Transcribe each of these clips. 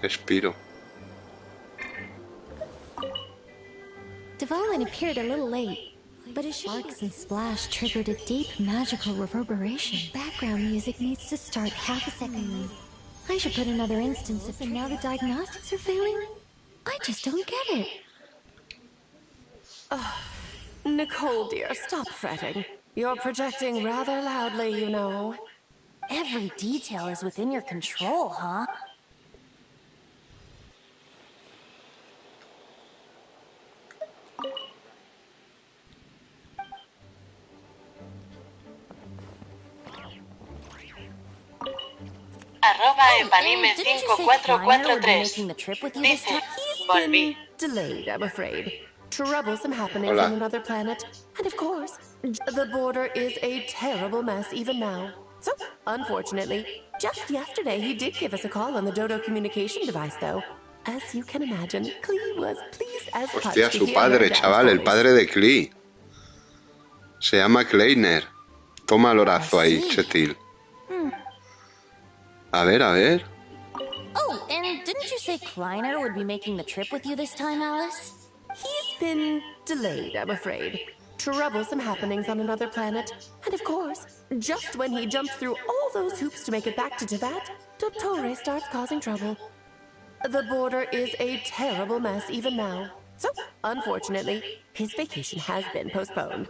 Respiro. Devolin appeared a little late, but his sharks and splash triggered a deep magical reverberation. Background music needs to start half a second later. I should put another instance of now the diagnostics are failing? I just don't get it. Nicole, dear, stop fretting. You're projecting rather loudly, you know. Every detail is within your control, huh? @Eventomanía dice, volví. Delayed, I'm afraid. Troublesome happenings on Hola. another planet. And of course, the border is a terrible mess even now. So, unfortunately, just yesterday he did give us a call on the Dodo communication device, though. As you can imagine, Klee was pleased as Hostia, punch to su hear her padre, dad's chaval, el voice. padre de Klee. Se llama Kleiner. Toma el orazo ahí, Chetil. A ver, a ver. Oh, and didn't you say Kleiner would be making the trip with you this time, Alice? He's been delayed, I'm afraid. Troublesome happenings on another planet. And of course, just when he jumped through all those hoops to make it back to Teyvat, Dottore starts causing trouble. The border is a terrible mess even now. So, unfortunately, his vacation has been postponed.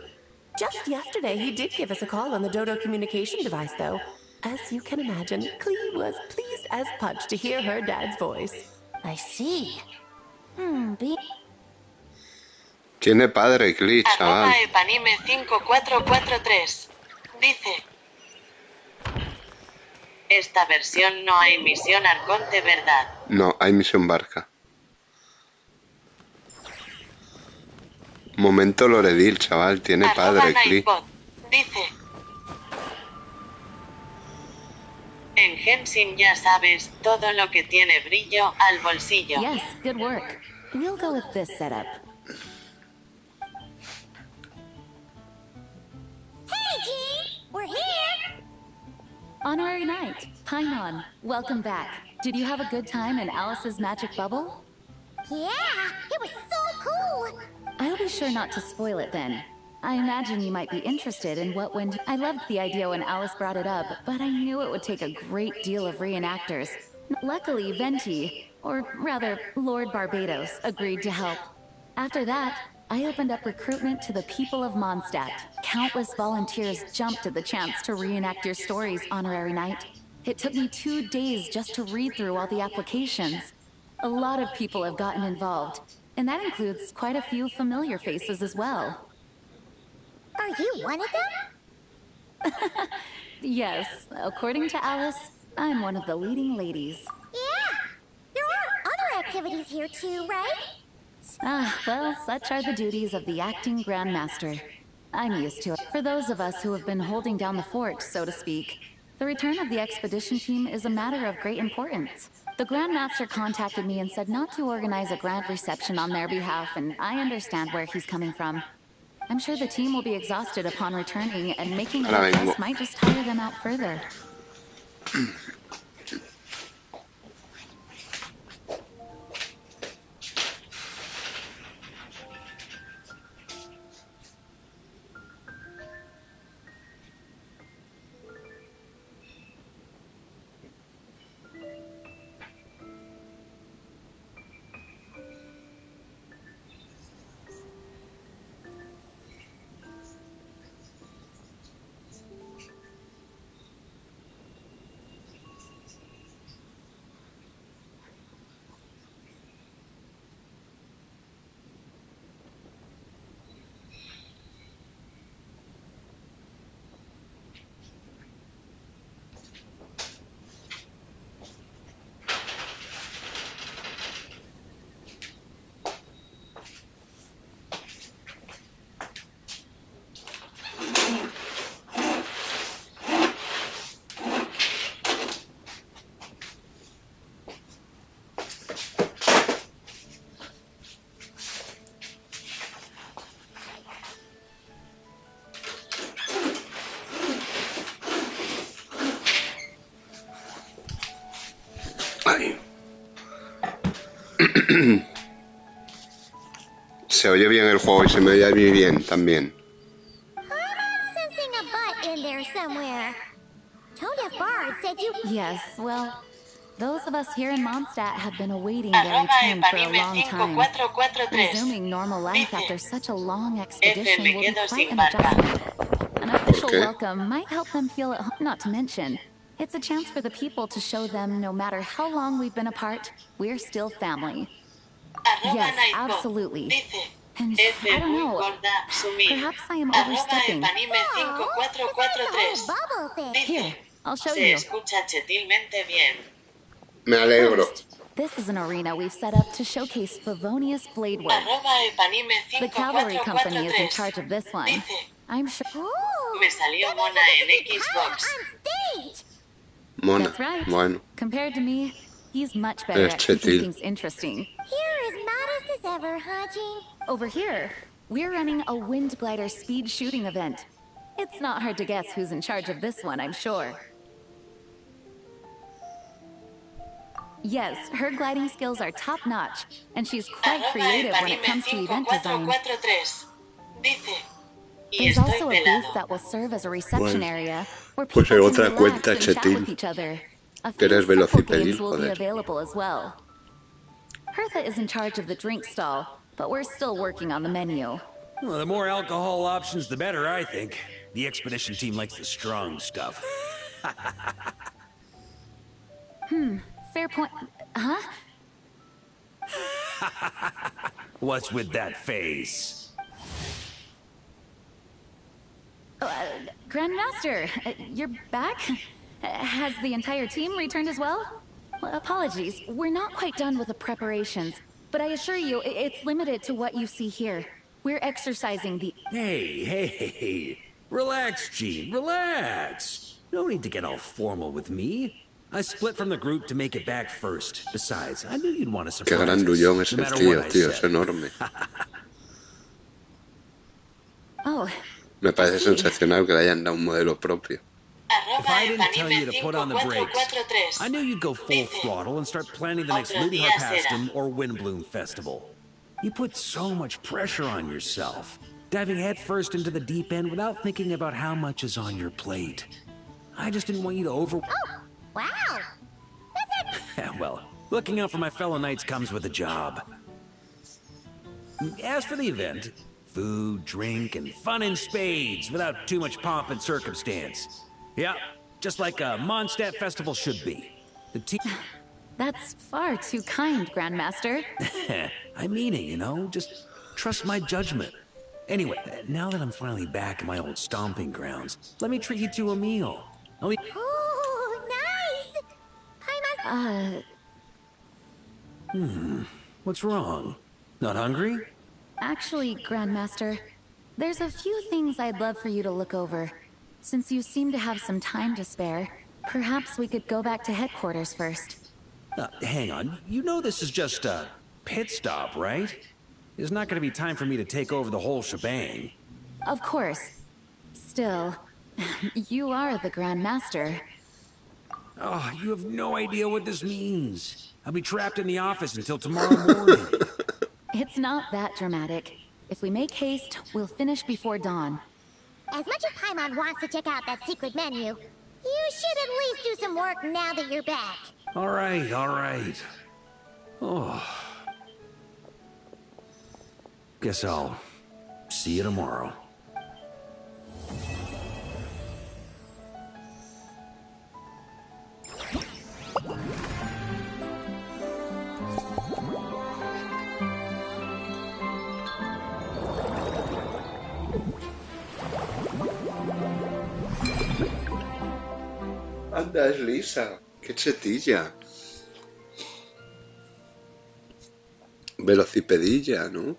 Just yesterday, he did give us a call on the Dodo communication device, though. As you can imagine, Klee was pleased as punch to hear her dad's voice. I see. Tiene padre Klee, chaval. @Epanime5443 dice: esta versión no hay misión Arconte, ¿verdad? No, hay misión barca. Momento Loredil, chaval. Tiene padre Klee. @Nightbot dice: en Genshin ya sabes, todo lo que tiene brillo al bolsillo. Yes, good work. We'll go with this setup. Hey, Key! We're here! Honorary Knight, Painon, welcome back. Did you have a good time in Alice's magic bubble? Yeah, it was so cool! I'll be sure not to spoil it then. I imagine you might be interested in what went. I loved the idea when Alice brought it up, but I knew it would take a great deal of reenactors. Luckily, Venti, or rather, Lord Barbados, agreed to help. After that, I opened up recruitment to the people of Mondstadt. Countless volunteers jumped at the chance to reenact your stories, Honorary Knight. It took me 2 days just to read through all the applications. A lot of people have gotten involved, and that includes quite a few familiar faces as well. Are you one of them? Yes, according to Alice, I'm one of the leading ladies. Yeah! There are other activities here too, right? Well, such are the duties of the acting Grandmaster. I'm used to it. For those of us who have been holding down the fort, so to speak, the return of the expedition team is a matter of great importance. The Grandmaster contacted me and said not to organize a grand reception on their behalf, and I understand where he's coming from. I'm sure the team will be exhausted upon returning, and making it Ahora with vengo. us might just tire them out further. Se oye bien el juego y se me oye a mí bien también. Sensing a butt in there somewhere. Tone-deaf Bard said you... Yes, well, those of us here in Mondstadt have been awaiting their return for a long time. Resuming normal life after such a long expedition will be quite an adjustment. An official welcome might help them feel at home, not to mention, it's a chance for the people to show them no matter how long we've been apart, we're still family. Yes, absolutely. And I don't know, perhaps I am overstepping. Here, I'll show you. Me alegro. First, this is an arena we've set up to showcase Favonius blade work. The cavalry company is in charge of this one. I'm sure. Me salió Mona en Xbox. Mona. That's right. Bueno. Compared to me, he's much better at keeping things interesting. You're as modest as ever, Haji. Over here, we're running a wind glider speed shooting event. It's not hard to guess who's in charge of this one, I'm sure. Yes, her gliding skills are top-notch, and she's quite creative when it comes to event design. There's also a booth that will serve as a reception area where people can relax and chat with each other. A few simple games will be available as well. Hertha is in charge of the drink stall, but we're still working on the menu. Well, the more alcohol options, the better, I think. The expedition team likes the strong stuff. Fair point. Huh? What's with that face? Grandmaster, you're back? Has the entire team returned as well? Well, apologies, we're not quite done with the preparations, but I assure you, it's limited to what you see here. We're exercising the... Hey. Relax, Gene, relax. No need to get all formal with me. I split from the group to make it back first. Besides, I knew you'd want to surprise Qué grandullón es no el matter tío, what I tío, es said. enorme. Oh. Me parece sensacional que le hayan dado un modelo propio. If I didn't tell you to put on the brakes, I knew you'd go full throttle and start planning the next Lady Harpastum or Windbloom Festival. You put so much pressure on yourself, diving headfirst into the deep end without thinking about how much is on your plate. I just didn't want you to over... Oh, wow. Well, looking out for my fellow knights comes with a job. As for the event, food, drink, and fun in spades without too much pomp and circumstance. Yeah, just like a Mondstadt festival should be. The team... That's far too kind, Grandmaster. I mean it, you know? Just trust my judgment. Anyway, now that I'm finally back in my old stomping grounds, let me treat you to a meal. Ooh, nice! What's wrong? Not hungry? Actually, Grandmaster, there's a few things I'd love for you to look over. Since you seem to have some time to spare, perhaps we could go back to headquarters first. Hang on. You know this is just a pit stop, right? There's not going to be time for me to take over the whole shebang. Of course. Still, you are the Grandmaster. Oh, you have no idea what this means. I'll be trapped in the office until tomorrow morning. It's not that dramatic. If we make haste, we'll finish before dawn. As much as Paimon wants to check out that secret menu, you should at least do some work now that you're back. All right. Oh. Guess I'll see you tomorrow. Anda, es lisa. Qué chetilla. Velocipedilla, ¿no?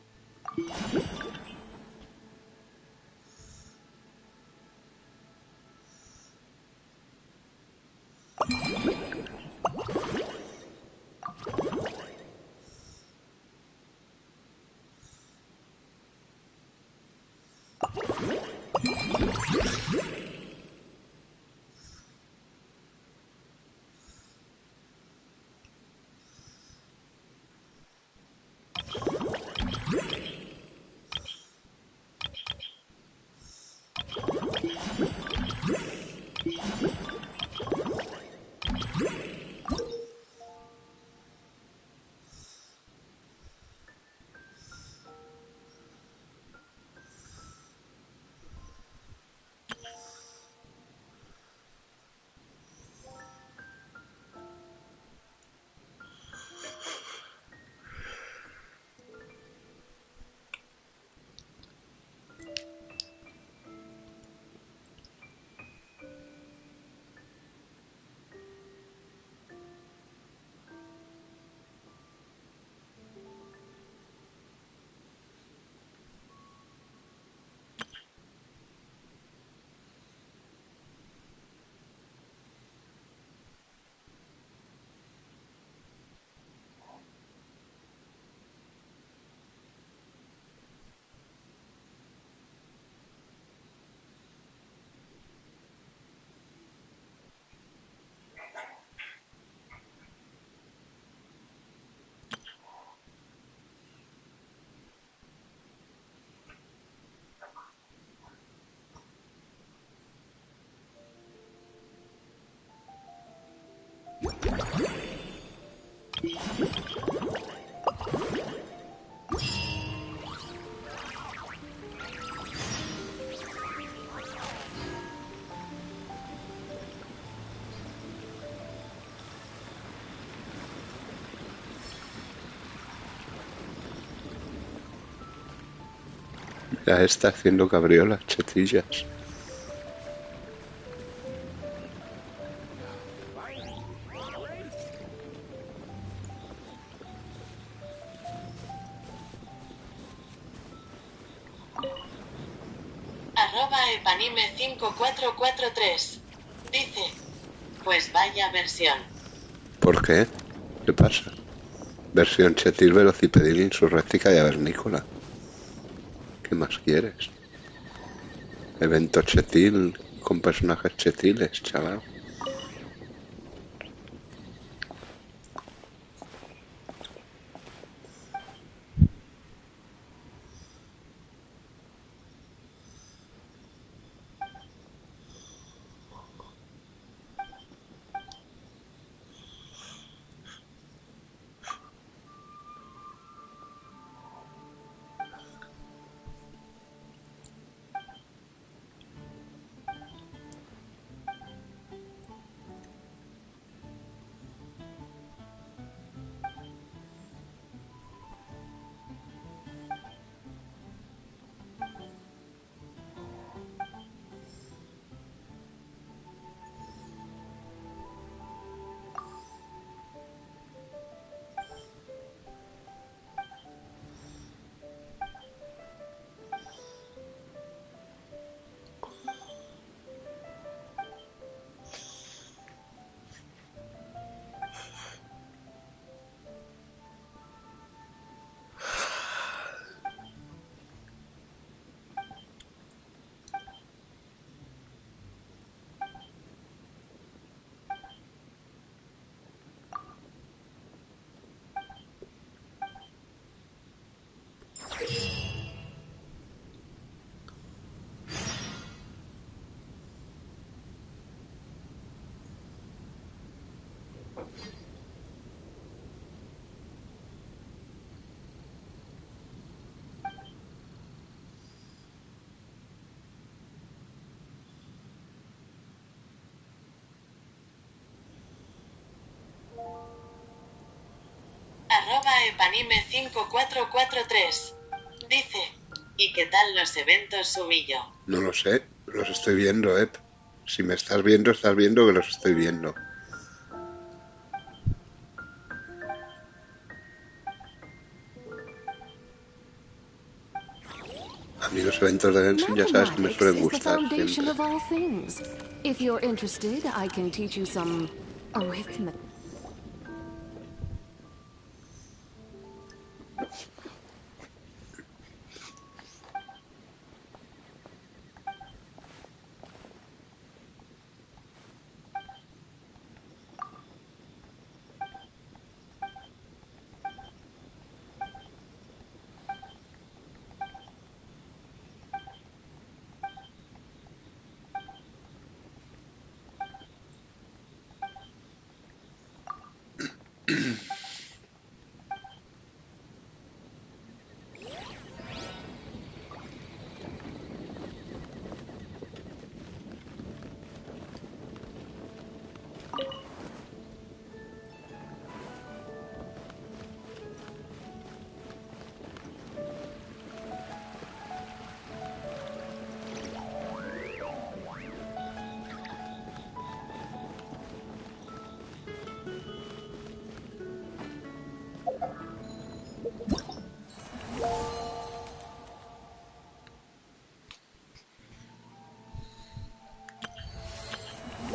Ya está haciendo cabriolas, chetillas. @epanime5443 dice: pues vaya versión. ¿Por qué? ¿Qué pasa? Versión chetil, velocipedil, insurréctica y avernícola. ¿Qué más quieres? Evento chetil con personajes chetiles, chaval. @epanime5443 dice: ¿y qué tal los eventos, Sumillo? No lo sé, los estoy viendo, Ep. Si me estás viendo que los estoy viendo. A mí los eventos de Genshin ya sabes que me Mathematics suelen is the gustar foundation siempre. of all things. If you're interested, I can teach you some arithmetic.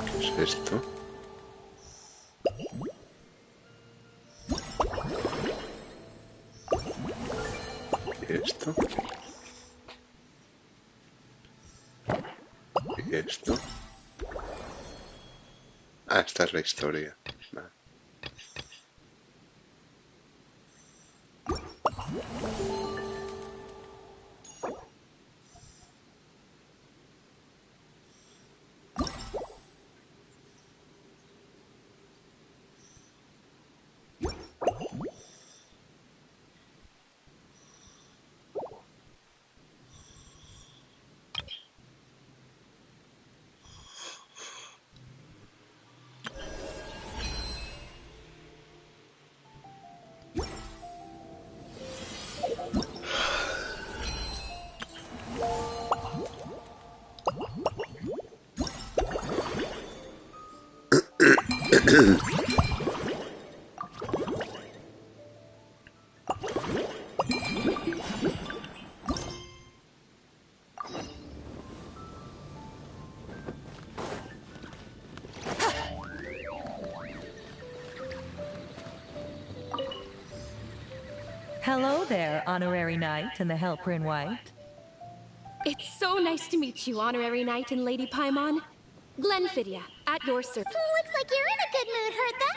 ¿Qué es esto? ¿Y esto? ¿Y esto? Ah, esta es la historia. Vale. Hello there, Honorary Knight and the Helper in White. It's so nice to meet you, Honorary Knight and Lady Paimon. Glenfidia, at your service. Looks like you're in a good mood, Hertha.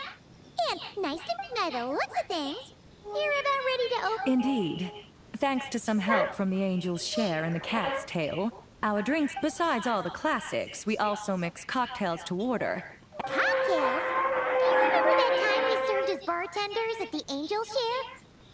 And nice to by the looks of things. You're about ready to open. Indeed. Thanks to some help from the Angel's Share and the Cat's Tail, our drinks, besides all the classics, we also mix cocktails to order. Cocktails? Do you remember that time we served as bartenders at the Angel's Share?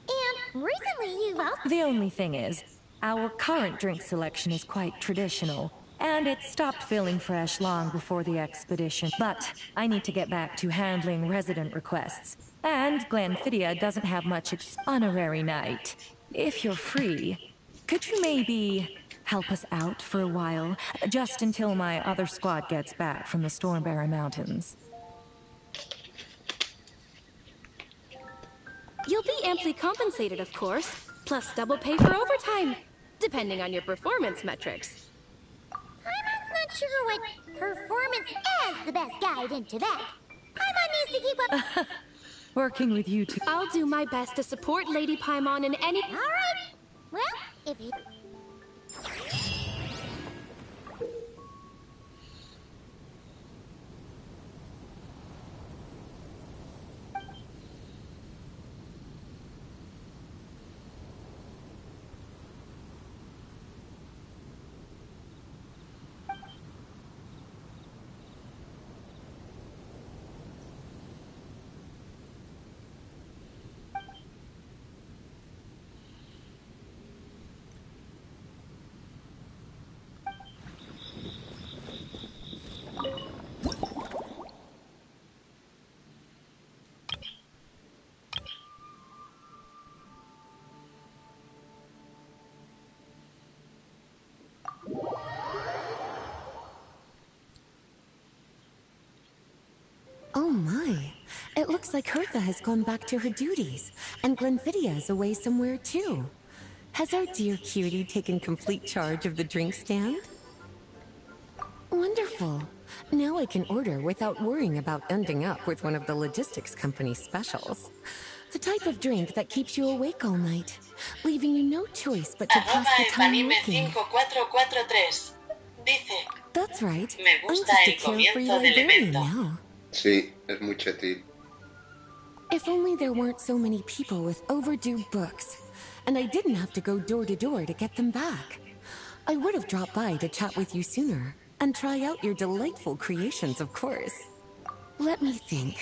And recently you've also... The only thing is, our current drink selection is quite traditional, and it stopped feeling fresh long before the expedition. But I need to get back to handling resident requests, and Glenfidia doesn't have much Honorary Knight. If you're free, could you maybe help us out for a while, just until my other squad gets back from the Stormbearer Mountains? You'll be amply compensated, of course, plus double pay for overtime, depending on your performance metrics. I'm not sure what performance as the best guide into that. Paimon needs to keep up... Working with you two. I'll do my best to support Lady Paimon in any... All right. Well, if you... Oh my. It looks like Hertha has gone back to her duties, and Glenfidia is away somewhere too. Has our dear cutie taken complete charge of the drink stand? Wonderful. Now I can order without worrying about ending up with one of the logistics company's specials. The type of drink that keeps you awake all night, leaving you no choice but to pass the time working. Eventomanía5443 dice: That's right. Me I'm gusta just a el carefree comienzo del librarian evento. now. Sí, es muy chetil. If only there weren't so many people with overdue books, and I didn't have to go door to door to get them back. I would have dropped by to chat with you sooner, and try out your delightful creations, of course. Let me think.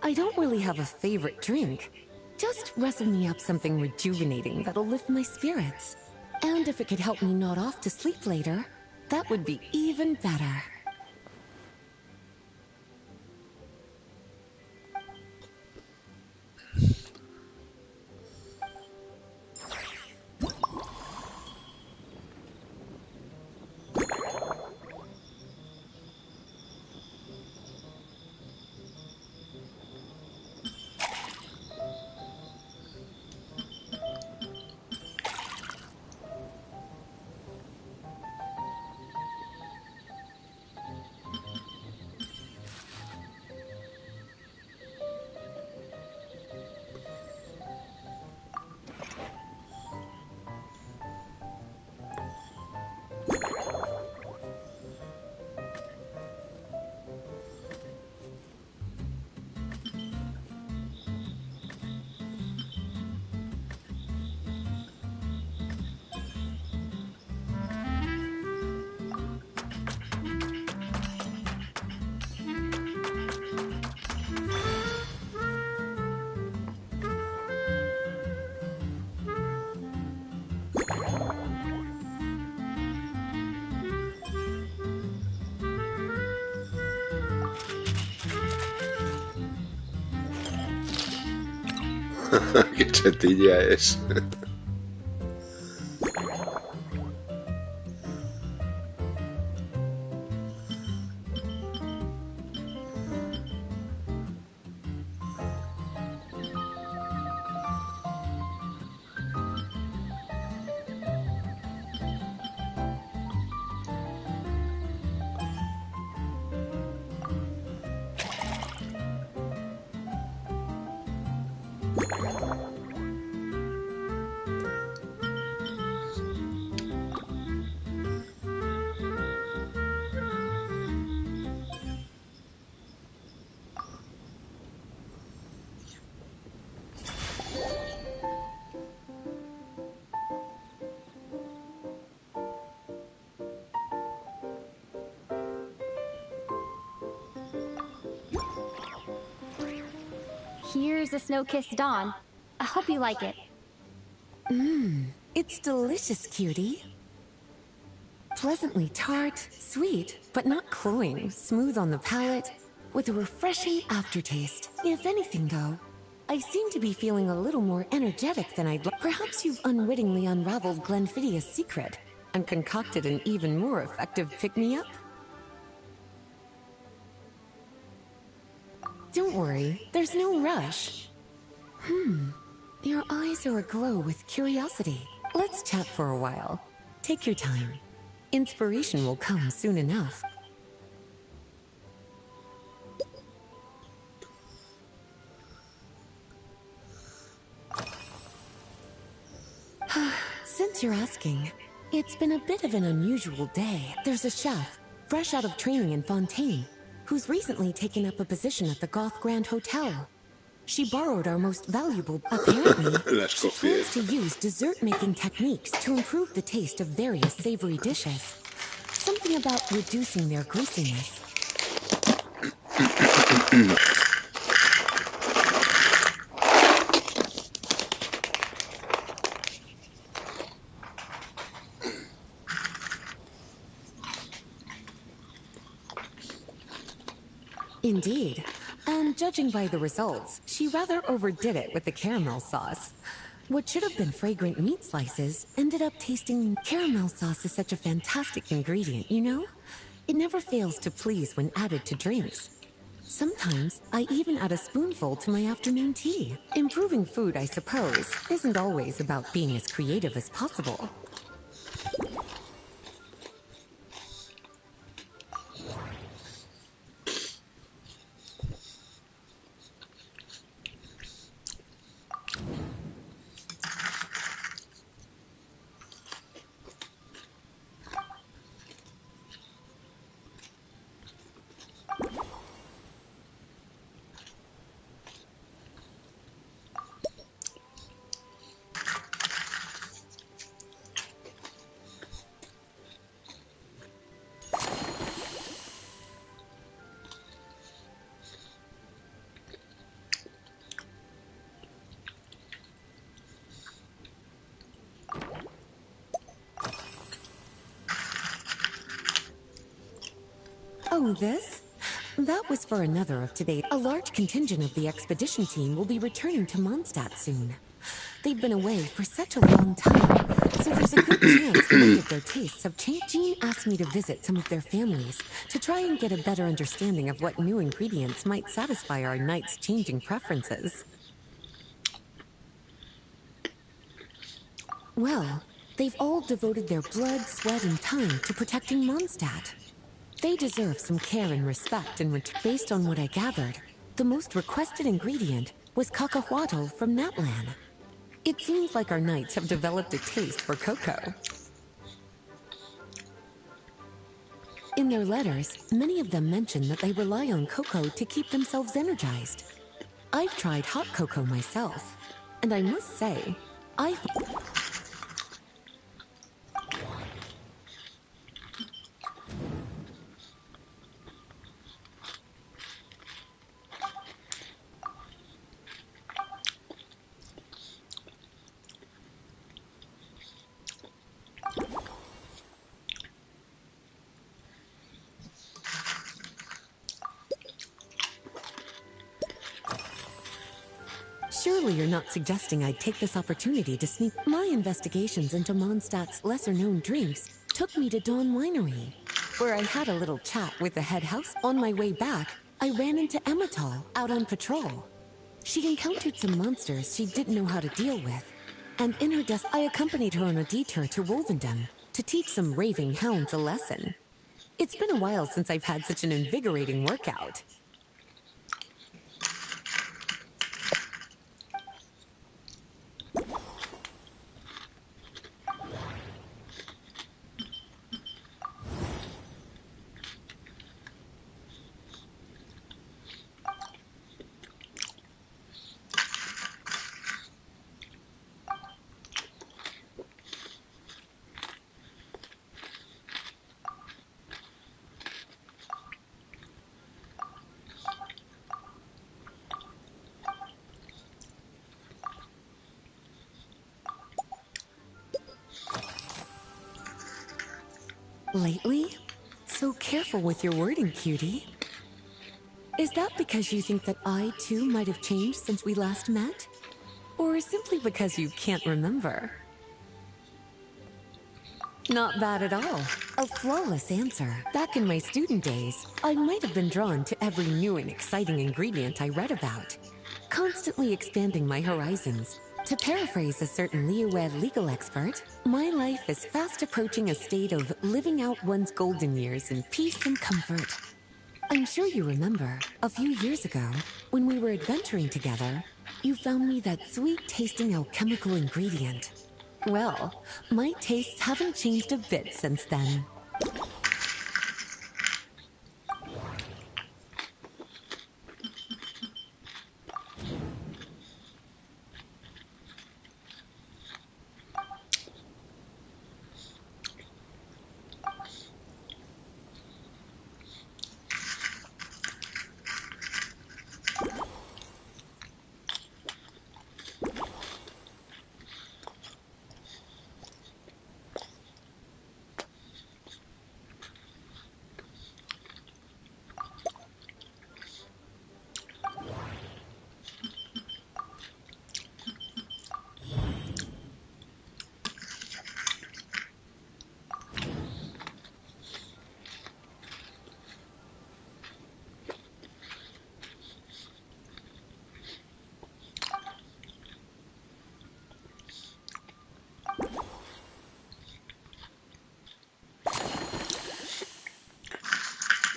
I don't really have a favorite drink. Just rustle me up something rejuvenating that'll lift my spirits. And if it could help me nod off to sleep later, that would be even better. Qué chetilla es. Here's a snow-kissed dawn. I hope you like it. It's delicious, cutie. Pleasantly tart, sweet, but not cloying, smooth on the palate, with a refreshing aftertaste. If anything, though, I seem to be feeling a little more energetic than I'd like. Perhaps you've unwittingly unraveled Glenfiddia's secret and concocted an even more effective pick-me-up? Don't worry, there's no rush. Your eyes are aglow with curiosity. Let's chat for a while. Take your time. Inspiration will come soon enough. Since you're asking, it's been a bit of an unusual day. There's a chef, fresh out of training in Fontaine, who's recently taken up a position at the Goth Grand Hotel. She borrowed our most valuable. Apparently, she plans to use dessert-making techniques to improve the taste of various savory dishes. Something about reducing their greasiness. Indeed. And judging by the results, she rather overdid it with the caramel sauce. What should have been fragrant meat slices ended up tasting... Caramel sauce is such a fantastic ingredient, you know? It never fails to please when added to drinks. Sometimes, I even add a spoonful to my afternoon tea. Improving food, I suppose, isn't always about being as creative as possible. Oh, this? That was for another of today. A large contingent of the expedition team will be returning to Mondstadt soon. They've been away for such a long time, so there's a good chance many of their tastes have changed. Jean asked me to visit some of their families to try and get a better understanding of what new ingredients might satisfy our knights' changing preferences. Well, they've all devoted their blood, sweat, and time to protecting Mondstadt. They deserve some care and respect in return. Based on what I gathered, the most requested ingredient was cacahuatl from Natlan. It seems like our knights have developed a taste for cocoa. In their letters, many of them mention that they rely on cocoa to keep themselves energized. I've tried hot cocoa myself, and I must say, Surely you're not suggesting I'd take this opportunity to sneak... My investigations into Mondstadt's lesser-known drinks took me to Dawn Winery, where I had a little chat with the head house. On my way back, I ran into Emmertal out on patrol. She'd encountered some monsters she didn't know how to deal with, and in her I accompanied her on a detour to Wolvendom to teach some raving hounds a lesson. It's been a while since I've had such an invigorating workout. Lately? So careful with your wording, cutie. Is that because you think that I, too, might have changed since we last met? Or simply because you can't remember? Not bad at all. A flawless answer. Back in my student days, I might have been drawn to every new and exciting ingredient I read about, constantly expanding my horizons. To paraphrase a certain Leo-Ed legal expert, my life is fast approaching a state of living out one's golden years in peace and comfort. I'm sure you remember, a few years ago, when we were adventuring together, you found me that sweet-tasting alchemical ingredient. Well, my tastes haven't changed a bit since then.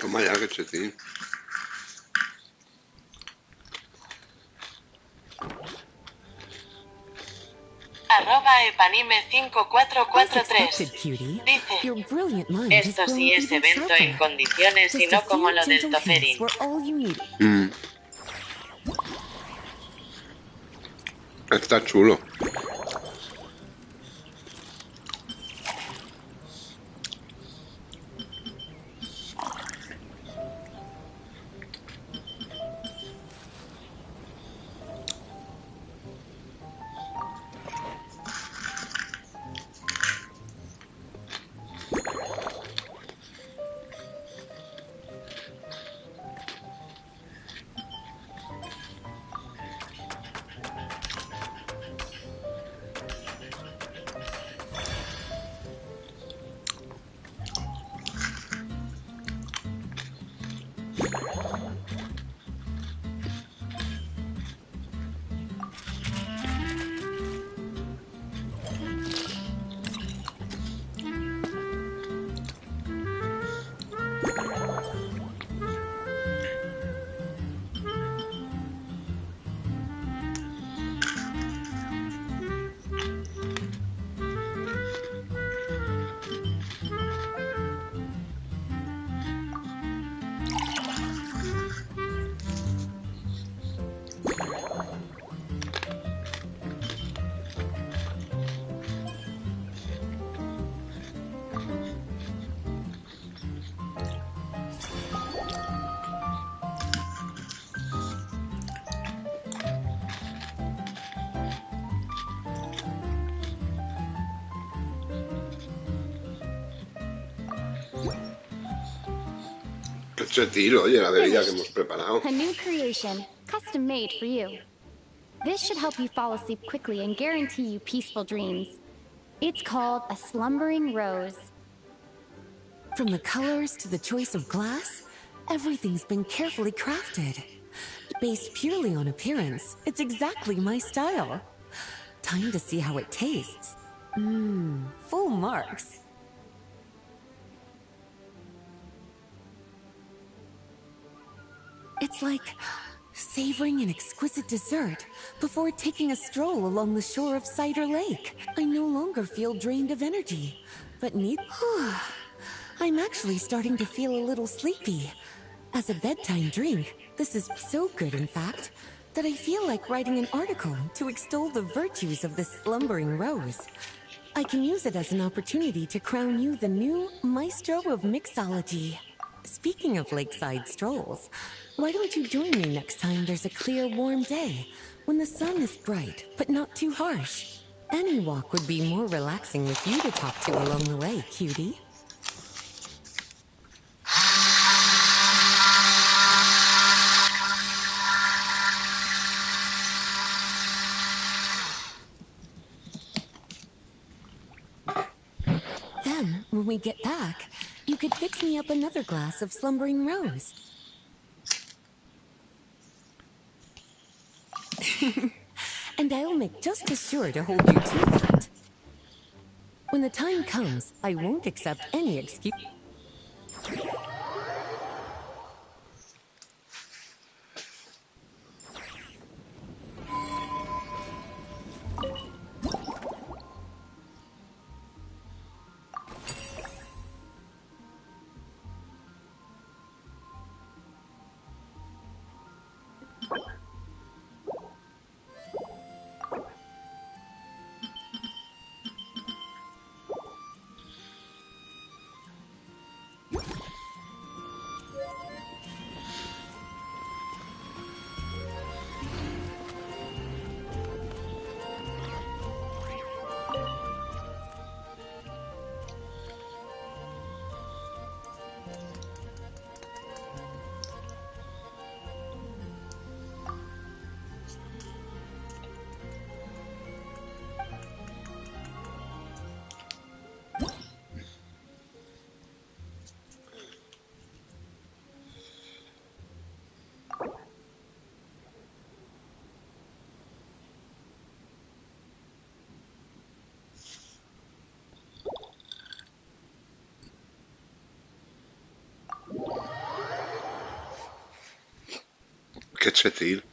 Toma ya, que chetín. @epanime5443 dice: esto sí es evento en condiciones y no como lo del Toferín. Está chulo. Qué chetín, oye, la bebida que hemos preparado. A new creation, custom made for you. This should help you fall asleep quickly and guarantee you peaceful dreams. It's called a slumbering rose. From the colors to the choice of glass, everything's been carefully crafted. Based purely on appearance, it's exactly my style. Time to see how it tastes. Full marks. It's like savoring an exquisite dessert before taking a stroll along the shore of Cider Lake. I no longer feel drained of energy, but I'm actually starting to feel a little sleepy. As a bedtime drink, this is so good, in fact, that I feel like writing an article to extol the virtues of this slumbering rose. I can use it as an opportunity to crown you the new maestro of mixology. Speaking of lakeside strolls, why don't you join me next time there's a clear, warm day, when the sun is bright, but not too harsh? Any walk would be more relaxing with you to talk to along the way, cutie. Then, when we get back, you could fix me up another glass of slumbering rose. And I'll make just as sure to hold you to that. When the time comes, I won't accept any excuse. Qué chetil.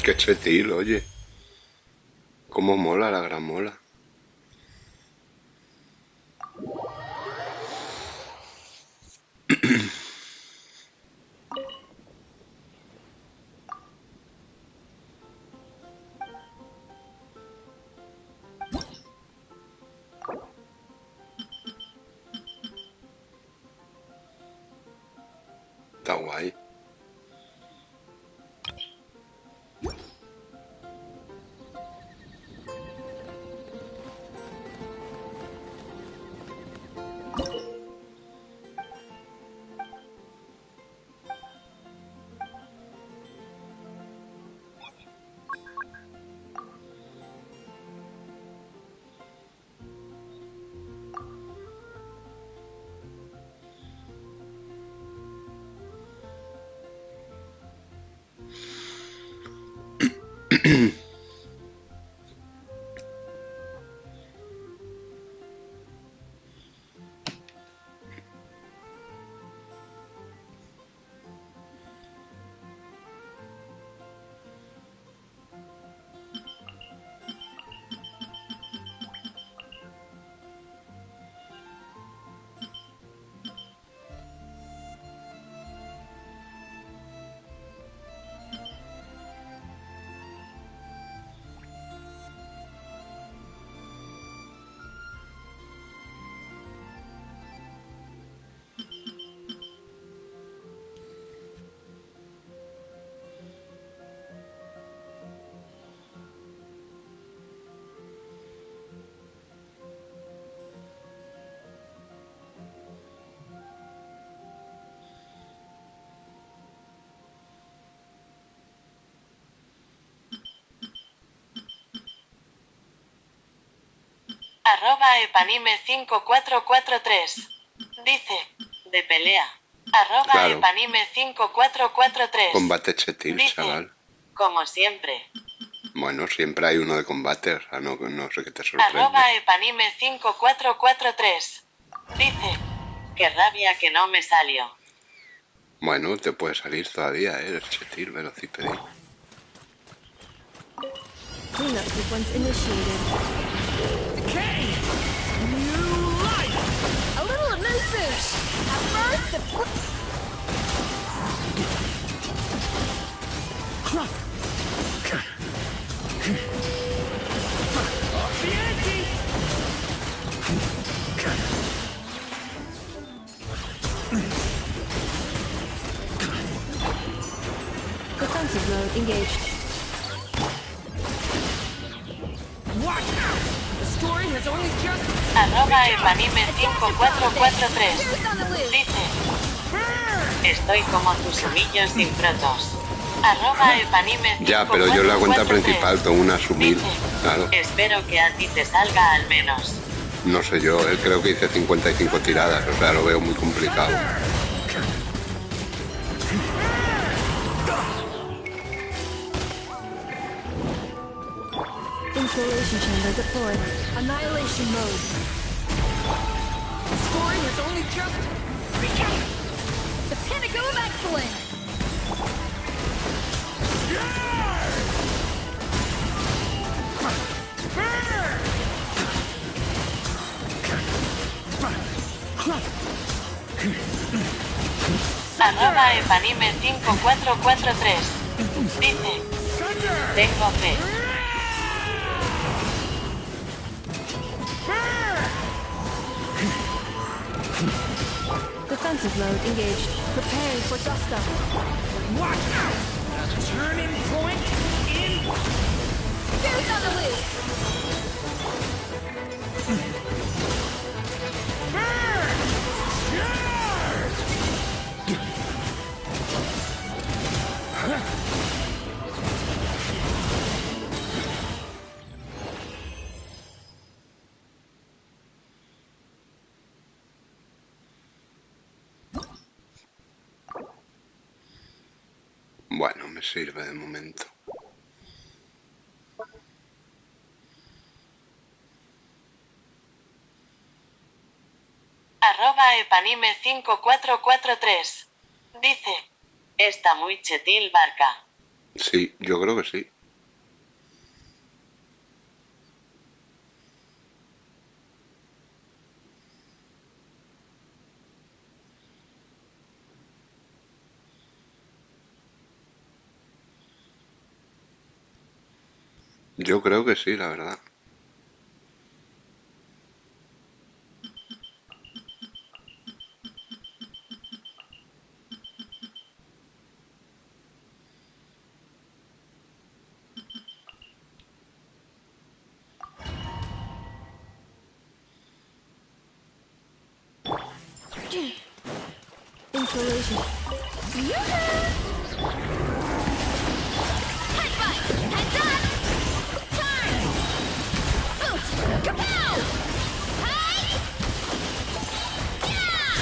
Qué chetil, oye. Cómo mola la gran mola. Está guay. @epanime5443 dice, de pelea. Claro. @epanime5443 Combate chetil, dice, chaval. como siempre. Bueno, siempre hay uno de combate, o sea, no sé qué te sorprende. @epanime5443 dice, qué rabia que no me salió. Bueno, te puede salir todavía, el chetil, velocipedi. Cleanup sequence initiated. Decay! New life! A little elusive. At first, Off the ante! defensive mode engaged. Watch out! The story has only just... @epanime5443 dice, estoy como tus humillos sin protos. @epanime5443 Ya, pero yo en la cuenta principal tengo una sumil, claro. espero que a ti te salga al menos. No sé yo, creo que hice 55 tiradas, o sea, lo veo muy complicado. Installation chamber deployed. Annihilation mode. The story has only just begun! The pinnacle of excellence. @epanime5443 dice, tengo fe. Defensive mode engaged. Preparing for dust up. Watch out! The turning point in... Who's on the loose? Bueno, me sirve de momento. @epanime5443 dice, está muy chetil, barca. Sí, yo creo que sí. Yo creo que sí, la verdad. Installation. Heads up! Turn! Boot! Kapow! Hi! Yeah!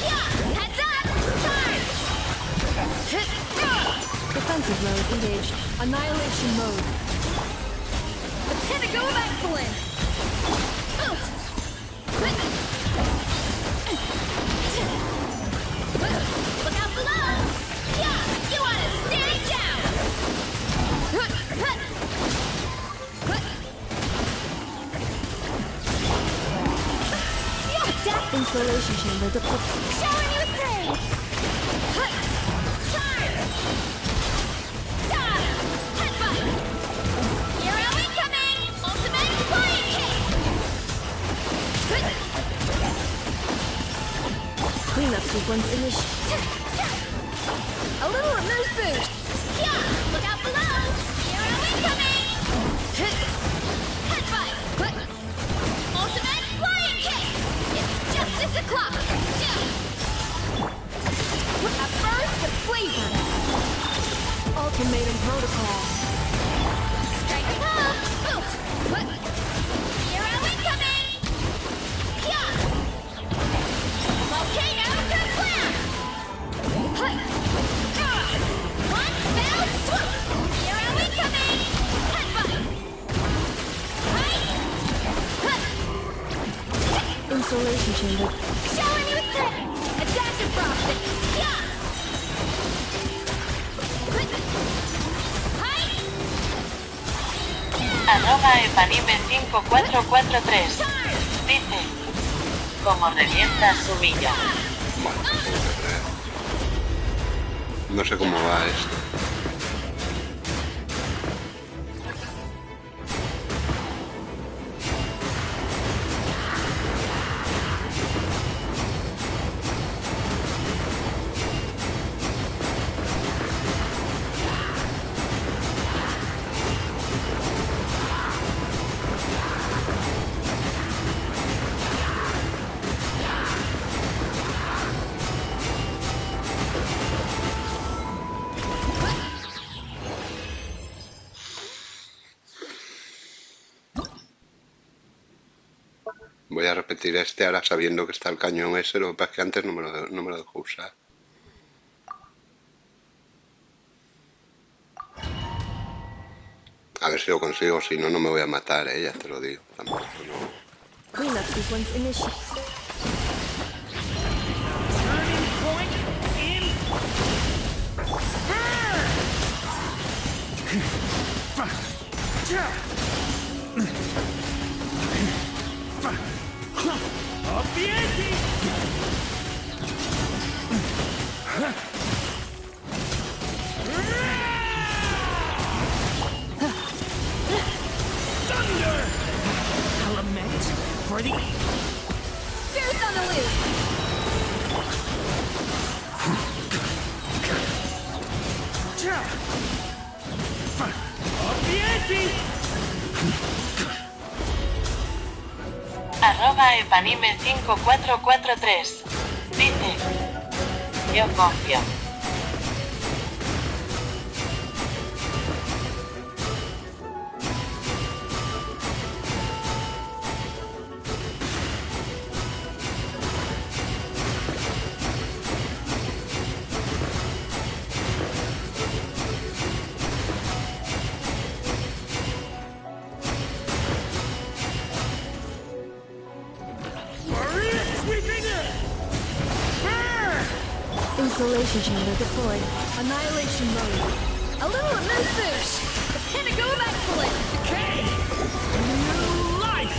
Yeah! Heads up! Turn! Defensive mode engaged. Annihilation mode. A pinnacle of excellence! Look out below! Yeah, you wanna stand down! Death installation chamber deployed. Showing you things! Charge! Stop! Headbutt! Hero incoming! Ultimate flying kick! Cleanup sequence initiated. A little move boost. Yeah! Look out below! Hero incoming! Headbutt! Ultimate flying kick! It's justice o'clock! A burst of flavor. Ultimatum protocol. Striking home! Hero incoming! Yeah! Volcano Kerflam! One fell swoop! Hero incoming! Headbutt! Installation chamber. Showing you things! A dash of frosting! Yeah! @Evanime5443 dice: como revienta su villa. Bueno, no puedo creer. No sé cómo va esto. Voy a repetir este ahora sabiendo que está el cañón ese, lo que pasa es que antes no me lo dejó usar. A ver si lo consigo, si no, no me voy a matar, ya te lo digo. Tampoco, no. Cleanup sequence initiated. Turning point in. Up the ante! Thunder! Element for the... Fierce on the loose! Up the ante! @Evanime5443 dice: yo confío. Installation chamber deployed. Annihilation mode. A little move boost. The pinnacle of excellence. Decay! New life!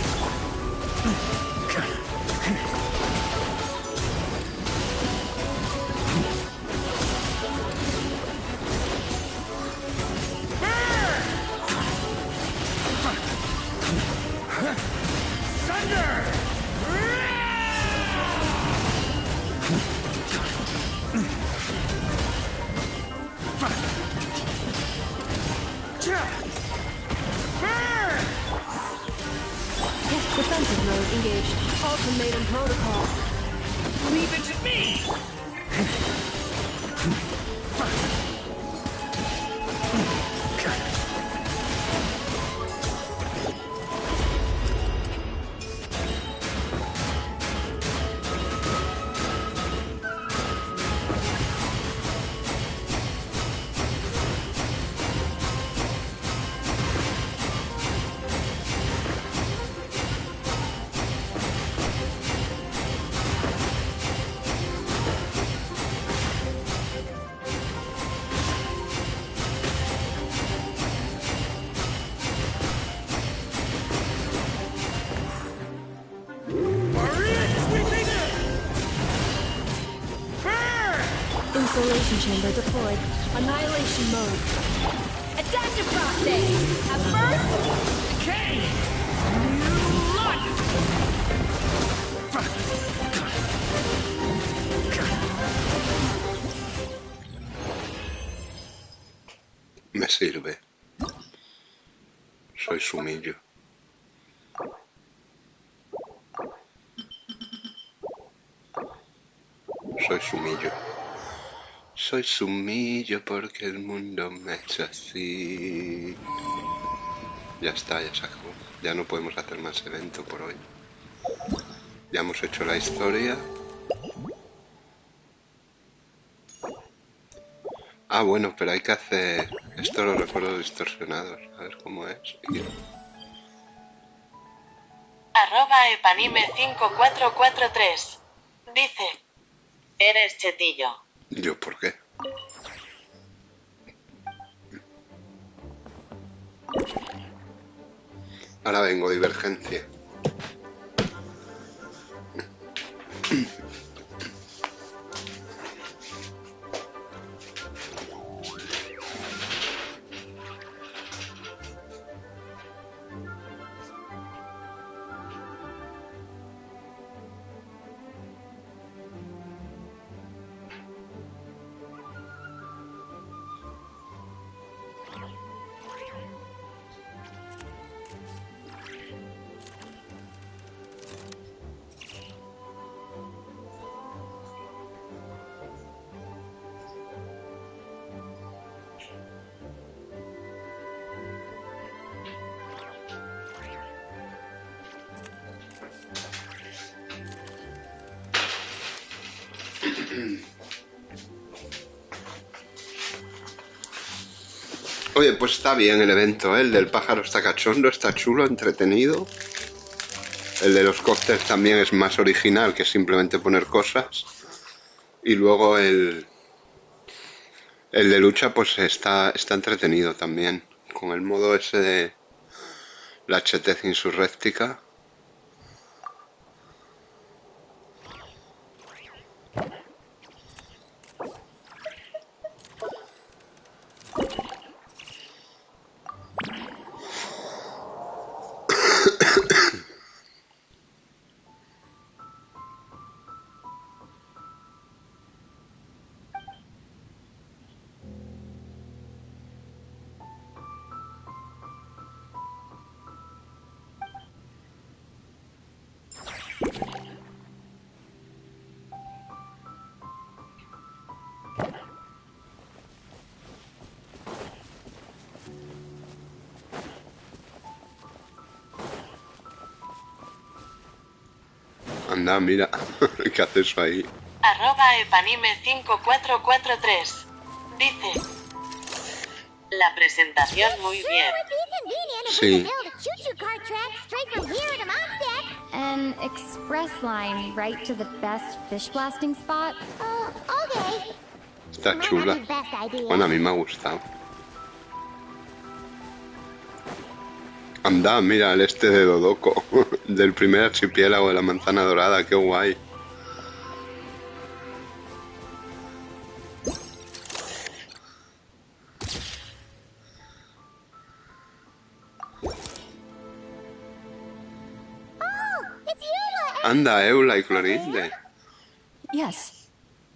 Thunder! Defensive mode engaged. Ultimatum protocol. Leave it to me! Insulation chamber deployed. Annihilation mode. Attention prostate! At first, decay! New life! Me sirve. Soy sumillo. Soy sumillo. Soy sumillo porque el mundo me ha hecho así. Ya está, ya se acabó. Ya no podemos hacer más evento por hoy. Ya hemos hecho la historia. Ah, bueno, pero hay que hacer... Esto lo recuerdo distorsionados. A ver cómo es. @epanime5443 dice: eres chetillo. ¿Yo por qué? Ahora vengo, divergencia. Oye, pues está bien el evento, ¿eh? El del pájaro está cachondo, está chulo, entretenido. El de los cócteles también es más original que simplemente poner cosas. Y luego el de lucha pues está entretenido también. Con el modo ese de la chetez insurréctica. Anda, mira, ¿qué hace eso ahí? @epanime5443 dice: la presentación muy bien. Sí. An express line right to the best fish blasting spot. Okay. Está chula. Bueno, a mí me ha gustado. Anda, mira el este de Dodoko, del primer archipiélago de la manzana dorada, qué guay. Anda, Eula y Clorinde. Yes.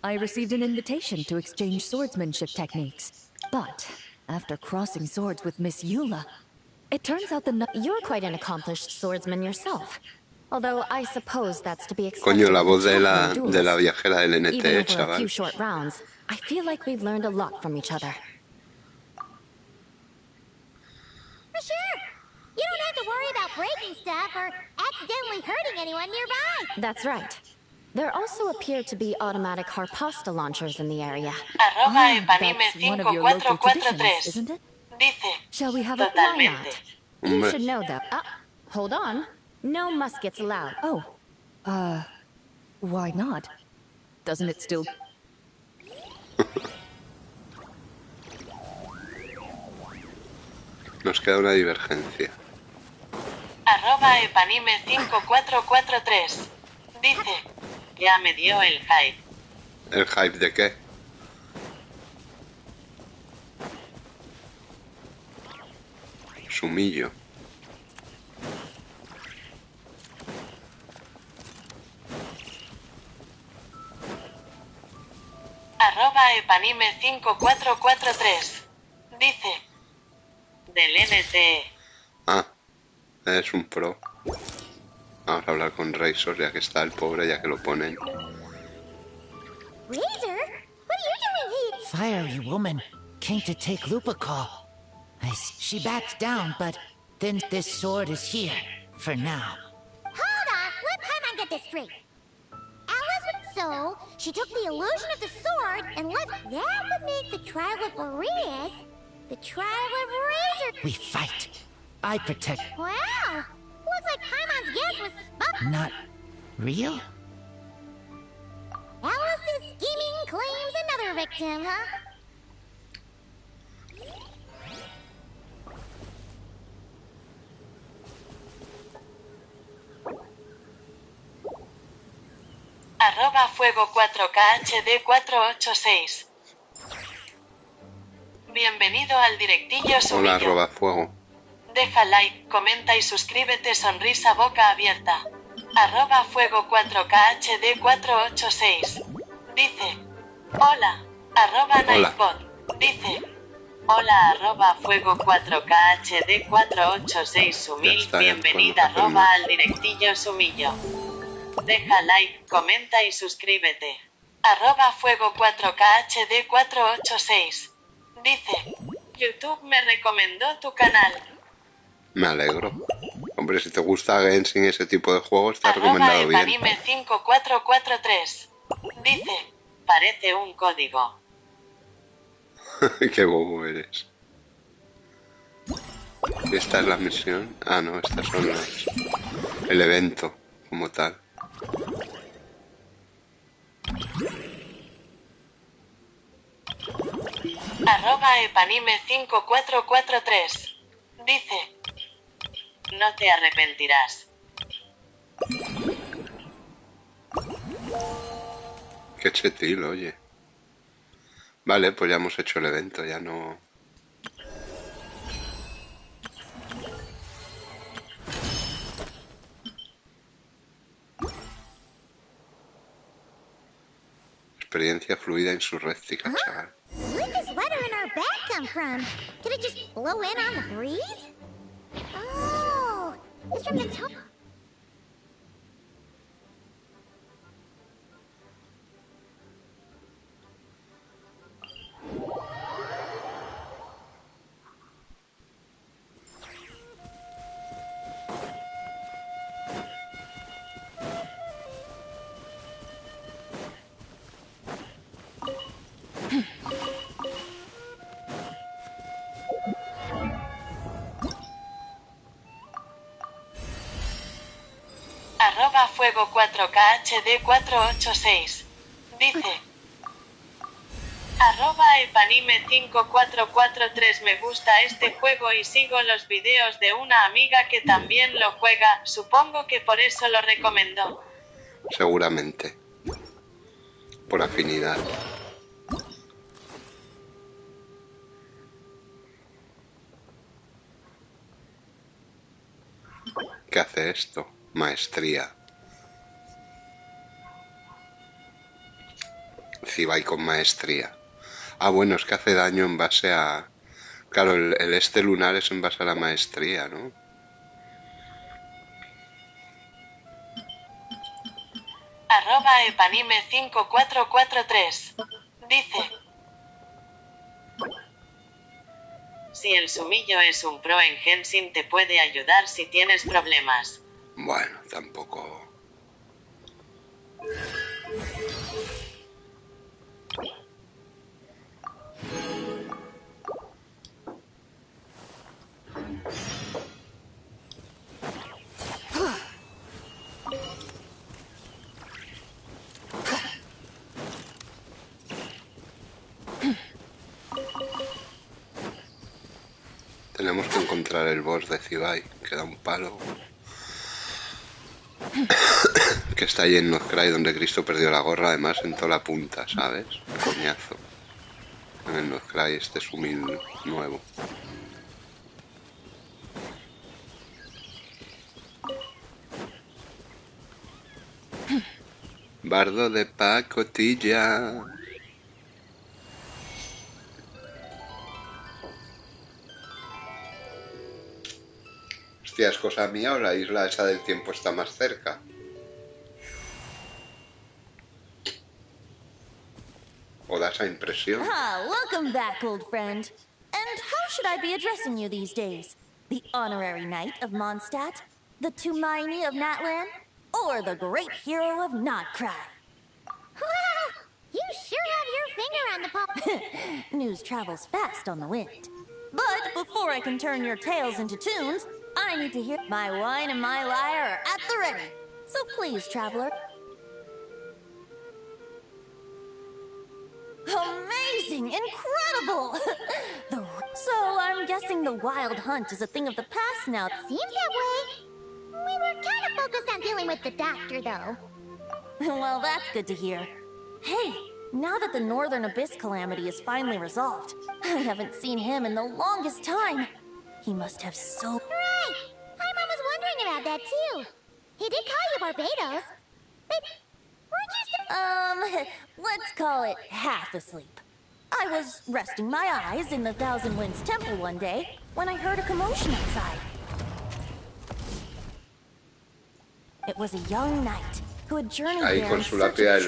I received an invitation to exchange swordsmanship techniques. But after crossing swords with Miss Eula, it turns out that You're quite an accomplished swordsman yourself. Although I suppose that's to be expected. Coño, la voz de la duelist. viajera del Even NT, over a chaval. few short rounds, I feel like we've learned a lot from each other. For sure. You don't have to worry about breaking stuff or accidentally hurting anyone nearby. That's right. There also appear to be automatic harpasta launchers in the area. that's one of your local traditions, @epanime5443 isn't it? dice: Shall we have a... Why not? totalmente. You Hombre. should know though. Hold on. No muskets allowed. Oh. Why not? Doesn't it still... Nos queda una divergencia. @epanime5443 dice: ya me dio el hype. ¿El hype de qué? Sumillo. @epanime5443 dice del NT. Ah, es un pro. Vamos a hablar con Razor, ya que está el pobre, ya que lo ponen. Razor? What are you doing here? Fiery woman came to take Lupa call. She backed down, but then this sword is here, for now. Hold on, let Paimon get this straight. So, she took the illusion of the sword and left that would make the trial of Boreas the trial of Razor. We fight. I protect. Wow! Looks like Paimon's guess was spot. Not real? Alice's scheming claims another victim, huh? @fuego 4K HD 486. Bienvenido al directillo Sumillo. Hola, @fuego. Deja like, comenta y suscríbete, sonrisa boca abierta. @fuego 4K HD 486 dice hola. @nightbot dice hola. @fuego 4K HD 486 Sumil. Bienvenida al directillo Sumillo. Deja like, comenta y suscríbete. @fuego 4K HD 486 dice YouTube me recomendó tu canal. Me alegro. Hombre, si te gusta Genshin y ese tipo de juegos, está recomendado bien. @epanime5443 dice parece un código. Qué bobo eres. ¿Esta es la misión? Ah, no, estas son el evento como tal. @epanime5443 dice no te arrepentirás. Qué chetil, oye. Vale, pues ya hemos hecho el evento, ya no... Experiencia fluida insurréctica, chaval. Where'd this letter in our bag come from? Did it just blow in on the breeze? Oh, it's from the top. @fuego 4K HD 486 dice @epanime5443 me gusta este juego y sigo los videos de una amiga que también lo juega, supongo que por eso lo recomendó. Seguramente. Por afinidad. ¿Qué hace esto? Maestría. Cibai con maestría. Ah, bueno, es que hace daño en base a... Claro, el este lunar es en base a la maestría, ¿no? @epanime5443 dice si el Sumillo es un pro en Genshin te puede ayudar si tienes problemas. Bueno, tampoco... Tenemos que encontrar el boss de Cibai, que da un palo. Que está ahí en Nozcray, donde Cristo perdió la gorra, además en toda la punta, ¿sabes? Coñazo. En el Nozcray, este es humil nuevo. Bardo de pacotilla. Hostia, ¿es cosa mía o la isla esa del tiempo está más cerca? ¿O da esa impresión? Ah, welcome back, old friend. And how should I be addressing you these days? The honorary knight of Mondstadt? The Tumaini of Natlan? Or the great hero of Nodcry? You sure have your finger on the pulse. News travels fast on the wind. But before I can turn your tales into tunes, I need to hear my wine and my lyre are at the ready. So please, traveler. Amazing! Incredible! So I'm guessing the wild hunt is a thing of the past now. Seems that way. We were kind of focused on dealing with the doctor, though. Well, that's good to hear. Hey, now that the Northern Abyss calamity is finally resolved, I haven't seen him in the longest time. He must have so... Right! Paimon was wondering about that, too. He did call you Barbados. But weren't you let's call it half asleep. I was resting my eyes in the Thousand Winds Temple one day when I heard a commotion outside. It was a young knight who had journeyed there in search of trials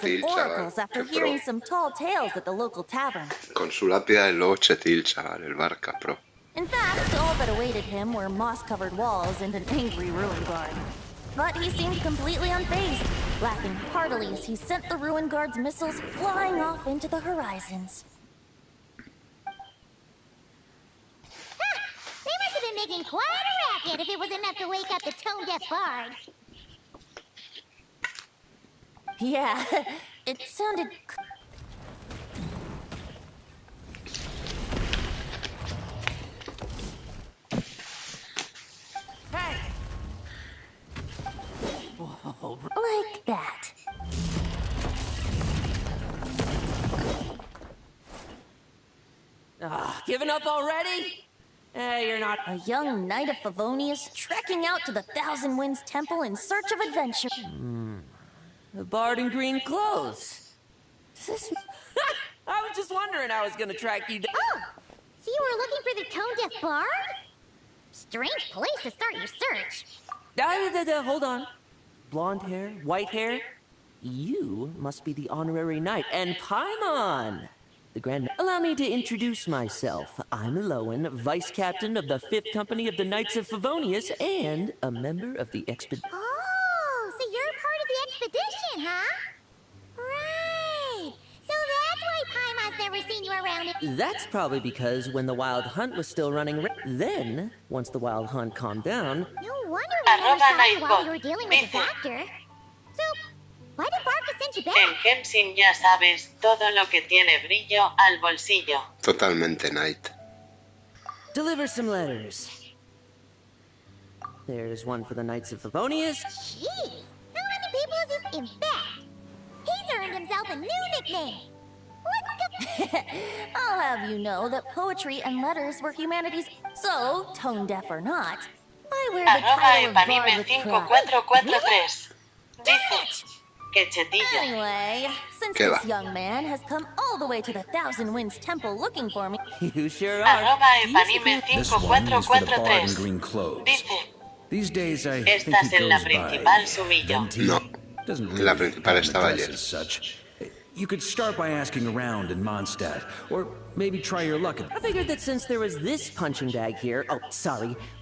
and oracles after hearing some tall tales at the local tavern. Con su lápida del lobo chetil, chaval, el barca pro. In fact, all that awaited him were moss-covered walls and an angry ruin guard. But he seemed completely unfazed, laughing heartily as he sent the ruin guard's missiles flying off into the horizons. They must have been making quite a racket if it was enough to wake up the tone-deaf bard. Yeah, it sounded... Hey! Whoa. Like that. Giving up already? You're not... A young knight of Favonius trekking out to the Thousand Winds Temple in search of adventure. The bard in green clothes. This... I was just wondering I was gonna track you down. Oh! So you were looking for the tone-deaf bard? Strange place to start your search. Hold on. Blonde hair, white hair. You must be the honorary knight. And Paimon, the grand... Allow me to introduce myself. I'm Lowen, vice captain of the 5th Company of the Knights of Favonius and a member of the expedition. Oh, so you're part of the expedition, huh? Right. So that's why Paimon's never seen you around. That's probably because when the wild hunt was still running... Then, once the wild hunt calmed down... No wonder we never saw you while you were dealing with the doctor. So, why did Barca send you back? En Genshin ya sabes, todo lo que tiene brillo al bolsillo. Totalmente, Knight. Deliver some letters. There's one for the Knights of Favonius. Jeez, how many people is this? In fact, he's earned himself a new nickname. I'll have you know that poetry and letters were humanities, so, tone-deaf or not, I wear the title of Bard with pride. 5443. Dice que chetilla. Anyway, since this young man has come all the way to the Thousand Winds Temple looking for me... You sure are. This one is for the bard in green clothes. These days I think he goes by Venti. No, Doesn't la really principal have an estaba address ayer. as such. You could start by asking around in Mondstadt, or maybe try your luck at... I figured that since there was this punching bag here,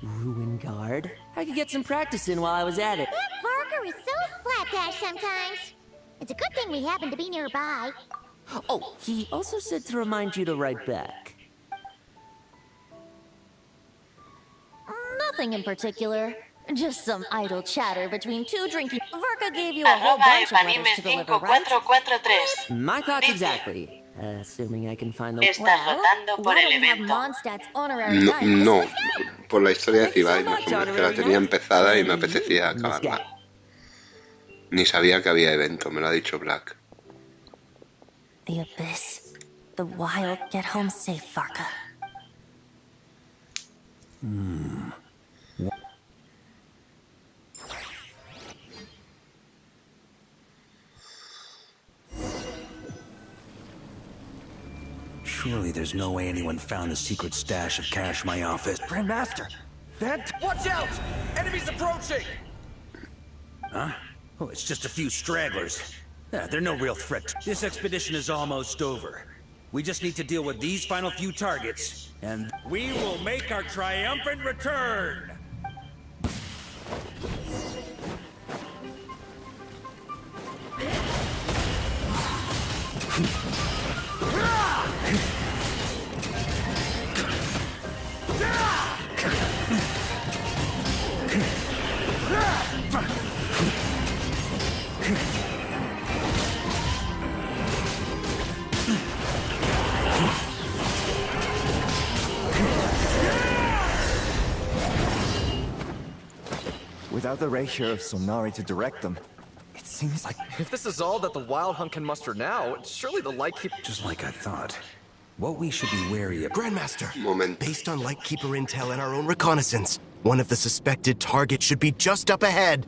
ruin guard, I could get some practice in while I was at it. That Barker is so slapdash sometimes. It's a good thing we happen to be nearby. Oh, he also said to remind you to write back. Nothing in particular. Just some idle chatter between two drinking... Verka gave you a whole bunch of letters to deliver, right? My thoughts exactly. Assuming I can find the... Estás votando por el evento. Mondstadt's honorary No, knight. no, por la historia de Ibai, más o menos, que la tenía empezada y me apetecía acabarla. Ni sabía que había evento, me lo ha dicho Black. The Abyss. The wild. Get home safe, Varka. Surely there's no way anyone found the secret stash of cash in my office. Grandmaster, that... Watch out! Enemies approaching! Huh? Oh, it's just a few stragglers. Yeah, they're no real threat. This expedition is almost over. We just need to deal with these final few targets, and we will make our triumphant return! Without the ratio of Sonari to direct them, it seems like... If this is all that the Wild Hunt can muster now, surely the Lightkeeper... Just like I thought. What we should be wary of... Grandmaster, Moment. based on Lightkeeper intel and our own reconnaissance, one of the suspected targets should be just up ahead.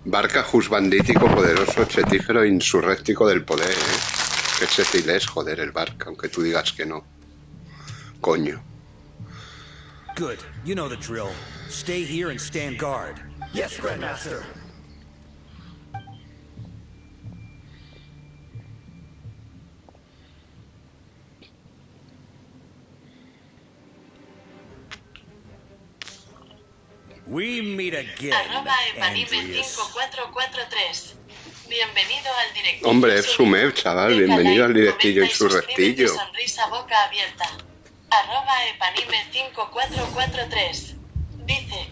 Barca juzbandítico, poderoso, chetífero, insurréctico del poder, ¿eh? Qué chetil es, joder, el Barca, aunque tú digas que no. Coño. Good. You know the drill. Stay here and stand guard. Yes, Grandmaster. We meet again, @epanime5443. Bienvenido al directillo. Hombre, es Sumer, chaval. Bienvenido al directillo insurrectillo. Sonrisa boca abierta. @epanime5443. Dice: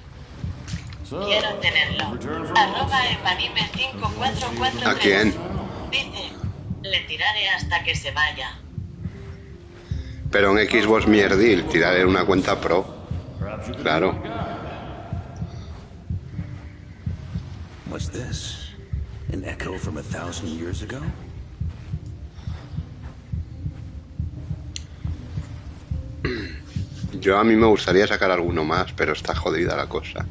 quiero tenerlo. @epanime5443. ¿A quién? Dice: le tiraré hasta que se vaya. Pero en Xbox mierdil, tiraré una cuenta pro. Claro. What's this? An echo from 1,000 years ago? Yo a mí me gustaría sacar alguno más, pero está jodida la cosa.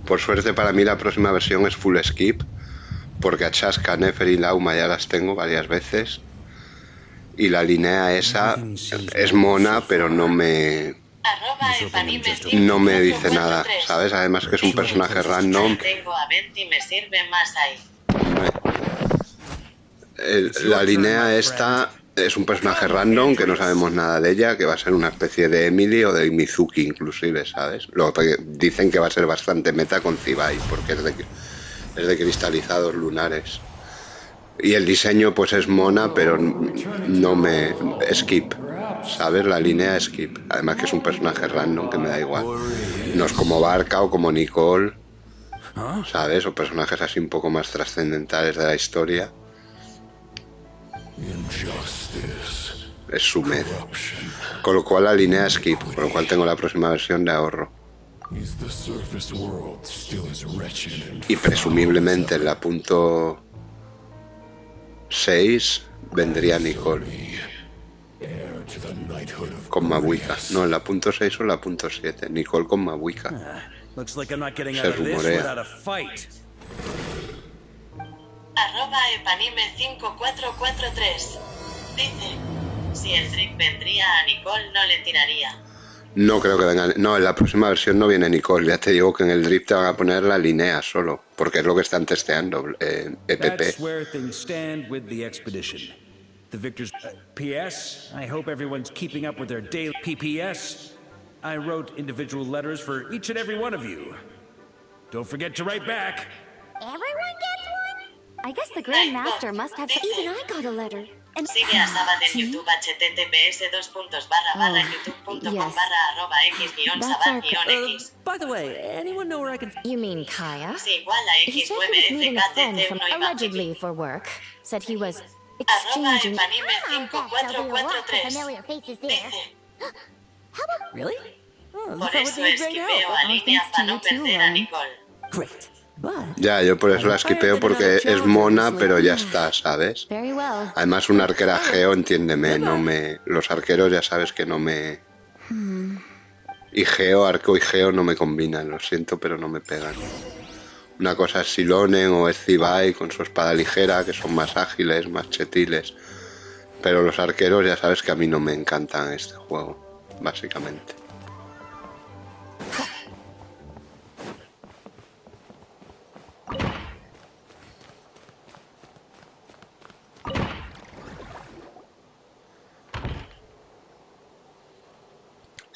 Por suerte para mí la próxima versión es full skip, porque a Chaska, Nefer y Lauma ya las tengo varias veces. Y la línea esa es mona, pero no me dice nada, ¿sabes? Además que es un personaje random. Tengo a Venti, me sirve más ahí. La línea esta es un personaje random que no sabemos nada de ella, que va a ser una especie de Emily o de Mizuki inclusive, ¿sabes? Luego dicen que va a ser bastante meta con Zibai, porque es de cristalizados lunares. Y el diseño pues es mona, pero no me... skip, ¿sabes? La línea skip. Además que es un personaje random que me da igual. No es como Barca o como Nicole, ¿sabes? O personajes así un poco más trascendentales de la historia. Es Sumed. Con lo cual la línea skip, con lo cual tengo la próxima versión de ahorro. Y presumiblemente en la punto 6 vendría Nicole con Mabuika. No, en la punto 6 o en la punto 7. Nicole con Mabuika. Se rumorea. @epanime5443. Dice: si el Drake vendría a Nicole no le tiraría. No creo que venga. No, en la próxima versión no viene Nicole. Ya te digo que en el Drift te van a poner la línea solo, porque es lo que están testeando, EPP. That's where things stand with the expedition. The victors. P.S. I hope everyone's keeping up with their daily. P.P.S. I wrote individual letters for each and every one of you. Don't forget to write back. Everyone gets one? I guess the Grandmaster must have some. Even I got a letter. And Sigue a Sabat en YouTube https://youtube.com/x-sabat-x. By the way, anyone know where I can... You mean Kaya? Sí, igual a He said he was meeting a friend from allegedly for work. Said he was exchanging. @epanime5443. Familiar faces there. Really? Oh, Por that would eso be a great esquipeo help. a línea para no perder a Nicole. Great. But Ya, yo por eso la skipeo porque es mona, pero ya está, ¿sabes? Very well. Además un arquera geo, entiéndeme, no me... Los arqueros ya sabes que no me... Y geo, arco y geo no me combinan, lo siento, pero no me pegan. Una cosa es Silonen o es Zibai con su espada ligera, que son más ágiles, más chetiles. Pero los arqueros ya sabes que a mí no me encantan este juego, básicamente.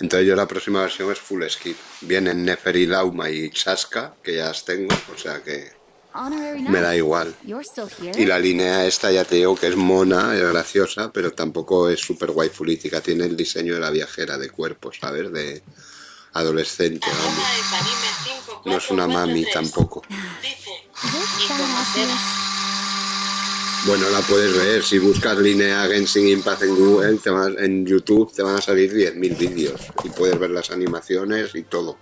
Entonces yo la próxima versión es full skip. Vienen Nefer y Lauma y Chaska, que ya las tengo, o sea que me da igual. Y la línea esta ya te digo que es mona, es graciosa, pero tampoco es súper waifulítica. Tiene el diseño de la viajera de cuerpo, ¿sabes? De adolescente, vamos. No es una mami tampoco. Bueno, la puedes ver. Si buscas línea Genshin Impact en Google, en YouTube, te van a salir 10.000 vídeos. Y puedes ver las animaciones y todo.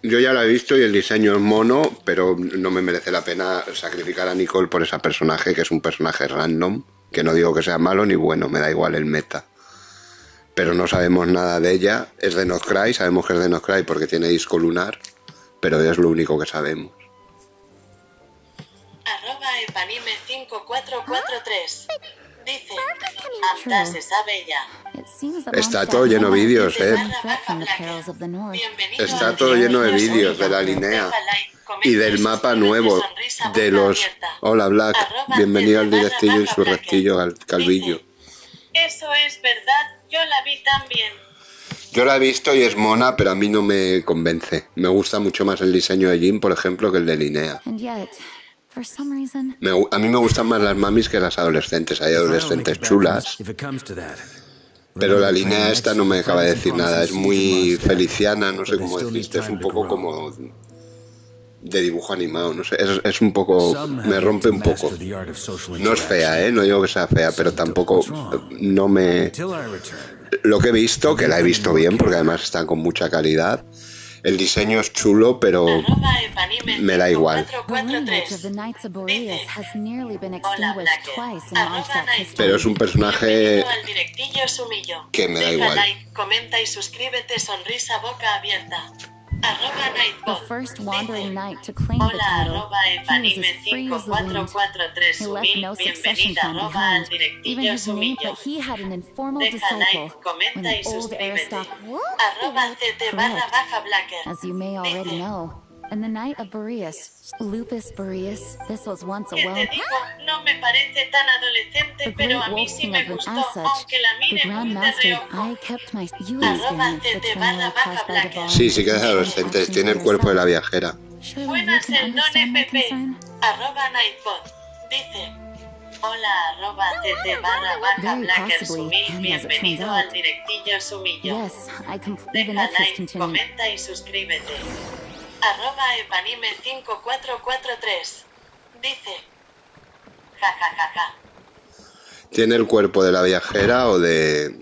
Yo ya la he visto y el diseño es mono, pero no me merece la pena sacrificar a Nicole por ese personaje, que es un personaje random. Que no digo que sea malo ni bueno, me da igual el meta. pero no sabemos nada de ella. Es de Nozcray, sabemos que es de Nozcray porque tiene disco lunar, pero es lo único que sabemos. @epanime5443 dice, anda se sabe ya. Está todo lleno de vídeos, Está todo lleno de vídeos de la línea y del mapa nuevo de los... Hola Black, bienvenido al directillo y su restillo al calvillo. Eso es verdad, yo la vi también. Yo la he visto y es mona, pero a mí no me convence. Me gusta mucho más el diseño de Jin, por ejemplo, que el de Linnea. A mí me gustan más las mamis que las adolescentes. Hay adolescentes chulas. Pero la Linnea esta no me acaba de decir nada. Es muy feliciana, no sé cómo decirte. Es un poco como de dibujo animado, no sé. Es un poco... me rompe un poco. No es fea, no digo que sea fea, pero tampoco no me... Lo que he visto, que la he visto bien, porque además está con mucha calidad. El diseño es chulo, pero me da igual. Pero es un personaje que me da igual. Comenta y suscríbete, sonrisa boca abierta. The first wandering knight to claim the title, he was as free as the wind. He left no succession plan behind, even his name, but he had an informal disciple, an old aristocrat. Correct, as you may already know. And the Knight of Boreas, Lupus Boreas, this was once a No me parece tan adolescente, pero a mí sí me gustó, aunque la mire muy de reojo. @CT_Blacker. Sí, sí que es adolescente. Tiene el cuerpo de la viajera. Buenas, el don FP. @Nightbot. Dice, hola, @CT_Blacker Sumil. Bienvenido al directillo Sumillo. Deja like, comenta y suscríbete. @epanime5443 dice, jajajaja. Tiene el cuerpo de la viajera o de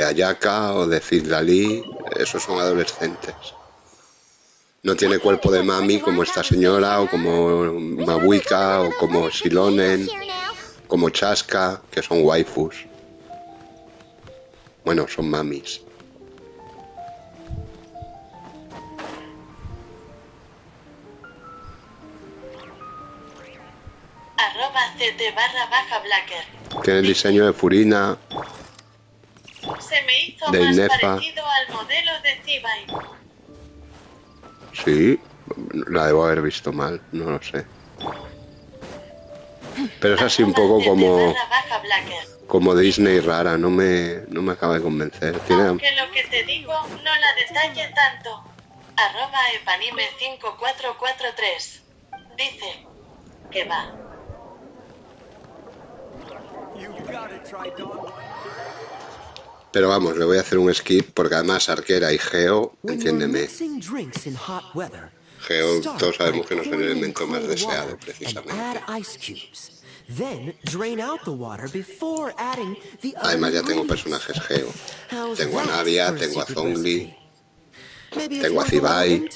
Ayaka o de Citlali. Esos son adolescentes. No tiene cuerpo de mami como esta señora o como Mabuika o como Silonen, como Chaska, que son waifus. Bueno, son mamis. @CT_Blacker. Tiene el diseño de Furina, Se me hizo de más Inefa. parecido al modelo de Zibai. Sí, la debo haber visto mal, no lo sé. Pero es así un poco como Disney rara, no me acaba de convencer. Aunque lo que te digo no la detalle tanto. @epanime5443 dice que va. Pero vamos, le voy a hacer un skip porque además Arquera y Geo, entiéndeme. Geo, todos sabemos que no es el elemento más deseado, precisamente. Además ya tengo personajes Geo. Tengo a Navia, tengo a Zhongli, tengo a Zibai,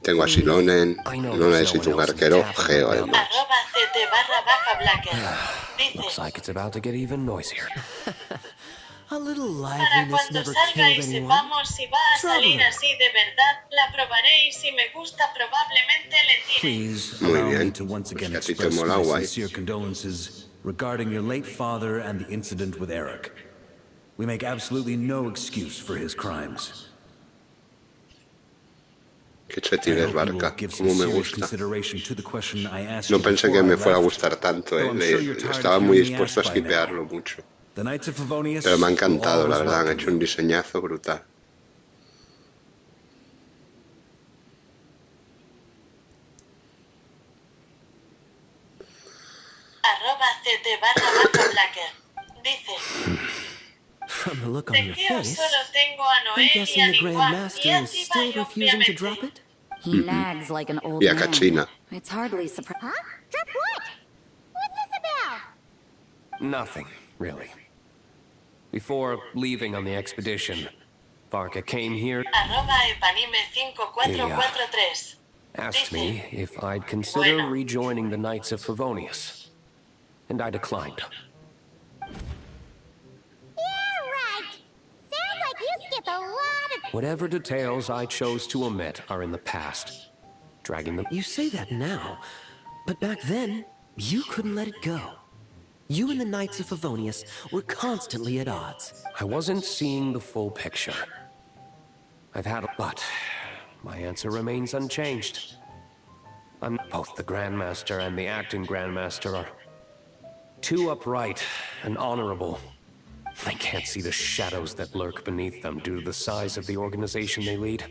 tengo a Silonen. No necesito un arquero Geo, además. @CT_Blacker dice, Looks like it's about to get even noisier. A little para liveliness cuando never salga killed y anyone. sepamos si va a salir así de verdad, la probaré y si me gusta probablemente le tire. Please Muy allow me bien. to once again Pues que a ti te express mola, my guay. sincere condolences regarding your late father and the incident with Eric. We make absolutely no excuse for his crimes. Qué chetines, Barca, como me gusta. No No pensé que me fuera a gustar tanto, estaba muy dispuesto a skipearlo mucho. Pero me ha encantado, la verdad, han hecho un diseñazo brutal. @CT_Blacker dice, From the look on de your Geo face, solo tengo a I'm Noel y a guessing the Niguan y Grandmaster a is still Zibai, refusing to drop obviamente. it? He nags like an old Y a man. Kachina. It's hardly surprising. Huh? Drop what? What's this about? Nothing, really. Before leaving on the expedition, Varka came here, @epanime5443 asked me if I'd consider rejoining the Knights of Favonius. And I declined. Yeah, a lot of... Whatever details I chose to omit are in the past. Dragging them... You say that now, but back then, you couldn't let it go. You and the Knights of Favonius were constantly at odds. I wasn't seeing the full picture. But my answer remains unchanged. Both the Grandmaster and the acting Grandmaster are too upright and honorable. I can't see the shadows that lurk beneath them due to the size of the organization they lead.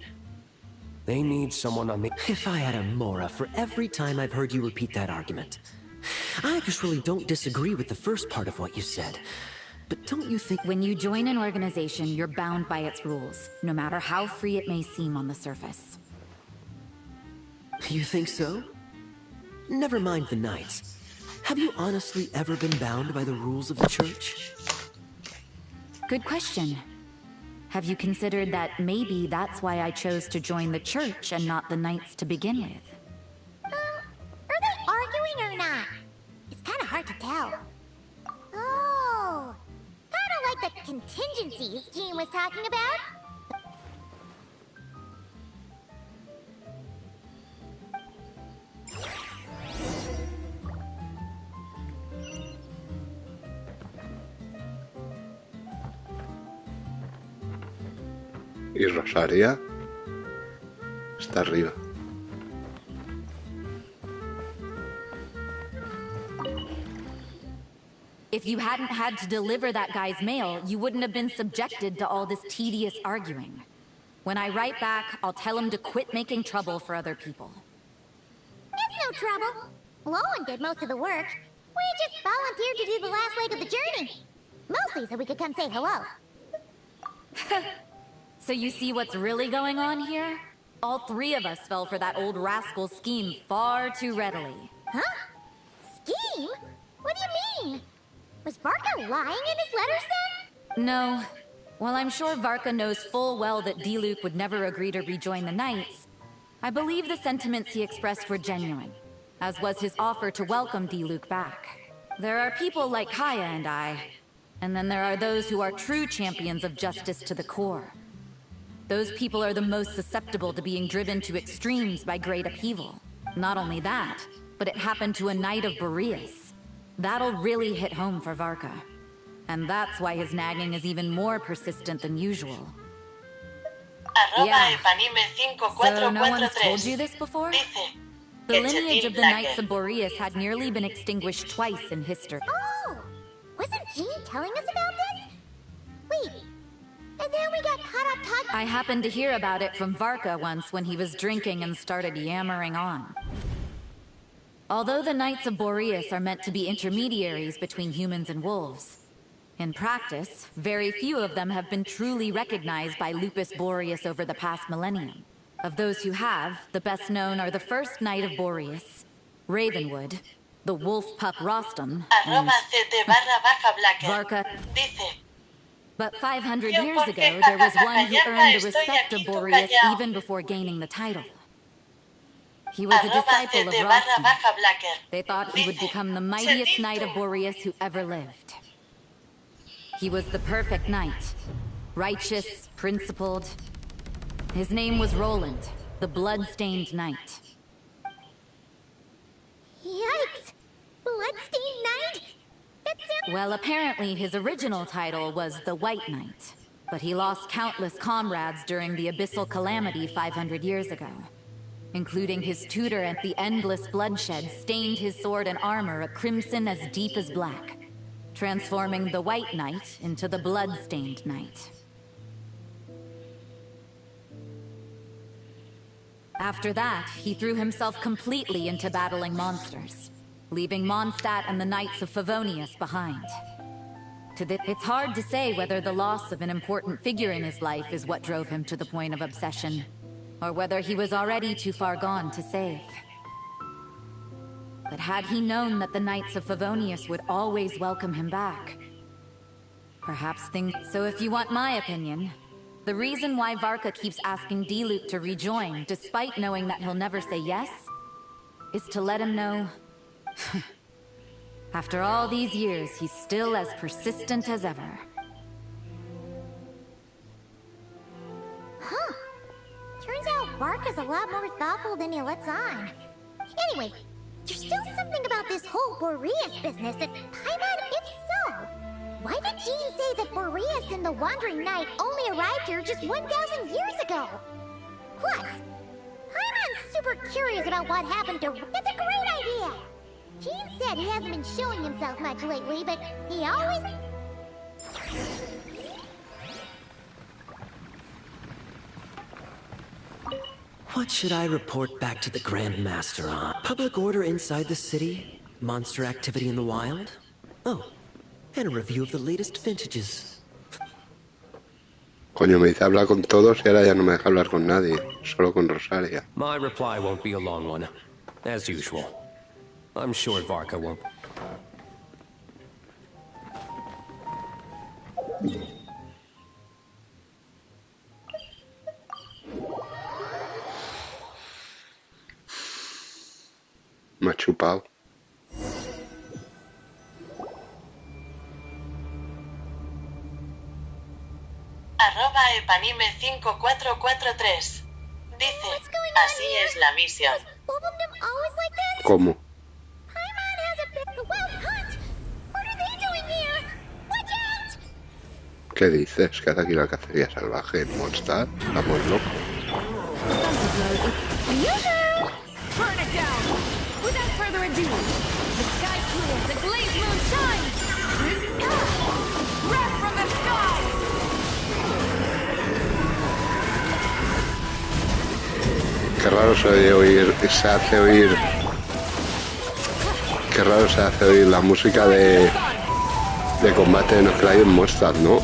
They need someone on the... If I had a Mora for every time I've heard you repeat that argument. I just really don't disagree with the first part of what you said. But don't you think... When you join an organization, you're bound by its rules, no matter how free it may seem on the surface. You think so? Never mind the Knights. Have you honestly ever been bound by the rules of the Church? Good question. Have you considered that maybe that's why I chose to join the Church and not the Knights to begin with? Are they arguing or not? It's kind of hard to tell. Oh, kind of like the contingencies Jean was talking about. Y Rosaria está arriba. If you hadn't had to deliver that guy's mail, you wouldn't have been subjected to all this tedious arguing. When I write back, I'll tell him to quit making trouble for other people. It's no trouble. Lowen did most of the work. We just volunteered to do the last leg of the journey. Mostly so we could come say hello. So you see what's really going on here? All three of us fell for that old rascal's scheme far too readily. Huh? Scheme? What do you mean? Was Varka lying in his letters then? No. While I'm sure Varka knows full well that Diluc would never agree to rejoin the Knights, I believe the sentiments he expressed were genuine, as was his offer to welcome Diluc back. There are people like Kaya and I, and then there are those who are true champions of justice to the core. Those people are the most susceptible to being driven to extremes by great upheaval. Not only that, but it happened to a Knight of Boreas. That'll really hit home for Varka. And that's why his nagging is even more persistent than usual. Yeah. So no one's told you this before? The lineage of the Knights of Boreas had nearly been extinguished twice in history. Oh! Wasn't Jean telling us about this? Wait, and then we got caught up talking... I happened to hear about it from Varka once when he was drinking and started yammering on. Although the Knights of Boreas are meant to be intermediaries between humans and wolves, in practice, very few of them have been truly recognized by Lupus Boreas over the past millennium. Of those who have, the best known are the first Knight of Boreas, Ravenwood, the wolf pup Rostam, and Varka. But 500 years ago, there was one who earned the respect of Boreas even before gaining the title. He was a disciple of Rostam. They thought he would become the mightiest Knight of Boreas who ever lived. He was the perfect knight, righteous, principled. His name was Roland, the blood-stained knight. Yikes! Blood-stained knight? Well, apparently his original title was the White Knight, but he lost countless comrades during the Abyssal Calamity 500 years ago, including his tutor, and the endless bloodshed stained his sword and armor a crimson as deep as black, transforming the White Knight into the blood-stained knight. After that, he threw himself completely into battling monsters, leaving Mondstadt and the Knights of Favonius behind. It's hard to say whether the loss of an important figure in his life is what drove him to the point of obsession, or whether he was already too far gone to save. But had he known that the Knights of Favonius would always welcome him back, perhaps things... So if you want my opinion, the reason why Varka keeps asking Diluc to rejoin, despite knowing that he'll never say yes, is to let him know... After all these years, he's still as persistent as ever. Varka's a lot more thoughtful than he lets on. Anyway, there's still something about this whole Boreas business that Paimon, if so, why did Jean say that Boreas and the Wandering Knight only arrived here just 1,000 years ago? Plus, Paimon's super curious about what happened to... That's a great idea! Jean said he hasn't been showing himself much lately, but he always... What should I report back to the Grand Master on? Public order inside the city? Monster activity in the wild? Oh, and a review of the latest vintages. Coño, me dice hablar con todos y ahora ya no me deja hablar con nadie, solo con Rosaria. My reply won't be a long one, as usual. I'm sure Varka won't. Me ha chupado. @epanime5443 dice, así es la misión. ¿Cómo? ¿Qué dices? ¿Que hace aquí la cacería salvaje en Mondstadt? Estamos locos. Burn it down! Without further ado, the sky clears, the glazed moon shines! Wrath from the skies! Qué raro se oye oír, se hace oír... Qué raro se hace oír la música de combate de Noclay en Mondstadt, ¿no?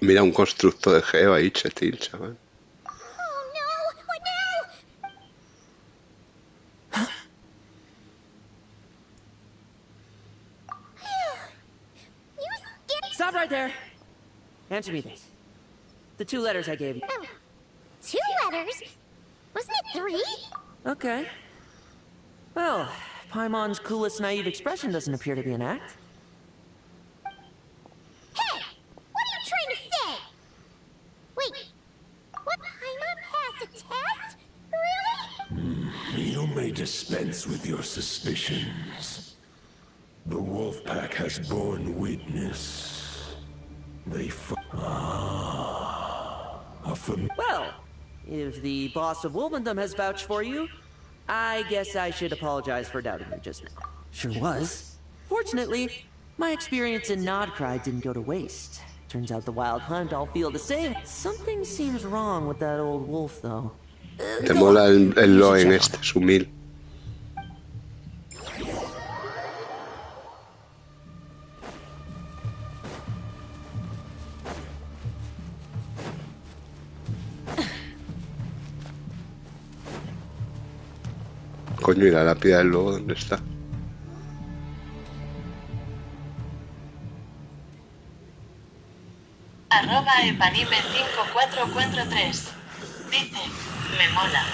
Mira un constructo de geo ahí, chetil, chaval. Stop right there. Answer me this. The 2 letters I gave you. Oh, 2 letters? Wasn't it 3? Okay. Well, Paimon's coolest naive expression doesn't appear to be an act. Hey! What are you trying to say? Wait, what Paimon passed a test? Really? You may dispense with your suspicions. The Wolfpack has borne witness. They Well, if the boss of Wolvendom has vouched for you, I guess I should apologize for doubting you just now. Sure was. Fortunately, my experience in Nodcry didn't go to waste. Turns out the Wild Hunt all feel the same. Something seems wrong with that old wolf, though. Te mola el Loen este, Sumil. Coño, ¿y la lápida del lobo dónde está? @epanime5443 dice, me mola.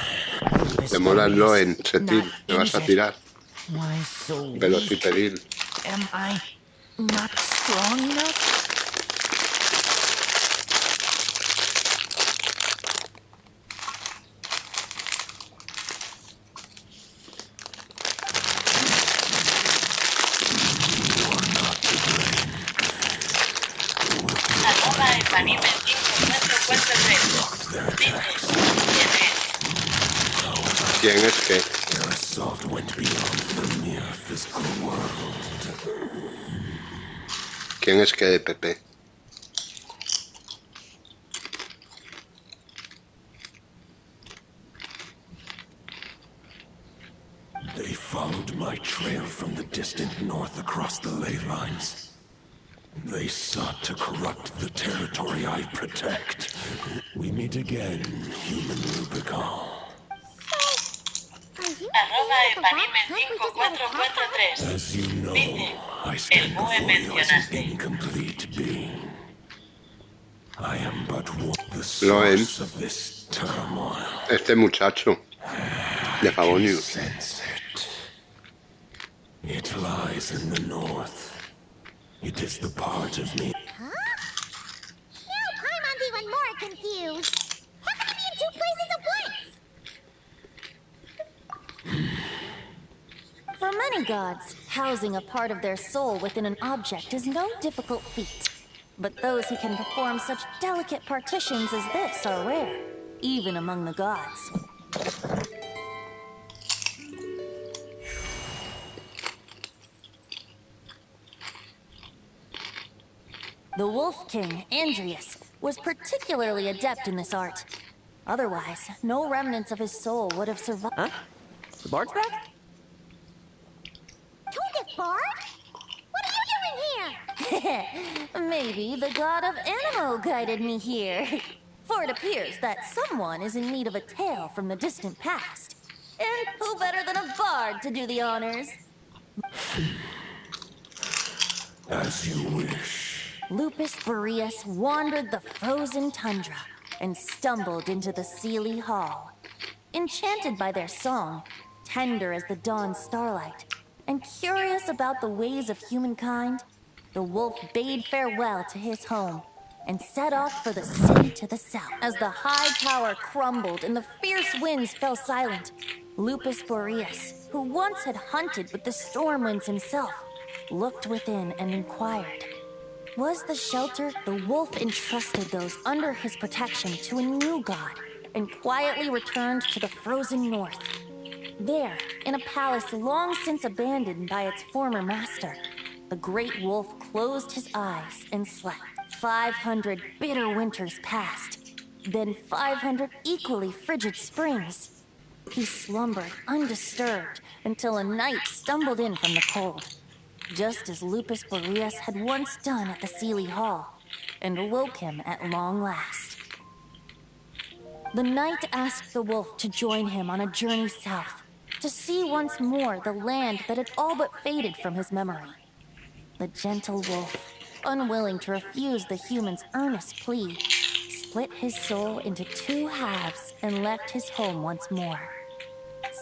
Te mola el Loen, chetil, me vas a tirar. Velocipedil. Am I not strong enough? @epanime5443 dice, ¿Quién es que? Their assault went beyond the mere physical world. ¿Quién es que de Pepe? They followed my trail from the distant north across the ley lines. They sought to corrupt the territory I protect. We meet again, human Rubicon. @epanime5443 As you know, dice, I stand el Bue before you as an mencionaste. incomplete being. I am but Lo es. Este muchacho de Favonius. It lies in the north. It is the part of me. Huh? Now Paimon's even more confused. How can he be in two places at once? For many gods, housing a part of their soul within an object is no difficult feat. But those who can perform such delicate partitions as this are rare, even among the gods. The Wolf King, Andrius, was particularly adept in this art. Otherwise, no remnants of his soul would have survived. Huh? The bard's back? Togus Bard? What are you doing here? Maybe the god of Animo guided me here. For it appears that someone is in need of a tale from the distant past. And who better than a bard to do the honors? As you wish. Lupus Boreas wandered the frozen tundra and stumbled into the Seelie Hall. Enchanted by their song, tender as the dawn starlight, and curious about the ways of humankind, the wolf bade farewell to his home and set off for the city to the south. As the high tower crumbled and the fierce winds fell silent, Lupus Boreas, who once had hunted with the storm winds himself, looked within and inquired. Was the shelter the wolf entrusted those under his protection to a new god and quietly returned to the frozen north? There, in a palace long since abandoned by its former master, the great wolf closed his eyes and slept. 500 bitter winters passed, then 500 equally frigid springs. He slumbered undisturbed until a night stumbled in from the cold, just as Lupus Boreas had once done at the Seelie Hall, and awoke him at long last. The night asked the wolf to join him on a journey south, to see once more the land that had all but faded from his memory. The gentle wolf, unwilling to refuse the human's earnest plea, split his soul into two halves and left his home once more.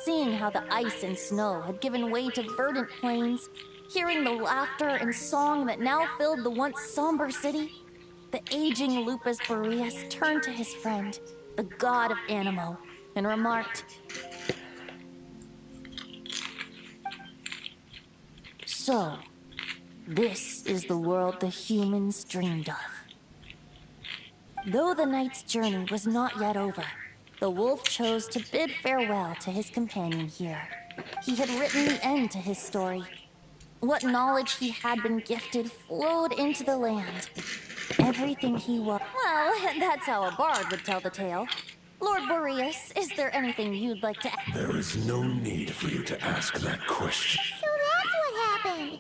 Seeing how the ice and snow had given way to verdant plains, hearing the laughter and song that now filled the once somber city, the aging Lupus Boreas turned to his friend, the god of Animo, and remarked, "So, this is the world the humans dreamed of." Though the night's journey was not yet over, the wolf chose to bid farewell to his companion here. He had written the end to his story. What knowledge he had been gifted flowed into the land. Everything he was... Well, that's how a bard would tell the tale. Lord Boreas, is there anything you'd like to add? There is no need for you to ask that question. So that's what happened.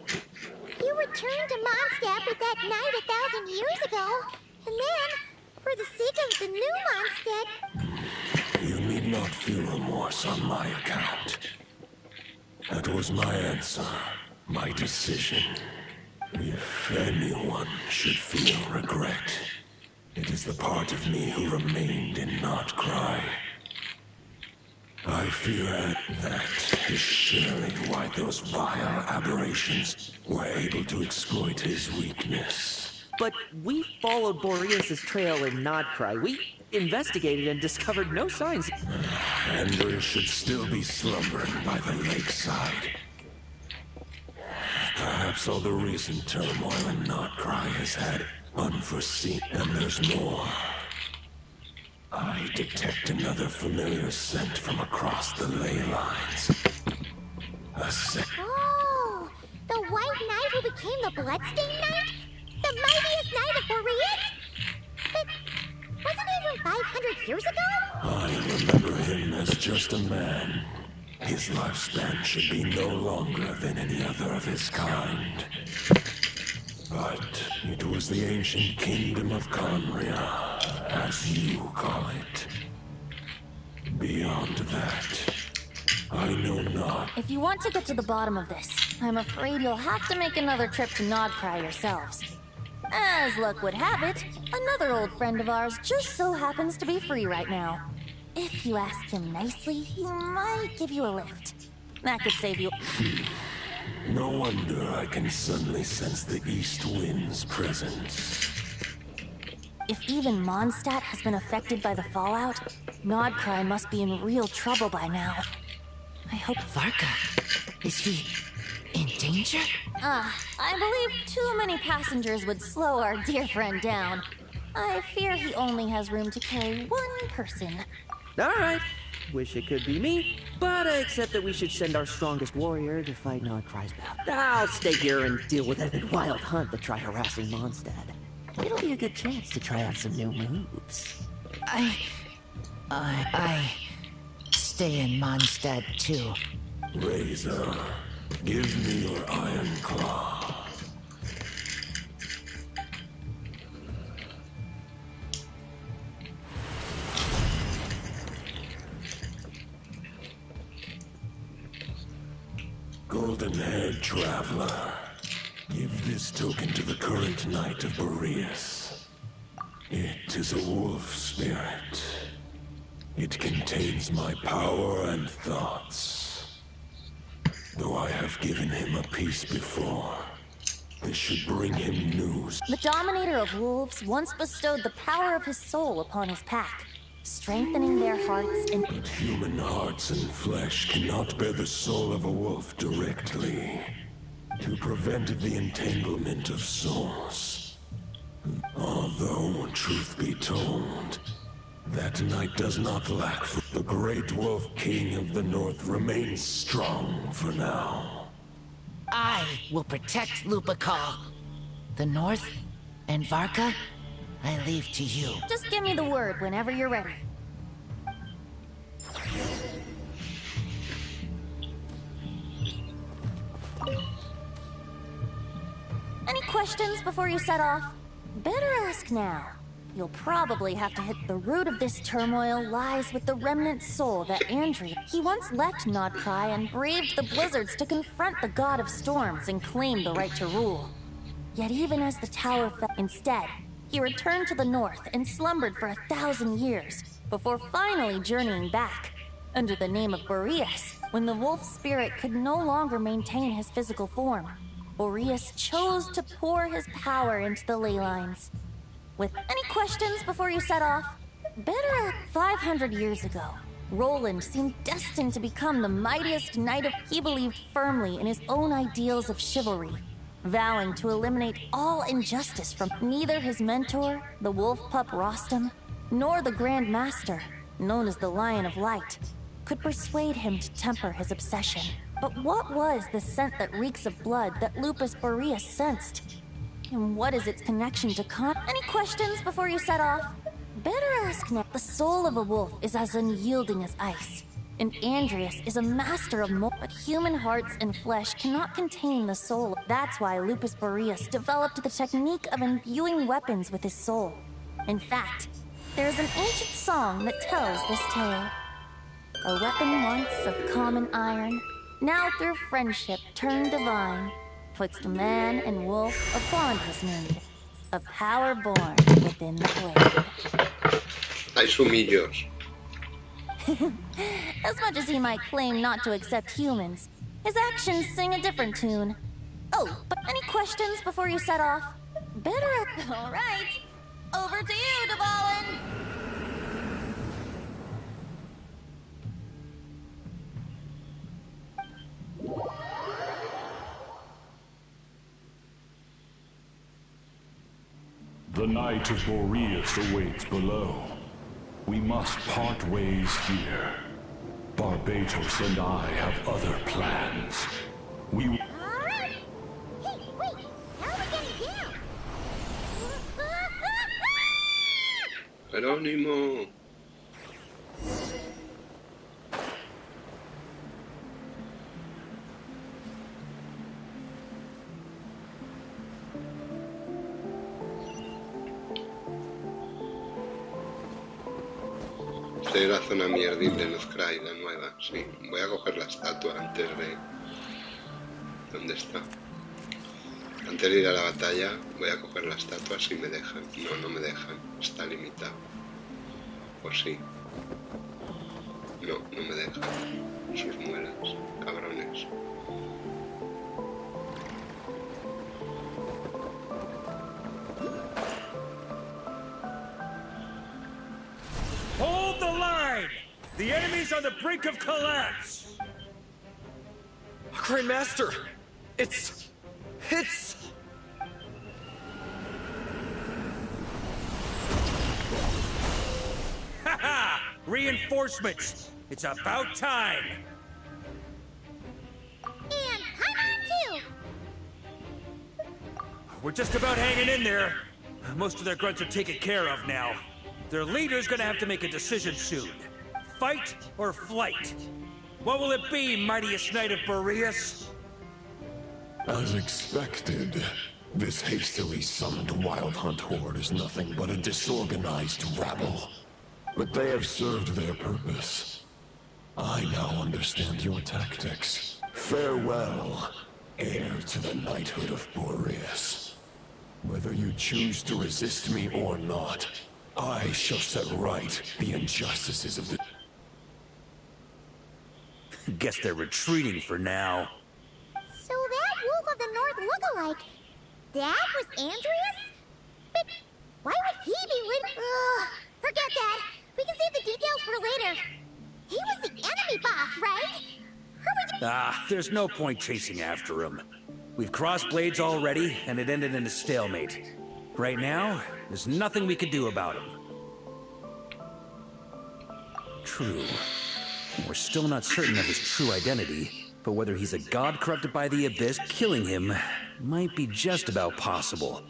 You returned to Mondstadt with that knight 1,000 years ago, and then, for the sake of the new Mondstadt... You need not feel remorse on my account. That was my answer, my decision. If anyone should feel regret, it is the part of me who remained and not cry. I fear that is surely why those vile aberrations were able to exploit his weakness. But we followed Boreas' trail in Nodcry. We investigated and discovered no signs. Andrius should still be slumbering by the lakeside. Perhaps all the recent turmoil in Nodcry has had unforeseen, and there's more. I detect another familiar scent from across the ley lines. Oh, the White Knight who became the Bloodstained Knight? The mightiest Knight of Boreas? But wasn't he from 500 years ago? I remember him as just a man. His lifespan should be no longer than any other of his kind. But it was the ancient kingdom of Conria, as you call it. Beyond that, I know not. If you want to get to the bottom of this, I'm afraid you'll have to make another trip to Nodcry yourselves. As luck would have it, another old friend of ours just so happens to be free right now. If you ask him nicely, he might give you a lift. That could save you. No wonder I can suddenly sense the east wind's presence. If even Mondstadt has been affected by the fallout, Nodcry must be in real trouble by now. I hope... Varka, is he in danger? I believe too many passengers would slow our dear friend down. I fear he only has room to carry one person. Alright, wish it could be me, but I accept that we should send our strongest warrior to fight Nodcry's battle. I'll stay here and deal with any wild hunt that try harassing Mondstadt. It'll be a good chance to try out some new moves. I stay in Mondstadt too. Razor, give me your iron claw. Golden-haired traveler, give this token to the current knight of Boreas. It is a wolf spirit. It contains my power and thoughts. Though I have given him a piece before, this should bring him news. The Dominator of Wolves once bestowed the power of his soul upon his pack, strengthening their hearts and... But human hearts and flesh cannot bear the soul of a wolf directly. To prevent the entanglement of souls. Although, truth be told, that knight does not lack for the great wolf king of the north remains strong for now. I will protect Lupakal. The north and Varka, I leave to you. Just give me the word whenever you're ready. Any questions before you set off? Better ask now. You'll probably have to hit the root of this turmoil lies with the remnant soul that Andrea... He once left Nodcry and braved the blizzards to confront the god of storms and claim the right to rule. Yet even as the tower fell... Instead, he returned to the north and slumbered for 1,000 years, before finally journeying back, under the name of Boreas, when the wolf spirit could no longer maintain his physical form. Boreas chose to pour his power into the ley lines. With any questions before you set off? Better 500 years ago, Roland seemed destined to become the mightiest knight of... He believed firmly in his own ideals of chivalry, vowing to eliminate all injustice from neither his mentor, the wolf pup Rostam, nor the Grand Master, known as the Lion of Light, could persuade him to temper his obsession. But what was the scent that reeks of blood that Lupus Boreas sensed? And what is its connection to Any questions before you set off? Better ask now. The soul of a wolf is as unyielding as ice, and Andreas is a master of but human hearts and flesh cannot contain the soul. That's why Lupus Boreas developed the technique of imbuing weapons with his soul. In fact, there is an ancient song that tells this tale. A weapon once of common iron, now through friendship turned divine. Twixt man and wolf a bond was made, a power born within the blade. Hay sumillos. As much as he might claim not to accept humans, his actions sing a different tune. Oh, but any questions before you set off? Better... All right, over to you, Dvalin! The Knight of Boreas awaits below. We must part ways here. Barbatos and I have other plans. We... Alright! Hey, wait! How are we getting down? Jerónimo. Sí, la zona mierdil de Nozcray, la nueva, sí. Voy a coger la estatua antes de... ¿Dónde está? Antes de ir a la batalla voy a coger la estatua si me dejan. No, no me dejan. Está limitado. ¿O sí? No, no me dejan. Sus muelas, cabrones. Hold the line! The enemy's on the brink of collapse! Grandmaster! It's... Haha! Reinforcements! It's about time! And Paimon too! We're just about hanging in there. Most of their grunts are taken care of now. Their leader's gonna have to make a decision soon. Fight or flight? What will it be, mightiest knight of Boreas? As expected, this hastily summoned Wild Hunt horde is nothing but a disorganized rabble. But they have served their purpose. I now understand your tactics. Farewell, heir to the knighthood of Boreas. Whether you choose to resist me or not, I shall set right the injustices of the... Guess they're retreating for now. So that Wolf of the North lookalike, that was Andreas? But why would he be leading... Ugh, forget that. We can save the details for later. He was the enemy boss, right? There's no point chasing after him. We've crossed blades already, and it ended in a stalemate. Right now, there's nothing we can do about him. True. We're still not certain of his true identity, but whether he's a god corrupted by the Abyss, killing him might be just about possible.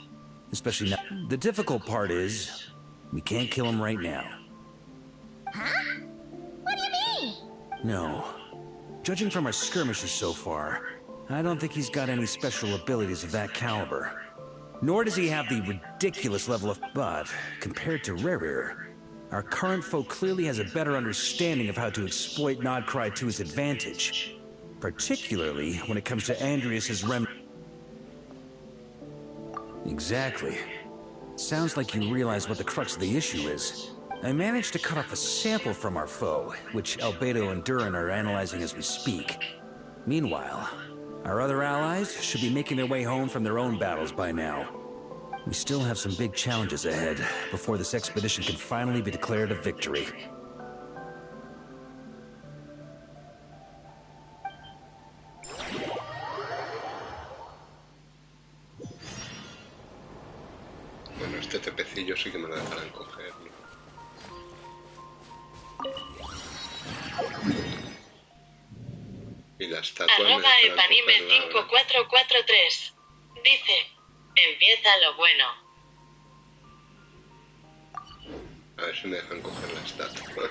Especially now. The difficult part is, we can't kill him right now. Huh? What do you mean? No. Judging from our skirmishes so far, I don't think he's got any special abilities of that caliber. Nor does he have the ridiculous level of... But, compared to Rerir, our current foe clearly has a better understanding of how to exploit Nodcry to his advantage. Particularly when it comes to Andreas's Exactly. Sounds like you realize what the crux of the issue is. I managed to cut off a sample from our foe, which Albedo and Durin are analyzing as we speak. Meanwhile, our other allies should be making their way home from their own battles by now. We still have some big challenges ahead before this expedition can finally be declared a victory. Bueno, este tepecillo sí que me lo dejarán coger, ¿no? Y la estatua @epanime5443 dice: empieza lo bueno. A ver si me dejan coger la estatua.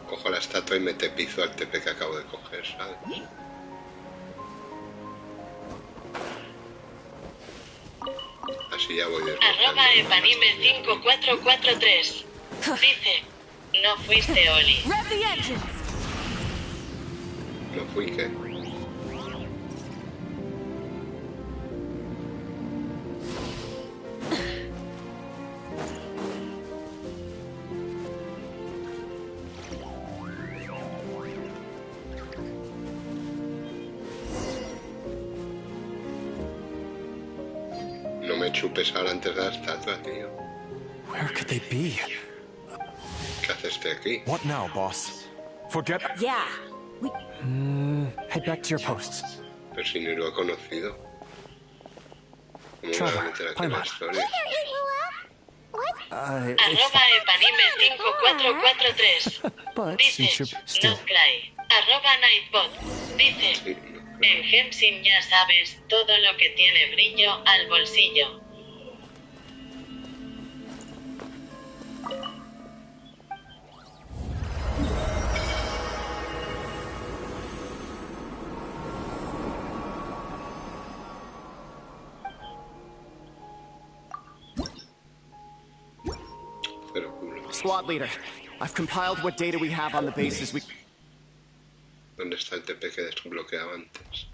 Cojo la estatua y me tepizo al tepe que acabo de coger, ¿sabes? Así ya voy derrotando. @epanime5443 dice: no fuiste Oli. No fui, ¿qué? No me chupes ahora antes de la estatua, tío. Where could they be? ¿Qué haces este aquí? What now, boss? Forget... Yeah. Head back to your posts. Pero si ni lo he conocido. ¿Cómo me voy a meter aquí en la historia? @epanime5443 dice: Nodcry. @nightbot dice: en Genshin ya sabes todo lo que tiene brillo al bolsillo. Squad leader, I've compiled what data we have on the bases we... ¿Dónde está el TP que desbloqueaba antes?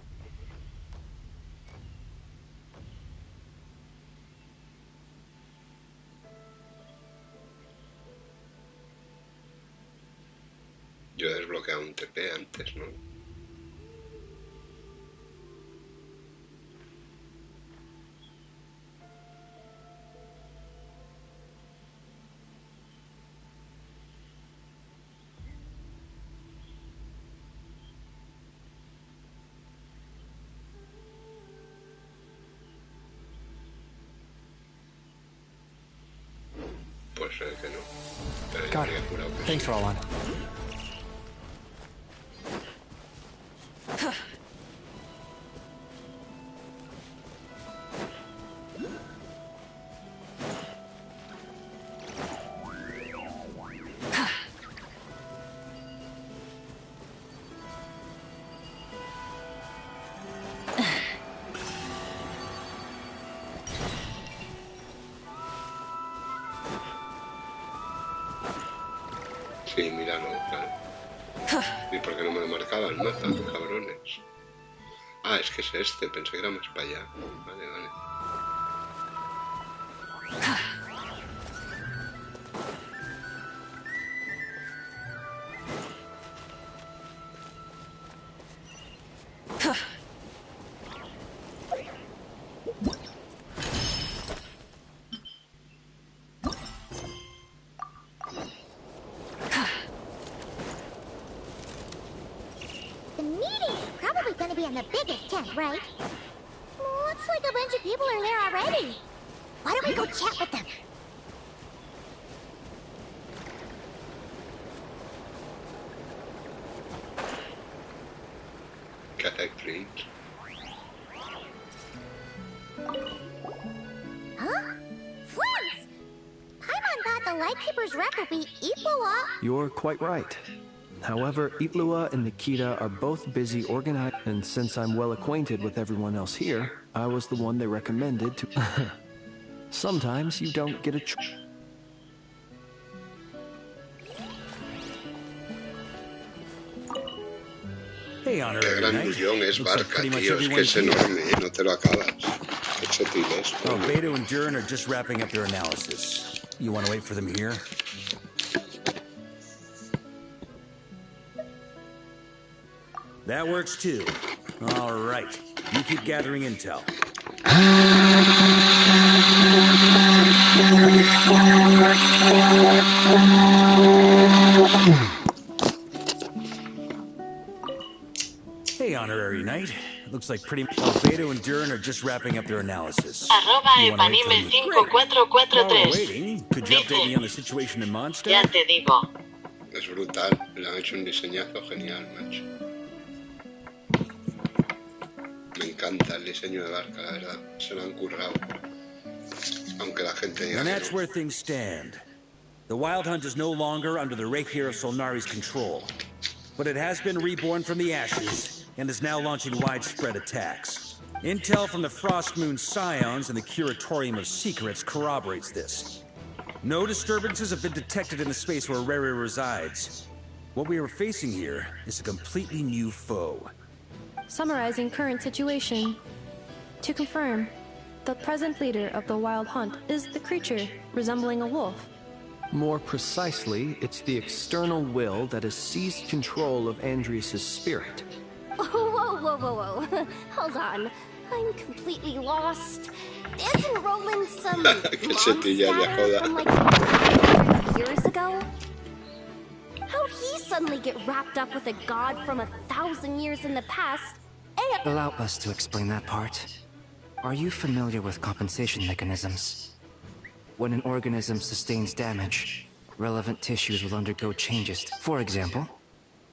Yo he desbloqueado un TP antes, ¿no? Puede ser que no. Pero Got it. Thanks, Roland. Sí, míralo, claro. ¿Y por qué no me lo marcaba el mapa, cabrones? Ah, es que es este, pensé que era más para allá. Vale, vale. The biggest tent, right? Looks like a bunch of people are there already. Why don't we go chat with them? Catech dreams. Huh? Friends! Paimon thought the Lightkeeper's rep would be Itlua. You're quite right. However, Itlua and Nikita are both busy organizing, and since I'm well acquainted with everyone else here, I was the one they recommended to... Sometimes you don't get a choice. Hey, Qué gran bullón es Barca, tío. Es que es enorme, no te lo acabas. Ese tiles. Oh, Beto and Duran are just wrapping up their analysis. You want to wait for them here? That works too. All right. You keep gathering intel. Hey, Honorary Knight. Looks like pretty much Beto and Duran are just wrapping up their analysis. @Eventomanía54443. Waiting. Could you update me on the situation in Mondstadt? Ya te digo. Es brutal. Le han hecho un diseñazo genial, macho. Me encanta el diseño de Barca, la verdad. Se lo han currado. Aunque la gente diga And que that's no. where things stand. The Wild Hunt is no longer under the Rapier of Solnari's control, but it has been reborn from the ashes and is now launching widespread attacks. Intel from the Frost Moon Scions and the Curatorium of Secrets corroborates this. No disturbances have been detected in the space where Rere resides. What we are facing here is a completely new foe. Summarizing current situation. To confirm, the present leader of the Wild Hunt is the creature resembling a wolf. More precisely, it's the external will that has seized control of Andrias' spirit. Whoa, whoa, whoa, whoa. Hold on. I'm completely lost. Isn't Roland some monster from like 100 years ago? How'd he suddenly get wrapped up with a god from 1,000 years in the past? And allow us to explain that part. Are you familiar with compensation mechanisms? When an organism sustains damage, relevant tissues will undergo changes. For example,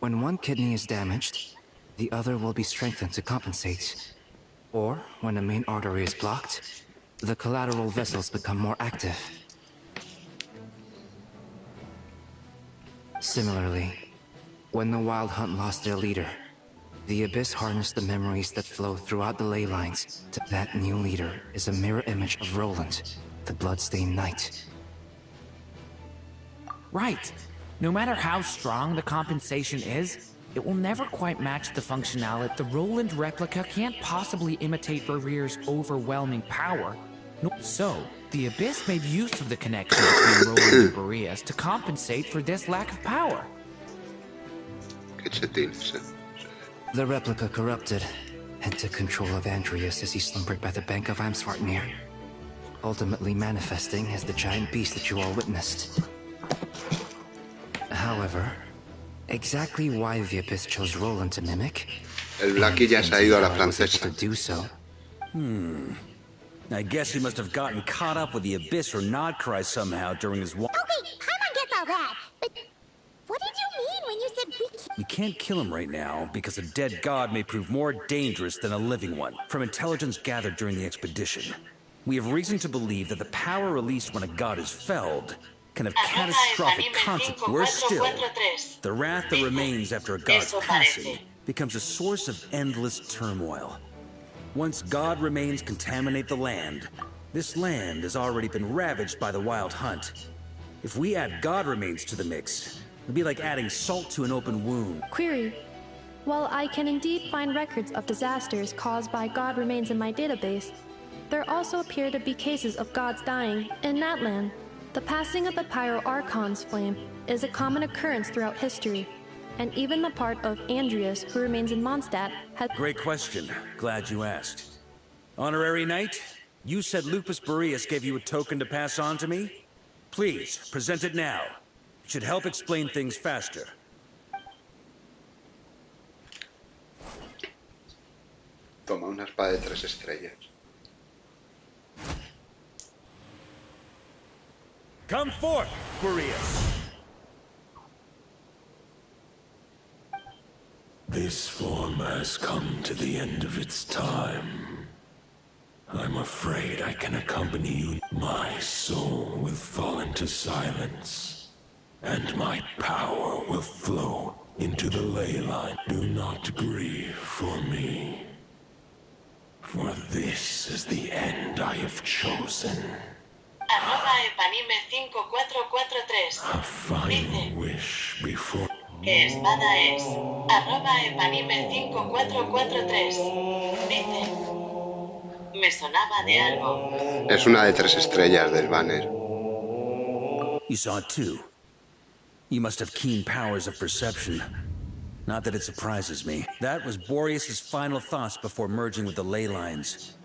when one kidney is damaged, the other will be strengthened to compensate. Or, when a main artery is blocked, the collateral vessels become more active. Similarly, when the Wild Hunt lost their leader, the Abyss harnessed the memories that flow throughout the ley lines. That new leader is a mirror image of Roland, the Bloodstained Knight. Right. No matter how strong the compensation is, it will never quite match the functionality. The Roland replica can't possibly imitate Barrier's overwhelming power. So, the Abyss made use of the connection between Roland and Boreas to compensate for this lack of power. The replica corrupted and took control of Andreas as he slumbered by the bank of Amsvartnir, ultimately manifesting as the giant beast that you all witnessed. However, exactly why the Abyss chose Roland to mimic, El Blackie ya se ha ido a la francesa. To do so. I guess he must have gotten caught up with the Abyss or Nodcry somehow during his walk. Okay, Paimon gets all that, but what did you mean when you said we can't? You can't kill him right now, because a dead god may prove more dangerous than a living one. From intelligence gathered during the expedition, we have reason to believe that the power released when a god is felled can have catastrophic consequences. Worse still, the wrath that remains after a god's passing becomes a source of endless turmoil. Once god remains contaminate the land, this land has already been ravaged by the Wild Hunt. If we add god remains to the mix, it'd be like adding salt to an open wound. Query. While I can indeed find records of disasters caused by god remains in my database, there also appear to be cases of gods dying in that land. The passing of the Pyro Archon's flame is a common occurrence throughout history, and even the part of Andreas who remains in Mondstadt has— Great question. Glad you asked. Honorary Knight, you said Lupus Boreas gave you a token to pass on to me? Please, present it now. It should help explain things faster. Toma una espada de 3 estrellas. Come forth, Boreas! This form has come to the end of its time. I'm afraid I can accompany you. My soul will fall into silence, and my power will flow into the ley line. Do not grieve for me, for this is the end I have chosen. @Epanime5443. A final wish before. ¿Qué espada es? @Epanime5443. Dice. Me sonaba de algo. Es una de 3 estrellas del banner. You saw it too. You must have keen powers of perception. Not that it surprises me. That was Boreas' final thoughts before merging with the ley lines.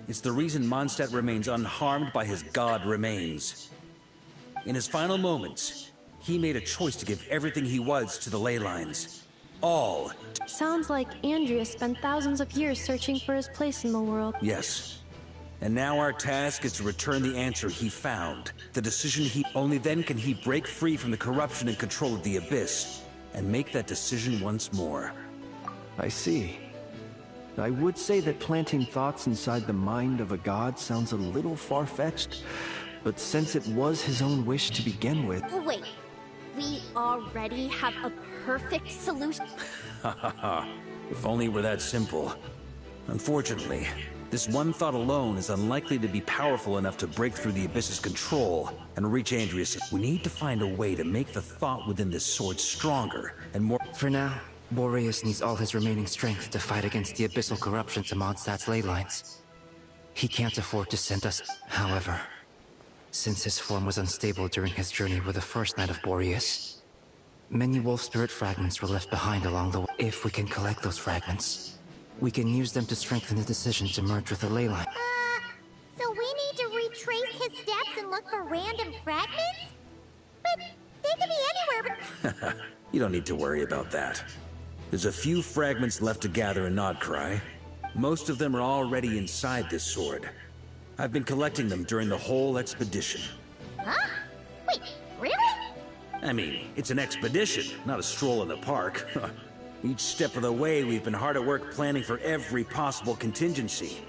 It's the reason Mondstadt remains unharmed by his god remains. In his final moments, he made a choice to give everything he was to the ley lines. All. Sounds like Andreas spent thousands of years searching for his place in the world. Yes. And now our task is to return the answer he found. The decision he... Only then can he break free from the corruption and control of the Abyss, and make that decision once more. I see. I would say that planting thoughts inside the mind of a god sounds a little far-fetched, but since it was his own wish to begin with... Wait, we already have a perfect solution? If only it were that simple. Unfortunately, this one thought alone is unlikely to be powerful enough to break through the Abyss's control and reach Andreas. We need to find a way to make the thought within this sword stronger and more... For now, Boreas needs all his remaining strength to fight against the abyssal corruption to Mondstadt's ley lines. He can't afford to send us. However, since his form was unstable during his journey with the first Knight of Boreas, many wolf spirit fragments were left behind along the way. If we can collect those fragments, we can use them to strengthen his decision to merge with the ley line. So we need to retrace his steps and look for random fragments? But they could be anywhere but... You don't need to worry about that. There's a few fragments left to gather in Nodcry. Most of them are already inside this sword. I've been collecting them during the whole expedition. Huh? Wait, really? I mean, it's an expedition, not a stroll in the park. Each step of the way, we've been hard at work planning for every possible contingency.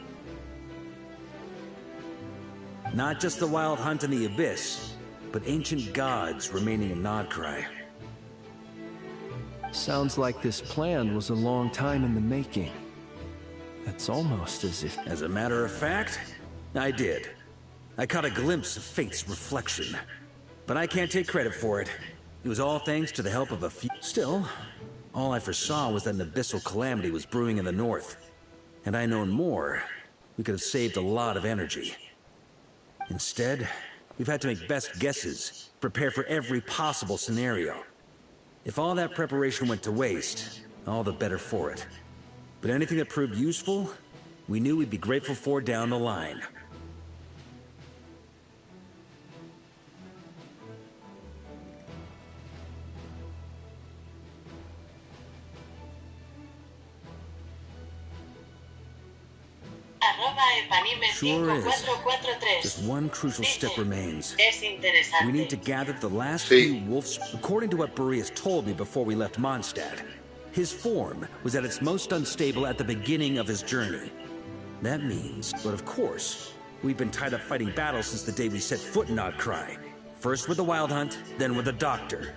Not just the Wild Hunt and the Abyss, but ancient gods remaining in Nodcry. Sounds like this plan was a long time in the making. It's almost as if... As a matter of fact, I did. I caught a glimpse of fate's reflection. But I can't take credit for it. It was all thanks to the help of a few... Still, all I foresaw was that an abyssal calamity was brewing in the north. Had I known more, we could have saved a lot of energy. Instead, we've had to make best guesses, prepare for every possible scenario. If all that preparation went to waste, all the better for it. But anything that proved useful, we knew we'd be grateful for down the line. Sure is. Just one crucial step remains. We need to gather the last few wolves. According to what Boreas told me before we left Mondstadt, his form was at its most unstable at the beginning of his journey. That means, but of course, we've been tied up fighting battles since the day we set foot in Outcry. First with the Wild Hunt, then with the Doctor.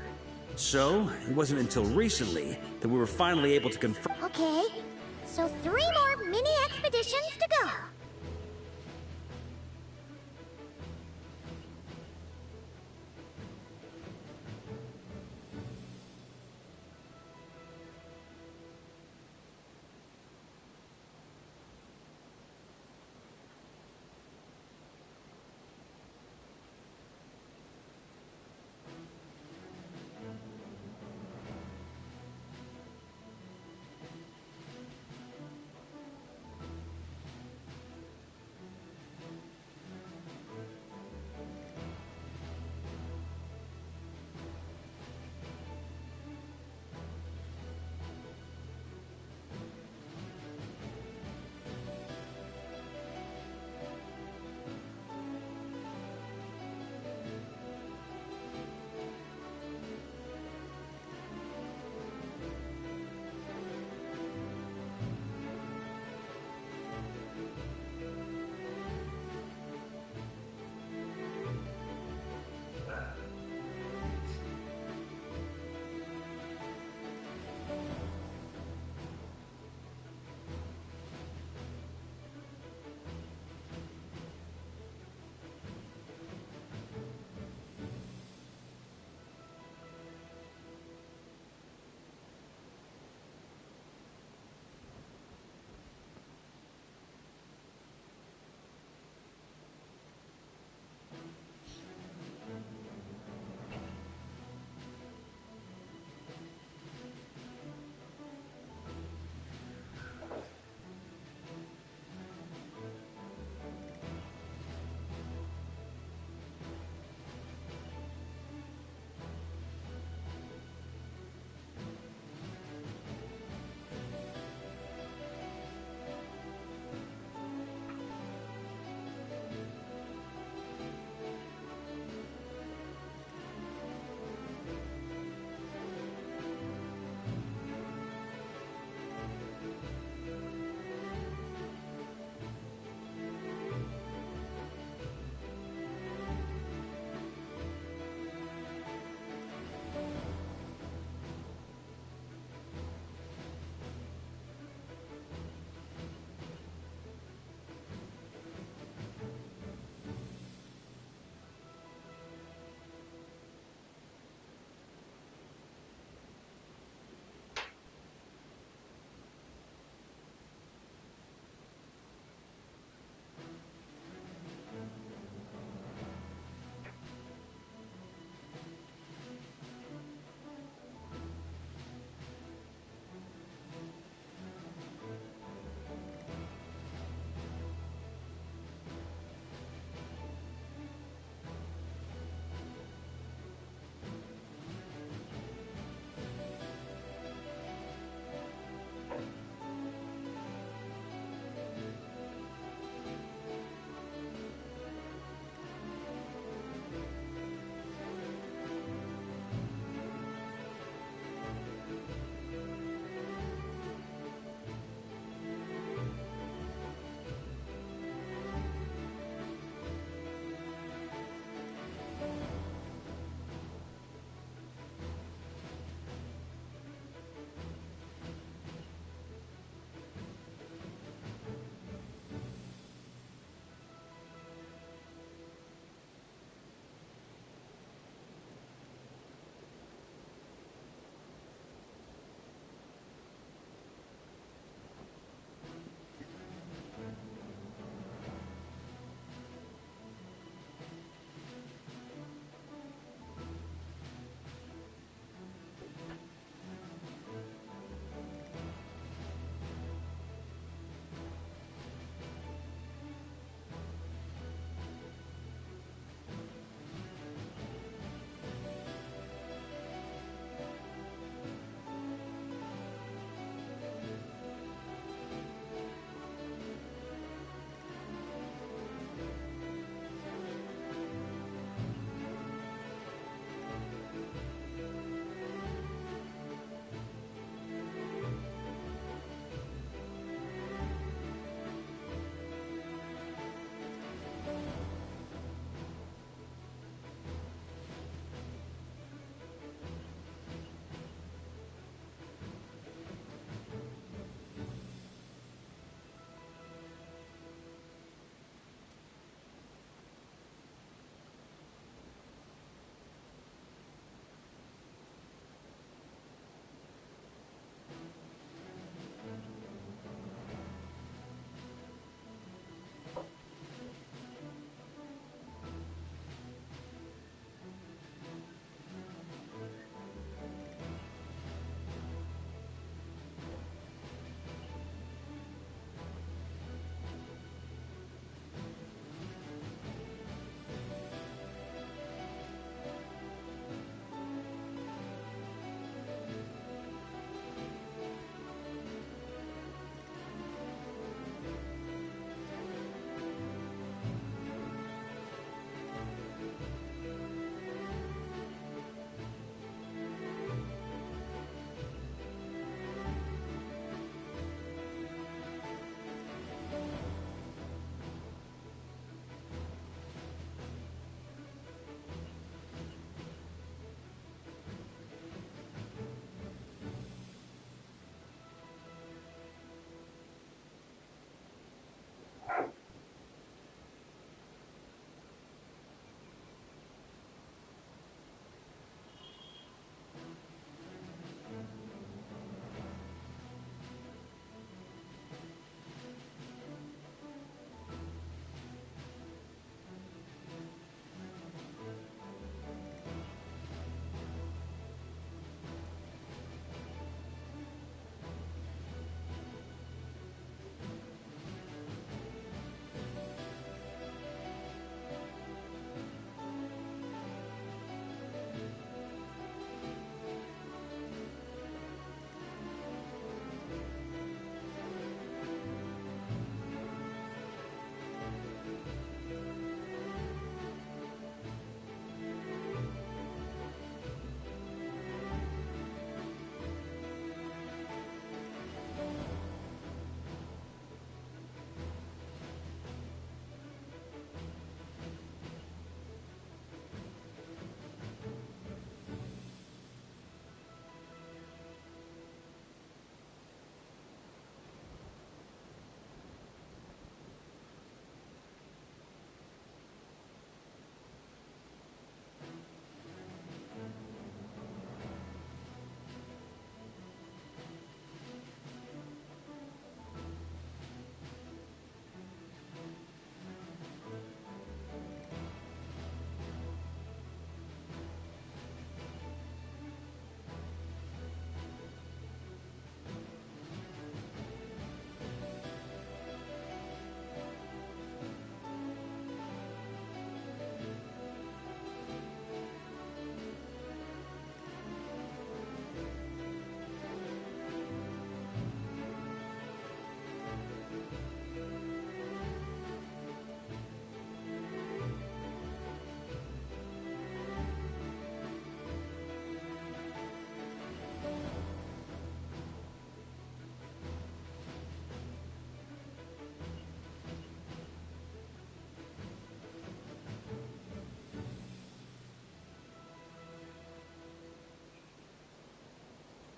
So, it wasn't until recently that we were finally able to confirm. Okay, so 3 more mini expeditions to go.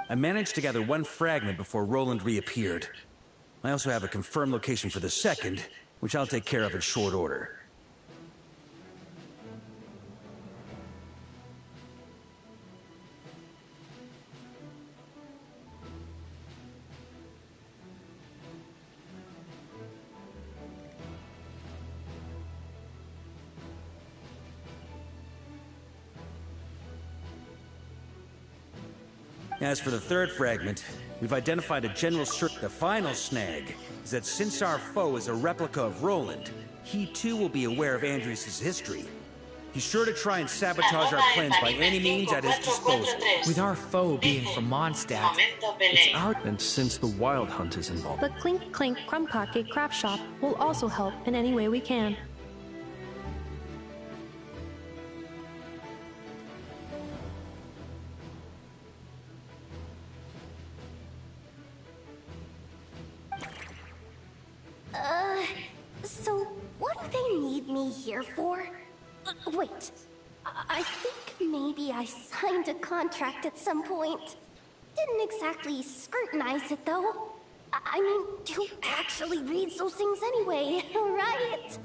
I managed to gather one fragment before Roland reappeared. I also have a confirmed location for the second, which I'll take care of in short order. As for the third fragment, we've identified a general search. The final snag is that since our foe is a replica of Roland, he too will be aware of Andrius' history. He's sure to try and sabotage our plans by any means at his disposal. With our foe being from Mondstadt, it's our... And since the Wild Hunt is involved... The Clink Clink Crumpkake craft shop will also help in any way we can. So what do they need me here for? Wait, I think maybe I signed a contract at some point. Didn't exactly scrutinize it though. I mean, who actually reads those things anyway, right?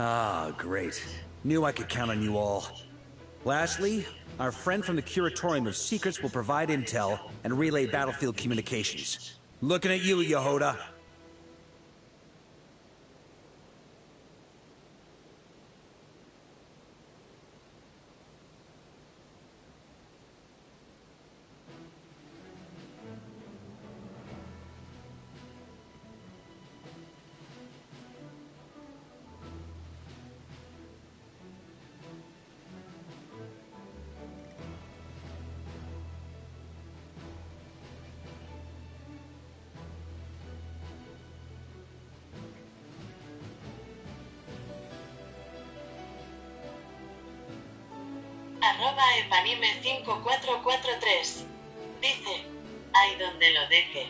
Ah, great. Knew I could count on you all. Lastly, our friend from the Curatorium of Secrets will provide intel and relay battlefield communications. Looking at you, Yehoda. @evanime5443. Dice, ahí donde lo deje.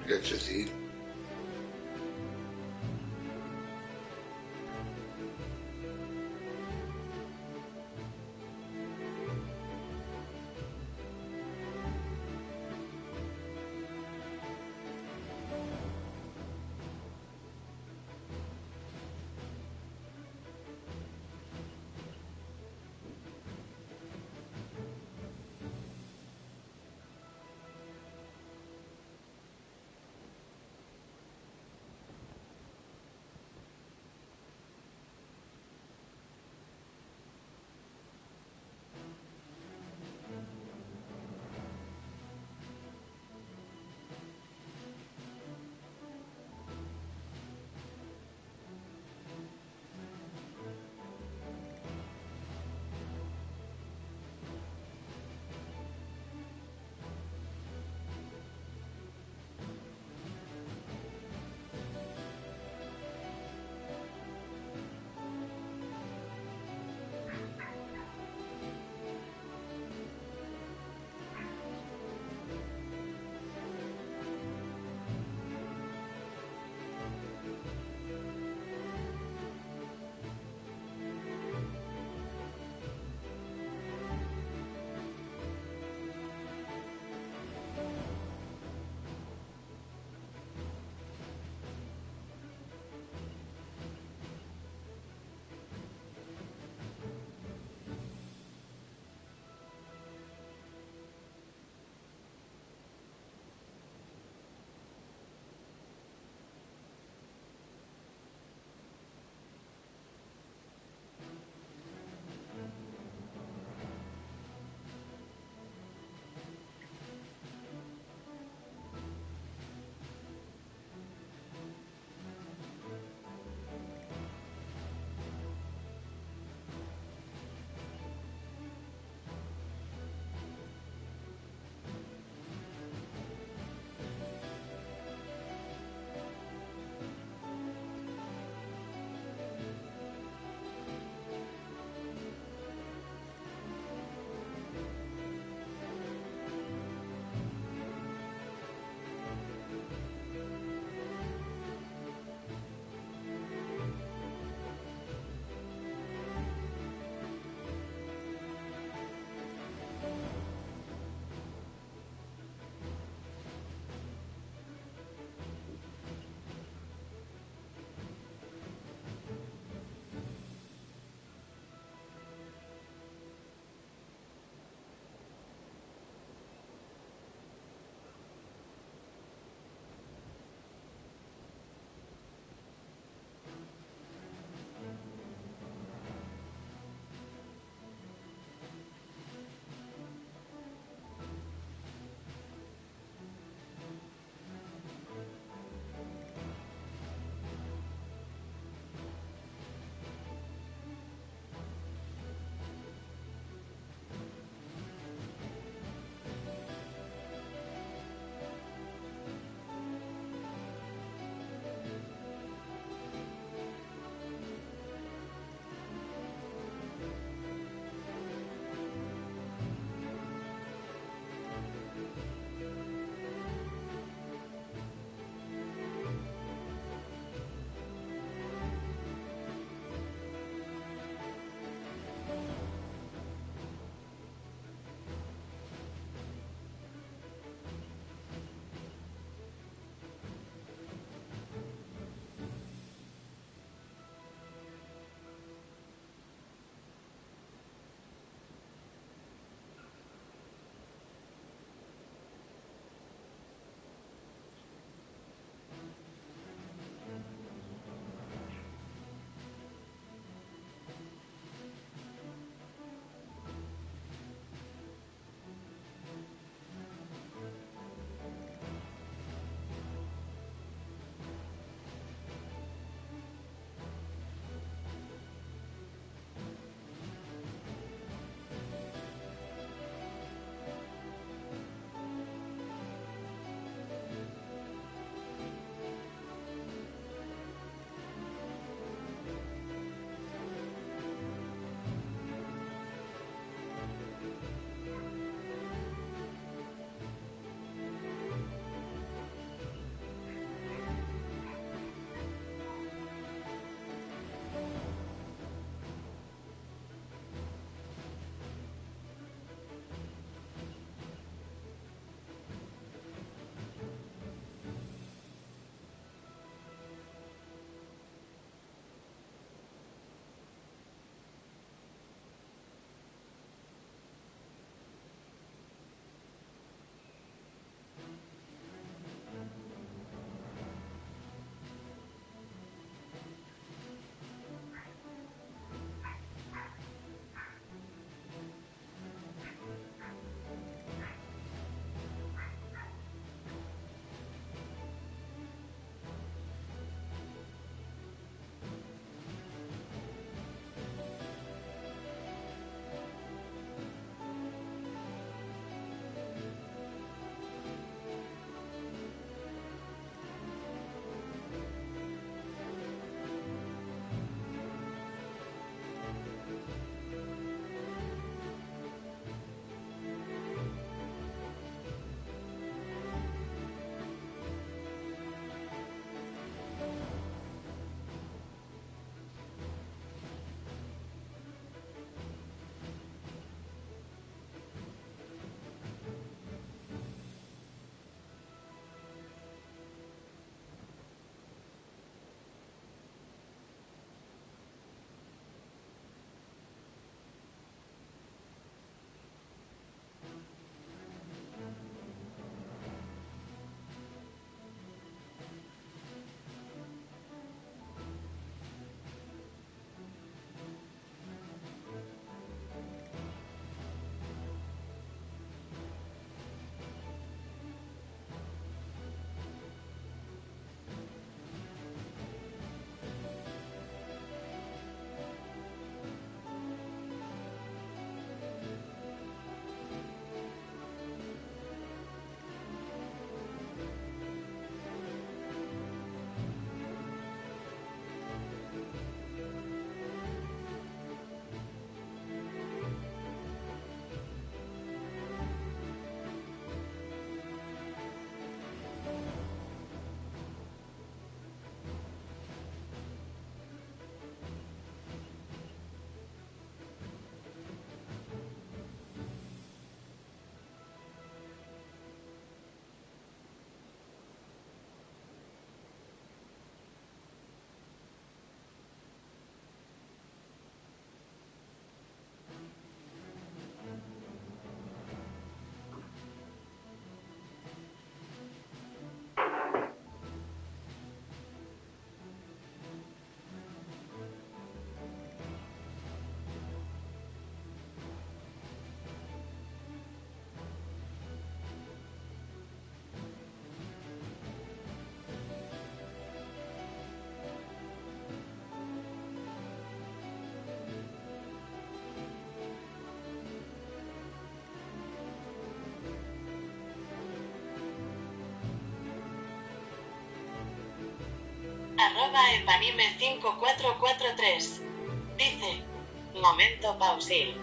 Es decir, @epanime5443. Dice, momento pausil.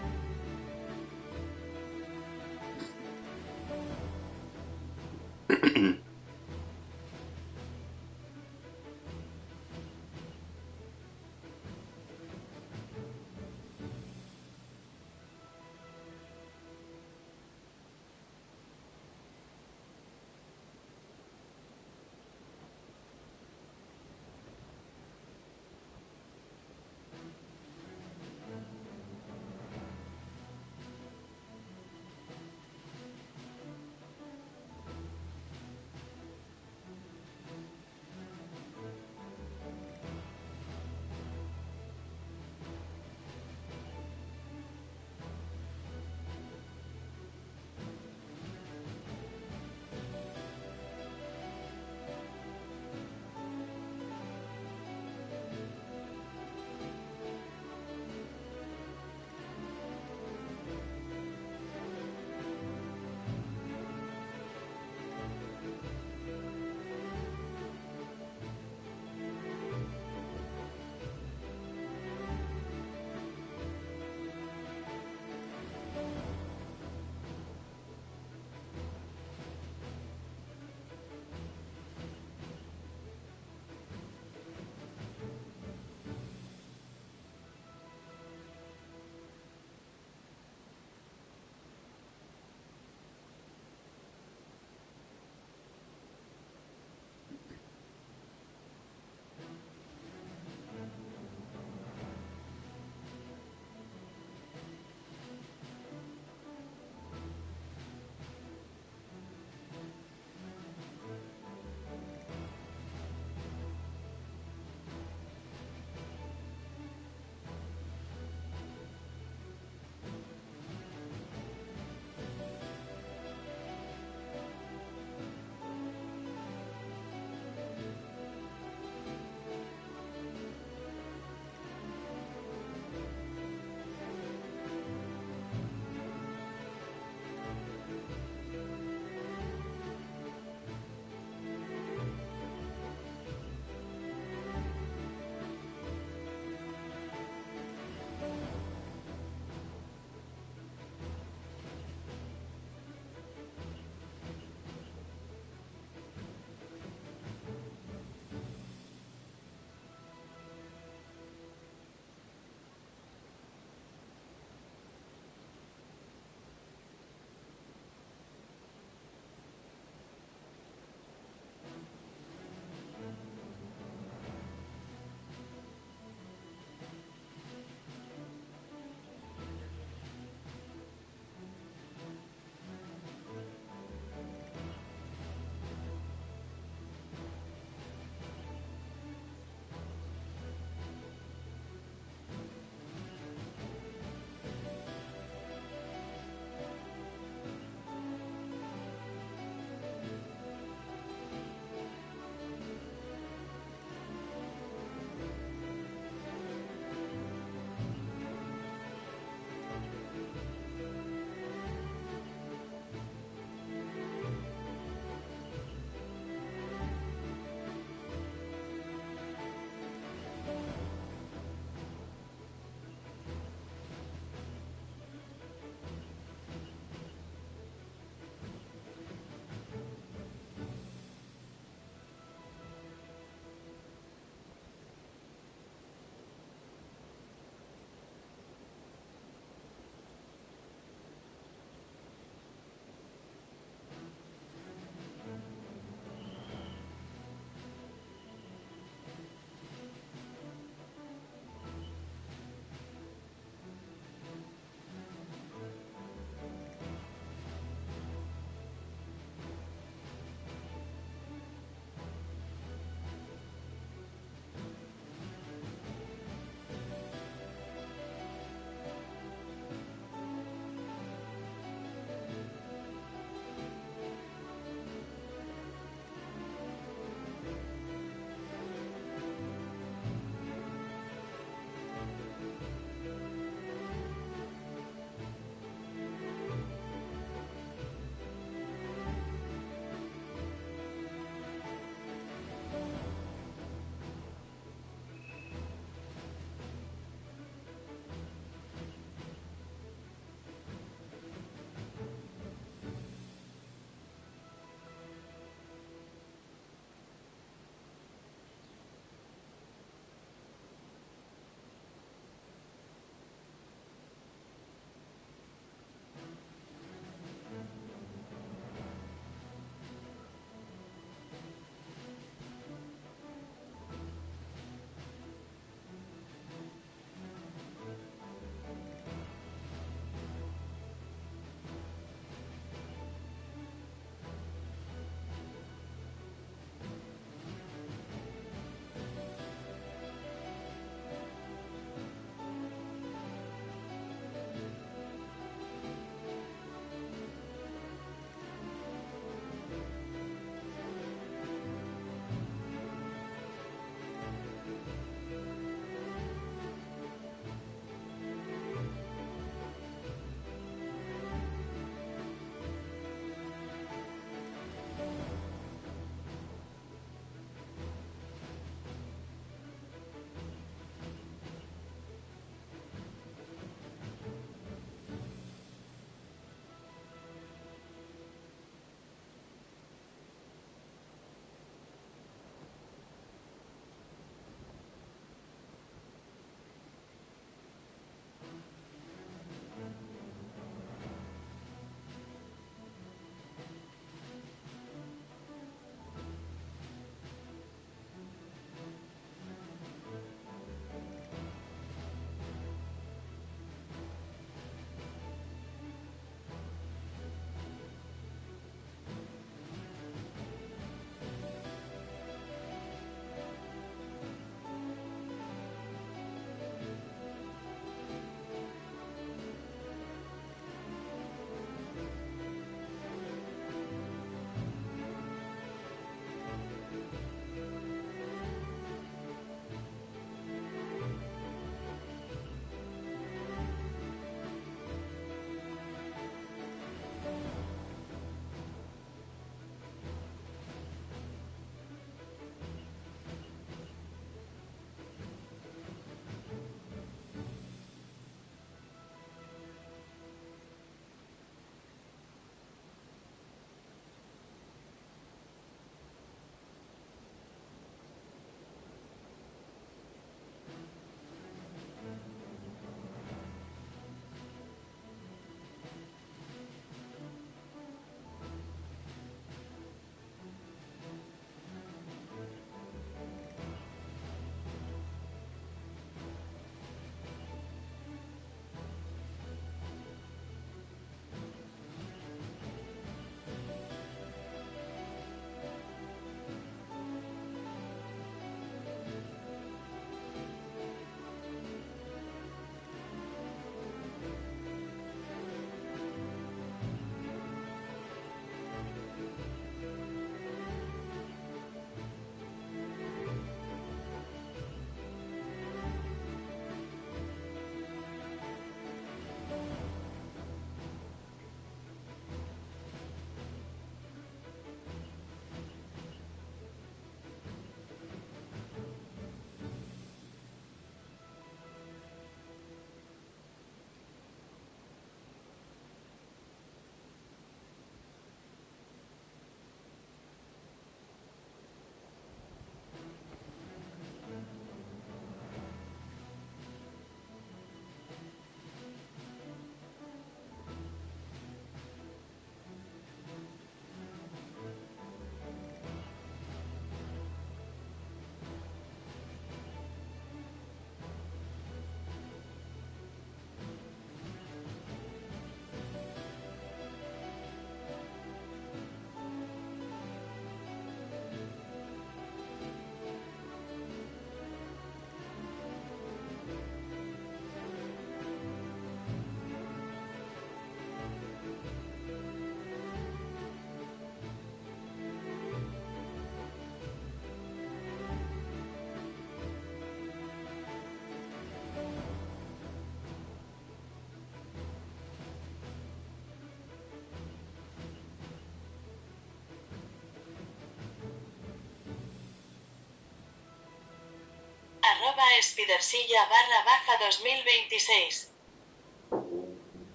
@spidersilla_2026.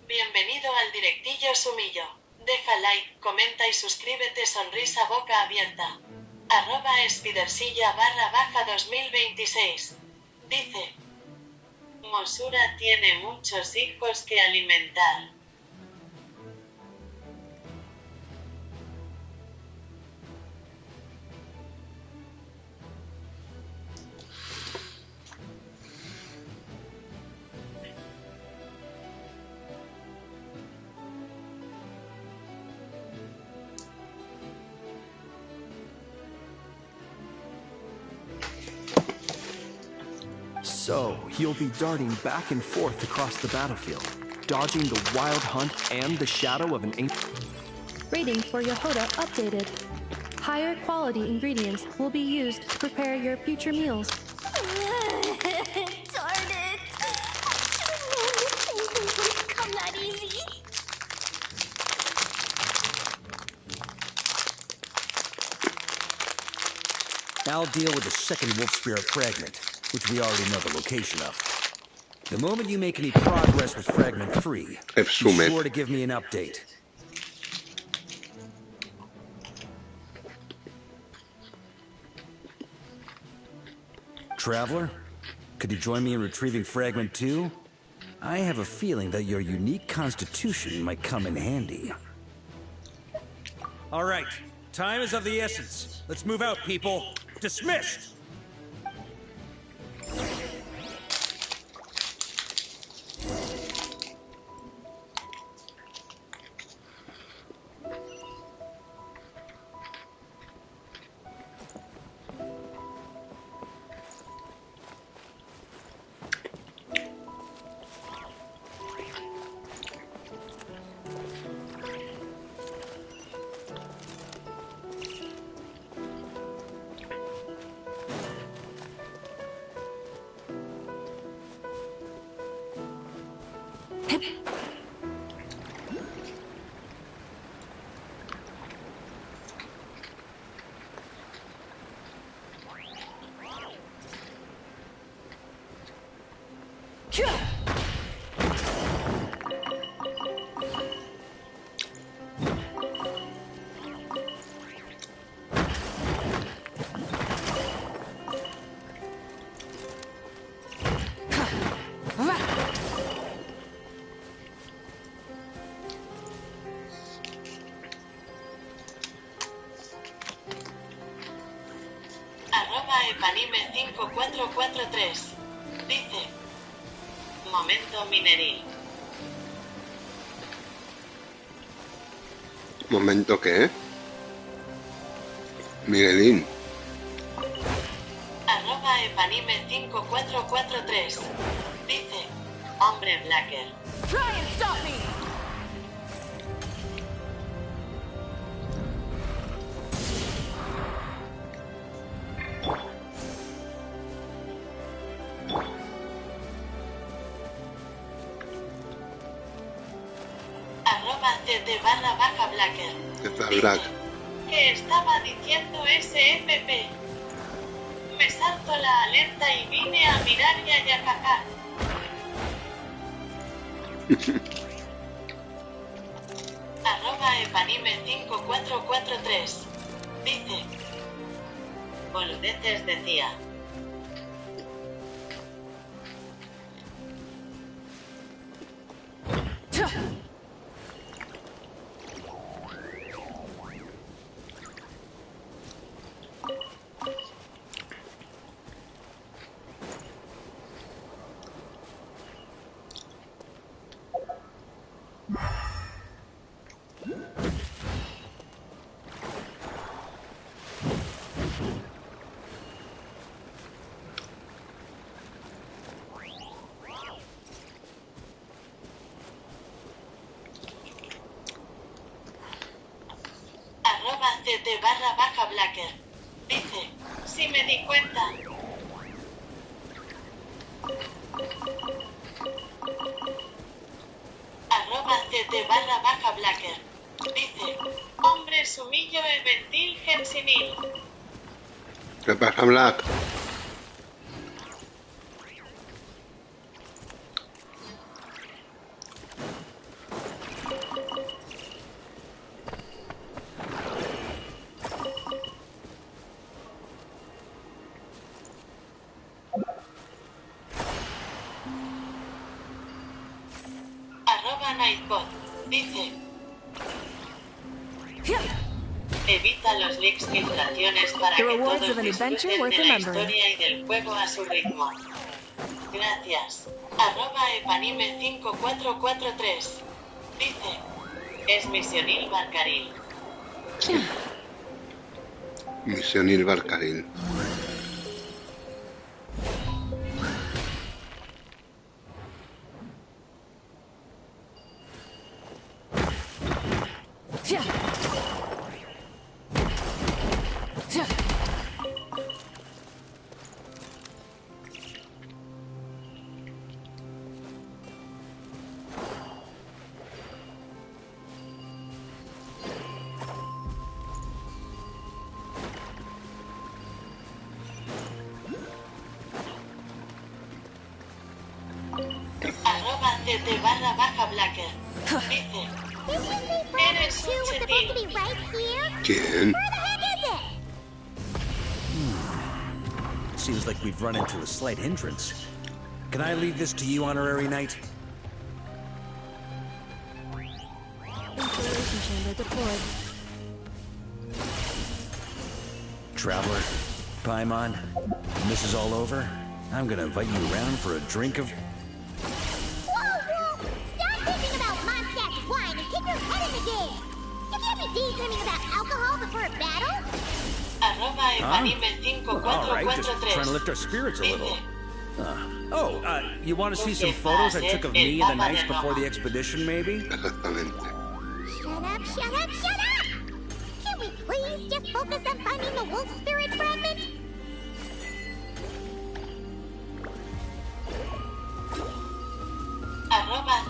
Bienvenido al directillo Sumillo. Deja like, comenta y suscríbete, sonrisa boca abierta. @spidersilla_2026. Dice: Mosura tiene muchos hijos que alimentar. So, you'll be darting back and forth across the battlefield, dodging the wild hunt and the shadow of an ancient... Rating for Yehoda updated. Higher quality ingredients will be used to prepare your future meals. Darn it! I should have known this thing wouldn't come that easy. I'll deal with the second wolf spirit fragment, which we already know the location of. The moment you make any progress with Fragment 3, be sure to give me an update. Traveler, could you join me in retrieving Fragment 2? I have a feeling that your unique constitution might come in handy. All right, time is of the essence. Let's move out, people. Dismissed! Eventomanía5443 dice: Momento mineril. ¿Momento qué? Miguelín. @epanime5443 dice: Hombre Blacker. Try and stop me. @CT_Blacker dice: ¿Qué estaba diciendo ese FP? Me salto la alerta y vine a mirar y a yajajar. @epanime5443 dice: Boludeces decía. @CT_Blacker dice: Si me di cuenta. @CT_Blacker dice: Hombre sumillo eventil gensinil. ¿Qué pasa, Black? @Nightbot dice: evita los leaks y filtraciones para The que rewards todos of an adventure disfruten worth de la remembering. historia y del juego a su ritmo. Gracias. @Epanime5443 dice: es Misionil Barcaril. Misionil Barcaril. @CT_Blacker dice: eres un chetín. ¿Quién? Seems like we've run into a slight hindrance. Can I leave this to you, Honorary Knight? Installation chamber deployed. Traveler, Paimon, when this is all over, I'm gonna invite you around for a drink of... Whoa! Stop thinking about Mondstadt's wine and keep your head in the game! You can't be daydreaming about alcohol before a battle! Alright, just trying to lift our spirits a little. You want to see some photos I took of me the nights before the expedition, maybe? Exactamente. Shut up! Can we please just focus on finding the wolf spirit fragment?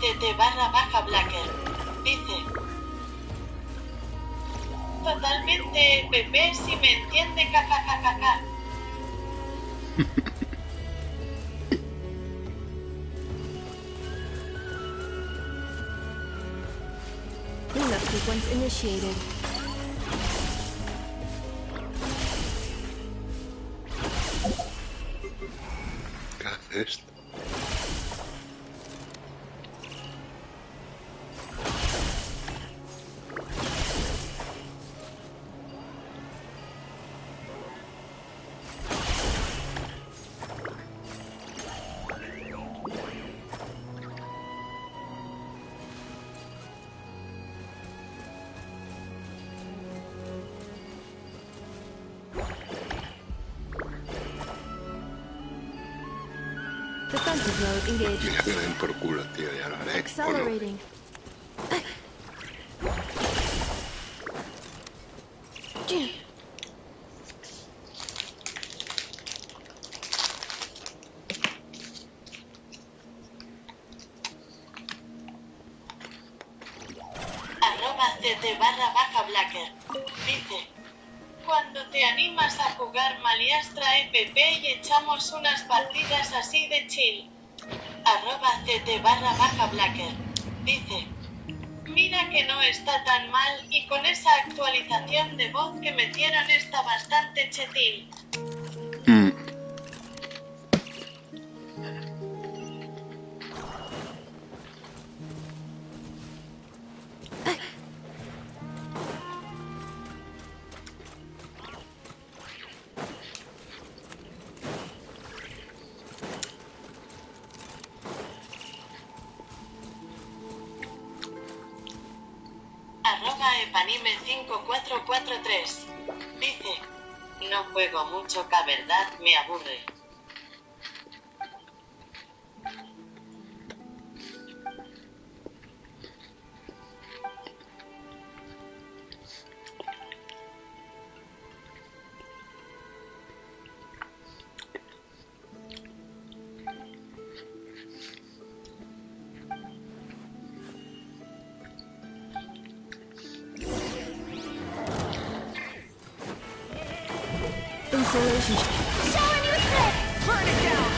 @CT_Blacker dice: totalmente Pepe si me entiende kkkk. Cleanup sequence initiated. ¿Qué hace esto? Defensive mode engaged. Mira que le den por culo, tío, ya lo haré. ¿O no? Accelerating. @CT_Blacker dice: cuando te animas a jugar Maliastra EPP y echamos unas partidas así de chill. @CT_Blacker dice: mira que no está tan mal y con esa actualización de voz que metieron está bastante chetín. @Epanime5443 dice: no juego mucho, que verdad me aburre. Installation. Showing you this! Burn it down!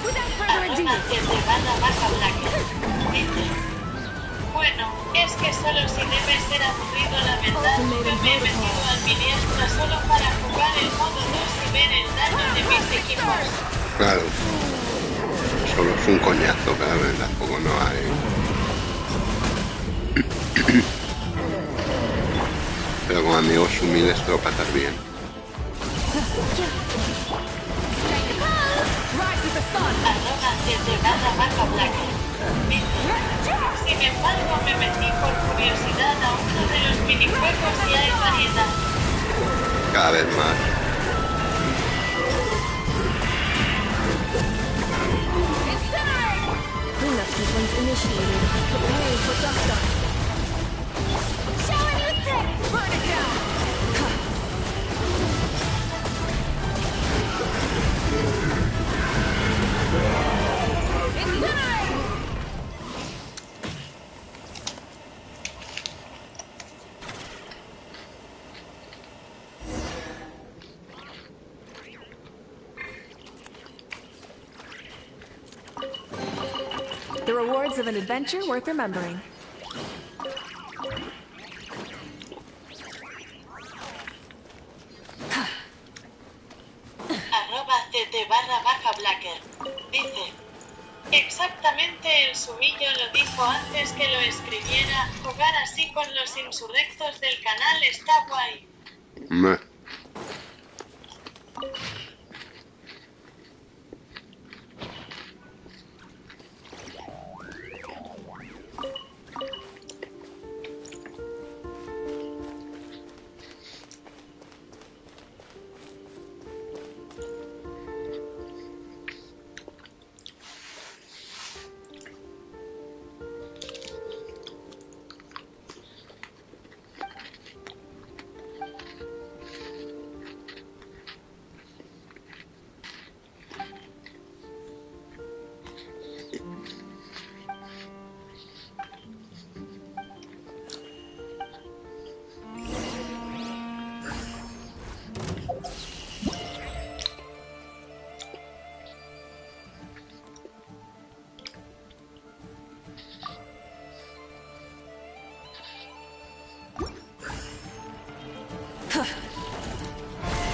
Without further ado, dice: bueno, es que solo si debe ser aburrido la verdad, yo me he metido al miniextra solo para jugar el modo 2 y ver el daño de mis equipos. Claro. Solo es un coñazo, claro, tampoco no hay. Pero con amigos humildes te lo pasas bien. Sin embargo, me metí por curiosidad a uno de los minijuegos y hay variedad. Cada vez más. Cleanup sequence initiated. Preparing for dust up. Show a new trick! Burn it down! Incinerate! The rewards of an adventure worth remembering. @CT_Blacker. Dice: exactamente, el Sumillo lo dijo antes que lo escribiera. Jugar así con los insurrectos del canal está guay.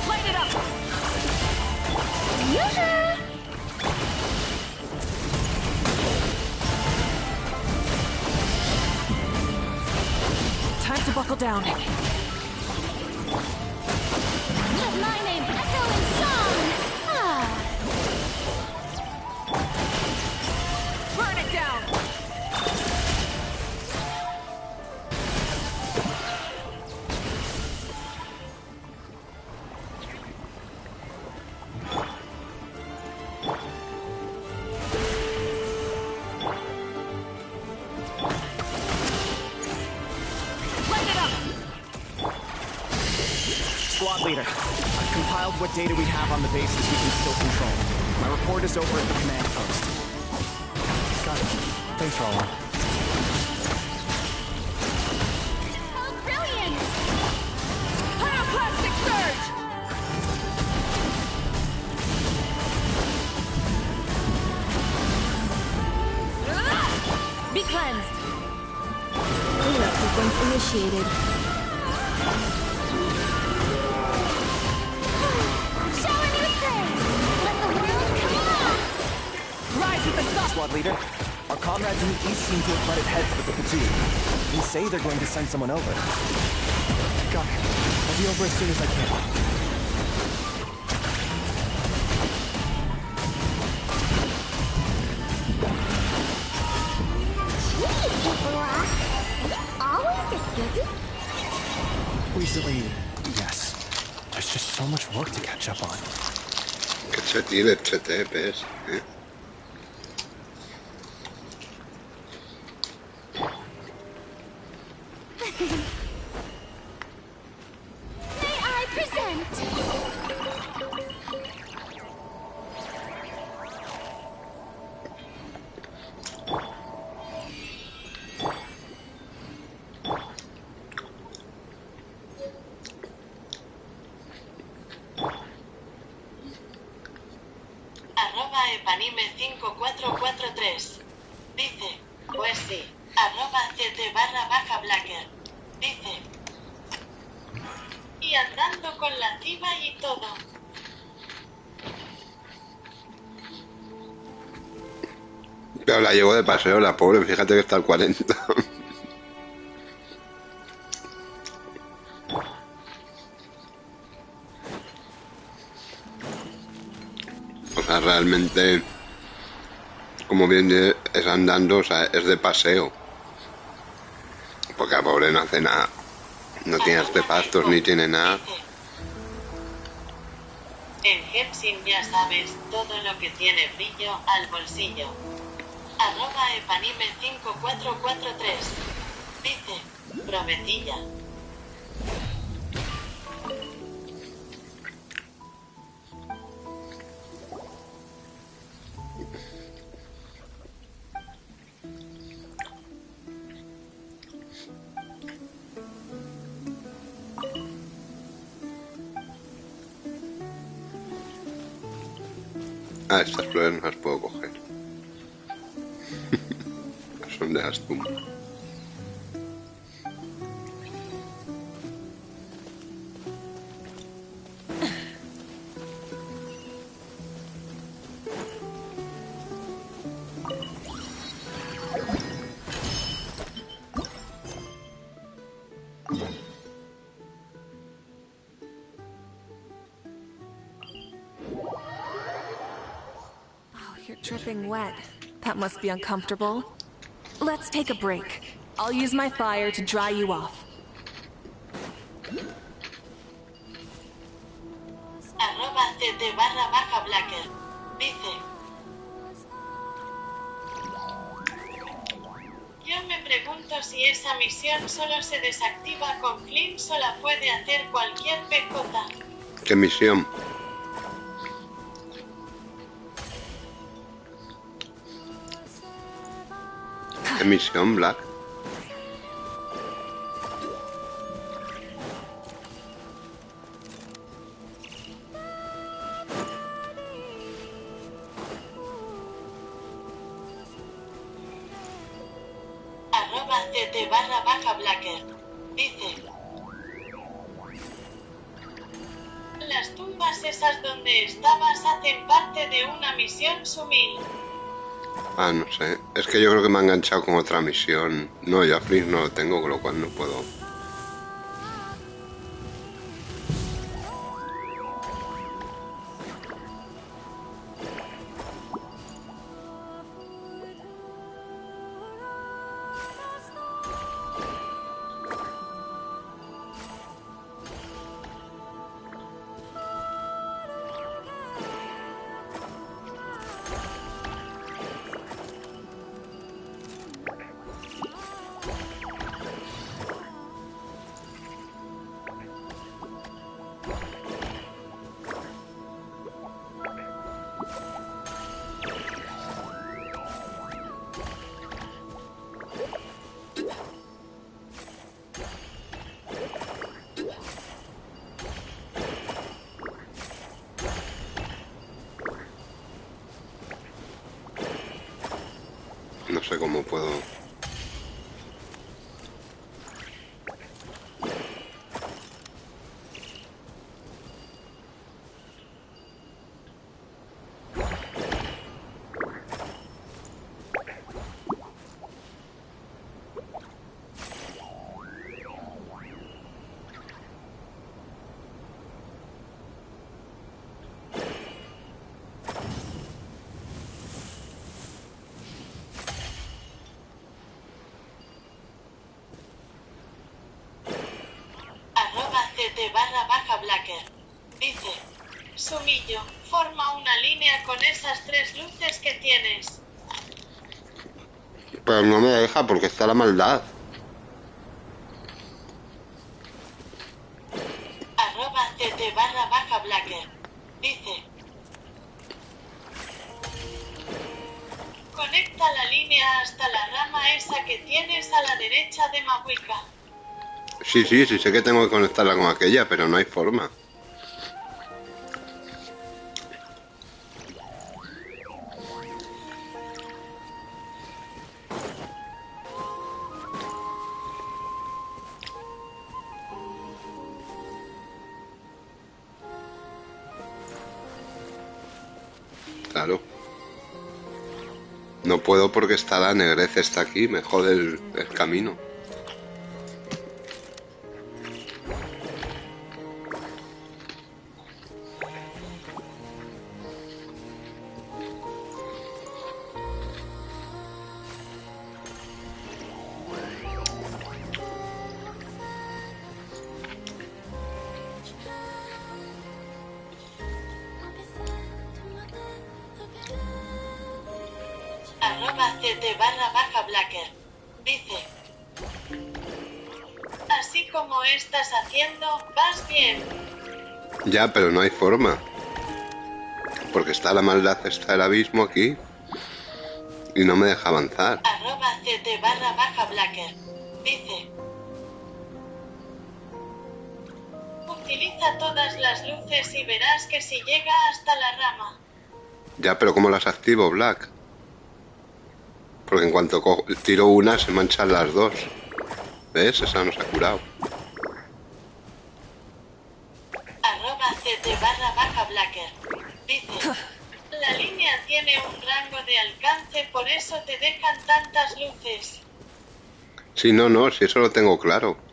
Light it up! Time to buckle down. Let my name echo in song! Burn it down! Squad leader, I've compiled what data we have on the bases we can still control. My report is over at the command post. Got it. Thanks, Roland. Oh, brilliant! Pyroclastic surge! Be cleansed! Cleanup sequence initiated. Show a new trick! Let the world come on! Rise with the sun! Squad leader, our comrades in the east seem to have butted heads with the platoon. They say they're going to send someone over. Got it. I'll be over as soon as I can. Gee, Kipua! Are you always this busy? Recently, yes. There's just so much work to catch up on. Que se tire TTPs, ¿eh? May I present? @Epanime5443. Dice: pues sí. @CT_Blacker. Pero la llevo de paseo, la pobre, fíjate que está al 40. O sea, realmente, como bien dice, es andando, o sea, es de paseo. Porque la pobre no hace nada. No tiene artefactos ni tiene nada. En Genshin ya sabes, todo lo que tiene brillo al bolsillo. @epanime5443. Dice, prometilla. Ah, estas flores no las puedo coger. Son de las tumbas. You're dripping wet. That must be uncomfortable. Let's take a break. I'll use my fire to dry you off. @CT_Blacker. Dice. Yo me pregunto si esa misión solo se desactiva con Flims o la puede hacer cualquier PJ. ¿Qué misión? ¿Qué misión, Black? @CT_Blacker. Dice. Las tumbas esas donde estabas hacen parte de una misión sumil. Ah, no sé. Es que yo creo que me ha enganchado con otra misión. No, yo a Flynn no lo tengo, con lo cual no puedo. No sé cómo puedo. @CT_Blacker. Dice. Sumillo, forma una línea con esas tres luces que tienes. Pero no me deja porque está la maldad. @CT_Blacker. Dice. Conecta la línea hasta la rama esa que tienes a la derecha de Mahuika. Sí, sí, sí, sé que tengo que conectarla con aquella, pero no hay forma. Claro. No puedo porque está la negrez, está aquí, me jode el camino. @CT_Blacker. Dice: así como estás haciendo, vas bien. Ya, pero no hay forma. Porque está la maldad, está el abismo aquí. Y no me deja avanzar. @CT_Blacker. Dice: utiliza todas las luces y verás que si llega hasta la rama. Ya, pero ¿cómo las activo, Black? Porque en cuanto tiro una, se manchan las dos. ¿Ves? Esa no se ha curado. @CT_Blacker. Dice: la línea tiene un rango de alcance, por eso te dejan tantas luces. Sí, no, si eso lo tengo claro.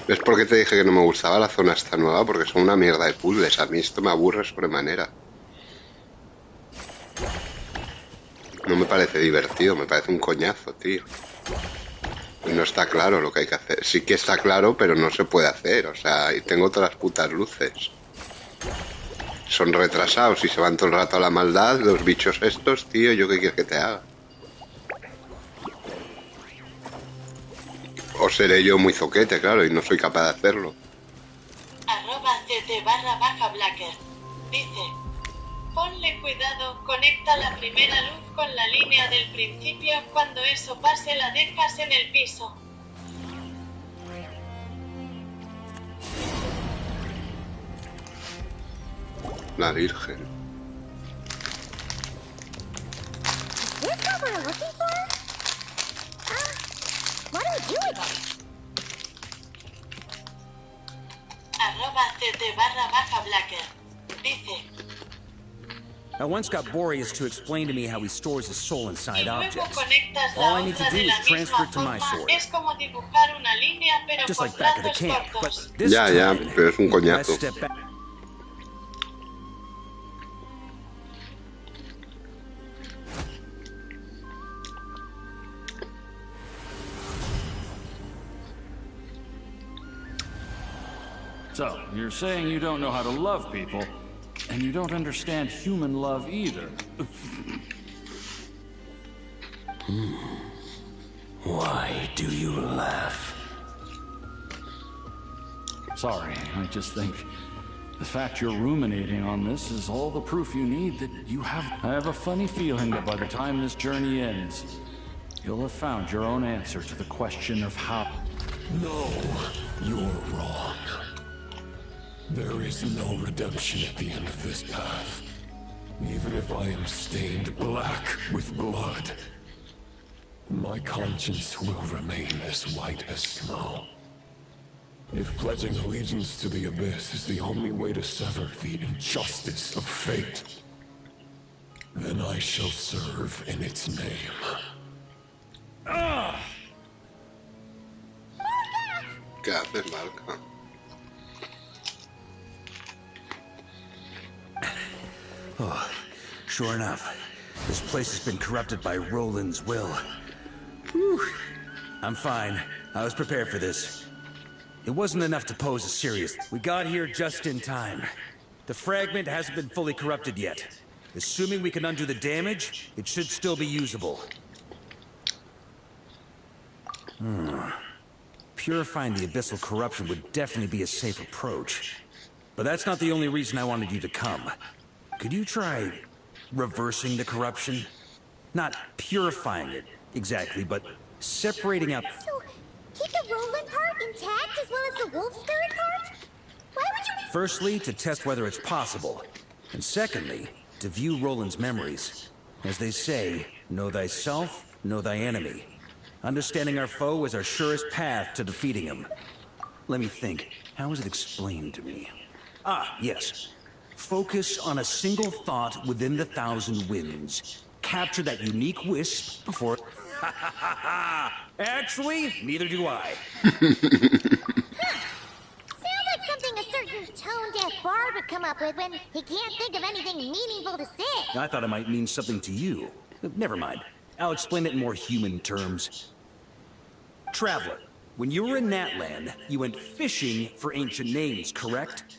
¿Ves por qué te dije que no me gustaba la zona esta nueva? Porque son una mierda de puzzles. A mí esto me aburre sobremanera. No me parece divertido, me parece un coñazo, tío. No está claro lo que hay que hacer. Sí que está claro, pero no se puede hacer. O sea, y tengo todas las putas luces. Son retrasados y se van todo el rato a la maldad. Los bichos estos, tío, ¿yo qué quieres que te haga? O seré yo muy zoquete, claro, y no soy capaz de hacerlo. @CT_Blacker. Dice: ponle cuidado, conecta la primera luz con la línea del principio, cuando eso pase la dejas en el piso. La Virgen. Is this what we're looking for? What do we do with it? @CT_Blacker. Dice: I once got Boreas to explain to me how he stores his soul inside luego objects. conectas All la I need to otra do de is la transfer misma it to my forma. sword. Es como dibujar una línea, pero Just con like back at the trazos camp, but cortos. this Ya, time, pero es un I coñazo. step back. So, you're saying you don't know how to love people, and you don't understand human love either. Why do you laugh? Sorry, I just think the fact you're ruminating on this is all the proof you need that you have... I have a funny feeling that by the time this journey ends, you'll have found your own answer to the question of how... No, you're wrong. There is no redemption at the end of this path. Even if I am stained black with blood, my conscience will remain as white as snow. If pledging allegiance to the Abyss is the only way to sever the injustice of fate, then I shall serve in its name. ¿Qué haces, Marca? Oh, sure enough, this place has been corrupted by Roland's will. Whew. I'm fine. I was prepared for this. It wasn't enough to pose a serious... We got here just in time. The fragment hasn't been fully corrupted yet. Assuming we can undo the damage, it should still be usable. Purifying the abyssal corruption would definitely be a safe approach. But that's not the only reason I wanted you to come. Could you try reversing the corruption? Not purifying it, exactly, but separating out... So, keep the Roland part intact as well as the wolf spirit part? Why would you... Firstly, to test whether it's possible. And secondly, to view Roland's memories. As they say, know thyself, know thy enemy. Understanding our foe is our surest path to defeating him. Let me think. How was it explained to me? Ah, yes. Focus on a single thought within the 1,000 winds. Capture that unique wisp before... Actually, neither do I. Sounds like something a certain tone-deaf bard would come up with when he can't think of anything meaningful to say. I thought it might mean something to you. Never mind. I'll explain it in more human terms. Traveler, when you were in Natland, you went fishing for ancient names, correct?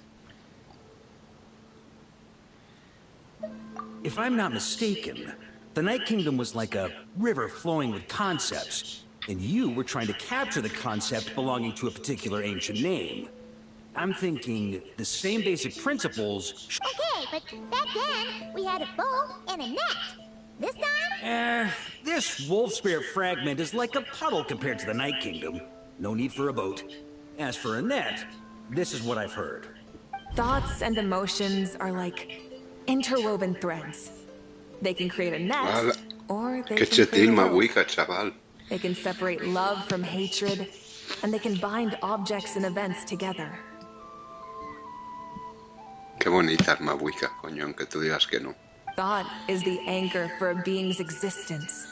If I'm not mistaken, the Night Kingdom was like a river flowing with concepts, and you were trying to capture the concept belonging to a particular ancient name. I'm thinking the same basic principles... Okay, but back then, we had a bow and a net. This time? This wolf spirit fragment is like a puddle compared to the Night Kingdom. No need for a boat. As for a net, this is what I've heard. Thoughts and emotions are like interwoven threads. They can create a net, or they can create a rope. Chaval. They can separate love from hatred, and they can bind objects and events together. Qué bonita arma Wicca, coño, aunque tú digas que no. Thought is the anchor for a being's existence,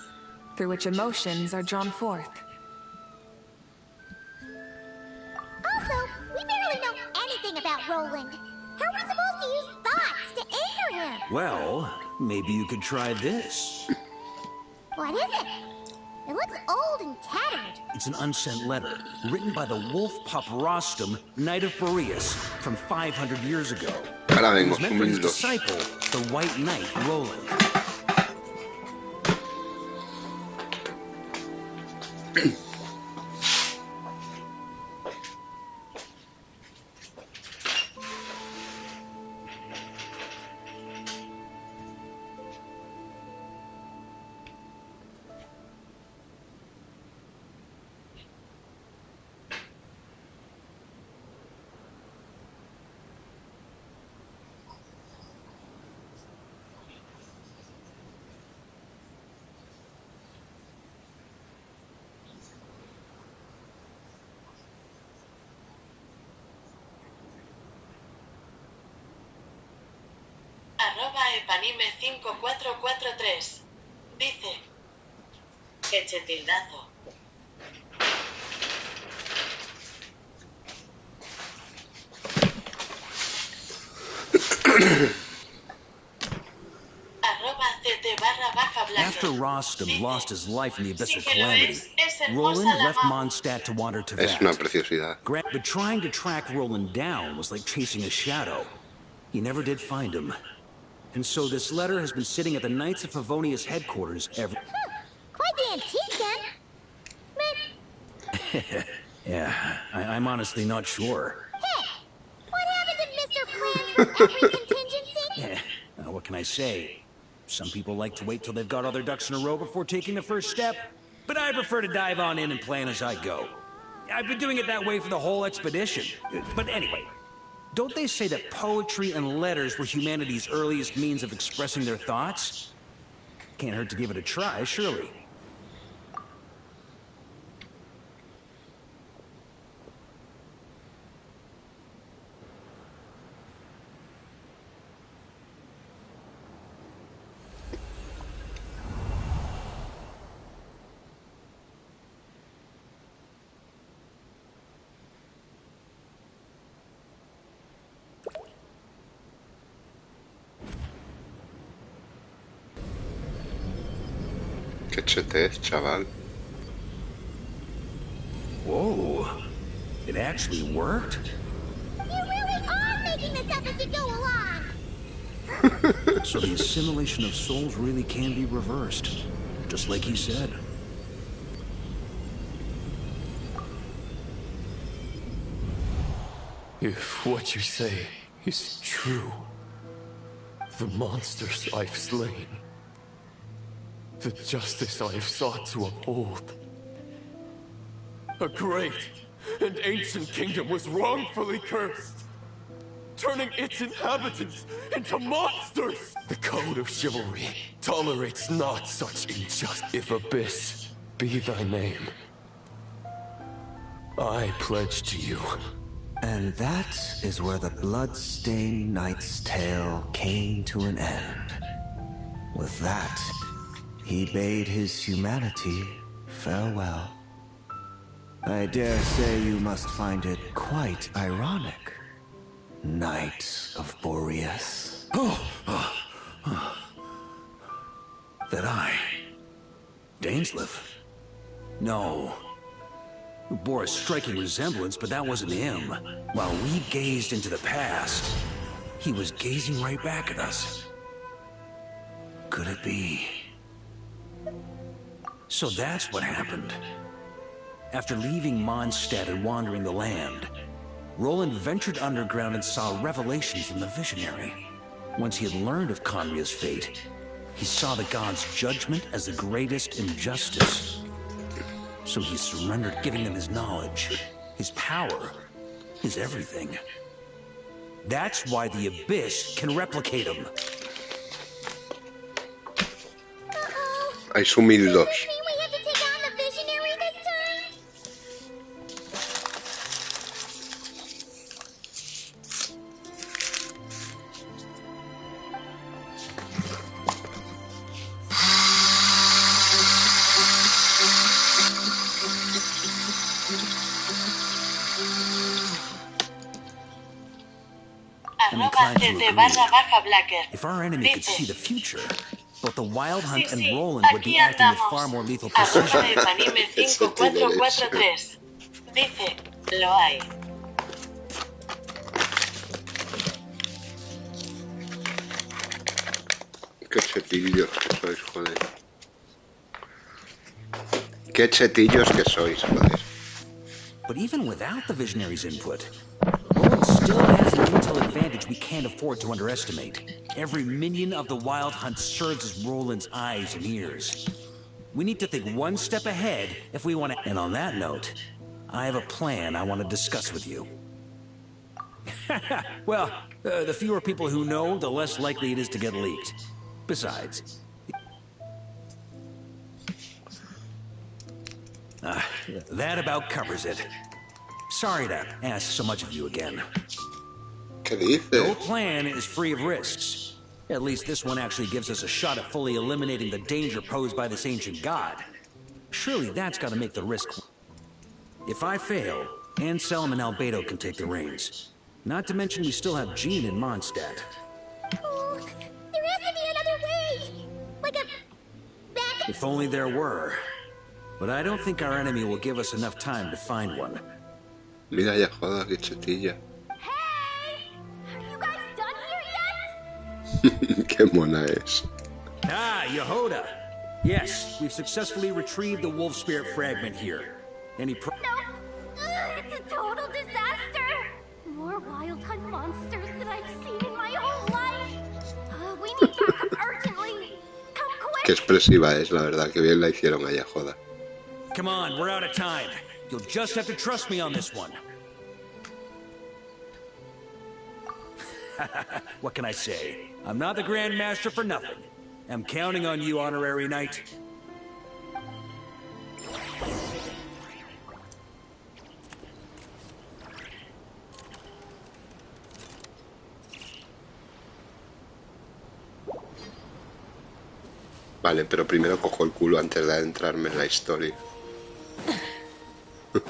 through which emotions are drawn forth. Also, we barely know anything about Roland. How are we supposed to use thoughts to anchor him? Well, maybe you could try this. What is it? It looks old and tattered. It's an unsent letter, written by the wolf Paparostum, Knight of Boreas, from 500 years ago. It was meant for his disciple, the White Knight, Roland. @Evanime5443 dice: Quechetildazo. After Rostam lost his life in the Abyssal Calamity, Roland left Mondstadt to wander to Es una preciosidad. But trying to track Roland down was like chasing a shadow. He never did find him. And so this letter has been sitting at the Knights of Favonius headquarters ever... Quite the antique, then. Yeah, I'm honestly not sure. Hey, what happened to Mr. Plans for every contingency? What can I say? Some people like to wait till they've got all their ducks in a row before taking the first step, but I prefer to dive on in and plan as I go. I've been doing it that way for the whole expedition. But anyway, don't they say that poetry and letters were humanity's earliest means of expressing their thoughts? Can't hurt to give it a try, surely. Qué chetez, chaval. Whoa. It actually worked? You really are making this up as you go along! So the assimilation of souls really can be reversed, just like he said. If what you say is true, The monsters I've slain. The justice I have sought to uphold. A great and ancient kingdom was wrongfully cursed, turning its inhabitants into monsters! The code of chivalry tolerates not such injustice. If Abyss be thy name, I pledge to you. And that is where the blood-stained knight's tale came to an end. With that, he bade his humanity farewell. I dare say you must find it quite ironic, Knight of Boreas. That I... Dainsleif? No. It bore a striking resemblance, but that wasn't him. While we gazed into the past, he was gazing right back at us. Could it be? So that's what happened. After leaving Mondstadt and wandering the land, Roland ventured underground and saw revelations from the Visionary. Once he had learned of Conria's fate, he saw the gods' judgment as the greatest injustice. So he surrendered, giving them his knowledge, his power, his everything. That's why the Abyss can replicate him. Hay humildos. If our enemy could see the future, both the Wild Hunt and Roland would be acting with far more lethal precision. Eventomanía5443 dice, lo hay. Qué chetillos que sois, joder. Qué chetillos que sois, joder. But even without the Visionary's input, Roland still has an intel advantage we can't afford to underestimate. Every minion of the Wild Hunt serves as Roland's eyes and ears. We need to think one step ahead if we want to... And on that note, I have a plan I want to discuss with you. Well, the fewer people who know, the less likely it is to get leaked. Besides... that about covers it. Sorry to ask so much of you again. ¿Qué dices? No plan is free of risks. At least this one actually gives us a shot at fully eliminating the danger posed by this ancient god. Surely that's got to make the risk... If I fail, Anselm and Albedo can take the reins. Not to mention we still have Jean in Mondstadt. Oh, there has to be another way! Like a... back... If only there were. But I don't think our enemy will give us enough time to find one. Mira ya, joda, qué chetilla. Hey! Are you guys done here yet? Qué mona es. Ah, Yehoda! Yes, we've successfully retrieved the Wolf Spirit fragment here. Any No! It's a total disaster! More Wild Hunt monsters than I've seen in my whole life! We need backup urgently! Come quick! Qué expresiva es, la verdad, que bien la hicieron allá, joda. Come on, we're out of time. You'll just have to trust me on this one. What can I say? I'm not the Grand Master for nothing. I'm counting on you, Honorary Knight. Vale, pero primero cojo el culo antes de adentrarme en la historia.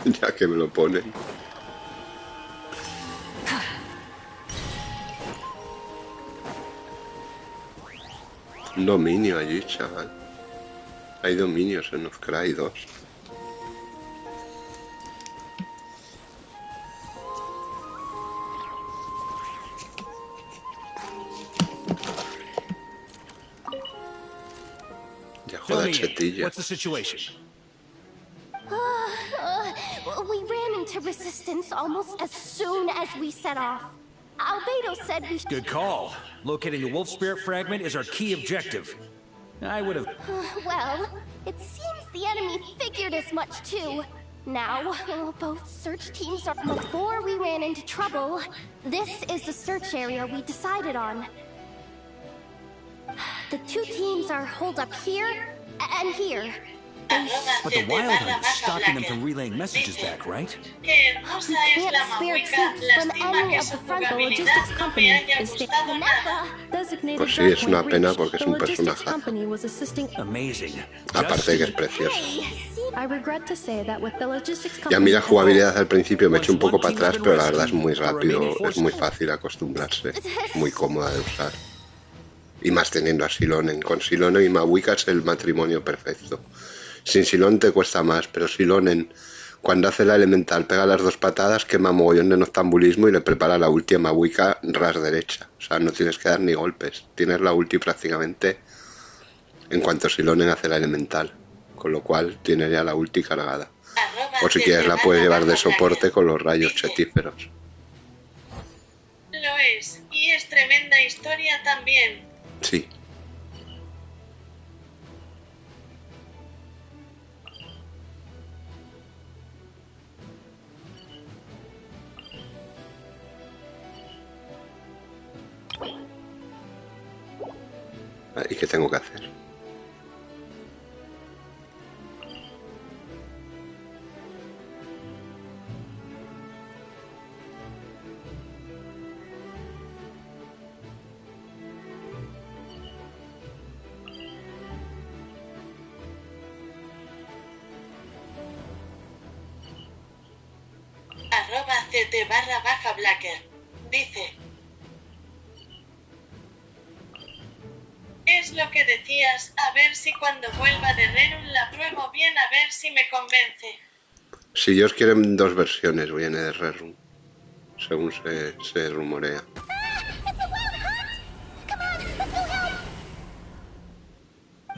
Ya que me lo ponen. Un dominio allí, chaval. Hay dominios en Ofcry 2. Ya joda, chetilla. What's the situation? We ran into resistance almost as soon as we set off. Albedo said we should... Good call. Locating the wolf spirit fragment is our key objective. I would have... Well, it seems the enemy figured as much too. Now, both search teams are... Before we ran into trouble, this is the search area we decided on. The two teams are holed up here and here. But the Wild Hunt is stopping them from relaying messages back, right? We can't spare troops from any of the front. The logistics company is staying. Designated Pues sí, es una pena porque es un personaje. Amazing. Aparte que es precioso. I regret to say that with the logistics Y a mí la company jugabilidad al principio me eché un poco para atrás, pero la verdad es muy rápido, es muy fácil acostumbrarse, es muy cómoda de usar. Y más teniendo a Silonen. Con Silonen y Mawika es el matrimonio perfecto. Sin Silonen te cuesta más, pero Silonen, cuando hace la elemental, pega las dos patadas, quema mogollón de noctambulismo y le prepara la ulti a Mawika ras derecha. O sea, no tienes que dar ni golpes. Tienes la ulti prácticamente en cuanto Silonen hace la elemental. Con lo cual tienes ya la ulti cargada. O si quieres la puedes llevar de soporte con los rayos chetíferos. Lo es, y es tremenda historia también. Sí. ¿Y qué tengo que hacer? @CT_Blacker. Dice: es lo que decías, a ver si cuando vuelva de Rerun la pruebo bien, a ver si me convence. Si ellos quieren dos versiones, viene de Rerun, según se rumorea.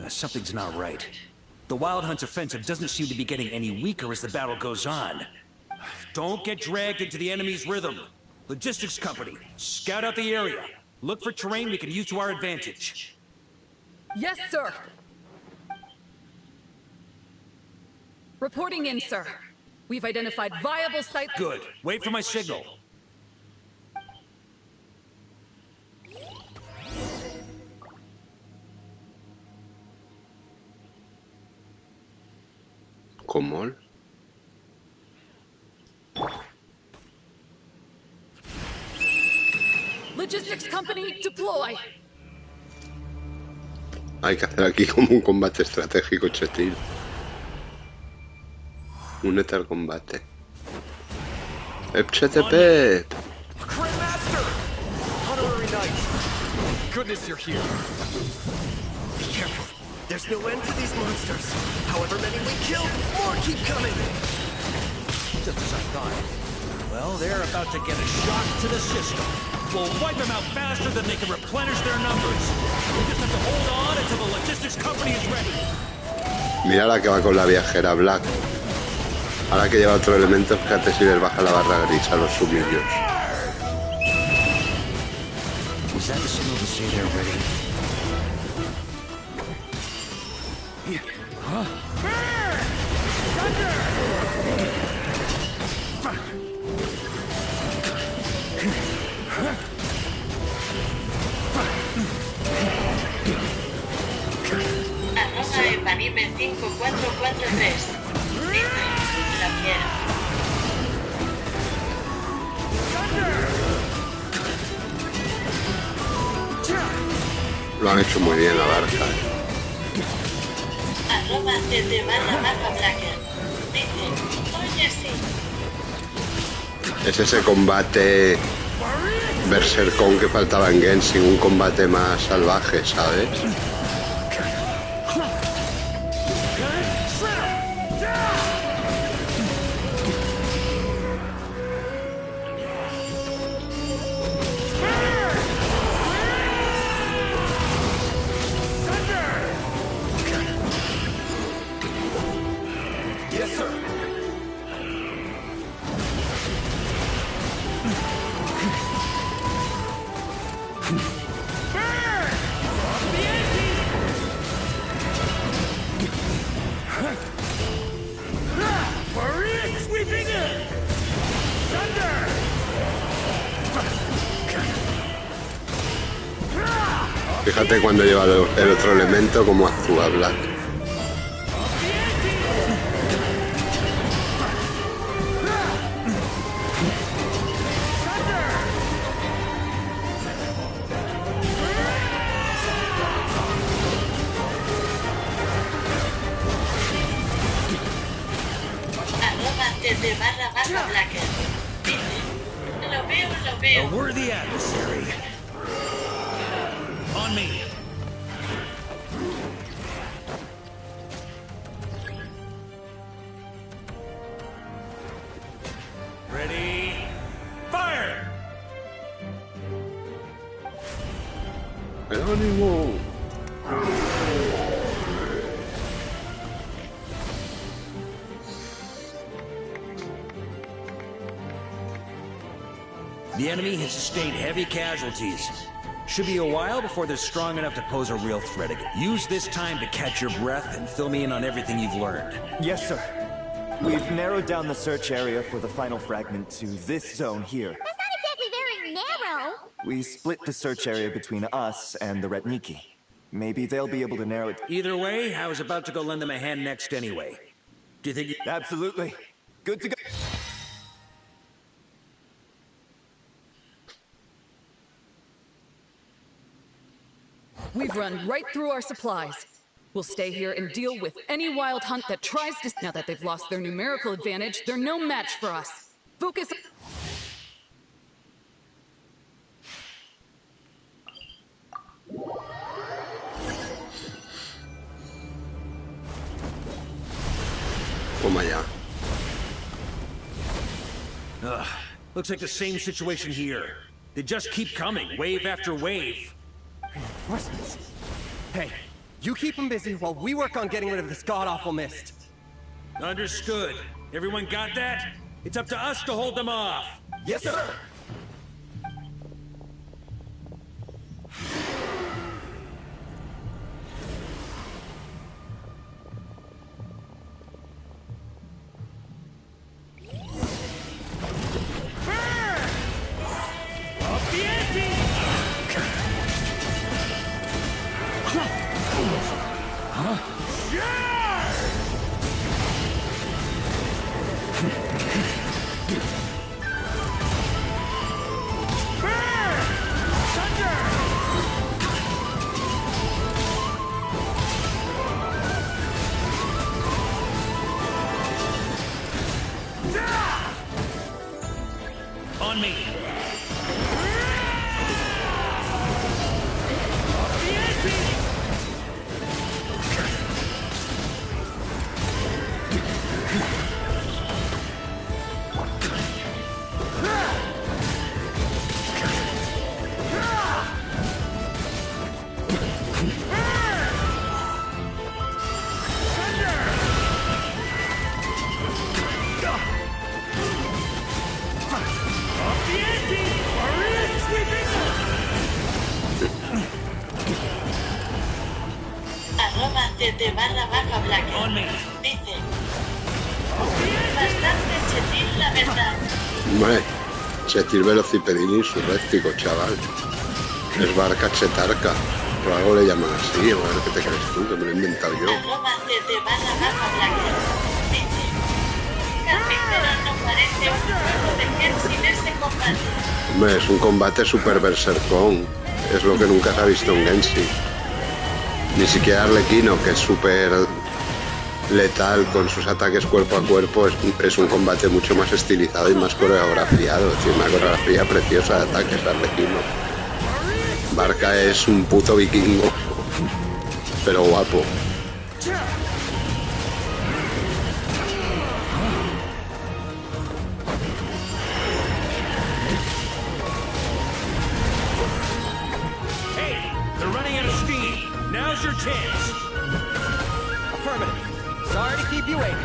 Something's not right. The Wild Hunt's offensive doesn't seem to be getting any weaker as the battle goes on. Don't get dragged into the enemy's rhythm. Logistics company, scout out the area. Look for terrain we can use to our advantage. Yes, sir. Reporting in, sir. We've identified viable sites. Good. Wait for my signal. ¿Cómo? Logistics company, deploy. Hay que hacer aquí como un combate estratégico, chetil. Únete al combate. ¡HTP! Grandmaster! Honorary Knight! Goodness you're here. Be careful. There's no end to these monsters. However many we kill, more keep coming. Just as I thought. Well, they're about to get a shock to the system. We'll wipe them out faster than they can replenish their numbers. We just have to hold on until the logistics company is ready. Mira la que va con la viajera Black. Ahora que lleva otro elemento, fíjate si les baja la barra gris a los sumillos. Was that the signal to say they're ready? Eventomanía 5443. Dice: lo quiero. Lo han hecho muy bien la barca. @CT_Blacker. Dice: oye, sí. Es ese combate berserkón que faltaba en Genshin, un combate más salvaje, ¿sabes? Fíjate cuando lleva el otro elemento cómo actúa Black. @TT_Blacker. Dice, lo veo. A worthy adversary. On me. Ready? Fire! ¡Ánimo! The enemy has sustained heavy casualties. Should be a while before they're strong enough to pose a real threat again. Use this time to catch your breath and fill me in on everything you've learned. Yes, sir. We've narrowed down the search area for the final fragment to this zone here. That's not exactly very narrow. We split the search area between us and the Retniki. Maybe they'll be able to narrow it. Either way, I was about to go lend them a hand next anyway. Do you think... Absolutely. Good to go. We've run right through our supplies. We'll stay here and deal with any wild hunt that tries to... Now that they've lost their numerical advantage, they're no match for us. Focus... Toma ya. Looks like the same situation here. They just keep coming, wave after wave. Reinforcements. Hey, you keep them busy while we work on getting rid of this god-awful mist. Understood. Everyone got that? It's up to us to hold them off. Yes, sir! On me. @TT_Blacker. Dice, bastante chetil la verdad. Hombre, chetil velocipedil insurréctico, chaval. Es barca chetarca. Por algo le llaman así, a ver qué te crees tú, que me lo he inventado yo. @TT_Blacker. Dice, Carpintero no parece un juego de Genshin ese combate. Hombre, es un combate super berserkón. Es lo que nunca se ha visto en Genshin. Ni siquiera Arlequino, que es súper letal con sus ataques cuerpo a cuerpo, es un combate mucho más estilizado y más coreografiado. Es decir, una coreografía preciosa de ataques Arlequino. Barca es un puto vikingo, pero guapo. Now's your chance. Affirmative. Sorry to keep you waiting.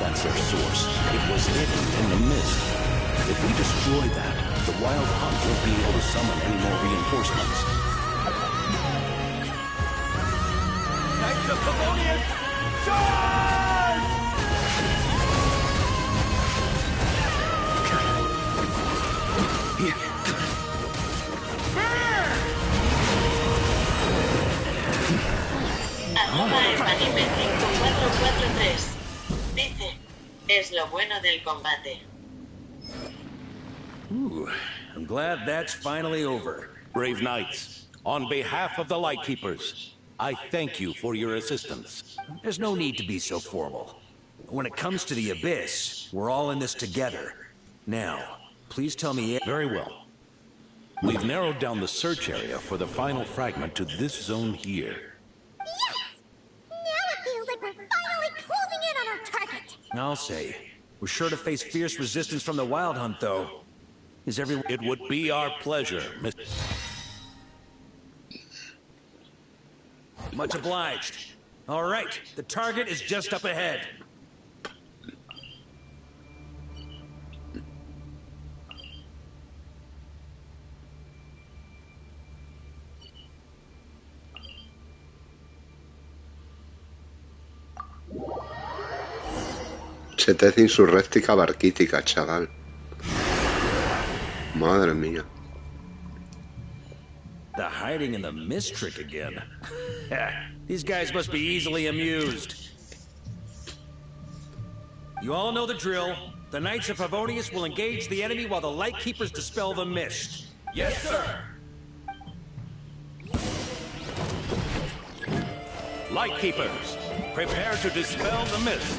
That's their source. It was hidden in the mist. If we destroy that, the Wild Hunt won't be able to summon any more reinforcements. of Favonius! Charge! Eventomanía5443 dice, es lo bueno del combate. Ooh, I'm glad that's finally over. Brave knights, on behalf of the Lightkeepers, I thank you for your assistance. There's no need to be so formal. When it comes to the Abyss, we're all in this together. Now, please tell me... Very well. We've narrowed down the search area for the final fragment to this zone here. Yes! Now it feels like we're finally closing in on our target. I'll say. We're sure to face fierce resistance from the Wild Hunt, though. Is everyone... It would be our pleasure, Miss... Much obliged. All right, the target is just up ahead. Chetez insurréctica barquítica, chaval. Madre mía. The hiding in the mist trick again. These guys must be easily amused. You all know the drill. The Knights of Favonius will engage the enemy while the Lightkeepers dispel the mist. Yes, sir! Lightkeepers, prepare to dispel the mist.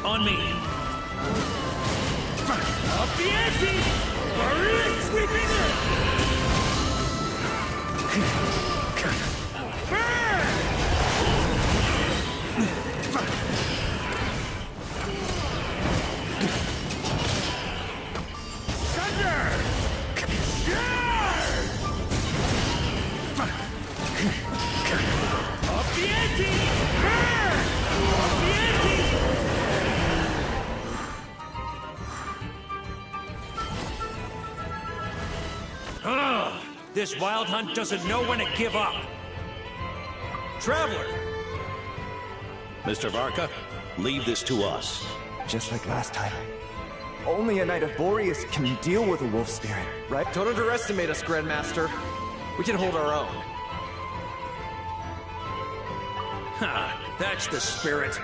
On me. Up the ante! Maria sweeping This Wild Hunt doesn't know when to give up. Traveler! Mr. Varka, leave this to us. Just like last time. Only a Knight of Boreas can deal with a wolf spirit, right? Don't underestimate us, Grandmaster. We can hold our own. Ha! That's the spirit.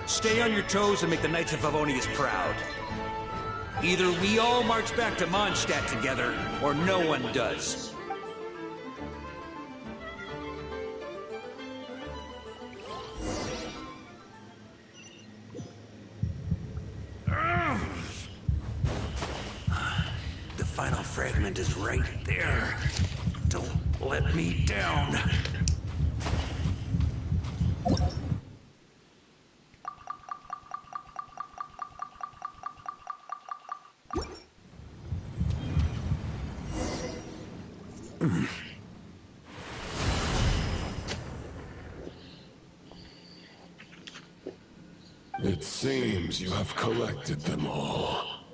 Stay on your toes and make the Knights of Favonius proud. Either we all march back to Mondstadt together, or no one does. The final fragment is right there. Don't let me down. It seems you have collected them all.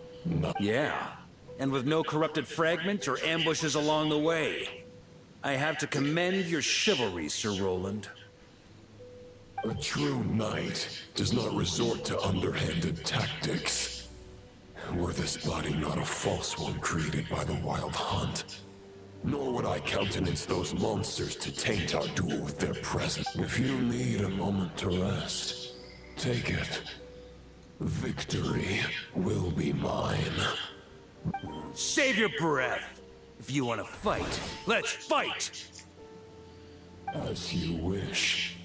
Yeah, and with no corrupted fragments or ambushes along the way. I have to commend your chivalry, Sir Roland. A true knight does not resort to underhanded tactics. Were this body not a false one created by the Wild Hunt, nor would I countenance those monsters to taint our duel with their presence. If you need a moment to rest, take it. Victory will be mine. Save your breath. If you want to fight, let's fight! As you wish.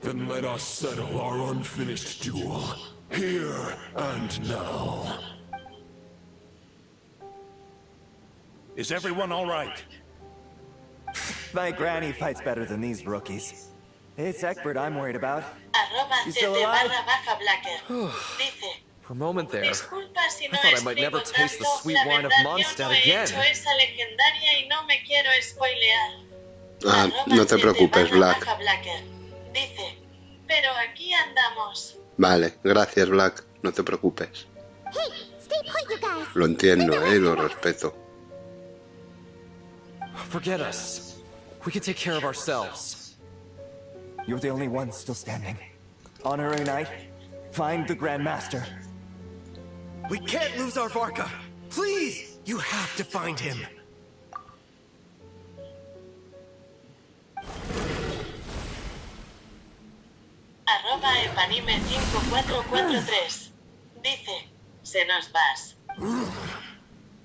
Then let us settle our unfinished duel, here and now. Is everyone all right? My granny fights better than these rookies. It's Egbert I'm worried about. You still @CT alive? _Blacker. Dice, For a moment there, disculpa si no I thought I might never explico taste the tanto, sweet la wine of verdad yo Mondstadt no he again. hecho esa legendaria y no me quiero spoilear. Ah, no te preocupes, Black. @Blacker. Dice, pero aquí andamos. Vale, gracias, Black. No te preocupes. Hey, stay put, you guys. Lo entiendo, y lo respeto. Forget us. We can take care of ourselves. You're the only one still standing. Honorary Knight, find the Grand Master. We can't lose our Varka. Please, you have to find him. @Epanime5443. Dice, se nos vas.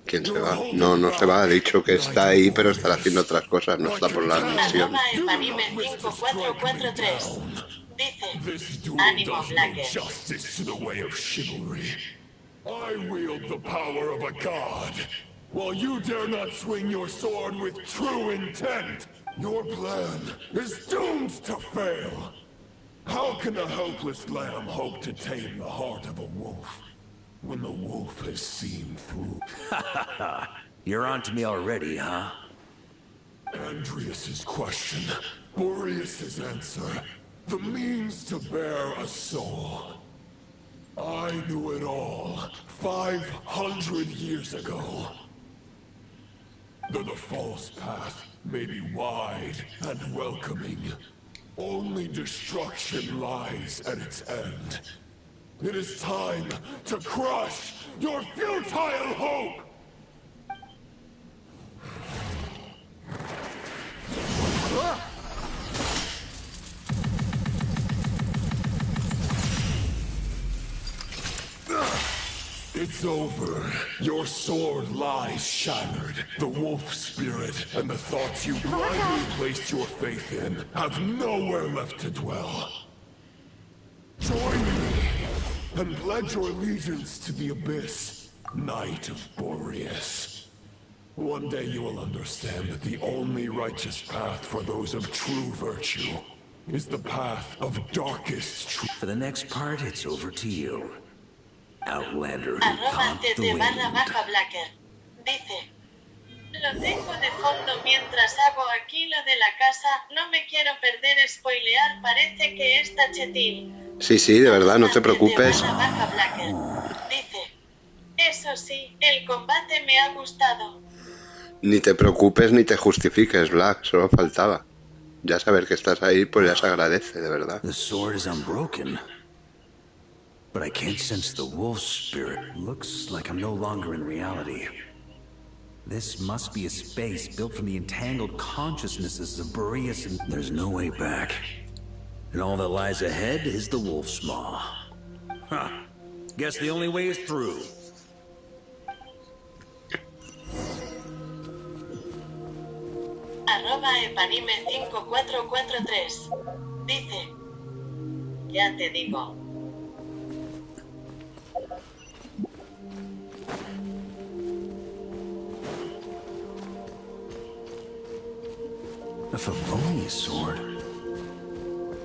¿Quién se va? No, no se va. Ha dicho que está ahí, pero estará haciendo otras cosas. No está por la misión. @Epanime5443. Dice, ánimo, Blacker. Justice to the way of chivalry. I wield the power of a god, while you dare not swing your sword with true intent. Your plan is doomed to fail. How can a helpless lamb hope to tame the heart of a wolf when the wolf has seen through? You're on to me already, huh? Andreas's question, Boreas's answer, the means to bear a soul. I knew it all 500 years ago. Though the false path may be wide and welcoming, only destruction lies at its end. It is time to crush your futile hope! It's over. Your sword lies shattered. The wolf spirit and the thoughts you blindly placed your faith in have nowhere left to dwell. Join me and pledge your allegiance to the abyss, Knight of Boreas. One day you will understand that the only righteous path for those of true virtue is the path of darkest truth. For the next part, it's over to you. Outlander who caught the wind. @TT_Blacker. Dice, lo tengo de fondo mientras hago aquí lo de la casa. No me quiero perder spoilear. Parece que está chetil. Sí, sí, de verdad, no te preocupes. @Blacker. Dice, eso sí, el combate me ha gustado. Ni te preocupes ni te justifiques, Black. Solo faltaba. Ya saber que estás ahí, pues ya se agradece, de verdad. The sword is unbroken. But I can't sense the wolf spirit. Looks like I'm no longer in reality. This must be a space built from the entangled consciousnesses of Boreas, and there's no way back. And all that lies ahead is the wolf's maw. Huh. Guess the only way is through. @Epanime5443. Dice, ya te digo. A Favonius sword?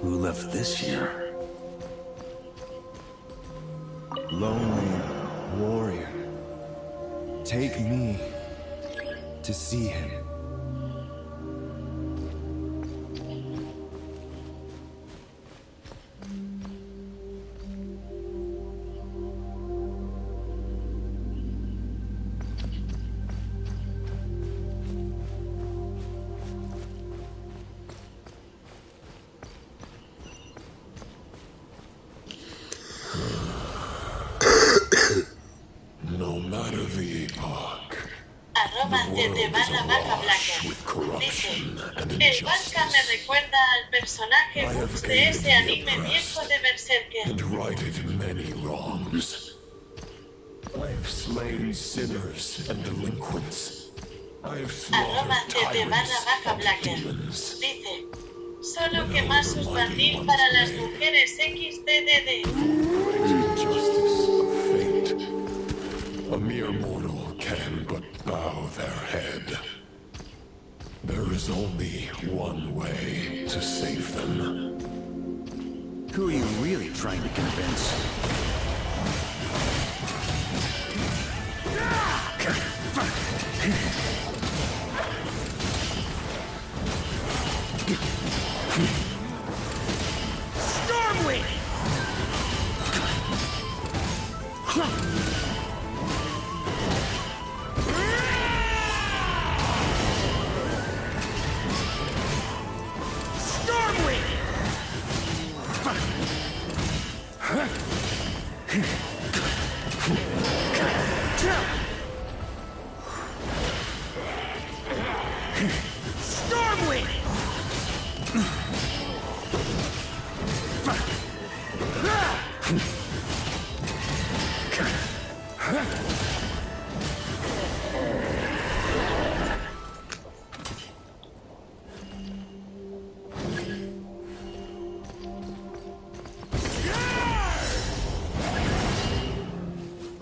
Who left this here? Lonely warrior. Take me to see him. 7/Blacker. Dice, el Barca me recuerda al personaje Books de ese anime viejo de Berserker. And righted many wrongs. I've slain sinners and delinquents. I've slaughtered tyrants and demons. Dice, solo que más sustantil para las mujeres XDDD. Justice of fate. A mere mortal can but bow their head. There is only one way to save them. Who are you really trying to convince? Stormwind!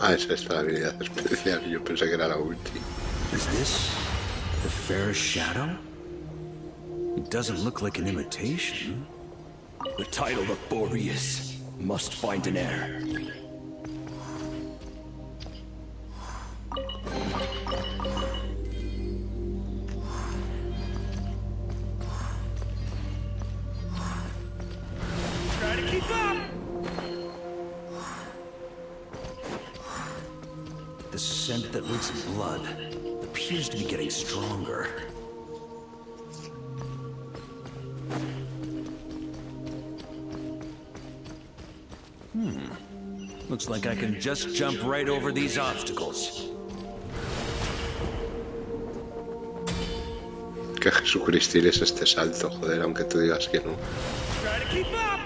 Ah, es esta la habilidad especial. Yo pensé que era la ulti. Is this the fairest shadow? It doesn't look like an imitation. The title of Boreas must find an heir. Try to keep up! The scent that leaks blood appears to be getting stronger. Looks like I can just jump right over these obstacles. Que Jesucristil es este salto, joder, aunque tú digas que no. Try to keep up!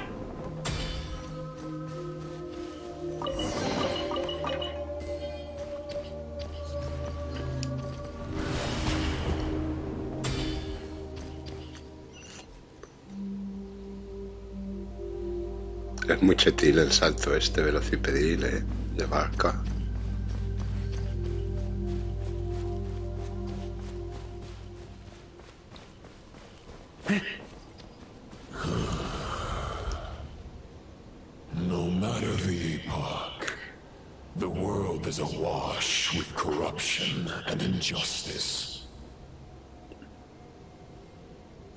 Es muy chetil el salto este velocipedil, de barca. No matter the epoch, the world is awash with corruption and injustice.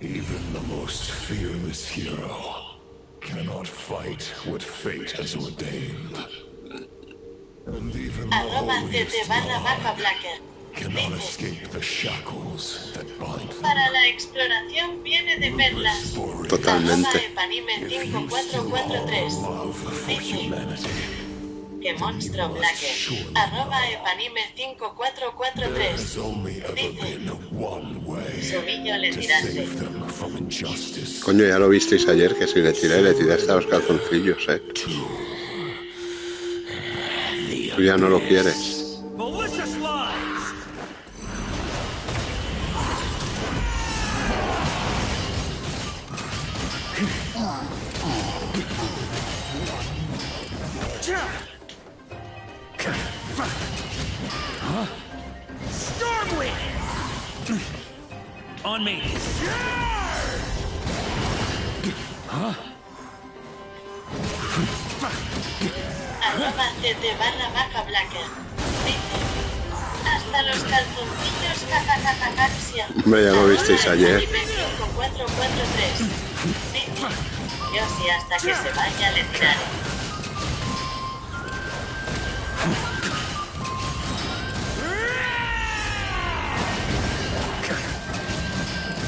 Even the most fearless hero cannot fight what fate has ordained. And even the holiest /Blacker. cannot escape the shackles that bind them. Para la exploración viene de perlas. Totalmente. Epanime 5443. Dice, que monstruo Blacker. Epanime 5443. Dice, Sumillo le tiraste. Coño, ya lo visteis ayer, que si le tiraste a los calzoncillos, Tú ya no lo quieres. Malicious lies! Stormwind! On me! Huh? /7/Blacker. Dice, hasta los calzoncillos jajajajaxia. Hombre, ya lo visteis ayer. 5443. Dice, yo sí hasta que se vaya le tiraré.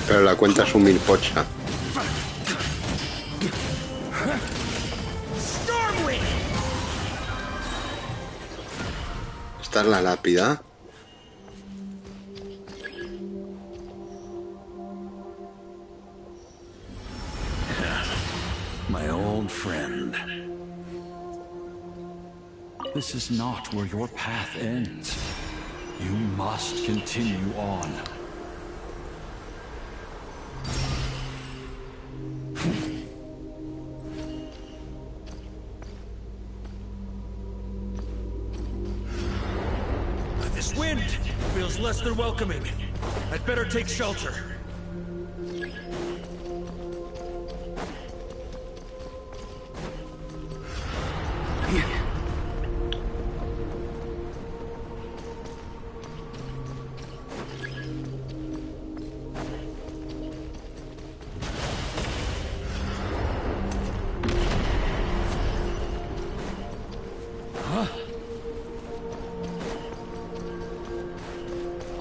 Pero la cuenta es un milpocha. Esta es la lápida. friend. This is not where your path ends. You must continue on. This wind feels less than welcoming. I'd better take shelter.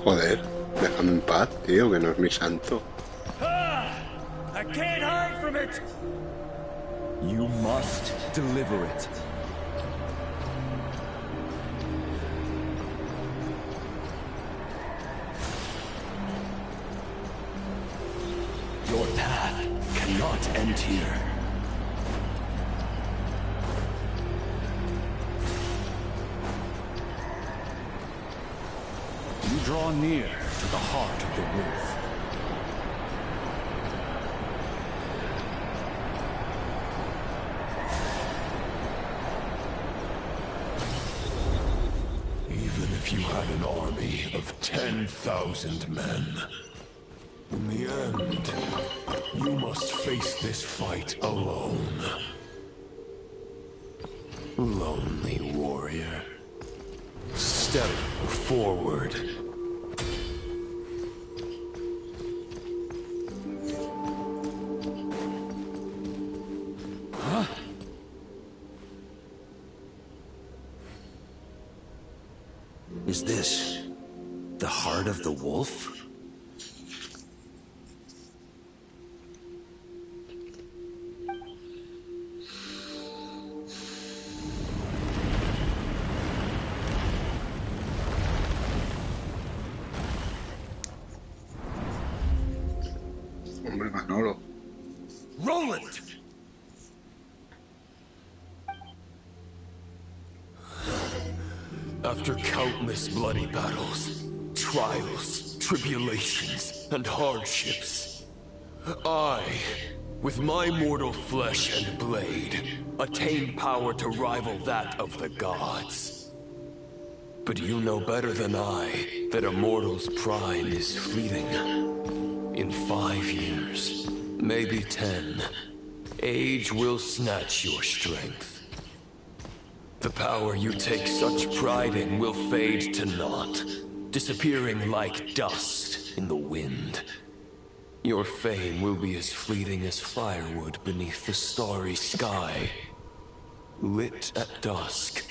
Joder, déjame en paz, tío, que no es mi santo. I can't hide from it. You must deliver it. Your path cannot end here. You draw near to the heart of the wolf. Even if you had an army of 10,000 men, in the end, you must face this fight alone. Lonely warrior. Step forward. Huh? Is this the heart of the wolf? Hombre, Manolo. Roland! After countless bloody battles, trials, tribulations, and hardships, I, with my mortal flesh and blade, attained power to rival that of the gods. But you know better than I that a mortal's prime is fleeting. In 5 years, maybe 10, age will snatch your strength. The power you take such pride in will fade to naught, disappearing like dust in the wind. Your fame will be as fleeting as firewood beneath the starry sky. Lit at dusk,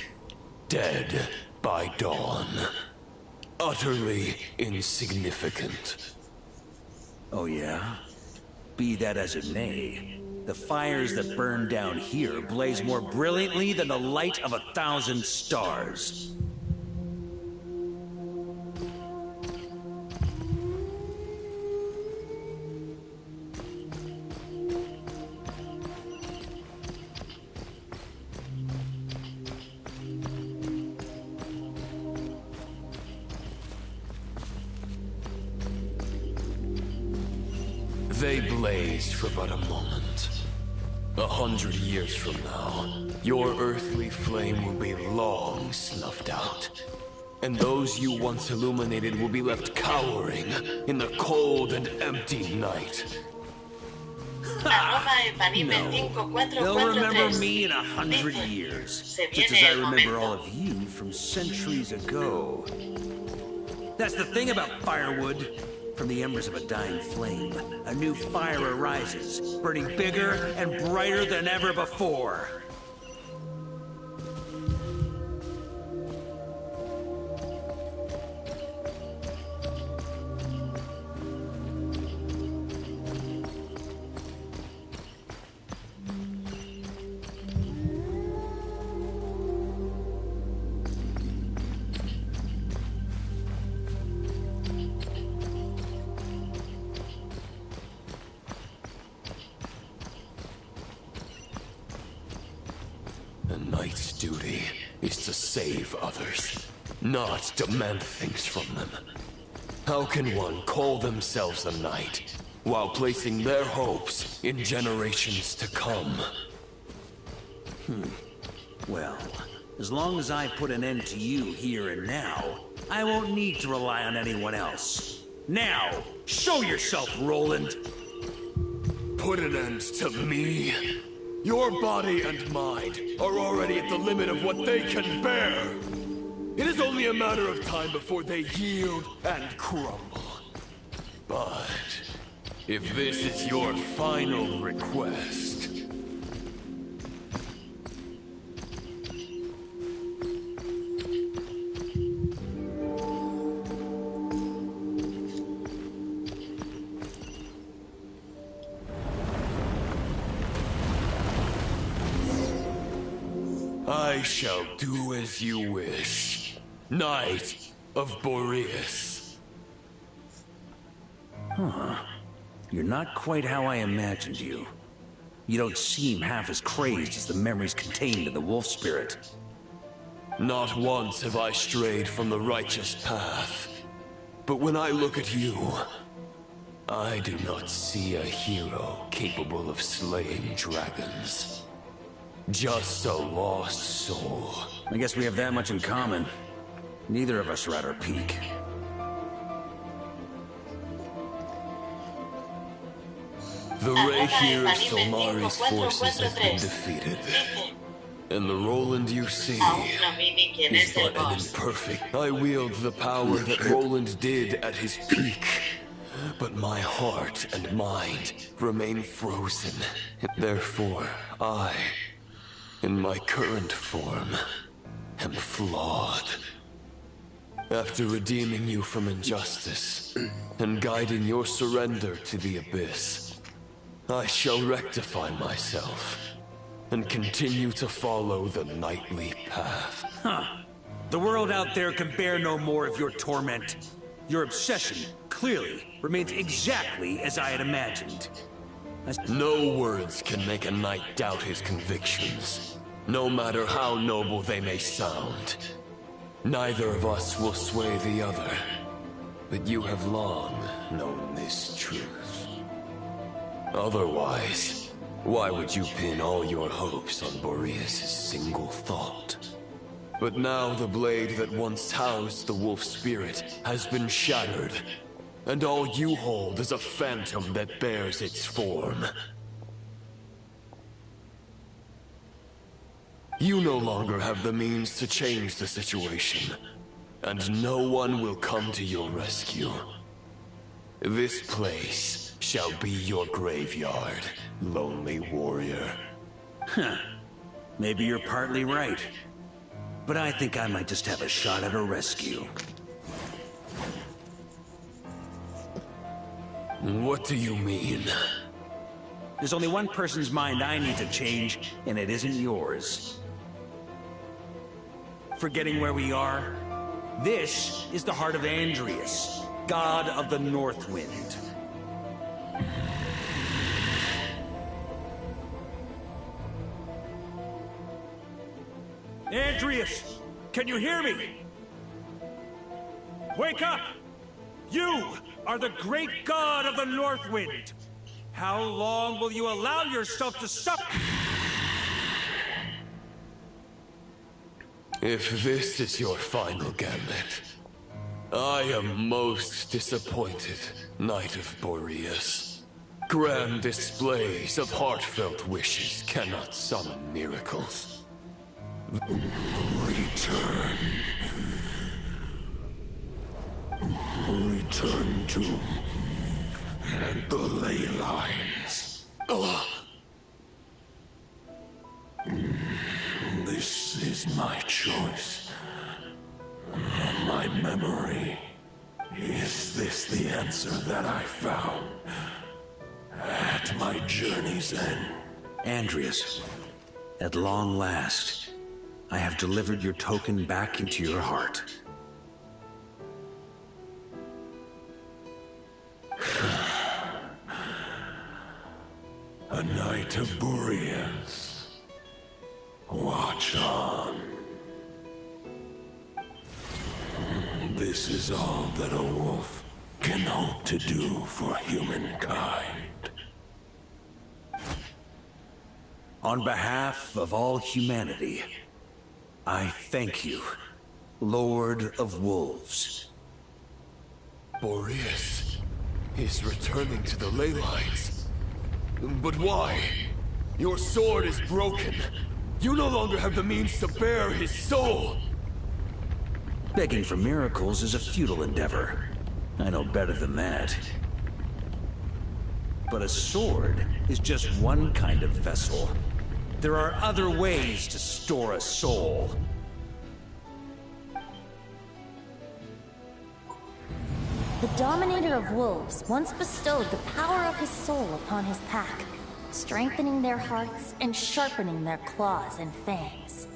dead by dawn. Utterly insignificant. Oh yeah? Be that as it may, the fires that burn down here blaze more brilliantly than the light of 1,000 stars. They blazed for but a moment. 100 years from now, your earthly flame will be long snuffed out. And those you once illuminated will be left cowering in the cold and empty night. They'll remember me in 100 years, just as I remember all of you from centuries ago. That's the thing about firewood. From the embers of a dying flame, a new fire arises, burning bigger and brighter than ever before. is to save others, not demand things from them. How can one call themselves a knight while placing their hopes in generations to come? Well, as long as I put an end to you here and now, I won't need to rely on anyone else. Now, show yourself, Roland! Put an end to me? Your body and mind are already at the limit of what they can bear. It is only a matter of time before they yield and crumble. But if this is your final request... I shall do as you wish, Knight of Boreas. Huh. You're not quite how I imagined you. You don't seem half as crazed as the memories contained in the wolf spirit. Not once have I strayed from the righteous path. But when I look at you, I do not see a hero capable of slaying dragons. Just a lost soul. I guess we have that much in common. Neither of us are at our peak. The Rayhir Solmari's forces have been defeated. And the Roland you see is but an imperfect. I wield the power that Roland did at his peak. But my heart and mind remain frozen. Therefore, I, in my current form, am flawed. After redeeming you from injustice and guiding your surrender to the abyss, I shall rectify myself and continue to follow the knightly path. Huh. The world out there can bear no more of your torment. Your obsession, clearly, remains exactly as I had imagined. No words can make a knight doubt his convictions, no matter how noble they may sound. Neither of us will sway the other, but you have long known this truth. Otherwise, why would you pin all your hopes on Boreas' single thought? But now the blade that once housed the wolf spirit has been shattered, and all you hold is a phantom that bears its form. You no longer have the means to change the situation, and no one will come to your rescue. This place shall be your graveyard, lonely warrior. Huh. Maybe you're partly right. But I think I might just have a shot at a rescue. What do you mean? There's only one person's mind I need to change, and it isn't yours. Forgetting where we are? This is the heart of Andreas, god of the North Wind. Andreas, can you hear me? Wake up! You are the great god of the North Wind. How long will you allow yourself to suffer? If this is your final gambit, I am most disappointed, Knight of Boreas. Grand displays of heartfelt wishes cannot summon miracles. Return. Return to... and the ley lines. This is my choice. My memory. Is this the answer that I found at my journey's end? Andreas, at long last, I have delivered your token back into your heart. A Knight of Boreas. Watch on. This is all that a wolf can hope to do for humankind. On behalf of all humanity, I thank you, Lord of Wolves. Boreas is returning to the ley lines. But why? Your sword is broken. You no longer have the means to bear his soul. Begging for miracles is a futile endeavor. I know better than that. But a sword is just one kind of vessel. There are other ways to store a soul. The Dominator of Wolves once bestowed the power of his soul upon his pack, strengthening their hearts and sharpening their claws and fangs.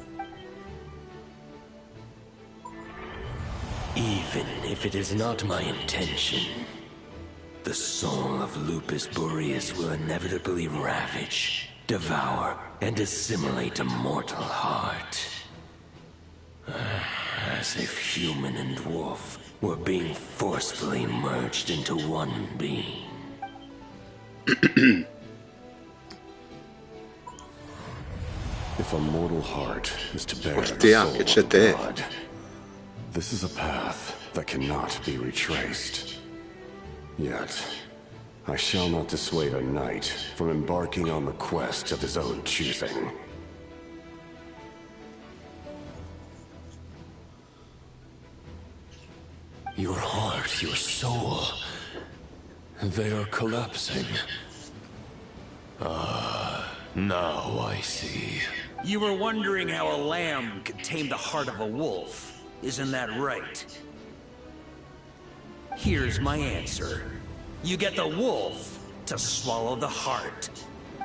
Even if it is not my intention, the soul of Lupus Boreas will inevitably ravage, devour, and assimilate a mortal heart. As if human and wolf were being forcefully merged into one being. If a mortal heart is to bear the Hostia, soul que of chete. God, this is a path that cannot be retraced. Yet, I shall not dissuade a knight from embarking on the quest of his own choosing. Your heart, your soul, they are collapsing. Now I see. You were wondering how a lamb could tame the heart of a wolf, isn't that right? Here's my answer. You get the wolf to swallow the heart.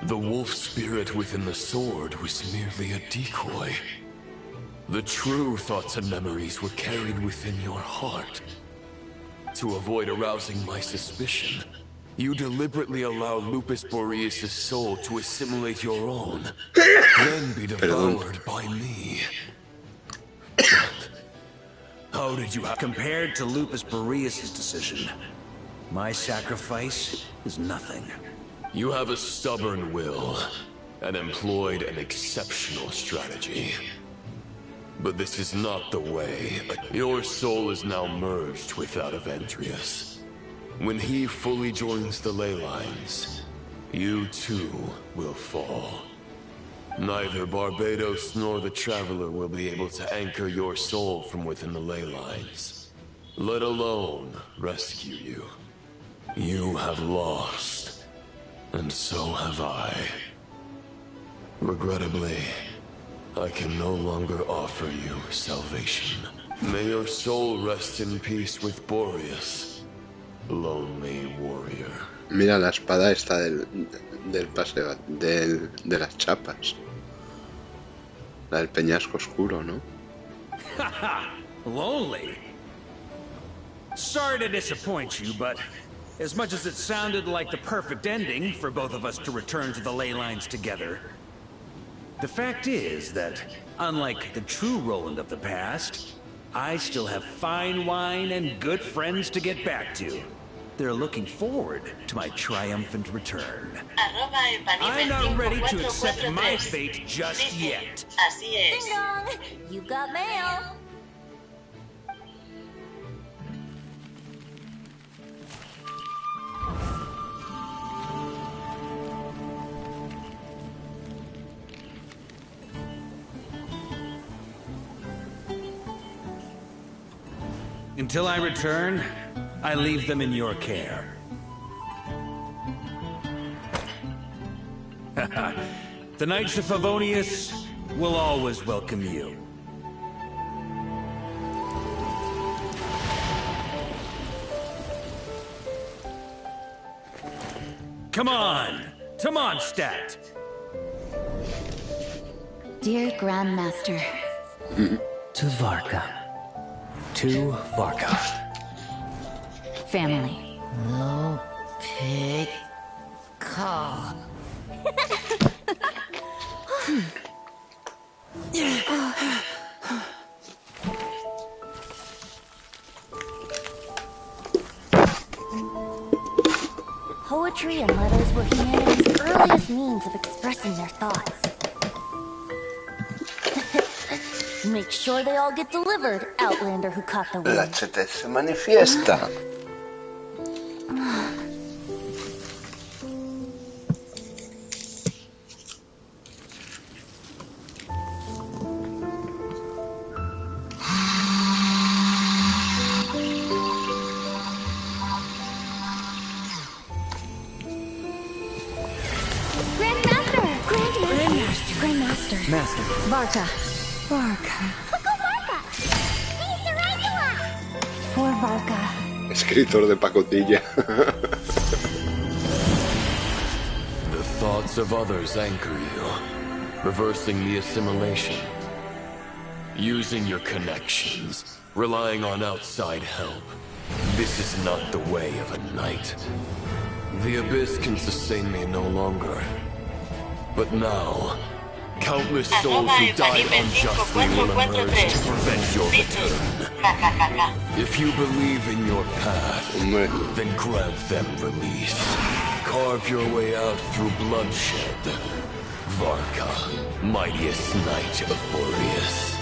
The wolf spirit within the sword was merely a decoy. The true thoughts and memories were carried within your heart. To avoid arousing my suspicion, you deliberately allow Lupus Boreas' soul to assimilate your own, then be devoured by me. But how did you have... Compared to Lupus Boreas' decision, my sacrifice is nothing. You have a stubborn will, and employed an exceptional strategy. But this is not the way. Your soul is now merged with that of Eventrius. When he fully joins the ley lines, you too will fall. Neither Barbados nor the Traveler will be able to anchor your soul from within the ley lines, let alone rescue you. You have lost, and so have I. Regrettably, I can no longer offer you salvation. May your soul rest in peace with Boreas, lonely warrior. Mira la espada esta del paseo, de las chapas. La del peñasco oscuro, ¿no? Haha, lonely. Sorry to disappoint you, but as much as it sounded like the perfect ending for both of us to return to the ley lines together, the fact is that, unlike the true Roland of the past, I still have fine wine and good friends to get back to. They're looking forward to my triumphant return. I'm not ready to accept my fate just yet. Así es. Ding dong! You've got mail! Until I return, I leave them in your care. The Knights of Favonius will always welcome you. Come on, to Mondstadt. Dear Grandmaster. To Varka. To Varka. Family. No pig call. poetry and letters were humanity's earliest means of expressing their thoughts. Make sure they all get delivered, Outlander who caught the wind. La chetez se manifiesta. Grandmaster. Master. Varka. For Varka. Escritor de pacotilla. The thoughts of others anchor you, reversing the assimilation. Using your connections, relying on outside help. This is not the way of a knight. The Abyss can sustain me no longer. But now, countless souls who died unjustly will emerge to prevent your return. If you believe in your path, then grant them release. Carve your way out through bloodshed. Varka, mightiest knight of Boreas.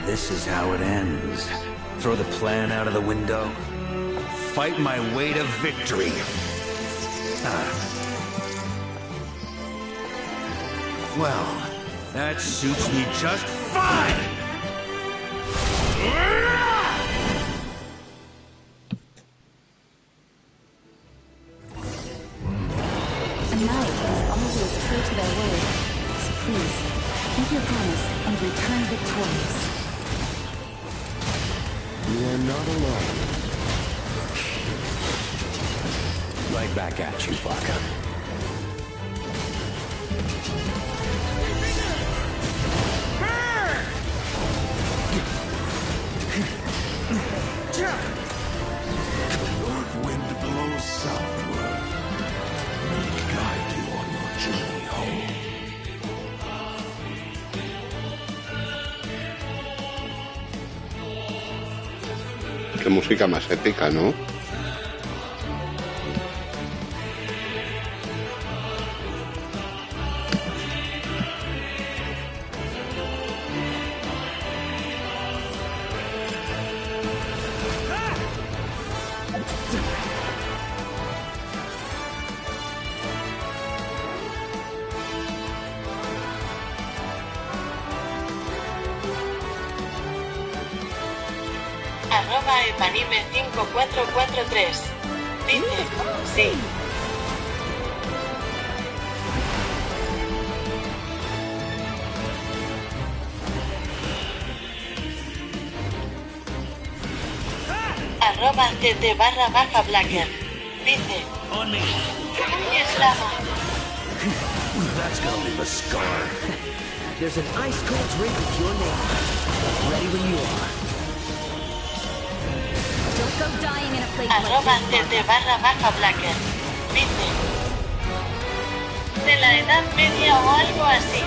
This is how it ends. Throw the plan out of the window. Fight my way to victory. Well, that suits me just fine! A knight is always true to their word. So please, keep your promise and return victorious. You are not alone. Right back at you, Varka. North wind blows southward. May it guide you on your journey home. Qué música más épica, ¿no? @Evanime5443. Dice, sí. @CT_Blacker. Dice, ¡Camuña eslava! That's gonna leave a scar. There's an ice-cold drink with your name. Ready when you are. Don't go dying in a place like this. @CT_Blacker. Dice, de la Edad Media o algo así.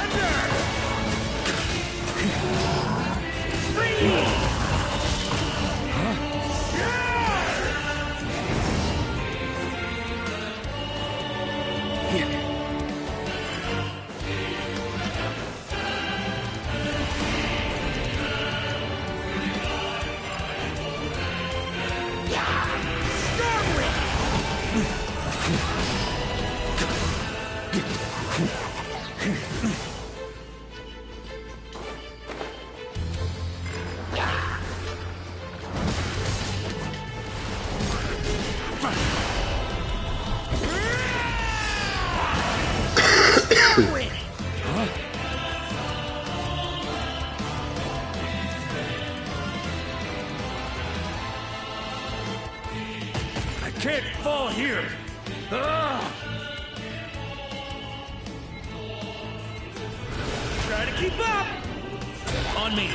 I can't fall here. Try to keep up. On me.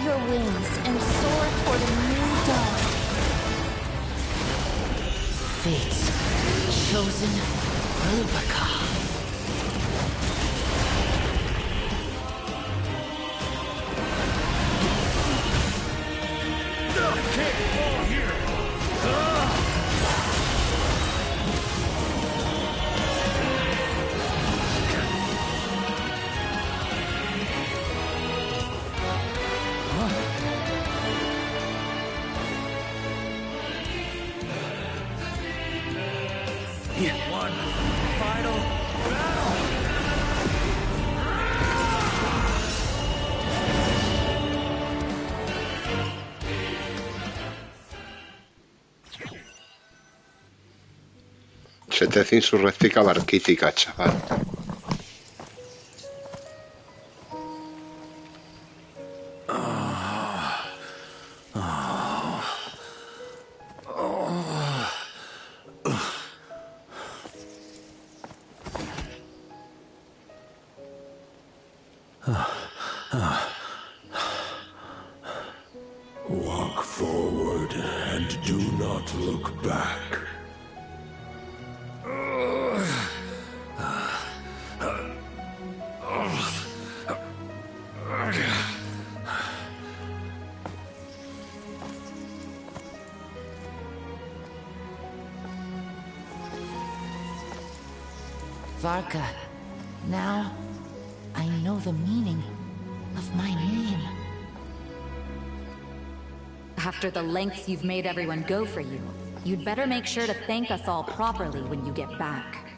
your wings and soar toward a new dawn. Fate's chosen Rubica. One final battle! Se te hace insurrectica barquítica, chaval. Walk forward and do not look back. Varka, now I know the meaning of my name. After the lengths you've made everyone go for you, you'd better make sure to thank us all properly when you get back.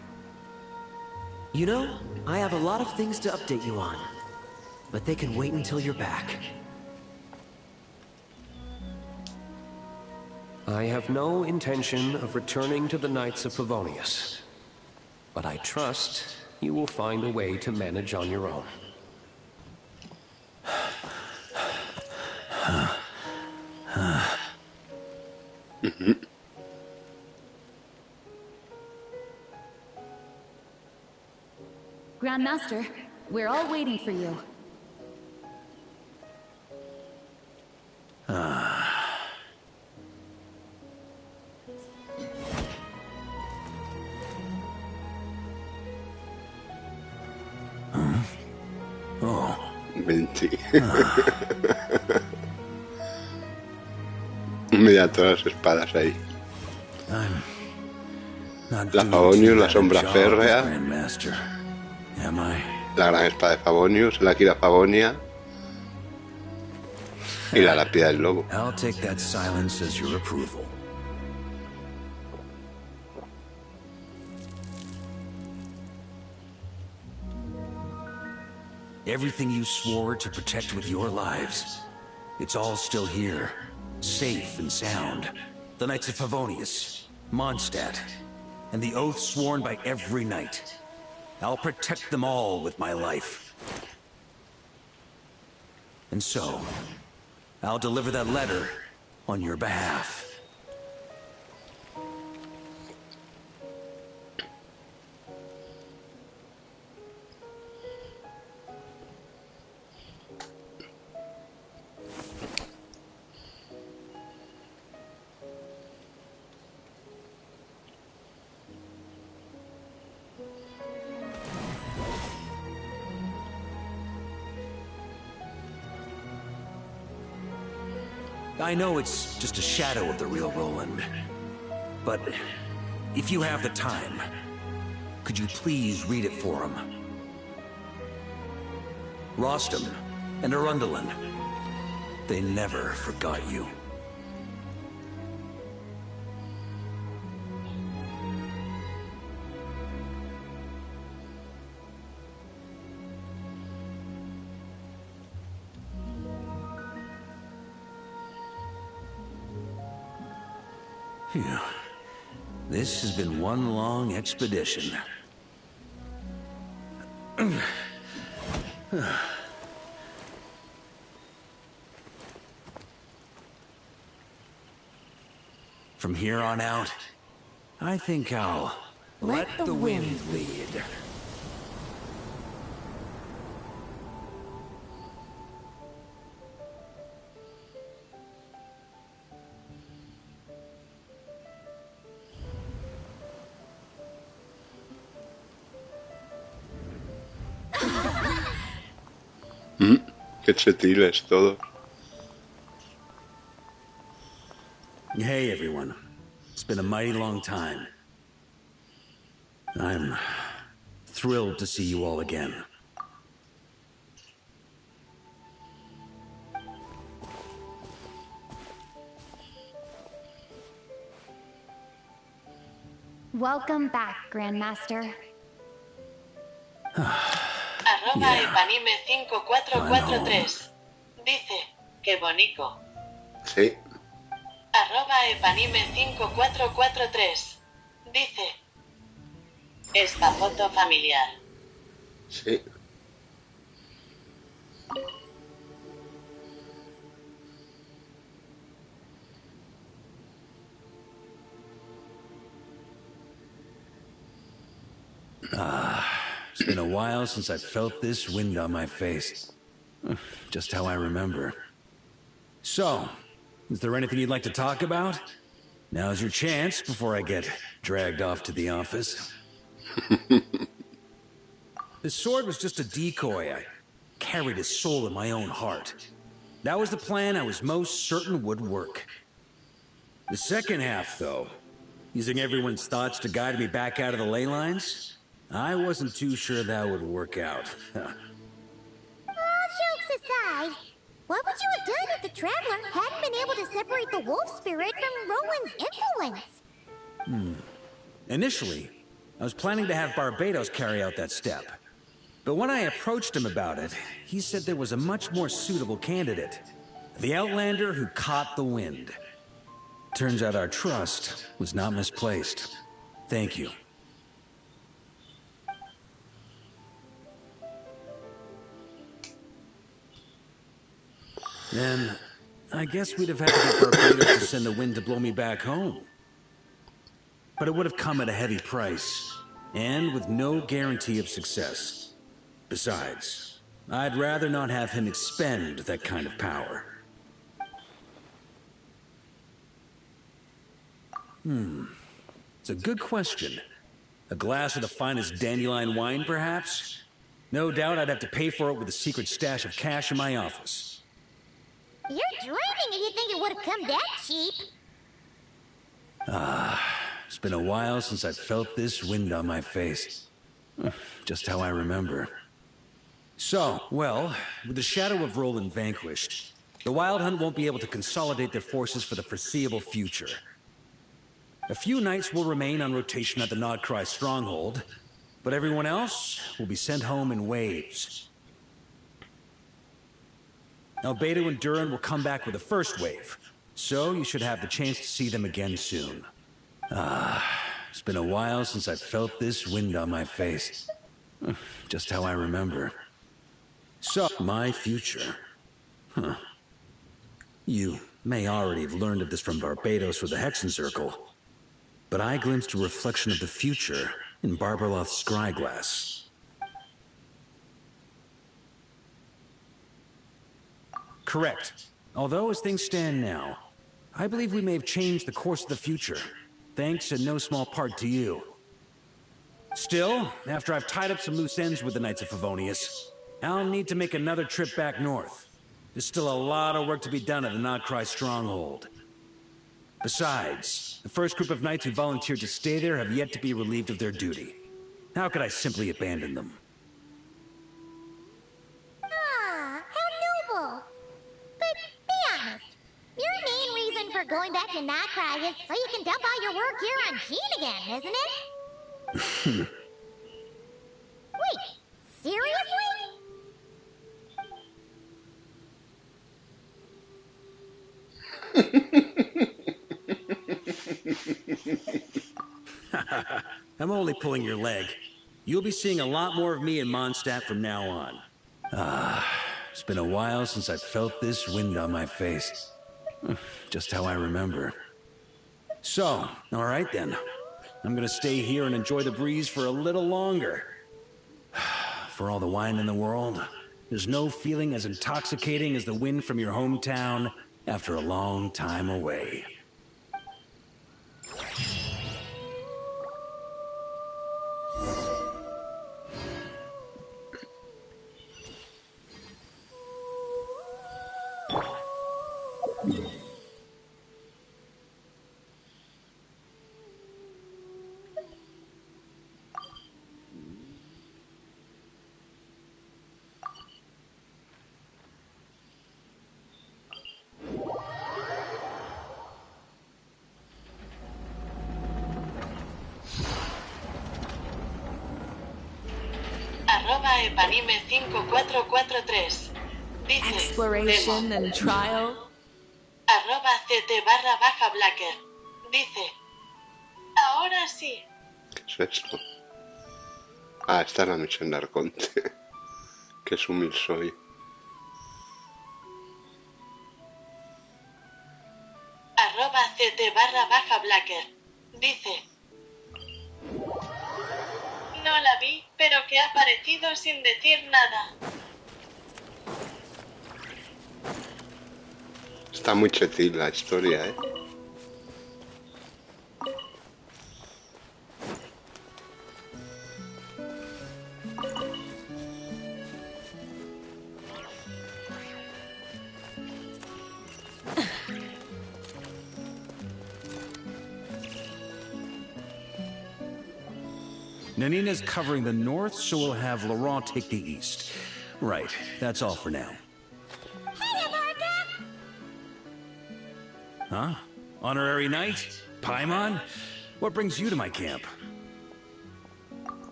You know, I have a lot of things to update you on, but they can wait until you're back. I have no intention of returning to the Knights of Favonius, but I trust you will find a way to manage on your own. Grandmaster, we're all waiting for you. Menti. Mira todas las espadas ahí. La Favonius, la sombra férrea, la gran espada de Favonius, la Kira Favonia y la lápida del lobo. I'll take that silence as your approval. Everything you swore to protect with your lives, it's all still here, safe and sound. The Knights of Favonius, Mondstadt, and the oath sworn by every knight. I'll protect them all with my life. And so, I'll deliver that letter on your behalf. I know it's just a shadow of the real Roland, but if you have the time, could you please read it for him? Rostam and Arundelen, they never forgot you. Phew. This has been one long expedition. From here on out, I think I'll let the wind lead. Qué chetiles todo. Hey, everyone. It's been a mighty long time. I'm thrilled to see you all again. Welcome back, Grandmaster. @epanime5443 dice que bonito. Sí. @epanime5443 dice esta foto familiar. Sí. It's been a while since I felt this wind on my face. Just how I remember. So, is there anything you'd like to talk about? Now's your chance before I get dragged off to the office. The sword was just a decoy. I carried his soul in my own heart. That was the plan I was most certain would work. The second half, though, using everyone's thoughts to guide me back out of the ley lines, I wasn't too sure that would work out. All jokes aside, what would you have done if the Traveler hadn't been able to separate the wolf spirit from Roland's influence? Initially, I was planning to have Barbados carry out that step. But when I approached him about it, he said there was a much more suitable candidate. The Outlander who caught the wind. Turns out our trust was not misplaced. Thank you. Then, I guess we'd have had to get Barbados to send the wind to blow me back home. But it would have come at a heavy price, and with no guarantee of success. Besides, I'd rather not have him expend that kind of power. It's a good question. A glass of the finest dandelion wine, perhaps? No doubt I'd have to pay for it with a secret stash of cash in my office. You're dreaming if you think it would have come that cheap. It's been a while since I felt this wind on my face. Just how I remember. So, well, with the shadow of Roland vanquished, the Wild Hunt won't be able to consolidate their forces for the foreseeable future. A few knights will remain on rotation at the Nodcry stronghold, but everyone else will be sent home in waves. Albedo and Duran will come back with the first wave, so you should have the chance to see them again soon. It's been a while since I felt this wind on my face. Just how I remember. So, my future. You may already have learned of this from Barbados or the Hexen Circle, but I glimpsed a reflection of the future in Barbarloth's scryglass. Correct. Although as things stand now, I believe we may have changed the course of the future, thanks in no small part to you. Still, after I've tied up some loose ends with the Knights of Favonius, I'll need to make another trip back north. There's still a lot of work to be done at the Nodcry stronghold. Besides, the first group of knights who volunteered to stay there have yet to be relieved of their duty. How could I simply abandon them? Ah, how noble. But be honest, your main reason for going back to Nodcry is so you can dump all your work here on Gene again, isn't it? Wait, seriously? I'm only pulling your leg. You'll be seeing a lot more of me in Mondstadt from now on. It's been a while since I felt this wind on my face. Just how I remember. So, alright then. I'm gonna stay here and enjoy the breeze for a little longer. For all the wine in the world, there's no feeling as intoxicating as the wind from your hometown after a long time away. @epanime5443. Dice, Exploration and trial. @CT_Blacker. Dice, ahora sí. ¿Qué es esto? Ah, esta es la misión de Arconte. Qué sumil soy. @CT_Blacker. Dice, no la vi, pero que ha aparecido sin decir nada. Está muy chetil la historia, ¿eh? Nanina's covering the north, so we'll have Laurent take the east. Right, that's all for now. Huh? Honorary Knight? Paimon? What brings you to my camp?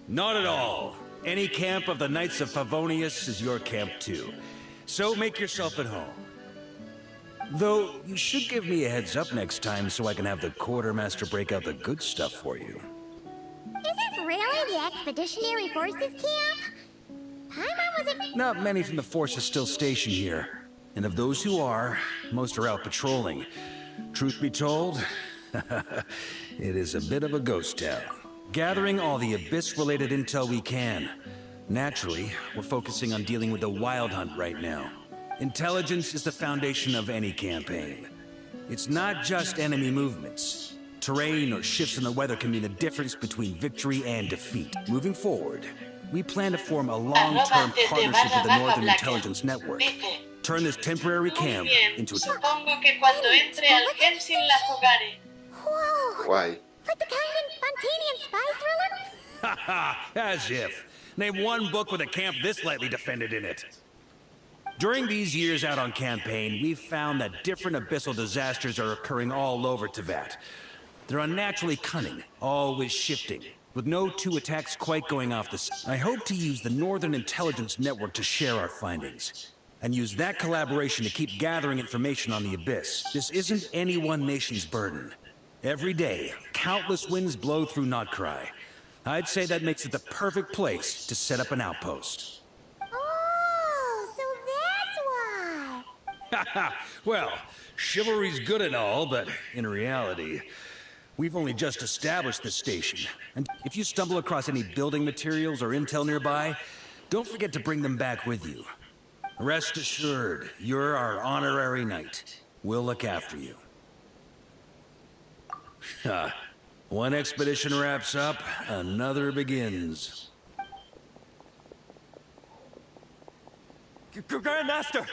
Not at all. Any camp of the Knights of Favonius is your camp too. So make yourself at home. Though, you should give me a heads up next time so I can have the Quartermaster break out the good stuff for you. Is this really the Expeditionary Forces camp? Paimon wasn't... Not many from the force are still stationed here. And of those who are, most are out patrolling. Truth be told, it is a bit of a ghost town. Gathering all the Abyss-related intel we can. Naturally, we're focusing on dealing with the Wild Hunt right now. Intelligence is the foundation of any campaign. It's not just enemy movements. Terrain or shifts in the weather can mean the difference between victory and defeat. Moving forward, we plan to form a long-term partnership with the Northern Intelligence Network. Turn this temporary camp into a... Supongo que cuando entre al Genshin la jugaré. Whoa! Why? Like the kind of Fontanian spy thriller? Haha, as if. Name one book with a camp this lightly defended in it. During these years out on campaign, we've found that different abyssal disasters are occurring all over Teyvat. They're unnaturally cunning, always shifting, with no two attacks quite going off the I hope to use the Northern Intelligence Network to share our findings, and use that collaboration to keep gathering information on the Abyss. This isn't any one nation's burden. Every day, countless winds blow through Notcry. I'd say that makes it the perfect place to set up an outpost. Oh, so that's why. Haha, well, chivalry's good and all, but in reality, we've only just established this station. And if you stumble across any building materials or intel nearby, don't forget to bring them back with you. Rest assured, you're our honorary knight. We'll look after you. One expedition wraps up, another begins. Grandmaster!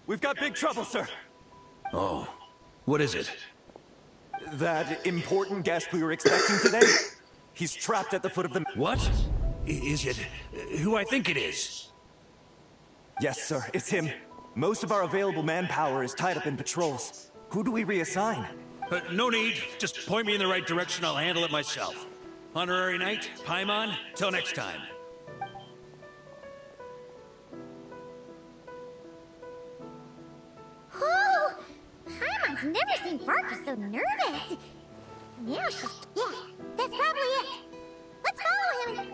We've got big trouble, sir! Oh, what is it? That important guest we were expecting today? He's trapped at the foot of the... What? Is it who I think it is? Yes, sir, it's him. Most of our available manpower is tied up in patrols. Who do we reassign? No need. Just point me in the right direction, I'll handle it myself. Honorary Knight, Paimon, till next time. Oh! Paimon's never seen Parker so nervous. Now she's... Yeah, that's probably it. Let's follow him.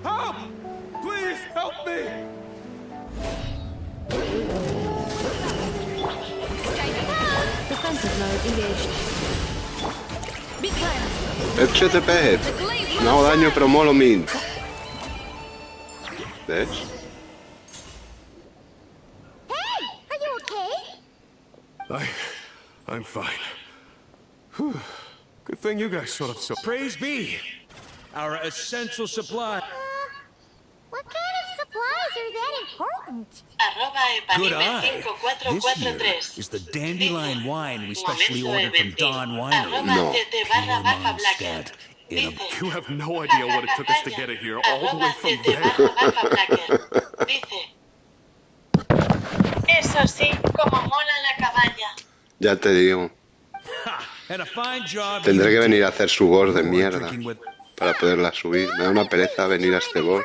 Help! Please help me! Defensive mode engaged. Be cleansed. Échate pez. No hago daño, pero molo min. ¿Ves? Hey! Are you okay? I'm fine. Whew. Good thing you guys showed up so... Praise be! Our essential supply. What kind of supplies are that important? Good eye. This year is the dandelion wine we specially ordered from Dawn Winery. No. Pure Mondstadt. You have no idea what it took us to get it here, all the way from there. Eso sí, como mola la caballa. Ya te digo. And a fine job. Tendré que venir a hacer su boss de mierda para poderla subir. Me da una pereza venir a este boss.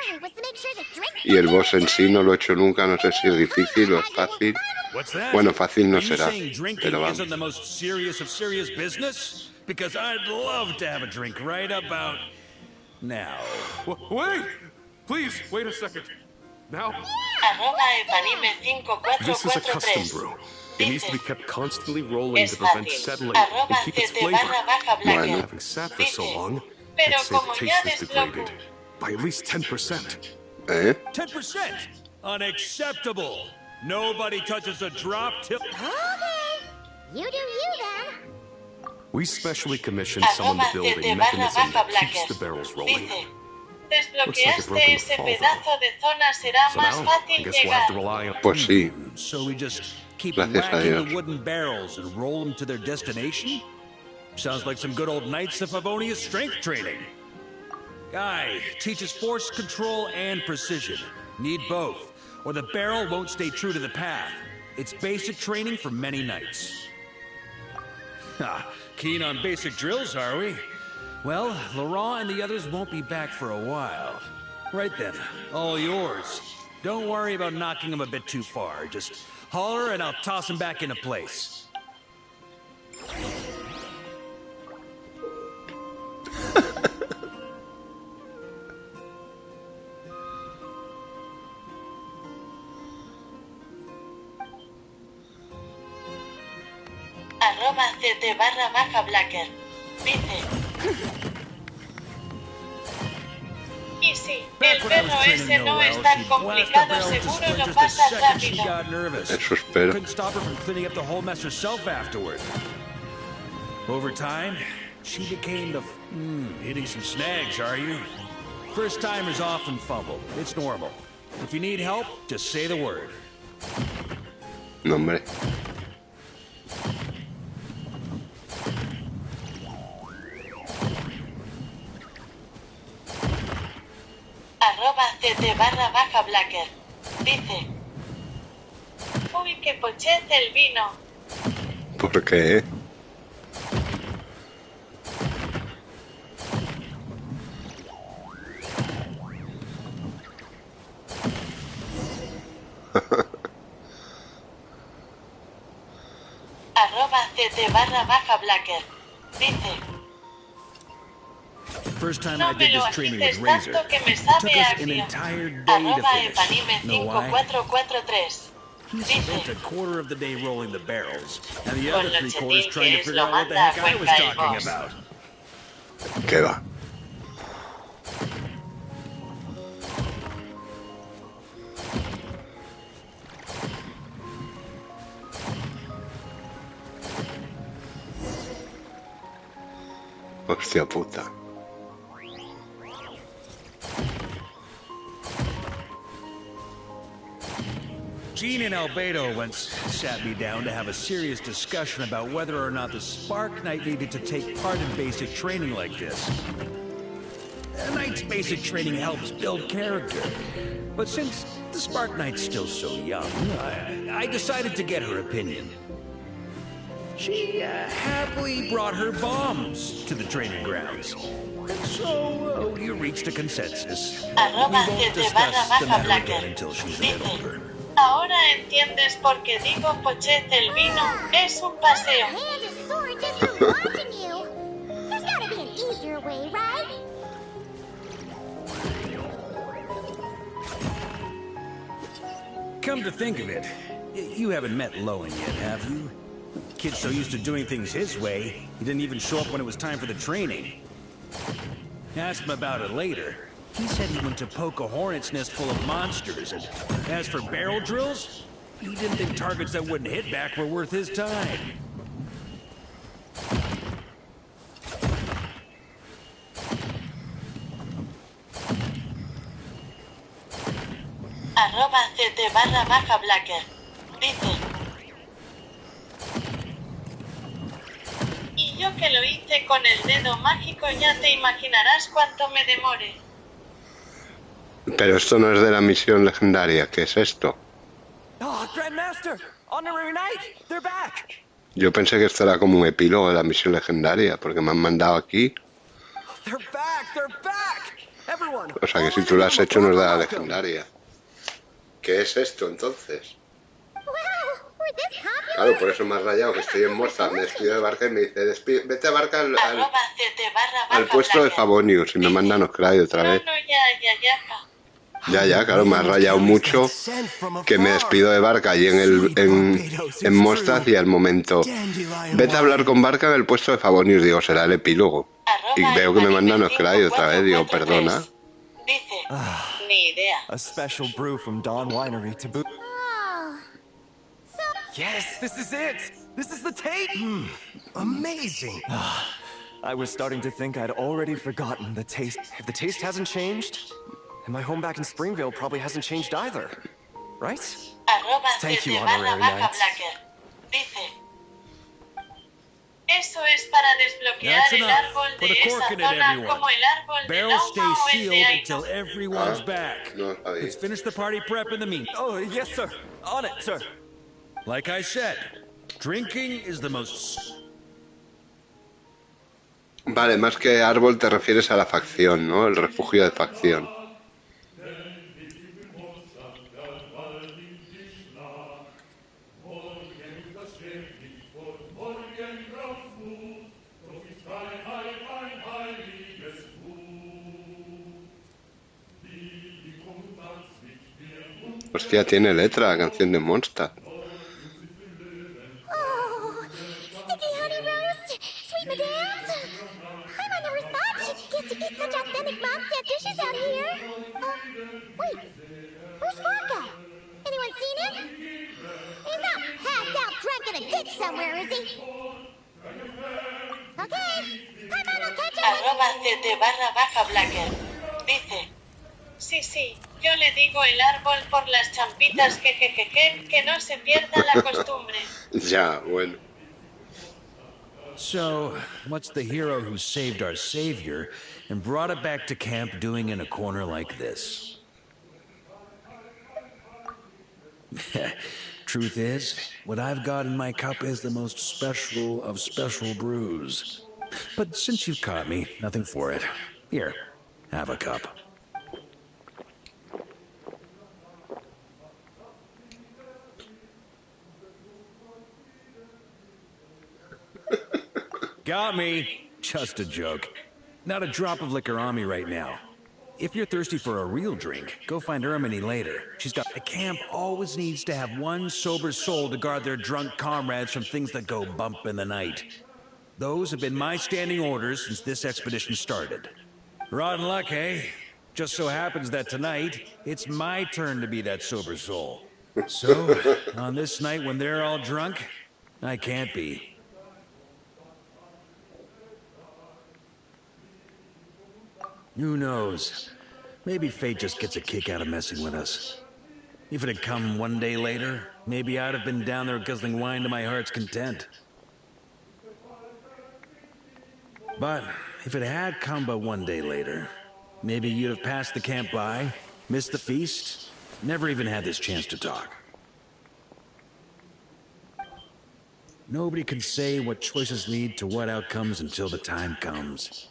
Y el boss en sí no lo he hecho nunca, no sé si es difícil o es fácil. Bueno, fácil no será, pero vamos. Isn't the most serious of serious business? Because I'd love to have a drink right about now. Wait! Please, wait a second. Now? This is a custom brew. It needs to be kept constantly rolling to prevent settling and keep its flavor. Bueno. Having sat for so long, I'd say the taste is degraded by at least 10%. 10%? Unacceptable. Nobody touches a drop till... Okay. You do you then. We specially commissioned someone to build a mechanism that keeps the barrels rolling. Desbloqueaste ese pedazo de zona, será más fácil llegar. Pues sí. So we just keep Gracias a whacking Dios. the wooden barrels and roll them to their destination? Sounds like some good old Knights of Favonius strength training. Guy teaches force control and precision. Need both, or the barrel won't stay true to the path. It's basic training for many knights. Keen on basic drills, are we? Well, Laurent and the others won't be back for a while. Right then, all yours. Don't worry about knocking them a bit too far. Just holler and I'll toss them back into place. @CT_Blacker. Dice. Y sí, el perro ese no es tan complicado, seguro lo pasas rápido. Eso espero. Couldn't stop her from cleaning up the whole mess herself afterward. Over time, she became the... hitting some snags, are you? First timers often fumble. It's normal. If you need help, just say the word. No, hombre. @CT_Blacker. Dice. Uy, que pochete el vino. ¿Por qué? @CT_Blacker. Dice. First time I did this training with Razor, it took us an entire day to finish. Know why? He spent a quarter of the day rolling the barrels, and the other 3/4 trying to figure out what the heck I was talking about. ¿Qué va? Hostia puta. Gene and Albedo once sat me down to have a serious discussion about whether or not the Spark Knight needed to take part in basic training like this. A Knight's basic training helps build character. But since the Spark Knight's still so young, I decided to get her opinion. She happily brought her bombs to the training grounds. And so we reached a consensus. We won't discuss the matter again until she's a bit older. Ahora entiendes por qué digo pochete el vino. Es un paseo. Hand a sword just from watching you. There's gotta be an easier way, right? Come to think of it, you haven't met Lowen yet, have you? Kid's so used to doing things his way, he didn't even show up when it was time for the training. Asked him about it later. He said he went to poke a hornet's nest full of monsters, and as for barrel drills, he didn't think targets that wouldn't hit back were worth his time. @CT_Blacker. Dice. Y yo que lo hice con el dedo mágico, ya te imaginarás cuánto me demore. Pero esto no es de la misión legendaria, ¿qué es esto? Oh, Grandmaster! Honorary Knight! They're back! Yo pensé que esto era como un epílogo de la misión legendaria, porque me han mandado aquí. They're back! They're back! Everyone, O sea que si already tú lo give has them a hecho no es de proper la welcome. legendaria. ¿Qué es esto entonces? Wow, we're this popular. Claro, por eso me has rayado, que estoy en Mozart, me despido de Barca y me dice, vete a Barca al puesto de Favonius y me mandan Oscray otra vez. No, ya. Ya, claro, me has rayado mucho que me despido de Barca allí en Mostaz y al momento vete a hablar con Barca en el puesto de Favonius, digo, será el epílogo. Y veo que me mandan Oscray otra vez, digo, perdona. Dice, ni idea. A special brew from Dawn Winery to boot. Oh. So... Yes, this is it! This is the tape! Amazing! I was starting to think I'd already forgotten the taste. If the taste hasn't changed, then my home back in Springvale probably hasn't changed either. Right? Thank you, Honorary Knight. Dice, eso es para desbloquear el árbol de esa zona como el árbol de Barrel Noma stays o el sealed de until everyone's back. No, Let's finish the party prep in the meantime. Oh, yes, sir. On it, sir. Like I said, drinking is the most... Vale, más que árbol te refieres a la facción, ¿no? El refugio de facción. Hostia, tiene letra la canción de Monster. Oh, sticky honey roast, sweet madams. Paimon never thought she'd get to eat such authentic Mondstadt dishes out here. Wait, where's Vodka? Anyone seen him? He's not passed out drunk in a ditch somewhere, is he? Okay, Paimon will catch him. @CT_Blacker. Dice, sí, yo le digo el árbol por las champitas jejejeje, que no se pierda la costumbre. Ya, bueno. So, what's the hero who saved our savior and brought it back to camp doing in a corner like this? Truth is, what I've got in my cup is the most special of special brews. But since you've caught me, nothing for it. Here, have a cup. Got me. Just a joke. Not a drop of liquor on me right now. If you're thirsty for a real drink, go find Erminy later. She's got... A camp always needs to have one sober soul to guard their drunk comrades from things that go bump in the night. Those have been my standing orders since this expedition started. Rotten luck, eh? Just so happens that tonight, it's my turn to be that sober soul. So, on this night when they're all drunk, I can't be. Who knows? Maybe fate just gets a kick out of messing with us. If it had come one day later, maybe I'd have been down there guzzling wine to my heart's content. But if it had come but one day later, maybe you'd have passed the camp by, missed the feast, never even had this chance to talk. Nobody can say what choices lead to what outcomes until the time comes.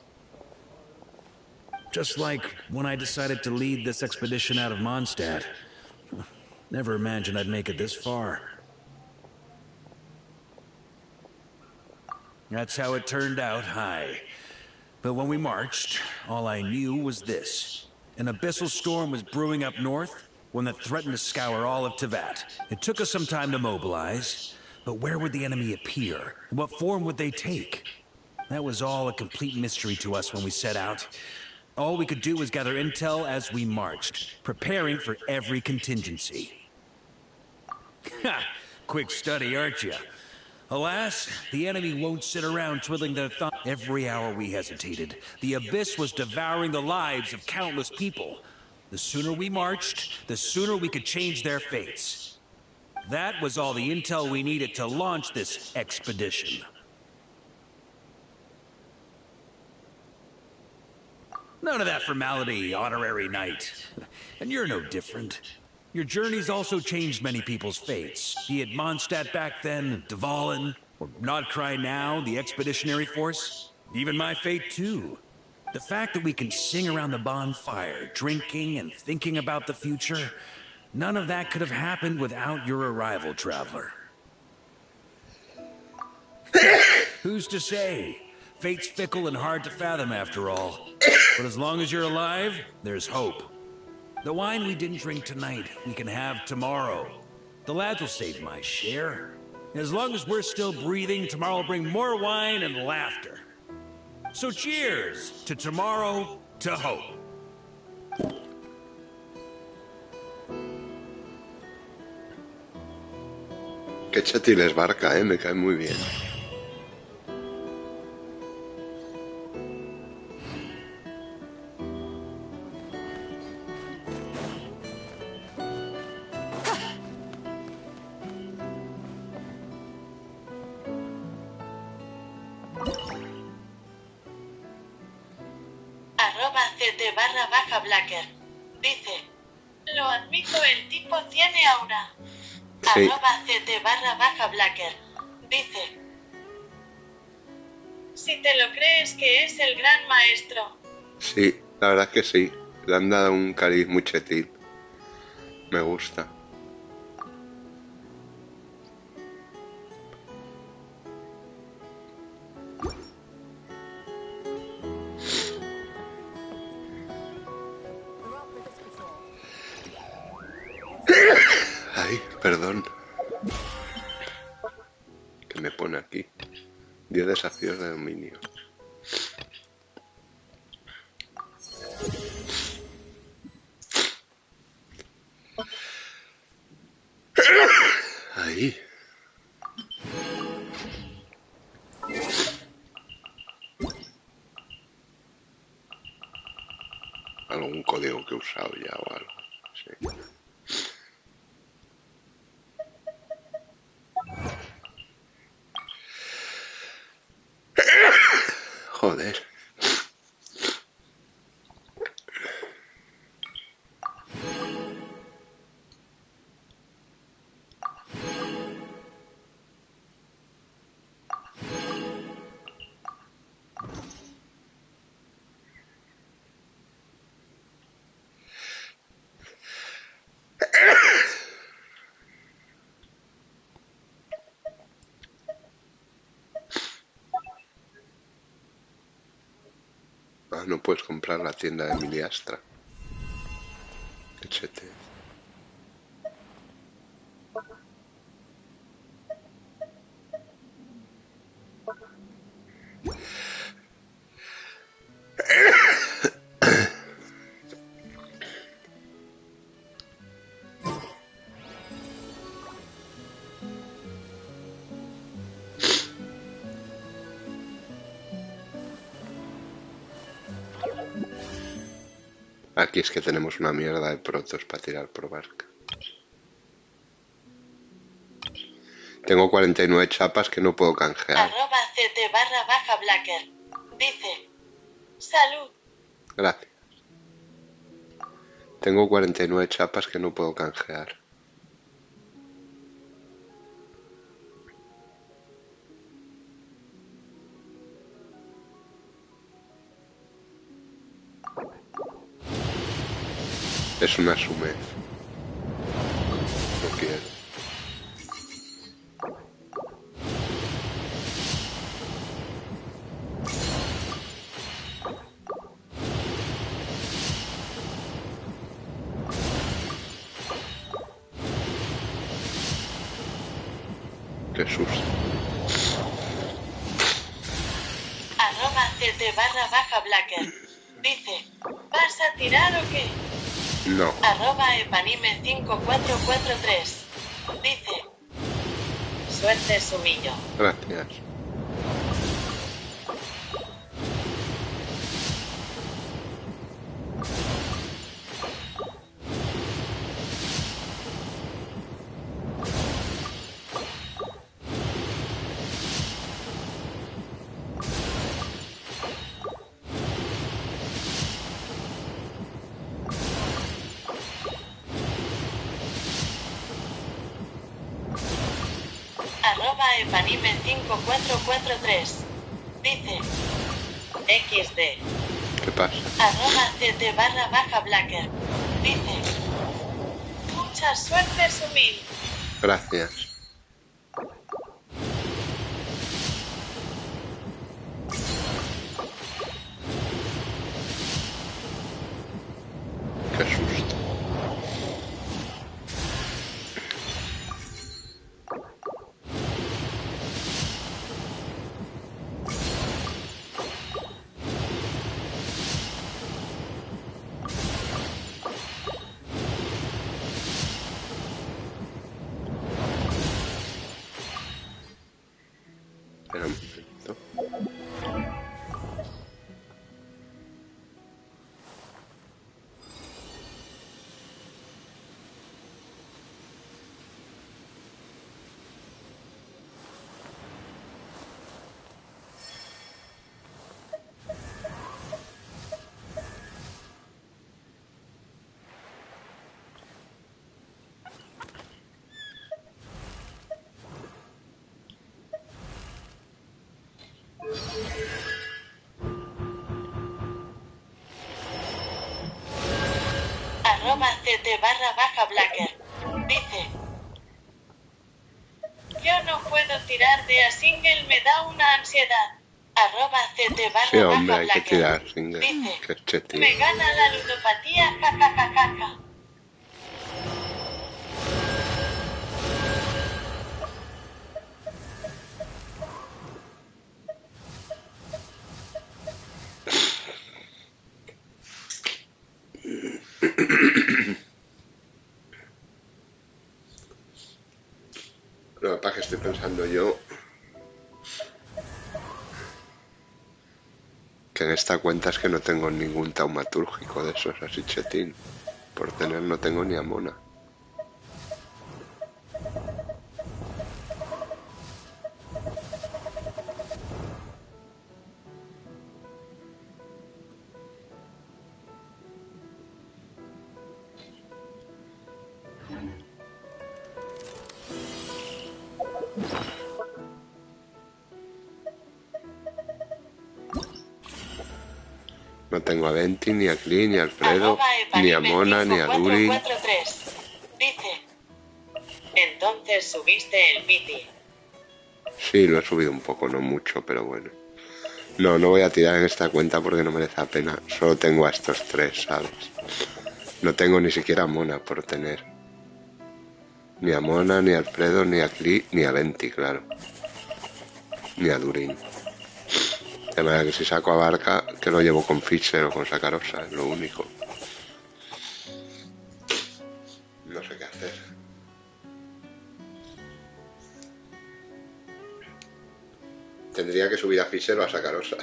Just like when I decided to lead this expedition out of Mondstadt. Never imagined I'd make it this far. That's how it turned out, aye. But when we marched, all I knew was this. An abyssal storm was brewing up north, one that threatened to scour all of Tevat. It took us some time to mobilize, but where would the enemy appear? And what form would they take? That was all a complete mystery to us when we set out. All we could do was gather intel as we marched, preparing for every contingency. Ha! Quick study, aren't you? Alas, the enemy won't sit around twiddling their thumbs. Every hour we hesitated, the abyss was devouring the lives of countless people. The sooner we marched, the sooner we could change their fates. That was all the intel we needed to launch this expedition. None of that formality, honorary knight. And you're no different. Your journey's also changed many people's fates. Be it Mondstadt back then, Dvalin, or Nodcry now, the expeditionary force. Even my fate too. The fact that we can sing around the bonfire, drinking and thinking about the future, none of that could have happened without your arrival, traveler. Who's to say? Fate's fickle and hard to fathom after all. But as long as you're alive, there's hope. The wine we didn't drink tonight, we can have tomorrow. The lads will save my share. As long as we're still breathing, tomorrow will bring more wine and laughter. So cheers to tomorrow, to hope. Qué chatil es Barca, me cae muy bien. @CT_Blacker. Dice, lo admito, el tipo tiene aura. Sí. @CT_Blacker. Dice, si te lo crees que es el gran maestro. Sí, la verdad es que sí. Le han dado un cariz muy chetil. Me gusta. Ay, perdón. ¿Qué me pone aquí? 10 desafíos de dominio. Ahí. Algún código que he usado ya o algo. Sí. Joder. Ah, no puedes comprar la tienda de Miliastra. Qué chete. Aquí es que tenemos una mierda de protos para tirar por barca. Tengo 49 chapas que no puedo canjear. @CT_Blacker. Dice, salud. Gracias. Tengo 49 chapas que no puedo canjear. Es una sumez. No quiero. Qué susto. @CT_Blacker. Dice, ¿vas a tirar o qué? No. @Epanime5443. Dice, suerte sumillo. Gracias. @epanime5443. Dice XD. ¿Qué pasa? @ct_blacker. Dice mucha suerte, Sumil. Gracias. Qué susto. Espera un momento. @ct_blacker. Dice yo no puedo tirar de a single, me da una ansiedad. @ct_blacker. Sí, hombre, hay que tirar single. Dice Qué chetín. me gana la ludopatía, jajajajaja. Lo que pasa es que estoy pensando yo que en esta cuenta es que no tengo ningún taumatúrgico de esos así chetín. Por tener no tengo ni a Mona. No tengo a Venti, ni a Clee, ni a Alfredo, ni a Mona, ni a Duri. Dice entonces subiste el piti. Sí, lo he subido un poco, no mucho, pero bueno. No voy a tirar en esta cuenta porque no merece la pena. Solo tengo a estos tres, ¿sabes? No tengo ni siquiera a Mona por tener. Ni a Mona, ni a Alfredo, ni a Clee, ni a Venti, claro. Ni a Durin. De manera que si saco a Barca, que lo llevo con Fisher o con Sacarosa, es lo único. No sé qué hacer. Tendría que subir a Fisher o a Sacarosa.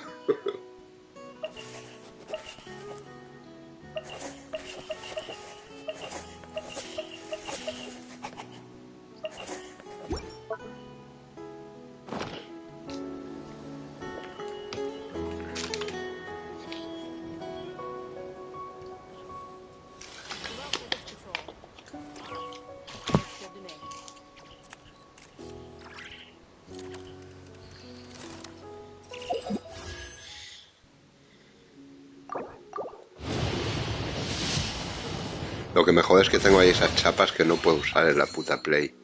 Lo que me jode es que tengo ahí esas chapas que no puedo usar en la puta Play.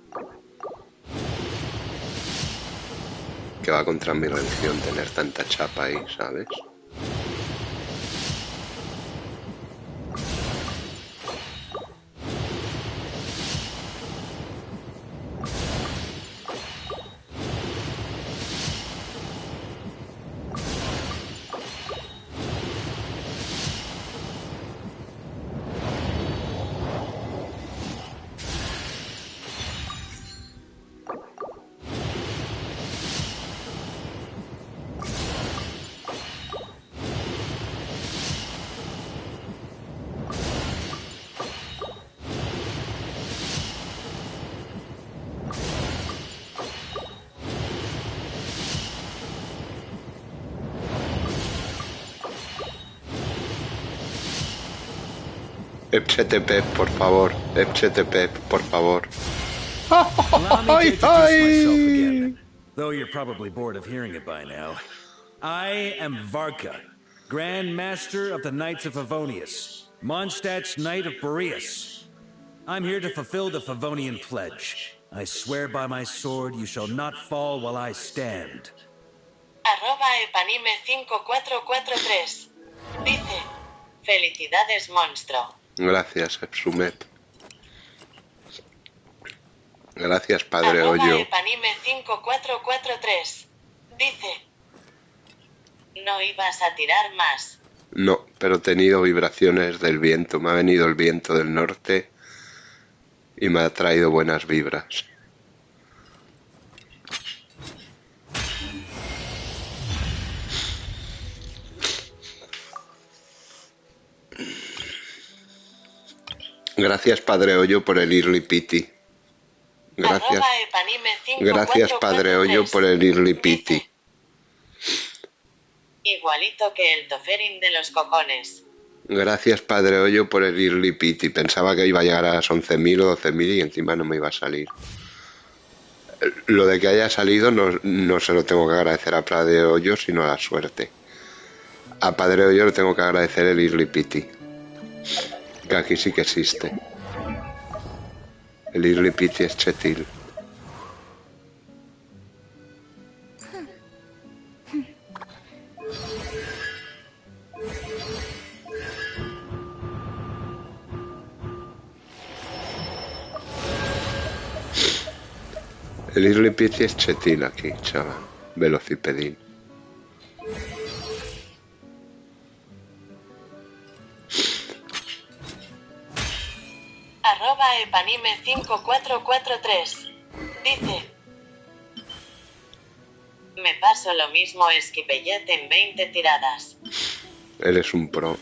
Que va contra mi religión tener tanta chapa ahí, ¿sabes? FTP, por favor. FTP, por favor. Allow me to introduce myself again, though you're probably bored of hearing it by now. I am Varka, Grand Master of the Knights of Favonius, Mondstadt's Knight of Boreas. I'm here to fulfill the Favonian pledge. I swear by my sword you shall not fall while I stand. @epanime5443 dice: Felicidades, monstruo. Gracias, Epsumet. Gracias, Padre Hoyo. @epanime5443 dice: No ibas a tirar más. No, pero he tenido vibraciones del viento. Me ha venido el viento del norte y me ha traído buenas vibras. Gracias, Padre Hoyo, por el Early Pity. Gracias. Gracias, Padre Hoyo, por el Early Pity. Igualito que el toferín de los cojones. Gracias, Padre Hoyo, por el Early Pity. Pensaba que iba a llegar a las 11.000 o 12.000 y encima no me iba a salir. Lo de que haya salido no se lo tengo que agradecer a Padre Hoyo, sino a la suerte. A Padre Hoyo le tengo que agradecer el Early Pity, que aquí sí que existe. El Early Pity es chetil. El Early Pity es chetil aquí, chaval. Velocipedín. @epanime5443 dice: Me paso lo mismo Esquipellet en 20 tiradas. Él es un pro.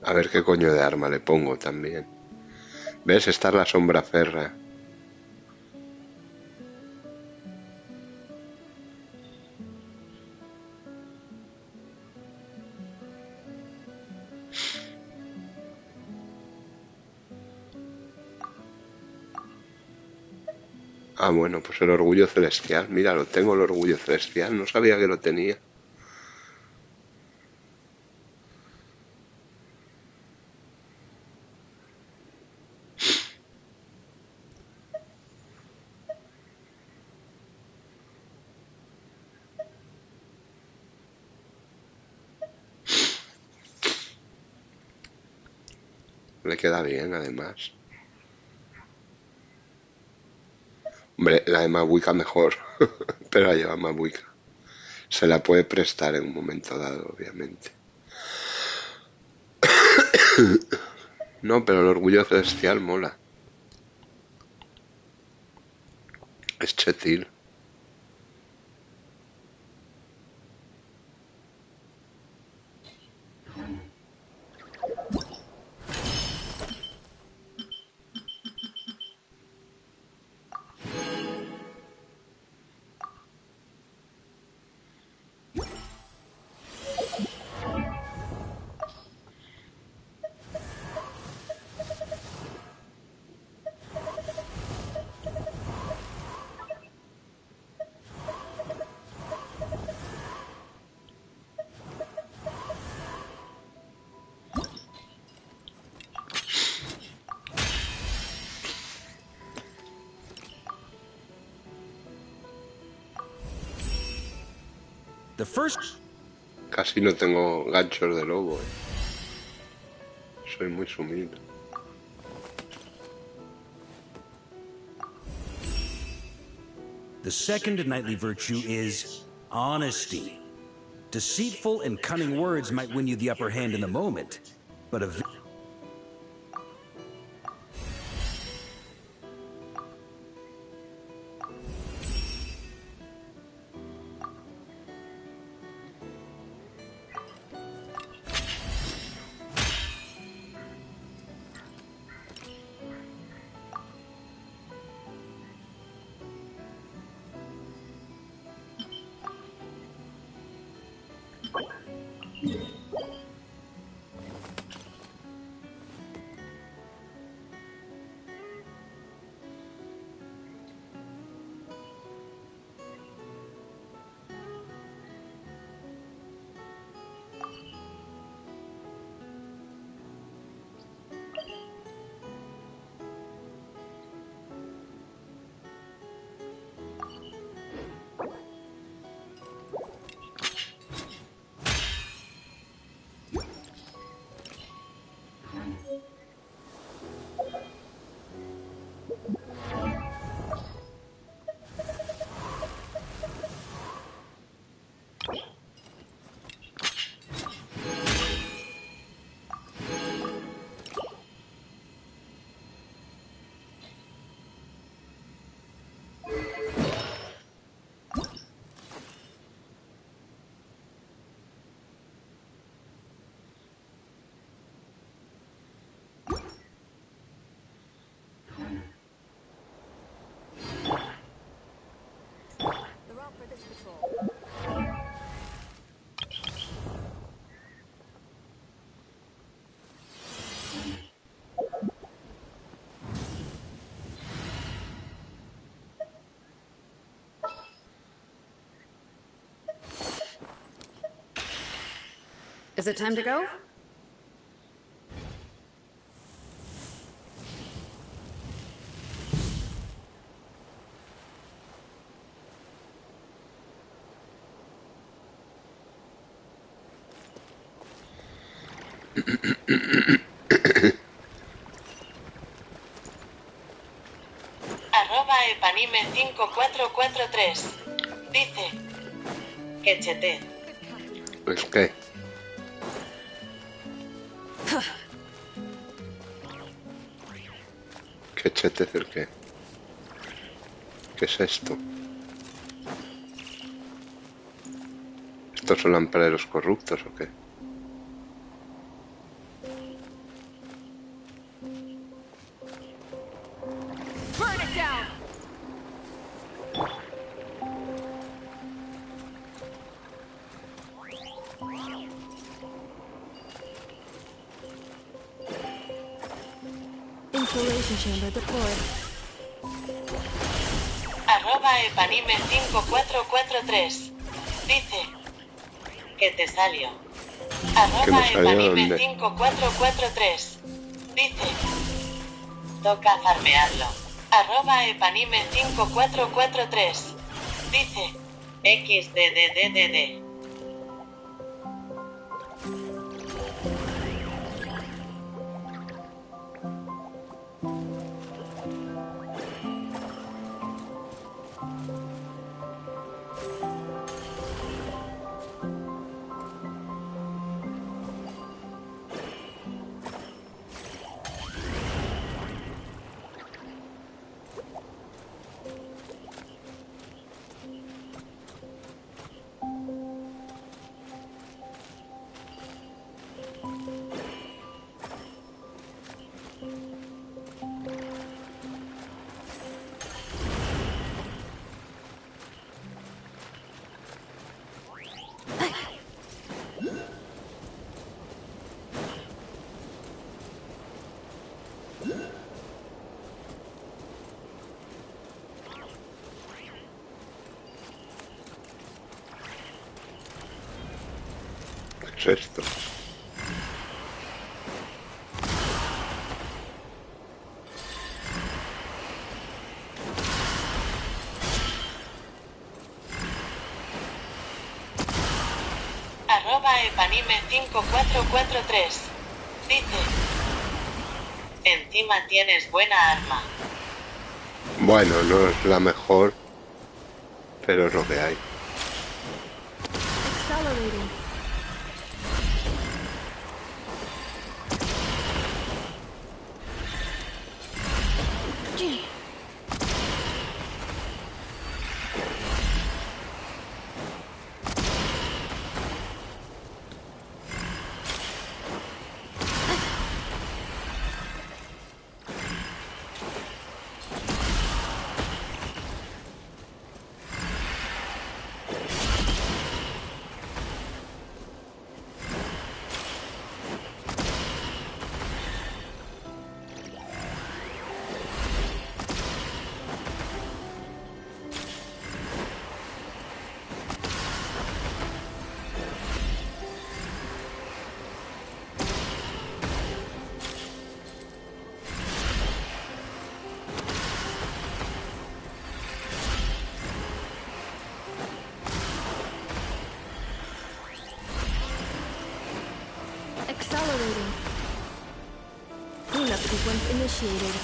A ver qué coño de arma le pongo también. ¿Ves? Esta es la sombra ferra. Ah, bueno, pues el orgullo celestial. Mira, lo tengo, el orgullo celestial. No sabía que lo tenía. Le queda bien, además. Hombre, la de Mabuika mejor, pero la lleva Mabuika. Se la puede prestar en un momento dado, obviamente. No, pero el orgullo celestial mola. Es chetil. Casi no tengo ganchos de lobo, Soy muy sumido. The second knightly virtue is honesty. Deceitful and cunning words might win you the upper hand in the moment, but Is it time to go? @epanime5443 dice que chete. ¿Es qué? ¿Qué chete es el qué? ¿Qué es esto? ¿Estos son lampareros corruptos o qué? Burn it down. Insulation chamber deployed. @epanime5443 dice que te salió. ¿Que me salió dónde? @epanime5443 dice toca farmearlo. @epanime5443 dice XDDDDD. ¿Qué es esto? @epanime5443 dice encima tienes buena arma. Bueno, no es la mejor, pero es lo que hay. Accelerating. Accelerating. Cleanup sequence initiated.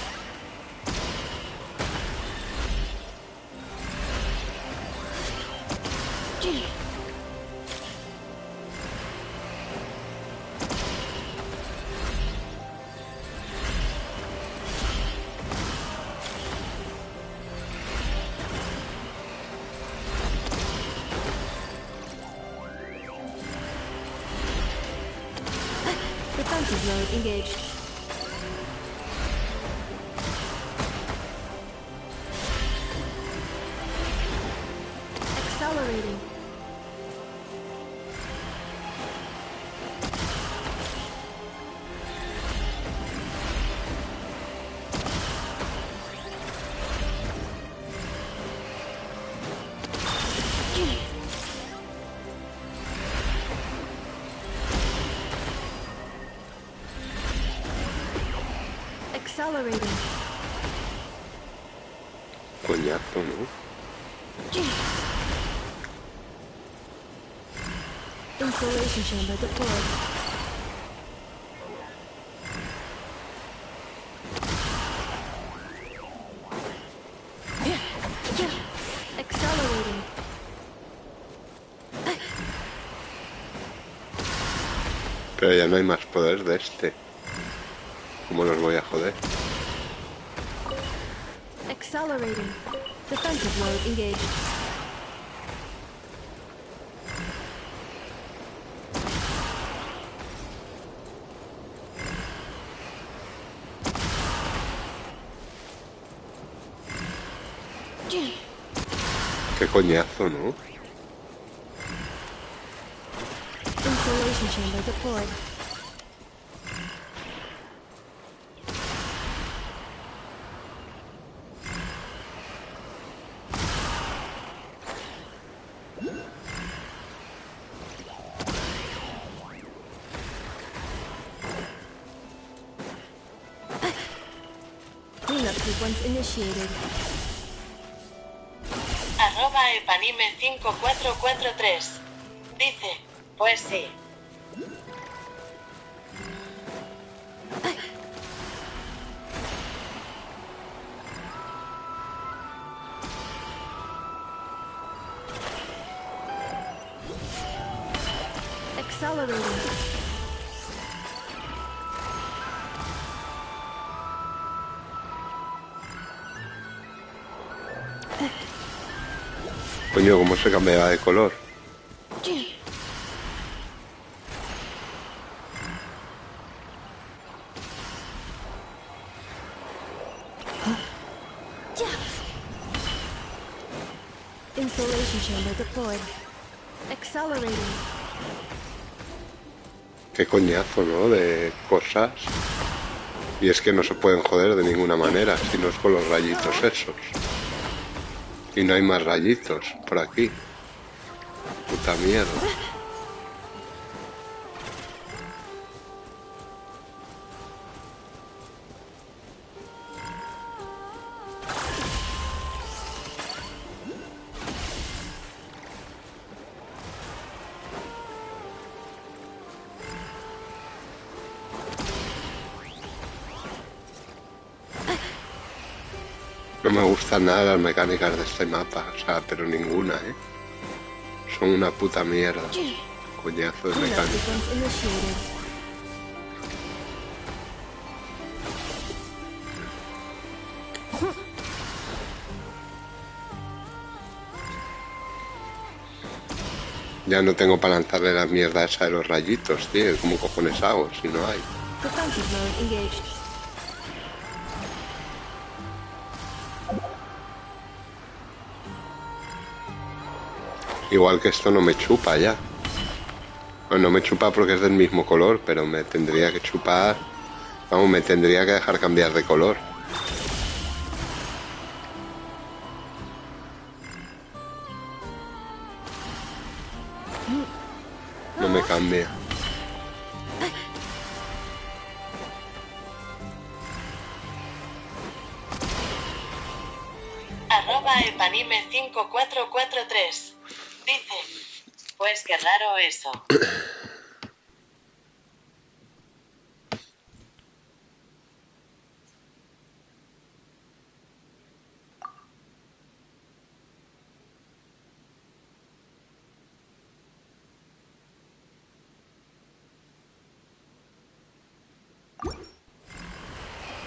Defensive mode engaged. Accelerating. Accelerating. Coñazo, ¿no? Installation chamber deployed. Accelerating. Pero ya no hay más poder de este. ¿Cómo los voy a joder? Accelerating. Defensive mode engaged. Qué coñazo, ¿no? Installation chamber deployed. Cleanup sequence initiated. @epanime5443. Dice, pues sí. Accelerating. Coño, ¿cómo se cambiaba de color? Installation chamber deployed. Accelerating. Qué coñazo, ¿no? De cosas. Y es que no se pueden joder de ninguna manera, si no es con los rayitos esos. Y no hay más rayitos por aquí. Puta mierda. No me gustan nada las mecánicas de este mapa, o sea, pero ninguna, ¿eh? Son una puta mierda. Coñazo de mecánica. Ya no tengo para lanzarle la mierda esa de los rayitos, tío. ¿Cómo cojones hago si no hay? Igual que esto no me chupa ya. Bueno, no me chupa porque es del mismo color, pero me tendría que chupar. Vamos, me tendría que dejar cambiar de color. No me cambia. @epanime5443. Dice, pues qué raro eso.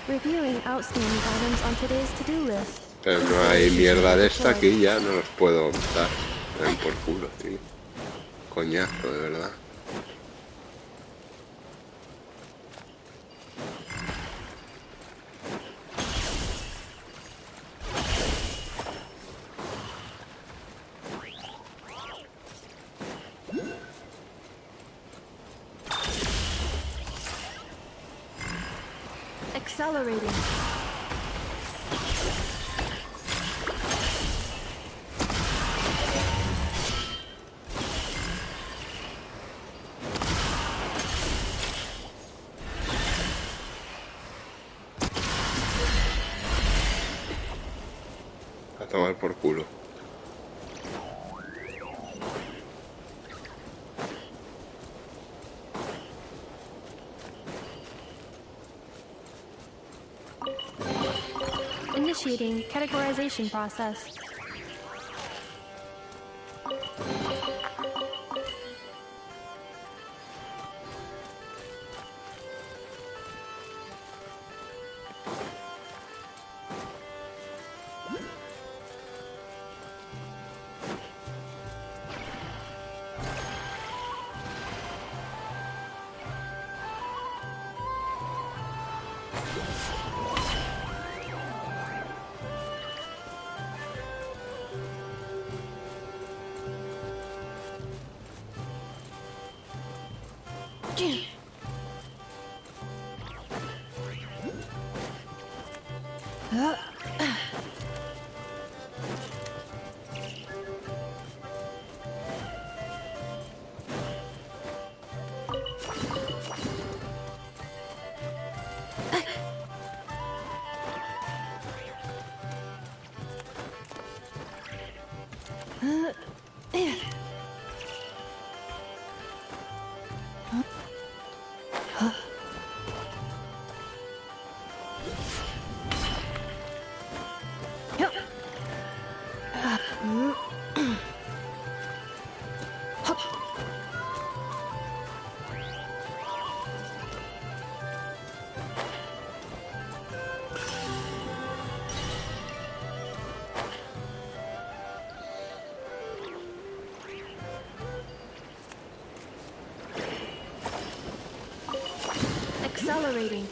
Reviewing outstanding items on today's to-do list. Pero no hay mierda de esta aquí, ya no los puedo dar. Me dan por culo, tío. Coñazo, de verdad. Accelerating. A tomar por culo. Initiating categorization process. Accelerating.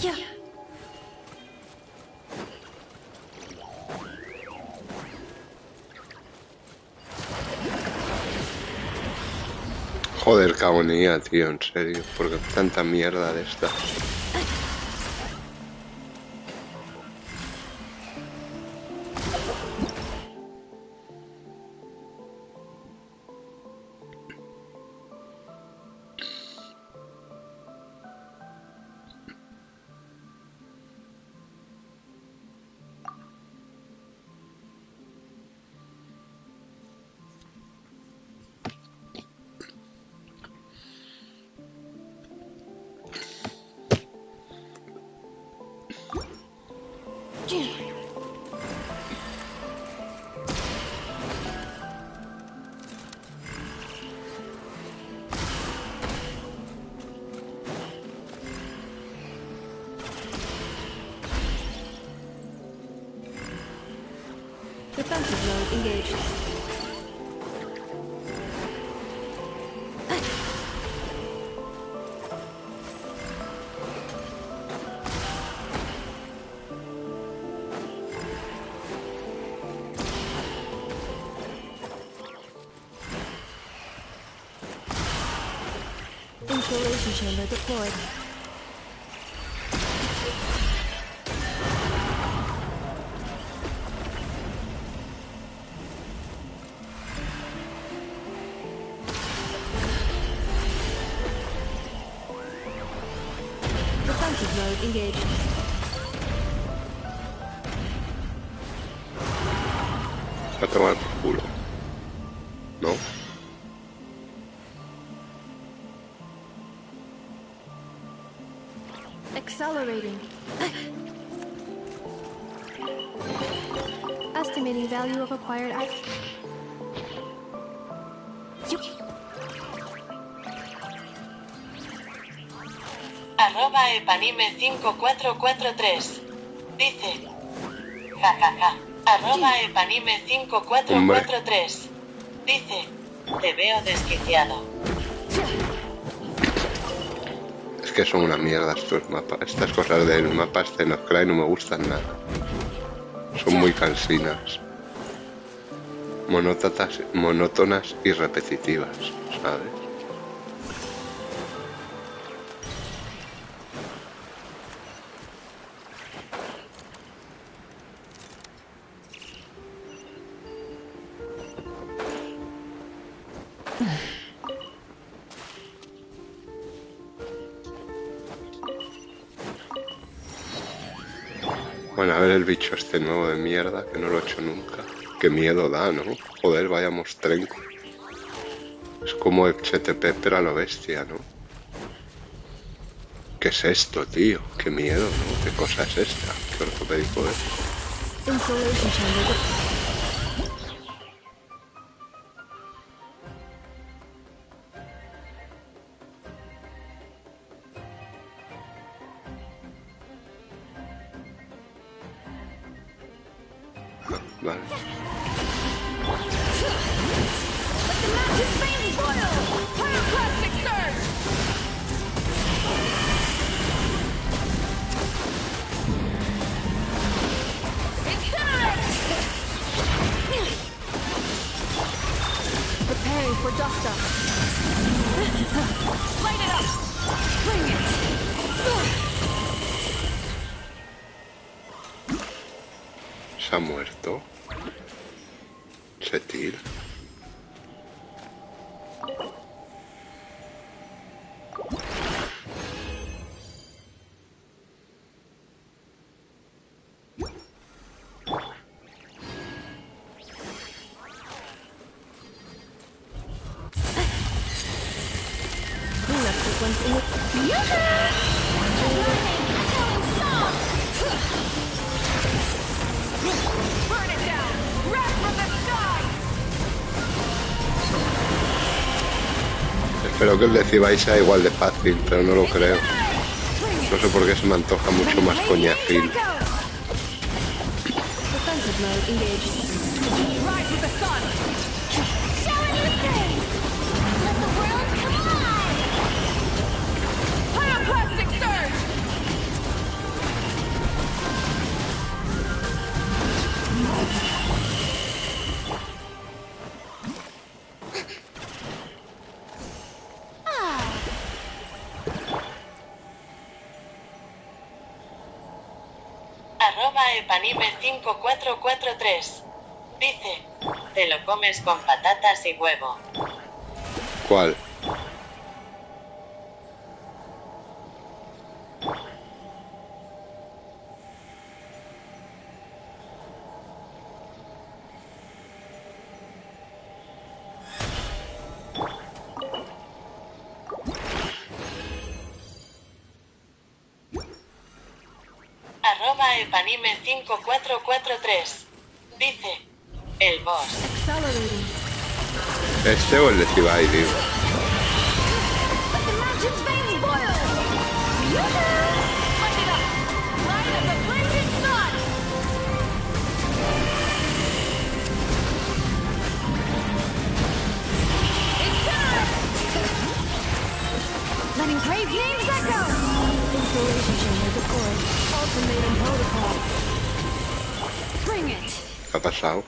Yeah. Joder, cabonía, tío, en serio. Porque tanta mierda de esta. Defensive mode engaged. Installation chamber deployed. Defensive mode engaged. Va a tomar por culo. ¿No? Accelerating. Estimating value of acquired items. @epanime5443 dice jajaja. @epanime5443 dice te veo desquiciado. Es que son una mierda estos mapas. Estas cosas del mapa este no me gustan nada. Son muy cansinas. Monótonas y repetitivas, ¿sabes? Bueno, a ver el bicho este nuevo de mierda, que no lo he hecho nunca. Qué miedo da, ¿no? Joder, vaya mostrenco. Es como HTP, pero a lo bestia, ¿no? ¿Qué es esto, tío? Qué miedo, ¿no? ¿Qué cosa es esta? ¿Qué ortopédico es? Installation chamber. Vale. Preparing for dust up. Light it up. Bring it. Se ha muerto. Se tira. Cleanup sequence in Burn it down! Wrath from the sky! Espero que el de Cibay sea igual de fácil, pero no lo creo. No sé por qué se me antoja mucho más coñacil. defensive mode engaged. Rise with the sun! Showing you things! Let the world collide! Pyroclastic surge! @epanime5443 dice te lo comes con patatas y huevo. ¿Cuál? @epanime5443 dice el boss. Accelerating. ¿Este o el de Cibay, digo? Let the mountain's veins boil! Yoo-hoo! Light it up! Light of the blazing sun! Letting brave names echo! Installation chamber deployed. Ultimatum protocol. Bring it! ¿Qué ha pasado?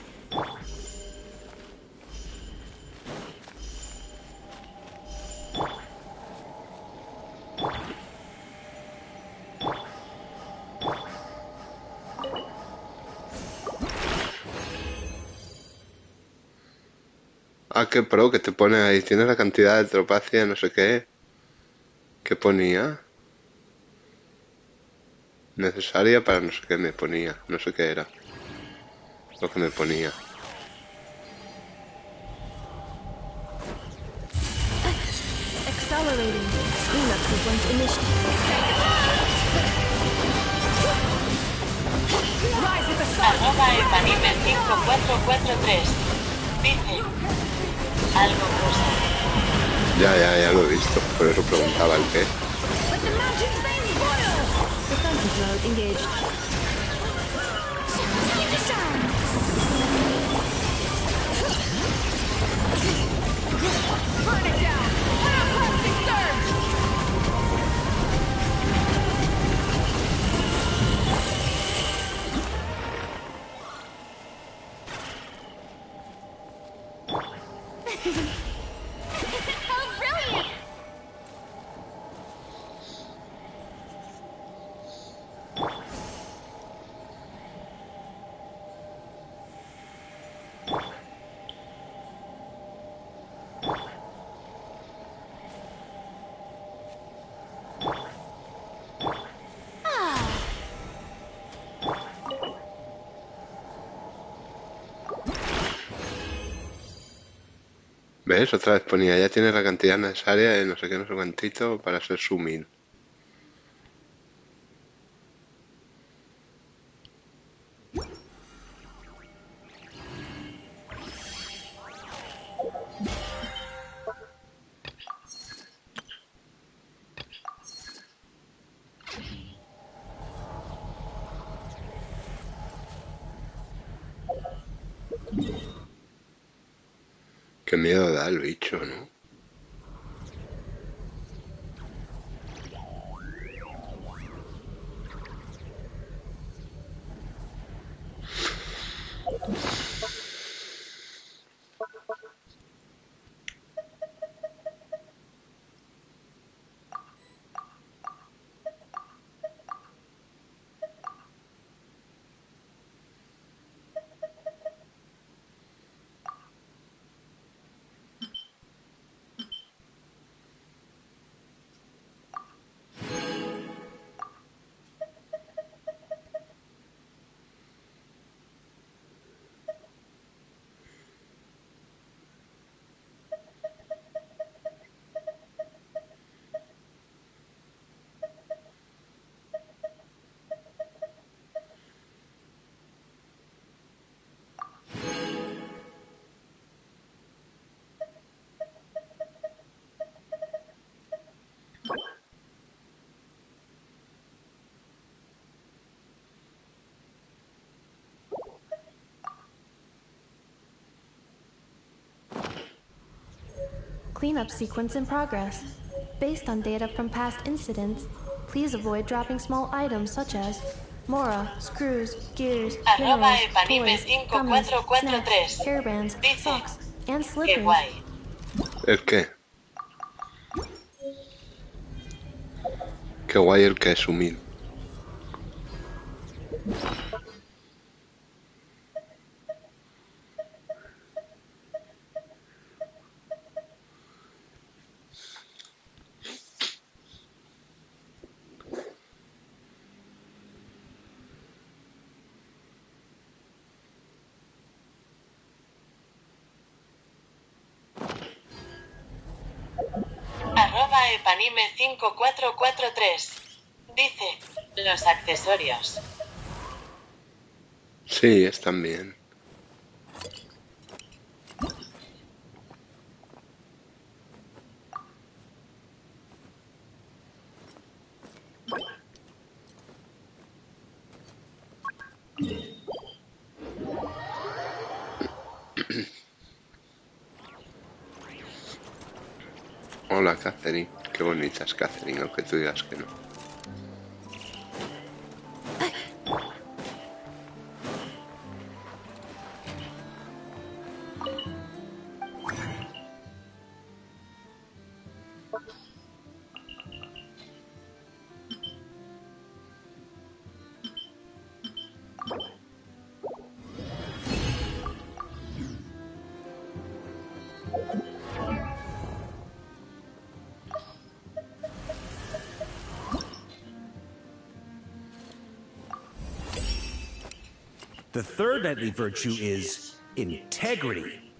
Ah, qué pro, que te pone ahí. Tienes la cantidad de tropacia, no sé qué. ¿Qué ponía? Necesaria para no sé qué me ponía. No sé qué era. Lo que me ponía. Accelerating. Cleanup sequence initiated. @epanime5443 dice algo cosa. Ya lo he visto. Por eso preguntaba el qué. Defensive mode engaged. Burn it down! Plastic surge! Oh, brilliant! ¿Ves? Otra vez ponía, ya tienes la cantidad necesaria de no sé qué, no sé cuantito para ser sumin. Qué miedo da el bicho, ¿no? Cleanup sequence in progress. Based on data from past incidents, please avoid dropping small items such as Mora, screws, gears, minerals, toys, gummies, snacks, hairbands, socks, and slippers. ¿El qué? Qué guay el que es sumil. @epanime5443 dice los accesorios. Sí, están bien. Hola, Catherine. Qué bonita es Catherine, aunque tú digas que no. The third knightly virtue is integrity.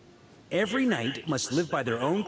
Every knight must live by their own...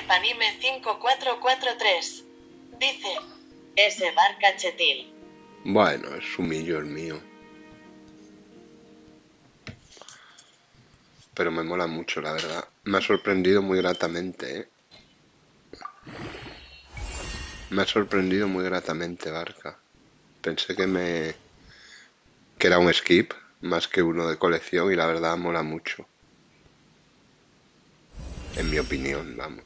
@epanime5443. Dice, ese bar cachetil. Bueno, es sumillo el mío. Pero me mola mucho, la verdad. Me ha sorprendido muy gratamente, ¿eh? Me ha sorprendido muy gratamente, Barca. Pensé que era un skip más que uno de colección y la verdad mola mucho. En mi opinión, vamos.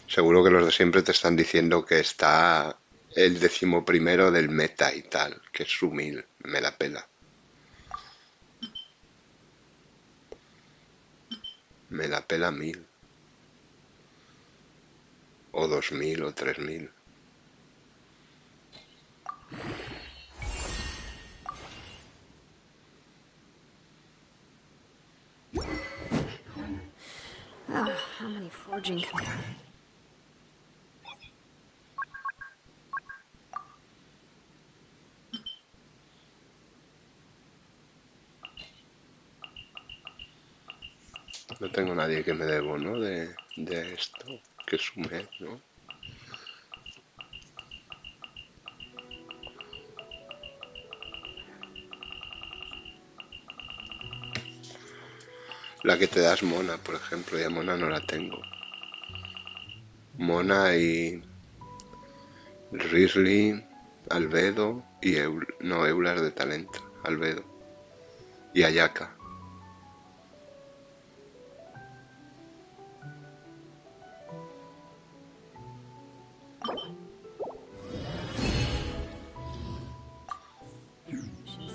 Seguro que los de siempre te están diciendo que está el 11º del meta y tal, que es sumil, me la pela. Me la pela 1000. O 2000 o 3000. gouging. No tengo nadie que me debo, ¿no? De esto, que sume, ¿no? La que te das Mona, por ejemplo, y a Mona no la tengo. Mona y Risley, Albedo y Eular de talento, Albedo y Ayaka.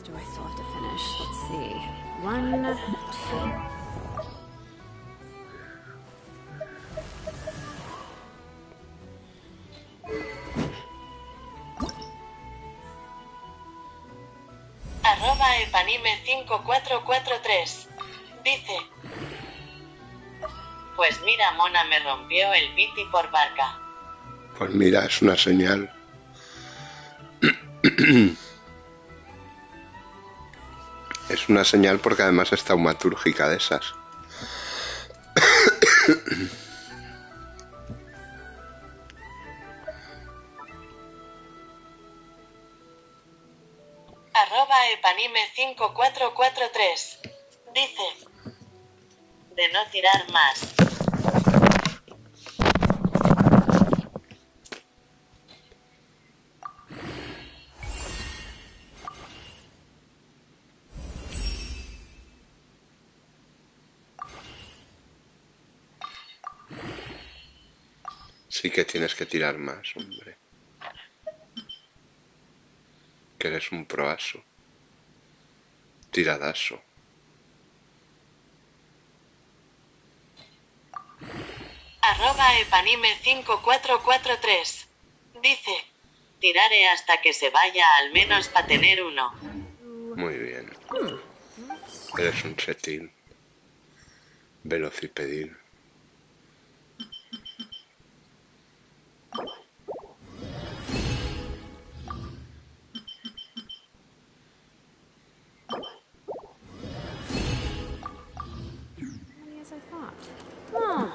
Do I still have to finish? Let's see. 1, 2. @epanime5443 dice: pues mira, Mona me rompió el piti por barca. Pues mira, es una señal. Es una señal porque además es taumatúrgica de esas. @epanime5443 dice: de no tirar más. Sí que tienes que tirar más, hombre. Que eres un proaso. Tiradazo. @epanime5443 dice: tiraré hasta que se vaya al menos para tener uno. Muy bien. Eres un chetín. Velocipedín. As I thought. Oh.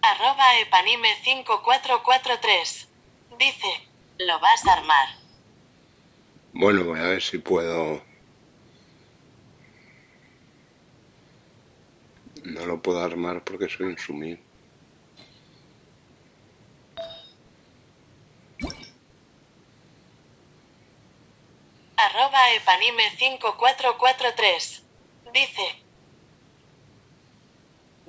@epanime5443. Dice, ¿lo vas a armar? Bueno, voy a ver si puedo... No lo puedo armar porque soy insumido. @epanime5443. Dice,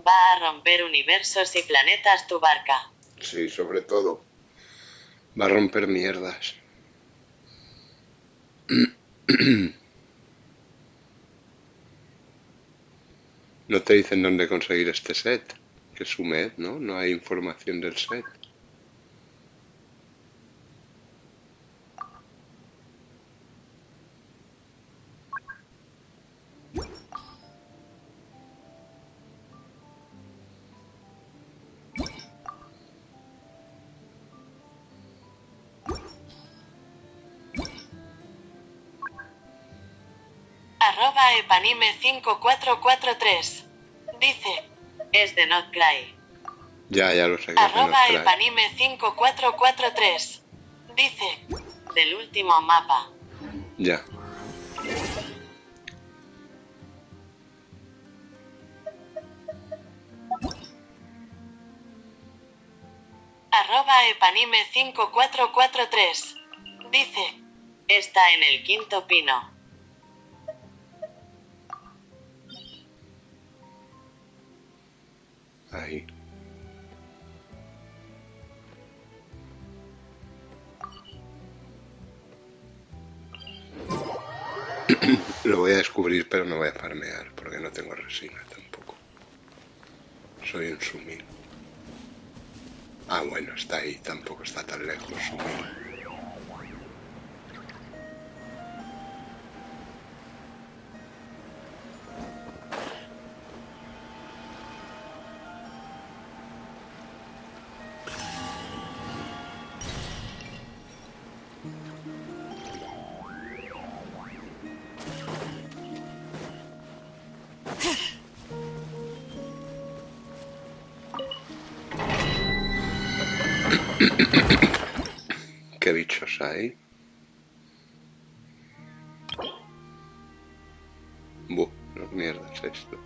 va a romper universos y planetas tu barca. Sí, sobre todo. Va a romper mierdas. No te dicen dónde conseguir este set, que es un med, ¿no? No hay información del set. @epanime5443. Dice, es de Not Cry. Ya lo sé que es de Not Cry. @epanime5443. Dice, del último mapa. Ya. @epanime5443. Dice, está en el quinto pino. Ahí. Lo voy a descubrir, pero no voy a farmear, porque no tengo resina tampoco. Soy un sumil. Ah, bueno, está ahí, tampoco está tan lejos, sumil. ¿Qué bichos hay? Buh, los mierdas estos.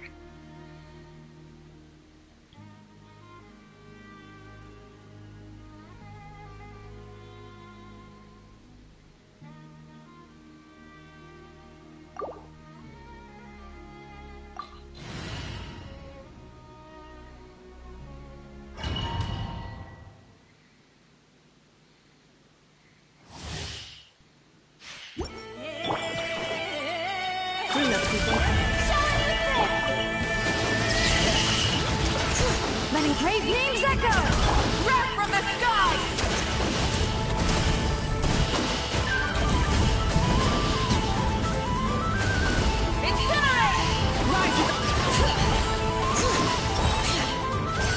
Letting brave names echo! Wrath from the sky! Incinerate! Rise to the...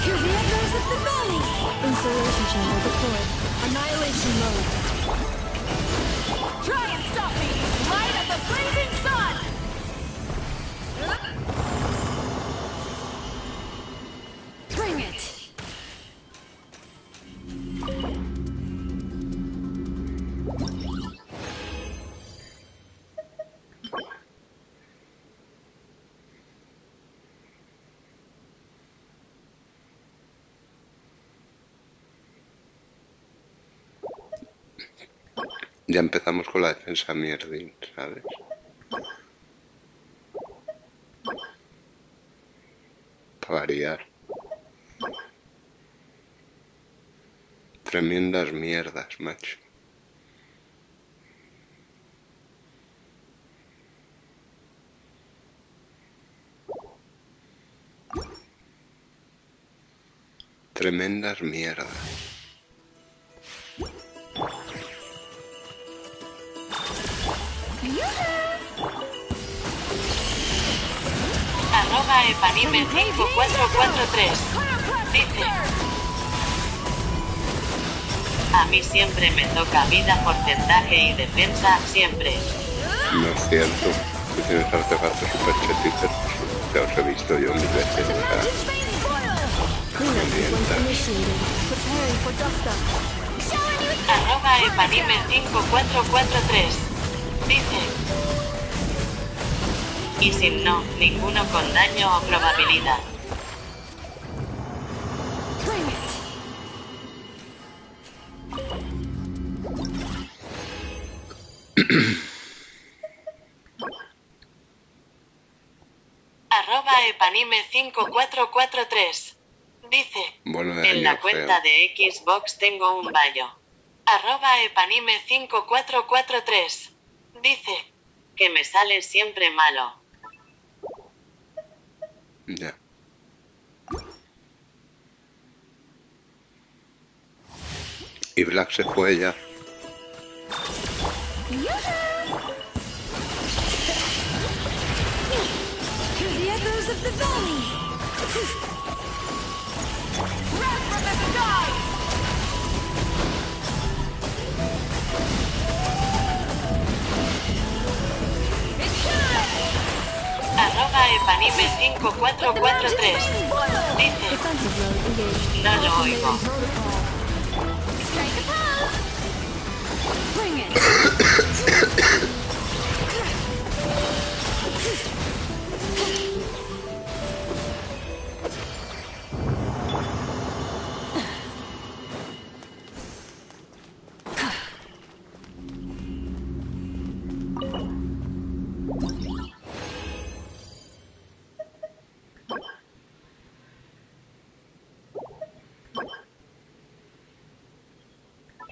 Hear the echoes of the valley! Incineration chamber deployed. Annihilation mode. Try and stop me! Light of the blazing sun! Bring it! Ya empezamos con la defensa mierdín, ¿sabes? Para variar. Tremendas mierdas, macho. Tremendas mierdas. @epanime5443. Dice, a mí siempre me toca vida, porcentaje y defensa, siempre. No es cierto. Tú tienes artefactos super chetitos. Te los he visto yo 1000 veces. O sea, @epanime5443 dice: y sin no, ninguno con daño o probabilidad. @epanime5443 dice: en la cuenta de Xbox tengo un baño. @epanime5443 dice: que me sale siempre malo. Ya. Y Black se fue ya. @epanime5443 dice: no lo oigo.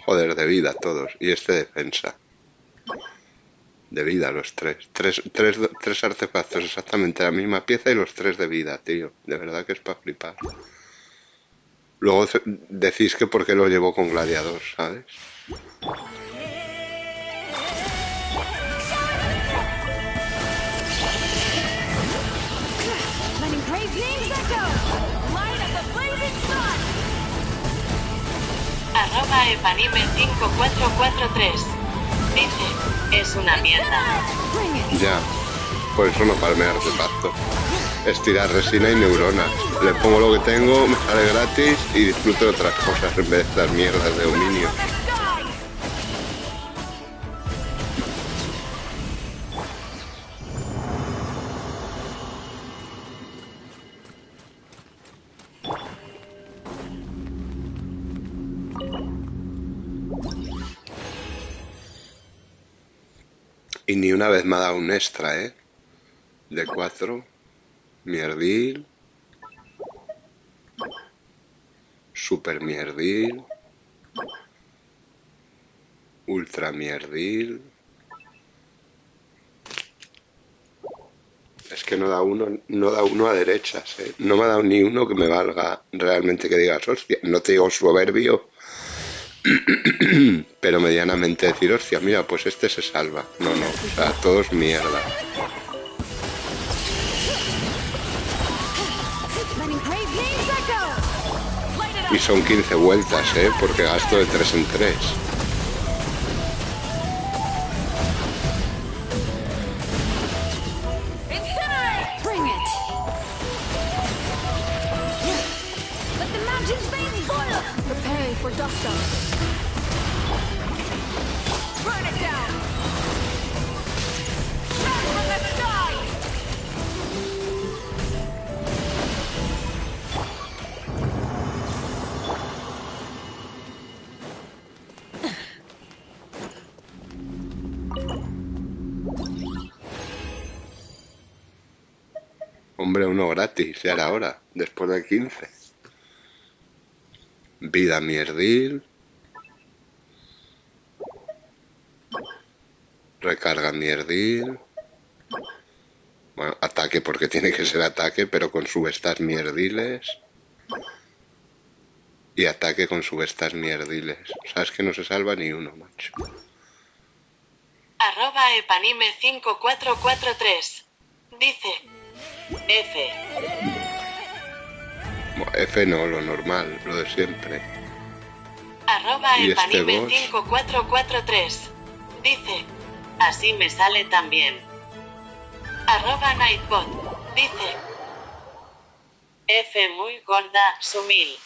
Joder, de vida todos. Y este defensa. De vida los tres. Tres artefactos, exactamente la misma pieza y los tres de vida, tío. De verdad que es para flipar. Luego decís que por qué lo llevo con gladiador, ¿sabes? @epanime5443 dice: es una mierda. Ya, por eso no palme artefacto. Es tirar resina y neuronas. Le pongo lo que tengo, me sale gratis y disfruto de otras cosas en vez de estas mierdas de dominio. Y ni una vez me ha dado un extra, ¿eh? De 4. Mierdil. Super mierdil. Ultra mierdil. Es que no da uno a derechas, ¿eh? No me ha dado ni uno que me valga realmente que digas, hostia, no te digo soberbio, pero medianamente decir, hostia, mira, pues este se salva. No, o sea, todos mierda. Y son 15 vueltas, porque gasto de 3 en 3. Hombre, uno gratis, ya era hora, después de 15. Vida mierdil. Recarga mierdil. Bueno, ataque porque tiene que ser ataque, pero con subestas mierdiles. Y ataque con subestas mierdiles. Sabes que no se salva ni uno, macho. @epanime5443 dice: F. Bueno, F no, lo normal, lo de siempre. @epanime5443 dice: así me sale también. @nightbot dice: F muy gorda, sumil.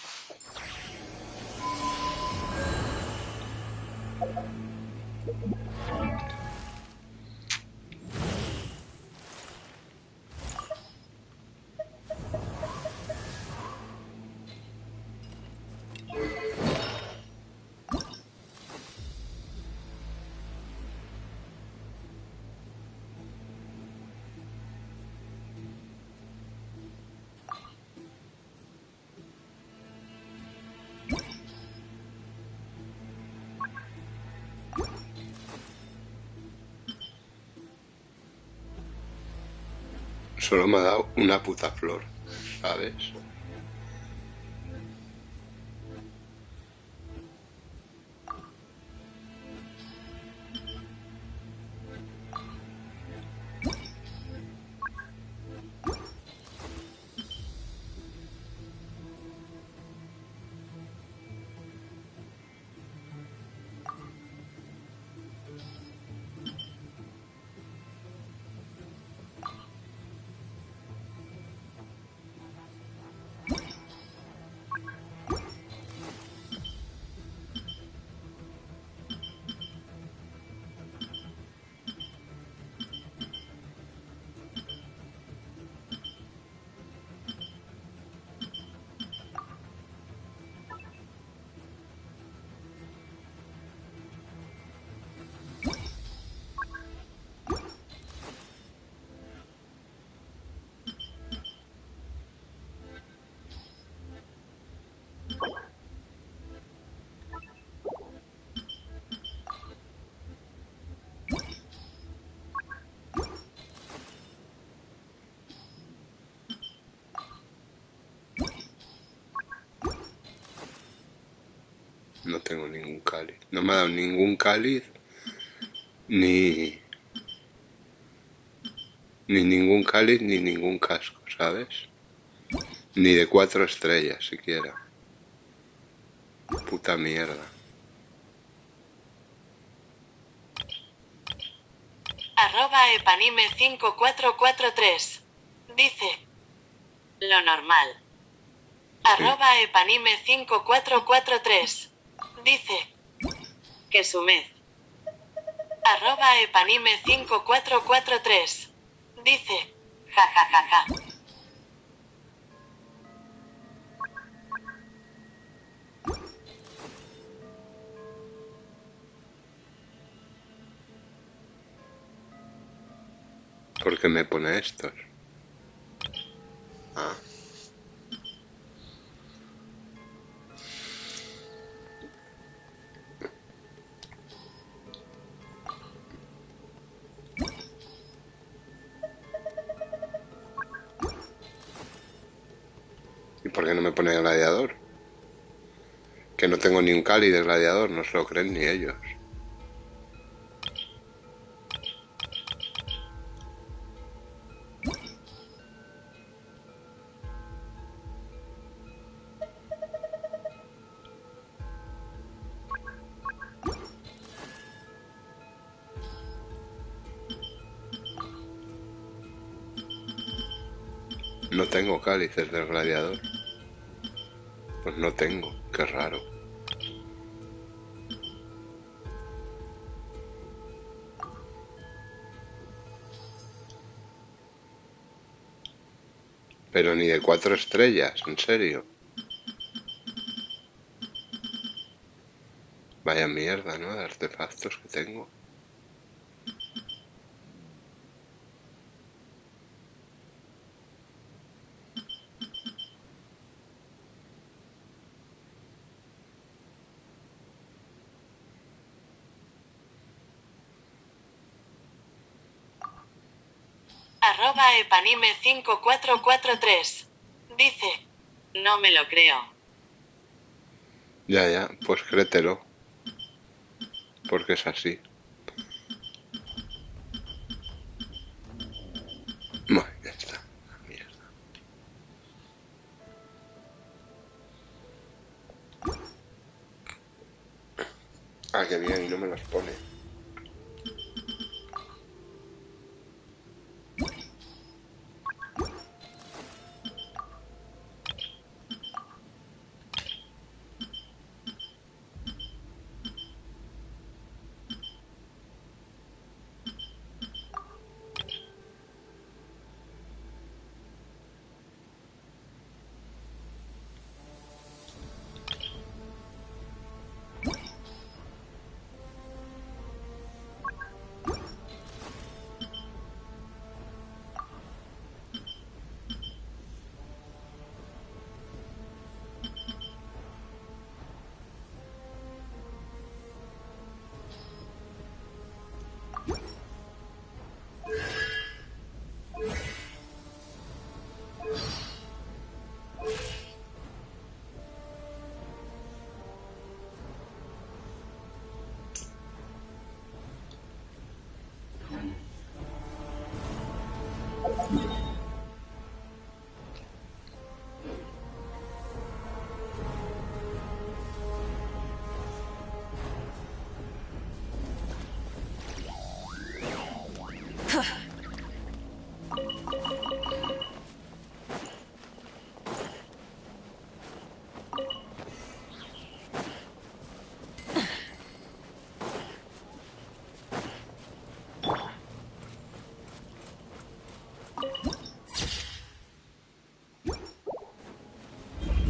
Solo me ha dado una puta flor, ¿sabes? No tengo ningún cáliz. No me ha dado ningún cáliz ni ningún cáliz ni ningún casco, ¿sabes? Ni de 4 estrellas siquiera. Puta mierda. @epanime5443 dice lo normal. Sí. @epanime5443 dice que su mes. @epanime5443 dice jajajaja. ¿Por qué me pone estos? Ah. ¿Y por qué no me pone gladiador? Que no tengo ni un cáliz de gladiador, no se lo creen ni ellos. No tengo cálices del gladiador. Pues no tengo, qué raro. Pero ni de 4 estrellas, en serio. Vaya mierda, ¿no? De artefactos que tengo. @epanime5443 dice no me lo creo. Ya, pues créetelo. Porque es así. Bueno, ya está. Mierda. Ah, qué bien, y no me los pone.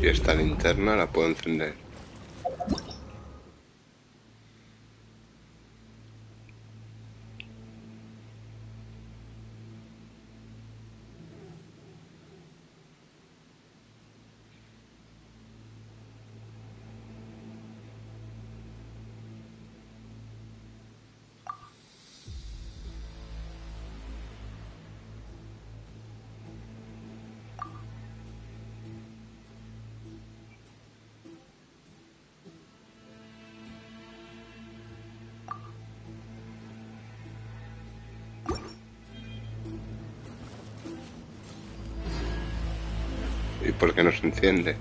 Y esta linterna la puedo encender. ¿Y por qué no se enciende?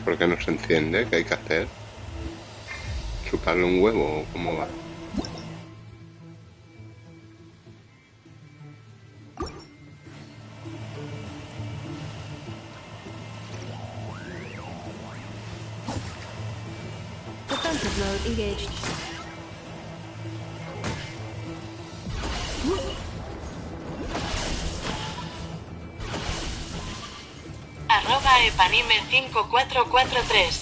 ¿Por qué no se enciende? ¿Qué hay que hacer? ¿Chuparle un huevo o cómo va? Defensive mode engaged. @epanime5443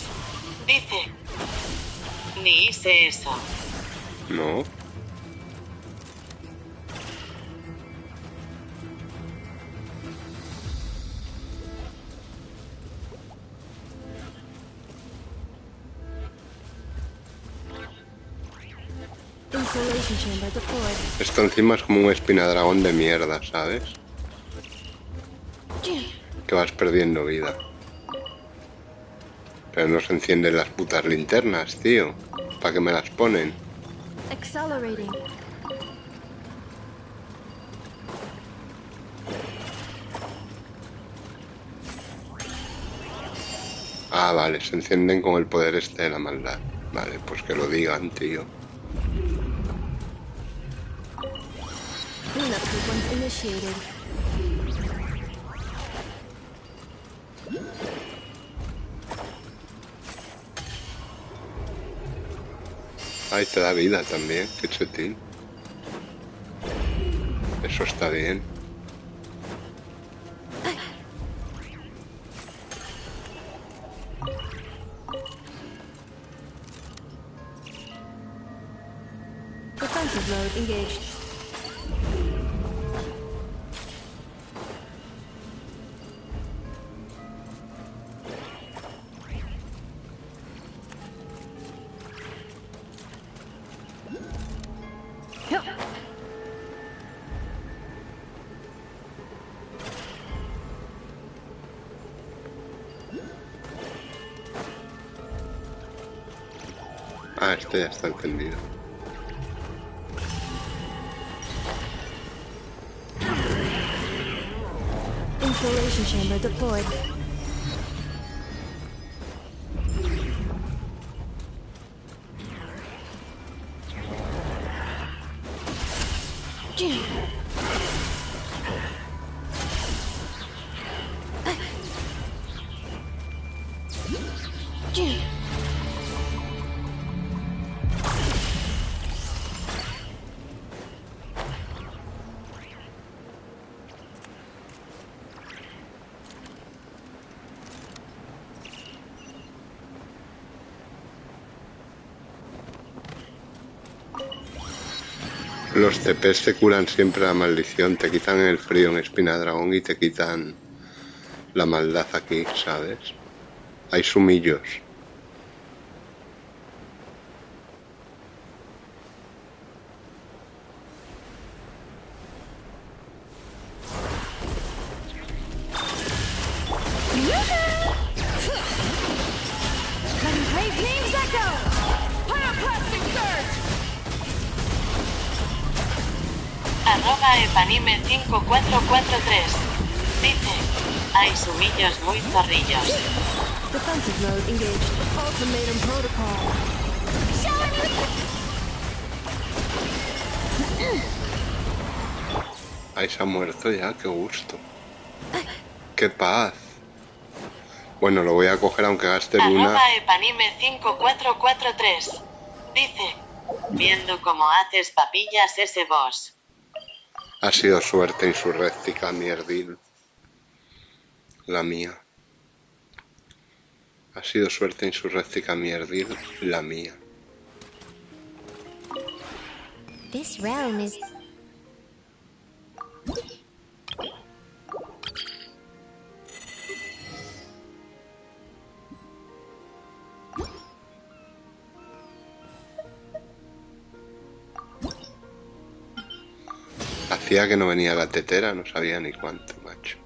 dice: ni hice eso. No. Installation chamber deployed. Esto encima es como un espinadragón de mierda, ¿sabes? Que vas perdiendo vida. Pero no se encienden las putas linternas, tío. ¿Para qué me las ponen? Accelerating. Ah, vale, se encienden con el poder este de la maldad. Vale, pues que lo digan, tío. Cleanup sequence initiated. Ahí te da vida también, qué chetín. Eso está bien. Defensive mode engaged. Ah, este ya está encendido. Installation chamber deployed. Los TPs te curan siempre la maldición, te quitan el frío en Espinadragón y te quitan la maldad aquí, ¿sabes? Hay sumillos. @epanime5443 dice: hay sumillos muy zorrillos. Defensive mode engaged. Ultimatum protocol. Ahí se ha muerto ya, qué gusto. Qué paz. Bueno, lo voy a coger aunque gaste luna. @epanime5443 dice: viendo cómo haces papillas ese boss. Ha sido suerte insurréctica, mierdil. La mía. Ha sido suerte insurréctica, mierdil. La mía. This realm is... Hacía que no venía la tetera, no sabía ni cuánto, macho.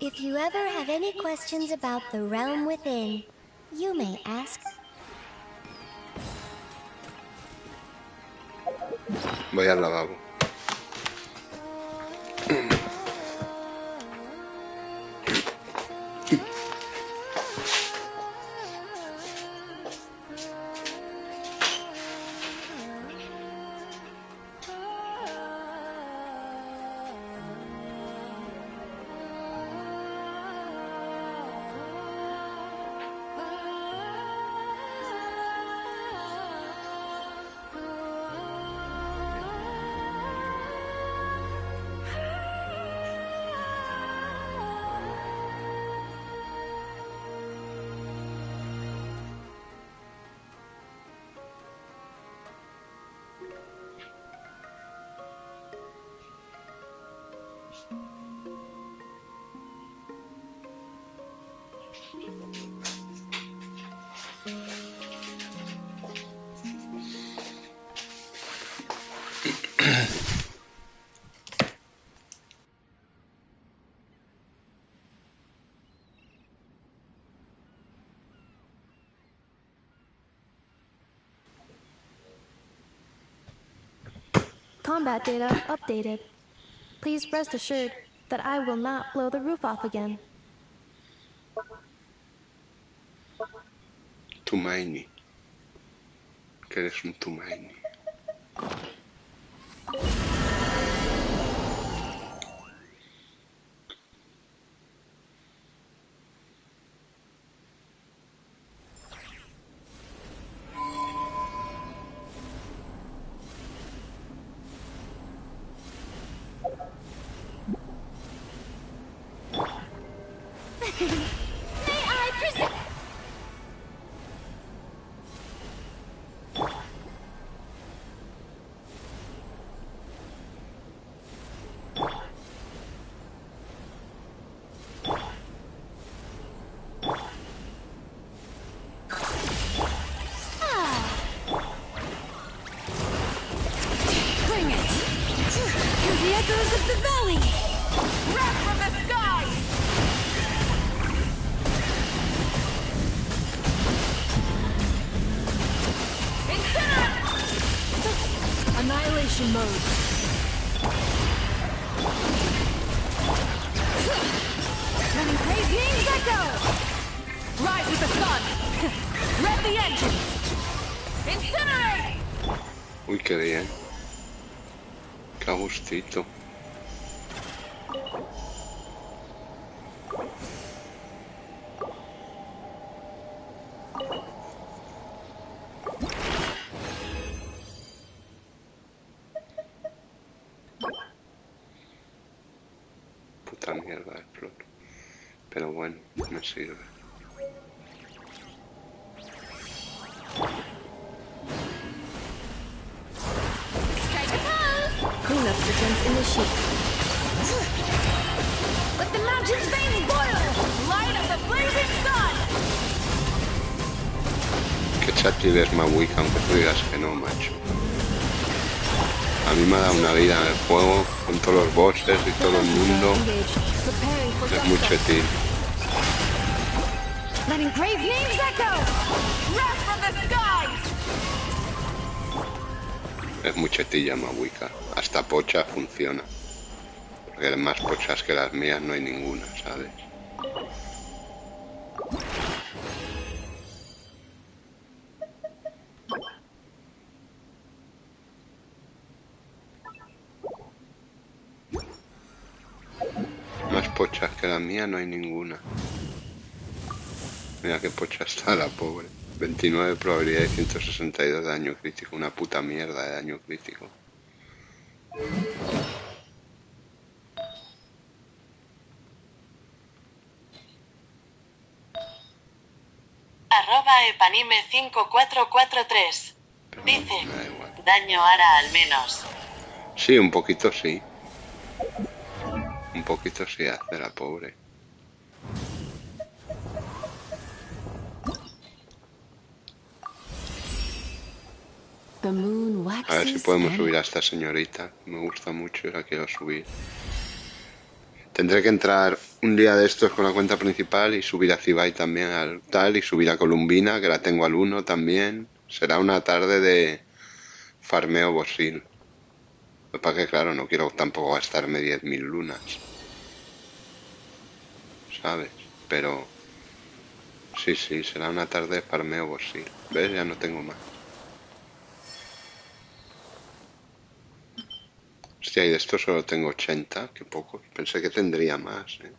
If you ever have any questions about the realm within, you may ask. Voy al lavabo. Combat data updated. Please rest assured that I will not blow the roof off again. Tumaini. Que eres un Tumaini. Annihilation mode. Running crazy echo. Rise with the sun. Rev the engines. Incinerate. Uy, qué bien. Qué a gustito. Puta mierda de flor. Pero bueno, me sirve. Cleanup sequence initiated. Let the mountain's veins boil. Light of the blazing sun. Que Chachi es más weak, aunque tú digas que no, macho. A mí me ha dado una vida en el juego, con todos los bosses y todo el mundo. Es muy chetín. Letting grave names echo! Wrath from the skies! Es muy chetilla Mawika. Hasta pocha funciona. Porque más pochas que las mías no hay ninguna, ¿sabes? Más pochas que la mía no hay ninguna. Mira qué pocha está la pobre. 29 probabilidad y 162 de daño crítico. Una puta mierda de daño crítico. @epanime5443 dice, daño hará al menos. Sí, un poquito sí. Un poquito sí hace la pobre. A ver si podemos subir a esta señorita. Me gusta mucho y la quiero subir. Tendré que entrar un día de estos con la cuenta principal y subir a Cibai también al tal y subir a Columbina, que la tengo al 1 también. Será una tarde de farmeo bosil. Para que claro, no quiero tampoco gastarme 10.000 lunas. ¿Sabes? Pero sí, será una tarde de farmeo bosil. ¿Ves? Ya no tengo más. Hostia, y de esto solo tengo 80, qué poco. Pensé que tendría más, ¿eh?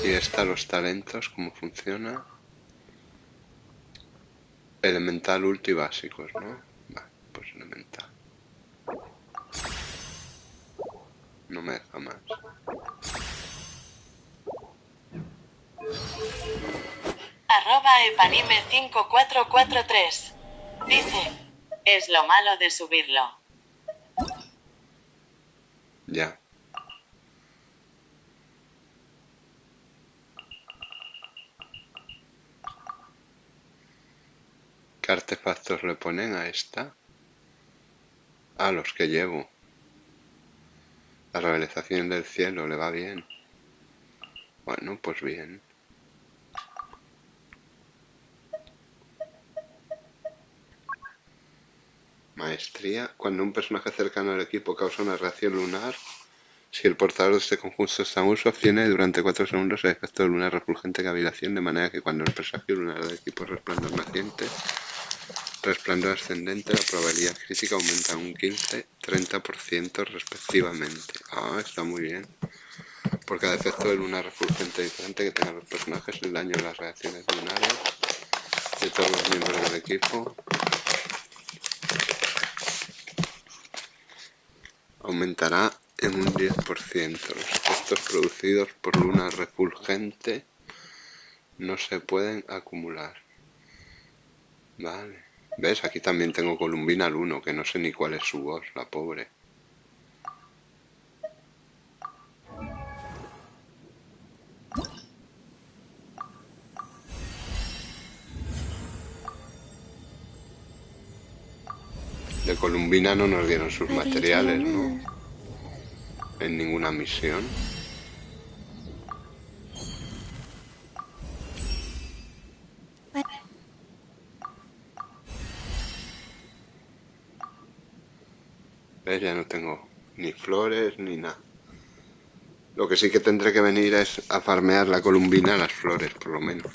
Y está los talentos, ¿cómo funciona? Elemental, ulti básicos, ¿no? Vale, pues elemental. No me deja más. @epanime5443 dice, es lo malo de subirlo. Ya. ¿Qué artefactos le ponen a esta? A los que llevo. La revelación del cielo le va bien. Bueno, pues bien. Maestría. Cuando un personaje cercano al equipo causa una reacción lunar, si el portador de este conjunto está en uso, obtiene durante 4 segundos el efecto de lunar refulgente cavilación, de manera que cuando el presagio lunar del equipo resplandor naciente, resplandor ascendente, la probabilidad crítica aumenta un 15-30% respectivamente. Ah, está muy bien. Por cada efecto de lunar refulgente diferente que tengan los personajes, el daño de las reacciones lunares de todos los miembros del equipo aumentará en un 10%. Los efectos producidos por luna refulgente no se pueden acumular. Vale. ¿Ves? Aquí también tengo Columbina al 1, que no sé ni cuál es su voz, la pobre. De Columbina no nos dieron sus materiales, ¿no? En ninguna misión. ¿Ves? Ya no tengo ni flores ni nada. Lo que sí que tendré que venir es a farmear la Columbina, las flores, por lo menos.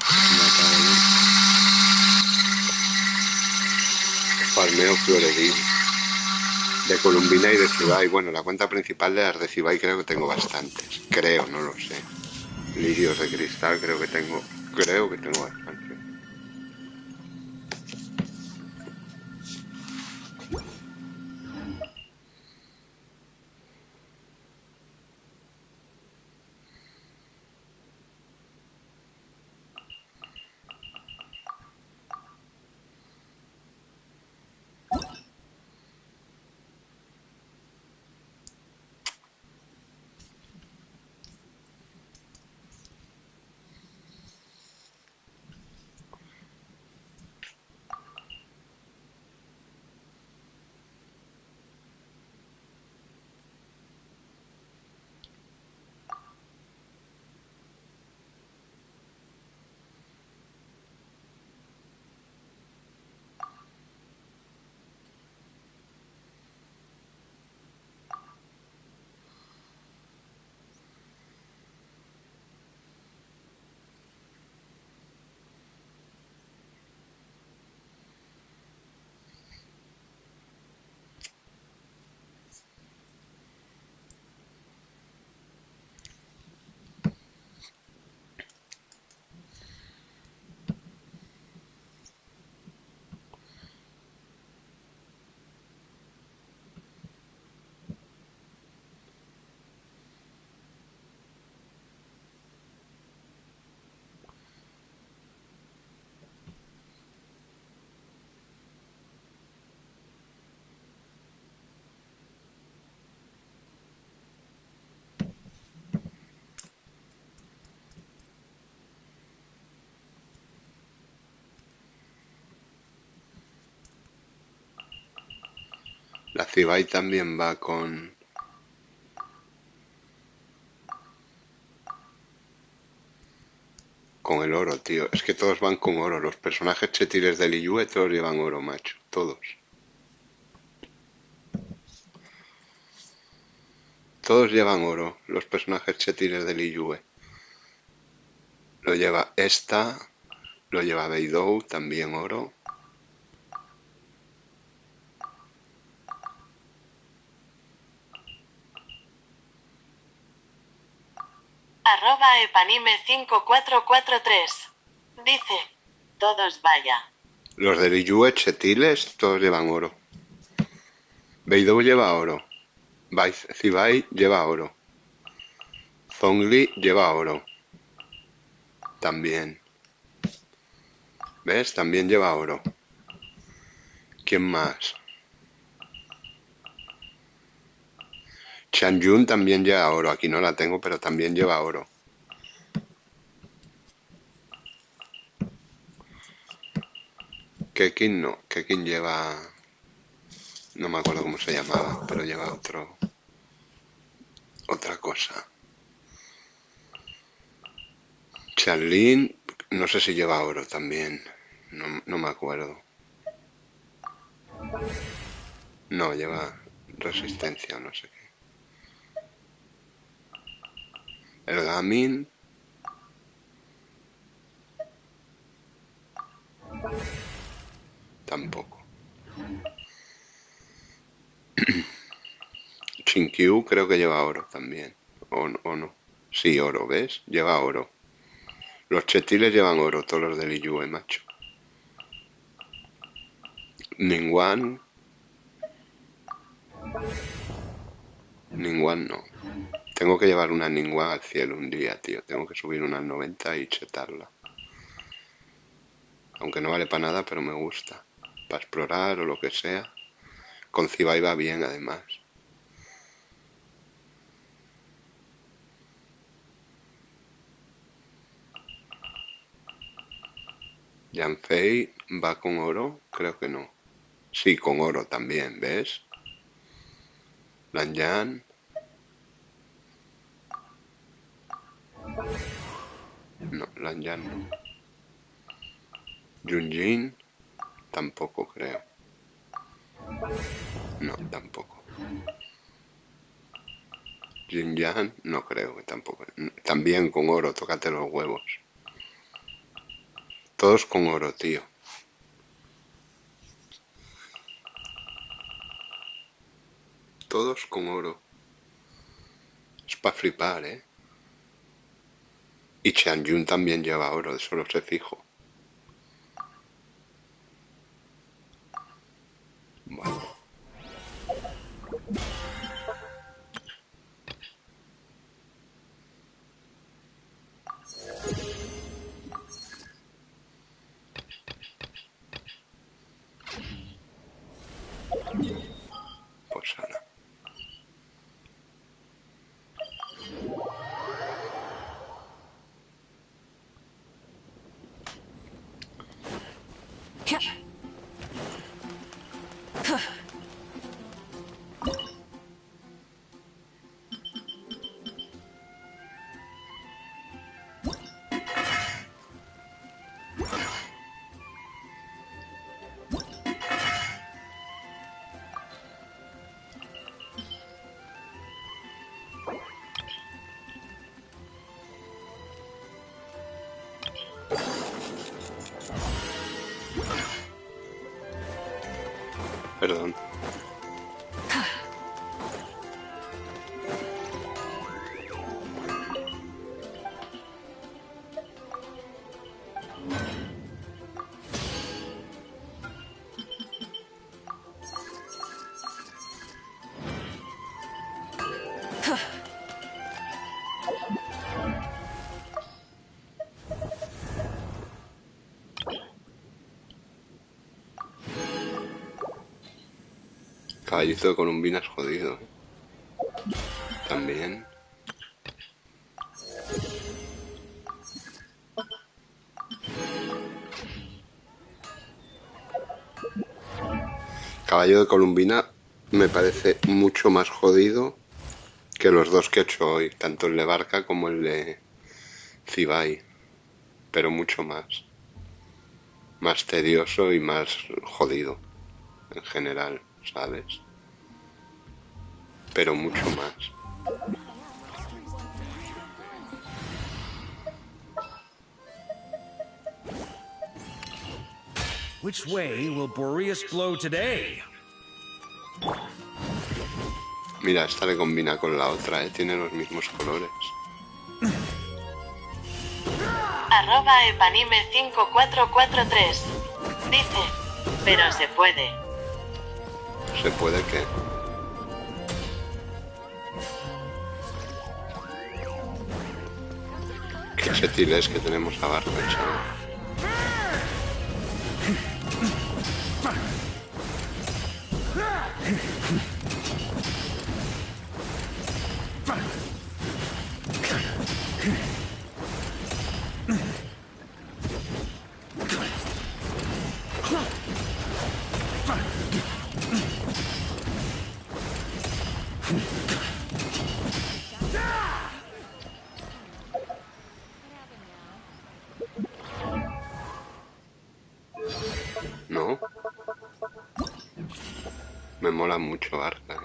Farmeo floreril. De Columbina y de Cibai. Bueno, la cuenta principal de las de Cibai creo que tengo bastantes. Creo, no lo sé. Lirios de cristal creo que tengo bastantes. La Cibai también va con... Con el oro, tío. Es que todos van con oro. Los personajes chetiles de Liyue todos llevan oro, macho. Todos. Todos llevan oro. Los personajes chetiles de Liyue. Lo lleva esta. Lo lleva Beidou, también oro. @epanime5443. Dice, todos vaya. Los de Liyue chetiles todos llevan oro. Beidou lleva oro. Cibai lleva oro. Zhongli lleva oro. También. ¿Ves? También lleva oro. ¿Quién más? Chanjun también lleva oro. Aquí no la tengo, pero también lleva oro. Kekin no. Kekin lleva... No me acuerdo cómo se llamaba, pero lleva otra cosa. Chanlin, no sé si lleva oro también. No me acuerdo. No, lleva resistencia o no sé qué. El Gamin... Tampoco. Chinkyu creo que lleva oro también. O no. Sí, oro, ¿ves? Lleva oro. Los chetiles llevan oro, todos los de Liyue, macho. Ningguang no. Tengo que llevar una Ningguang al cielo un día, tío. Tengo que subir una al 90 y chetarla. Aunque no vale para nada, pero me gusta. Para explorar o lo que sea. Con Cibai va bien, además. Yanfei va con oro, creo que no. Sí, con oro también, ¿ves? Lanyan. No, Lanyan no. Yunjin tampoco creo. No, tampoco. Jinyan no creo que tampoco. También con oro, tócate los huevos. Todos con oro, tío. Todos con oro. Es para flipar, ¿eh? Y Chanjun también lleva oro, eso lo sé fijo. Bueno. Pues ahora. Perdón. Caballito de Columbinas jodido, ¿eh? También. Caballo de Columbina me parece mucho más jodido que los dos que he hecho hoy, tanto el de Barca como el de Cibai, pero mucho más. Más tedioso y más jodido, en general, ¿sabes? Pero mucho más. Which way will Boreas blow today? Mira, esta le combina con la otra, tiene los mismos colores. @epanime5443 dice, pero se puede. ¿Se puede qué? Qué chetiles que tenemos a Barca, chaval. ¿No? Me mola mucho Barca,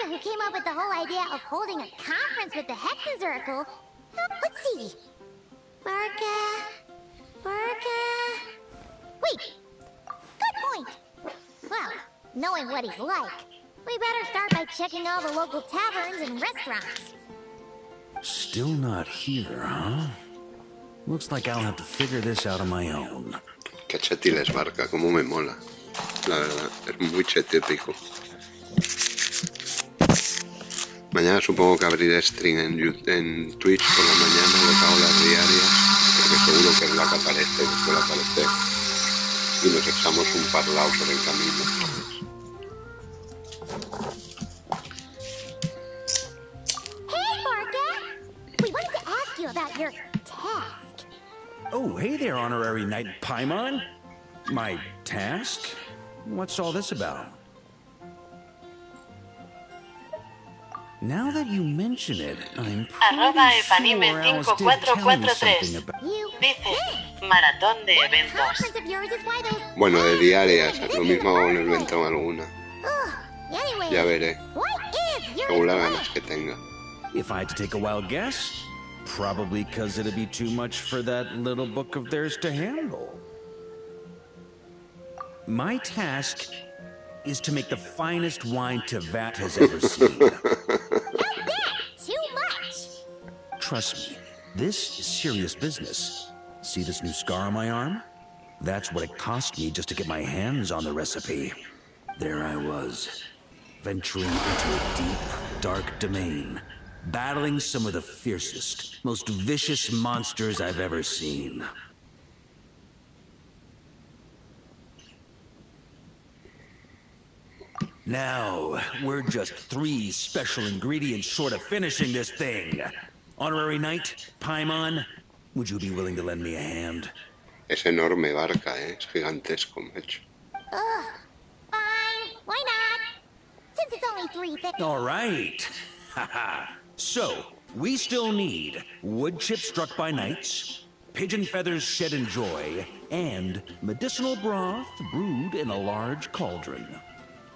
Who came up with the whole idea of holding a conference with the Hexen Circle? Let's see. Barca. Wait. Good point. Well, knowing what he's like, we better start by checking all the local taverns and restaurants. Still not here, huh? Looks like I'll have to figure this out on my own. Qué chetil es Barca, como me mola. La verdad, es muy chetípico. Mañana supongo que abriré stream en Twitch por la mañana, lo que hago las diarias, porque seguro que es la que aparece, que suele aparecer, y nos echamos un parlao por el camino. Hey, Barca! We wanted to ask you about your task. Oh, hey there, Honorary Knight Paimon. My task? What's all this about? Now that you mention it, I'm pretty sure Alice did tell me something about... Dice, maratón de eventos. Bueno, de diarias, lo mismo hago en el evento alguna. Ya veré, según las ganas que tenga. If I had to take a wild guess, probably because it'd be too much for that little book of theirs to handle. My task is to make the finest wine Tevat has ever seen. Too much! Trust me, this is serious business. See this new scar on my arm? That's what it cost me just to get my hands on the recipe. There I was, venturing into a deep, dark domain, battling some of the fiercest, most vicious monsters I've ever seen. Now, we're just 3 special ingredients short of finishing this thing. Honorary Knight, Paimon, would you be willing to lend me a hand? Es enorme Barca, es gigantesco, macho. Fine, why not? Since it's only 3 things. All right. Haha. So, we still need wood chips struck by knights, pigeon feathers shed in joy, and medicinal broth brewed in a large cauldron.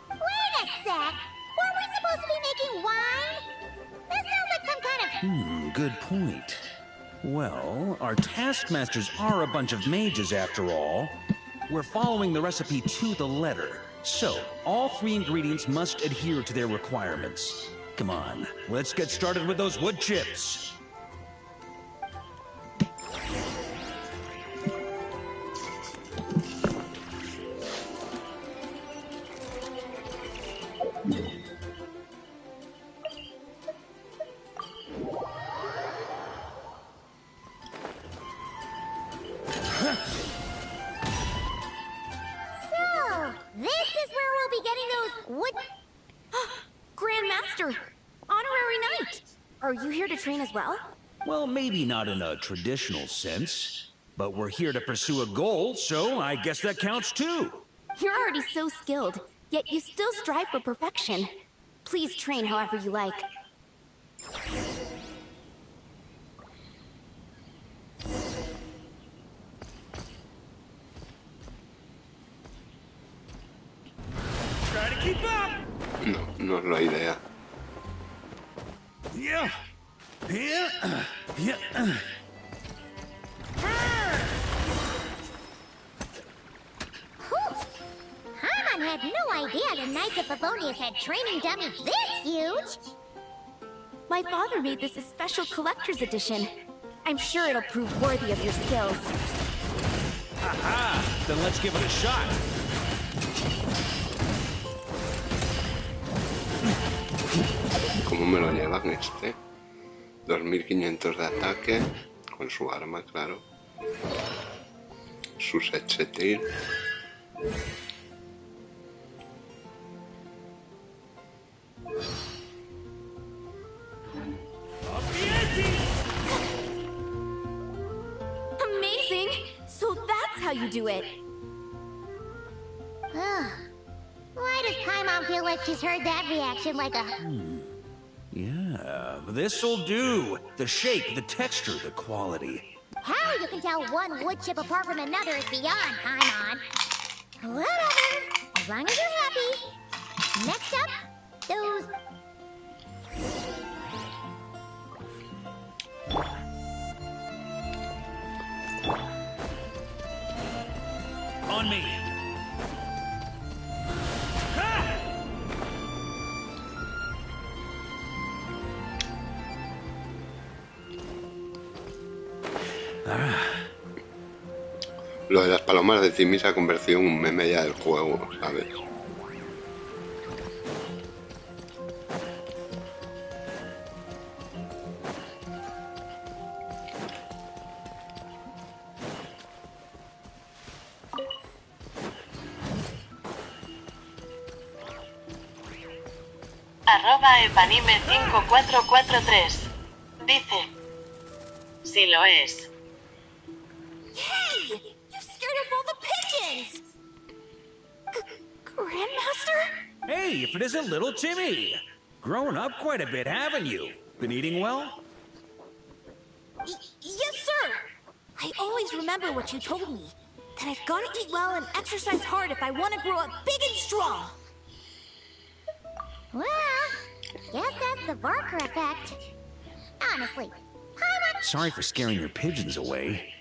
Wait a sec! Were we supposed to be making wine? That sounds like some kind of... Good point. Well, our taskmasters are a bunch of mages after all. We're following the recipe to the letter. So, all 3 ingredients must adhere to their requirements. Come on, let's get started with those wood chips. Are you here to train as well? Well, maybe not in a traditional sense, but we're here to pursue a goal, so I guess that counts too. You're already so skilled, yet you still strive for perfection. Please train however you like. Try to keep up! No, no es la idea. Yeah. Yeah. Yeah. Paimon had no idea the Knights of Favonius had training dummies this huge! My father made this a special collector's edition. I'm sure it'll prove worthy of your skills. Aha! Then let's give it a shot. ¿Cómo me lo llevan este? 2500 de ataque con su arma, claro. Su setsetil. Amazing! So that's how you do it. Why does Paimon feel like she's heard that reaction like a... Yeah, this'll do. The shape, the texture, the quality. How you can tell one wood chip apart from another is beyond Paimon. Whatever, as long as you're happy. Next up, those... On me. Lo de las palomas de Timmy se ha convertido en un meme ya del juego, ¿sabes? @epanime5443 dice: si lo es. Hey! You scared off all the pigeons! Grandmaster? Hey, if it isn't little Timmy! Grown up quite a bit, haven't you? Been eating well? Yes, sir! I always remember what you told me. That I've got to eat well and exercise hard if I want to grow up big and strong. Well, guess that's the Barker effect. Honestly, Paimon... Sorry for scaring your pigeons away.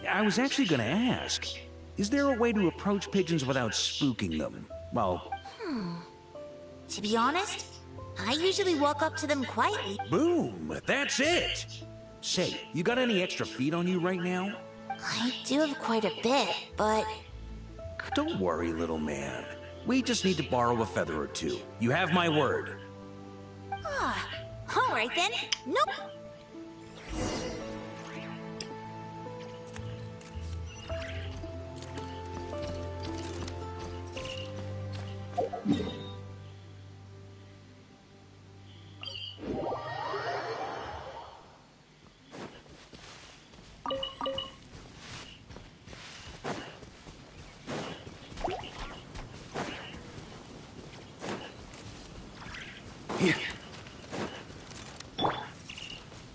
I was actually gonna ask, is there a way to approach pigeons without spooking them? Well... To be honest, I usually walk up to them quietly. Boom! That's it! Say, you got any extra feet on you right now? I do have quite a bit, but... Don't worry, little man. We just need to borrow a feather or two. You have my word. Alright then. Nope.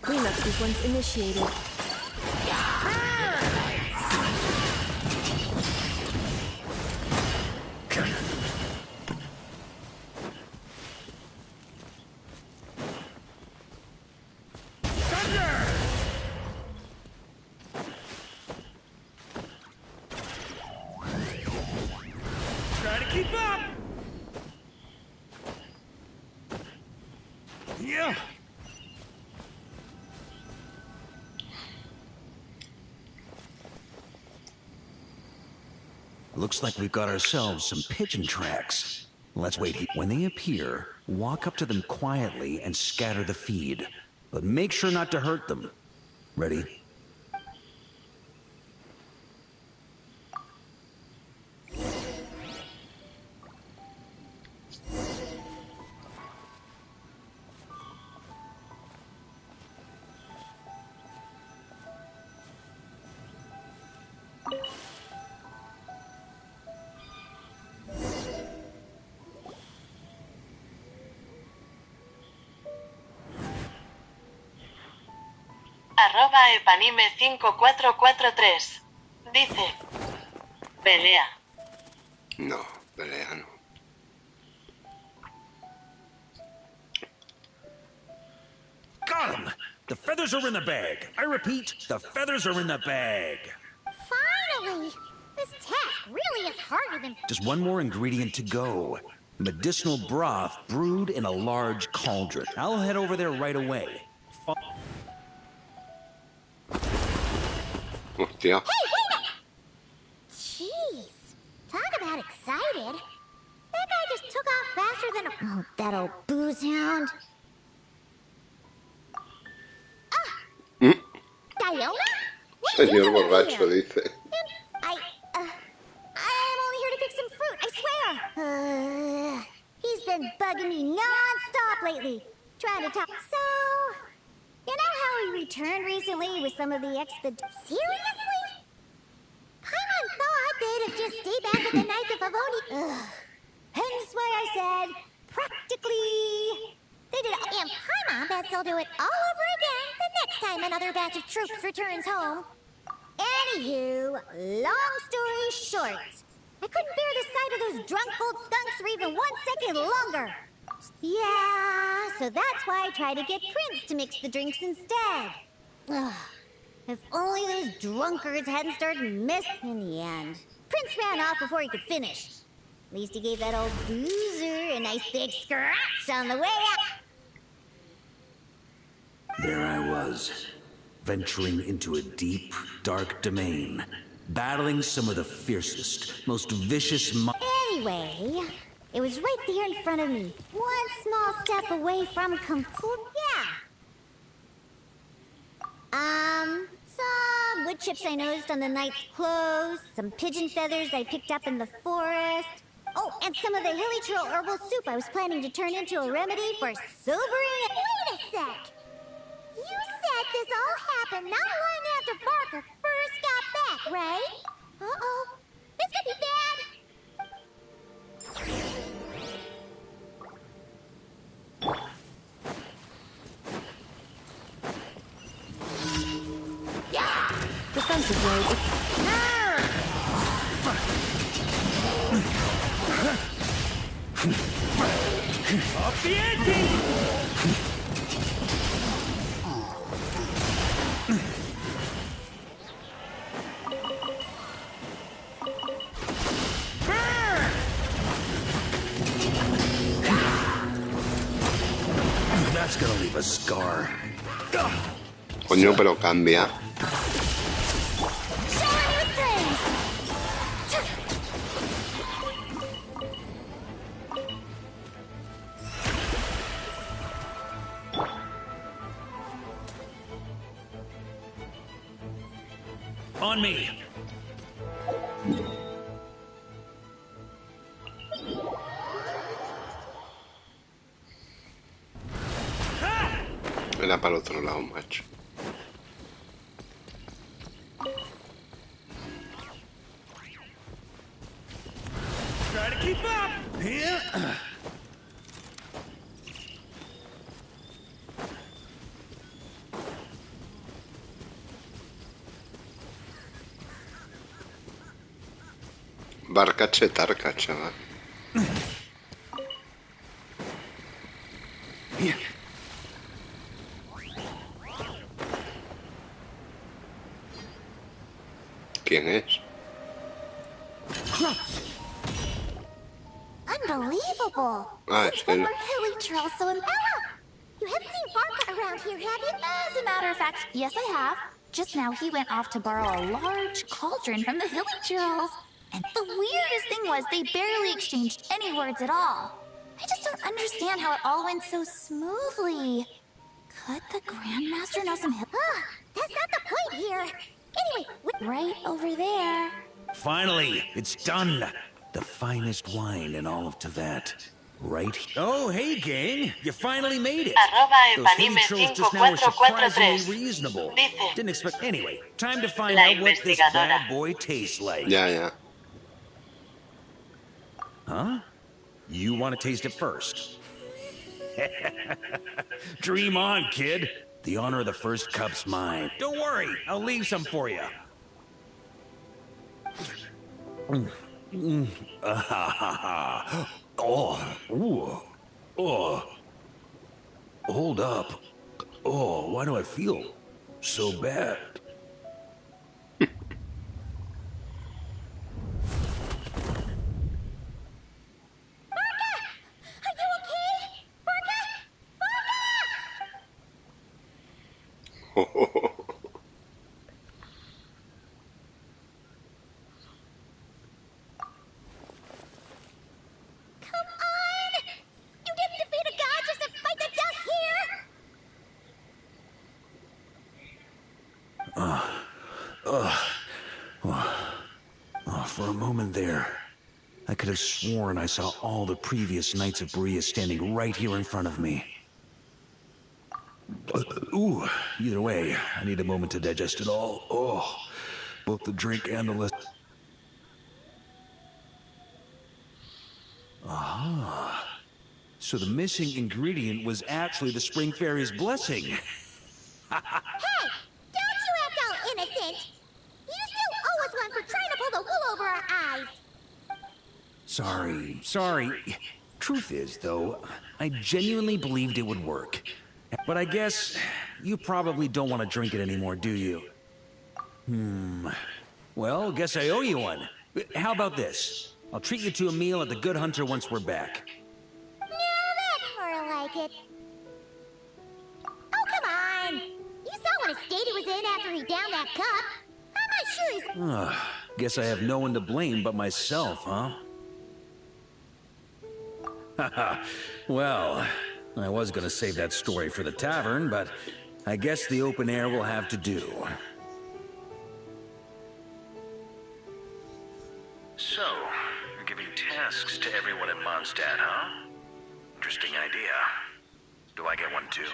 Cleanup sequence initiated. Try to keep up! Yeah! Looks like we've got ourselves some pigeon tracks. Let's wait here. When they appear, walk up to them quietly and scatter the feed. But make sure not to hurt them. Ready? @epanime5443. Dice: pelea. No, pelea no. Got him! The feathers are in the bag. I repeat, the feathers are in the bag. Finally! This task really is harder than... Just one more ingredient to go. Medicinal broth brewed in a large cauldron. I'll head over there right away. Hostia. Hey, wait a... Jeez. Talk about excited. That guy just took off faster than a... Oh, that old booze hound. Diona? Señor borracho, dice. I'm only here to pick some fruit, I swear. He's been bugging me non-stop lately, trying to talk. So, you know how we returned recently with some of the Seriously? Paimon thought they'd have just stayed back with the Knights of Favoni. Hence why I said, practically. They did it, and Paimon bets they'll do it all over again the next time another batch of troops returns home. Anywho, long story short, I couldn't bear the sight of those drunk old skunks for even 1 second longer. Yeah, so that's why I tried to get Prince to mix the drinks instead. Ugh, if only those drunkards hadn't started in the end. Prince ran off before he could finish. At least he gave that old boozer a nice big scratch on the way out. There I was, venturing into a deep, dark domain, battling some of the fiercest, most vicious Anyway, it was right there in front of me. One small step away from complete... Some wood chips I noticed on the knight's clothes, some pigeon feathers I picked up in the forest. Oh, and some of the hilly trail herbal soup I was planning to turn into a remedy for sobering... Wait a sec! You said this all happened not long after Barker first got back, right? Uh-oh. This could be bad! Yeah! Defensive mode. Up the ante! That's gonna leave a scar. Coño, pero cambia. On me. Era para el otro lado, macho. Try to keep up. Here. Barcache tarca, chaval. ¿Quién es? Unbelievable! Since when were hilly trails so Ella! You haven't seen Barker around here, have you? As a matter of fact, yes I have. Just now he went off to borrow a large cauldron from the hilly trails. And the weirdest thing was they barely exchanged any words at all. I just don't understand how it all went so smoothly. Could the Grandmaster know some that's not the point here. Anyway, right over there. Finally, it's done. The finest wine in all of Teyvat. Right. Oh, hey, gang. You finally made it. Those hidden trolls just now were surprisingly reasonable. Didn't expect... Anyway, time to find out what this bad boy tastes like. Yeah. Huh? You want to taste it first? Dream on, kid. The honor of the first cup's mine. Don't worry, I'll leave some for you. Hold up. Oh, why do I feel so bad? For a moment there, I could have sworn I saw all the previous Knights of Berea standing right here in front of me. Either way, I need a moment to digest it all. Oh, both the drink and the list. Ah, so the missing ingredient was actually the Spring Fairy's blessing. Hey! Don't you act all innocent! You still owe us one for trying to pull the wool over our eyes! Sorry. Truth is, though, I genuinely believed it would work. But I guess you probably don't want to drink it anymore, do you? Well, guess I owe you one. How about this? I'll treat you to a meal at the Good Hunter once we're back. No, that's more like it. Oh, come on! You saw what a state he was in after he downed that cup. I'm not sure he's... Guess I have no one to blame but myself, huh? Well, I was gonna save that story for the tavern, but I guess the open air will have to do. So, you're giving tasks to everyone in Mondstadt, huh? Interesting idea. Do I get one too?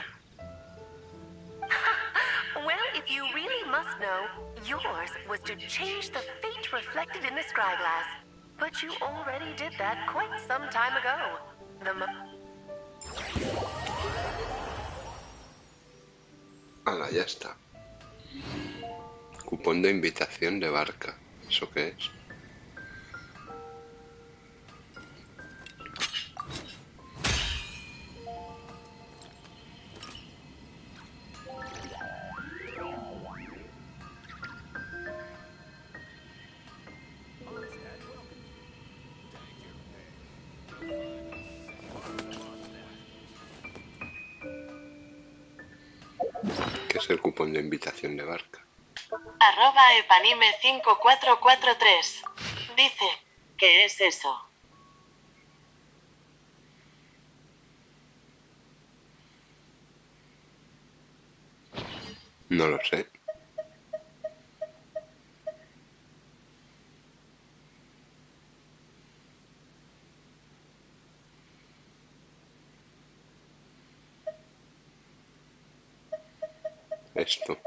Well, if you really must know, yours was to change the fate reflected in the scryglass. But you already did that quite some time ago. Hala, ya está. Cupón de invitación de barca. ¿Eso qué es? ¿Qué es el cupón de invitación de barca? @epanime5443 dice, ¿qué es eso? No lo sé. Esto.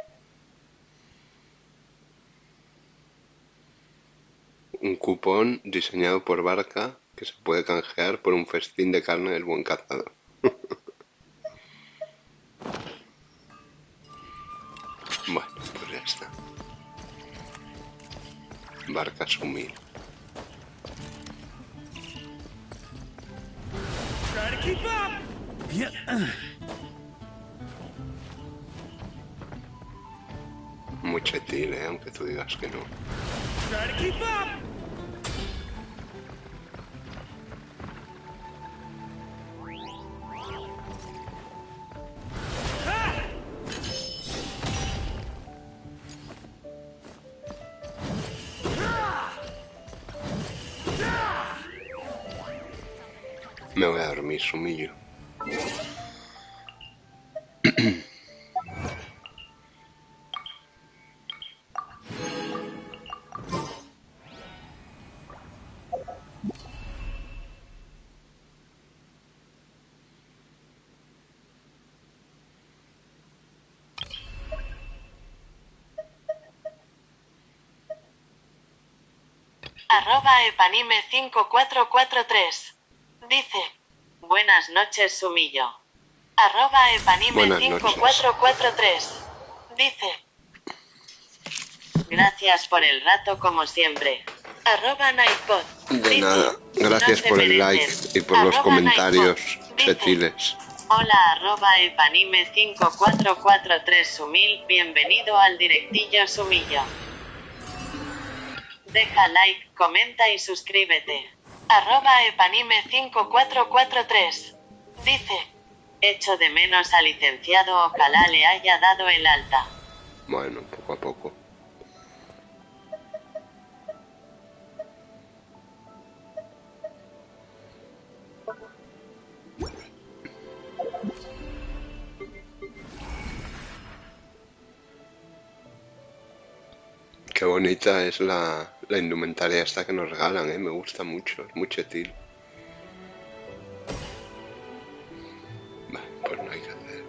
Un cupón diseñado por Barca que se puede canjear por un festín de carne del buen cazador. Bueno, pues ya está. Barca sumir. Muy chetil, aunque tú digas que no. Me voy a dormir, Sumillo. @epanime5443 dice, buenas noches, Sumillo. @epanime5443 dice: gracias por el rato como siempre. @Nightbot De dice: nada. Gracias no se por el like merecen. y por los comentarios Nightbot chetiles. Hola @epanime5443 Sumil, bienvenido al directillo Sumillo. Deja like, comenta y suscríbete. @epanime5443 dice: echo de menos al licenciado, ojalá le haya dado el alta. Bueno, poco a poco. Qué bonita es la indumentaria esta que nos regalan, me gusta mucho, es muy chetil. Vale, pues no hay que hacer.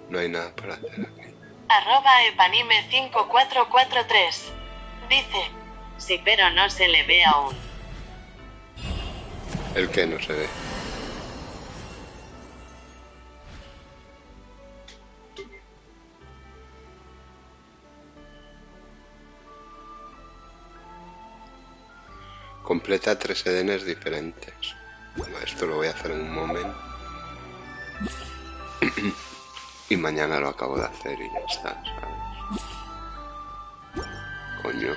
No hay nada para hacer aquí. @epanime5443 dice: sí, pero no se le ve aún. ¿El que no se ve? Completa 3 edenes diferentes. Bueno, esto lo voy a hacer en un momento. Y mañana lo acabo de hacer y ya está, ¿sabes? Coño.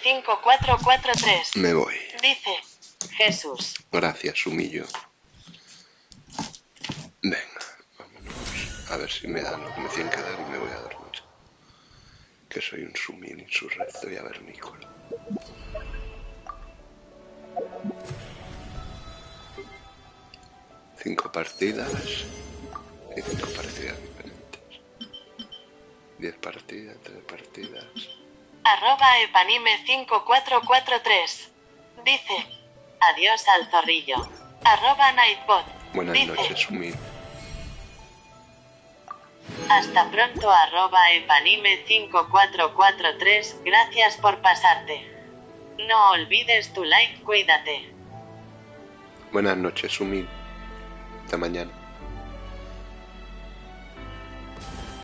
@epanime5443 Me voy. dice: Jesús. Gracias, humillo. Venga, vámonos. A ver si me dan lo que me tienen que dar y me voy a dormir. Que soy un sumil insurrecto y avernícola. Cinco partidas y 5 partidas diferentes. 10 partidas, 3 partidas. @epanime5443 dice: adiós al zorrillo. @Nightbot Buenas dice: noches, sumil. hasta pronto. @epanime5443 gracias por pasarte. No olvides tu like, cuídate. Buenas noches, sumil. Hasta mañana.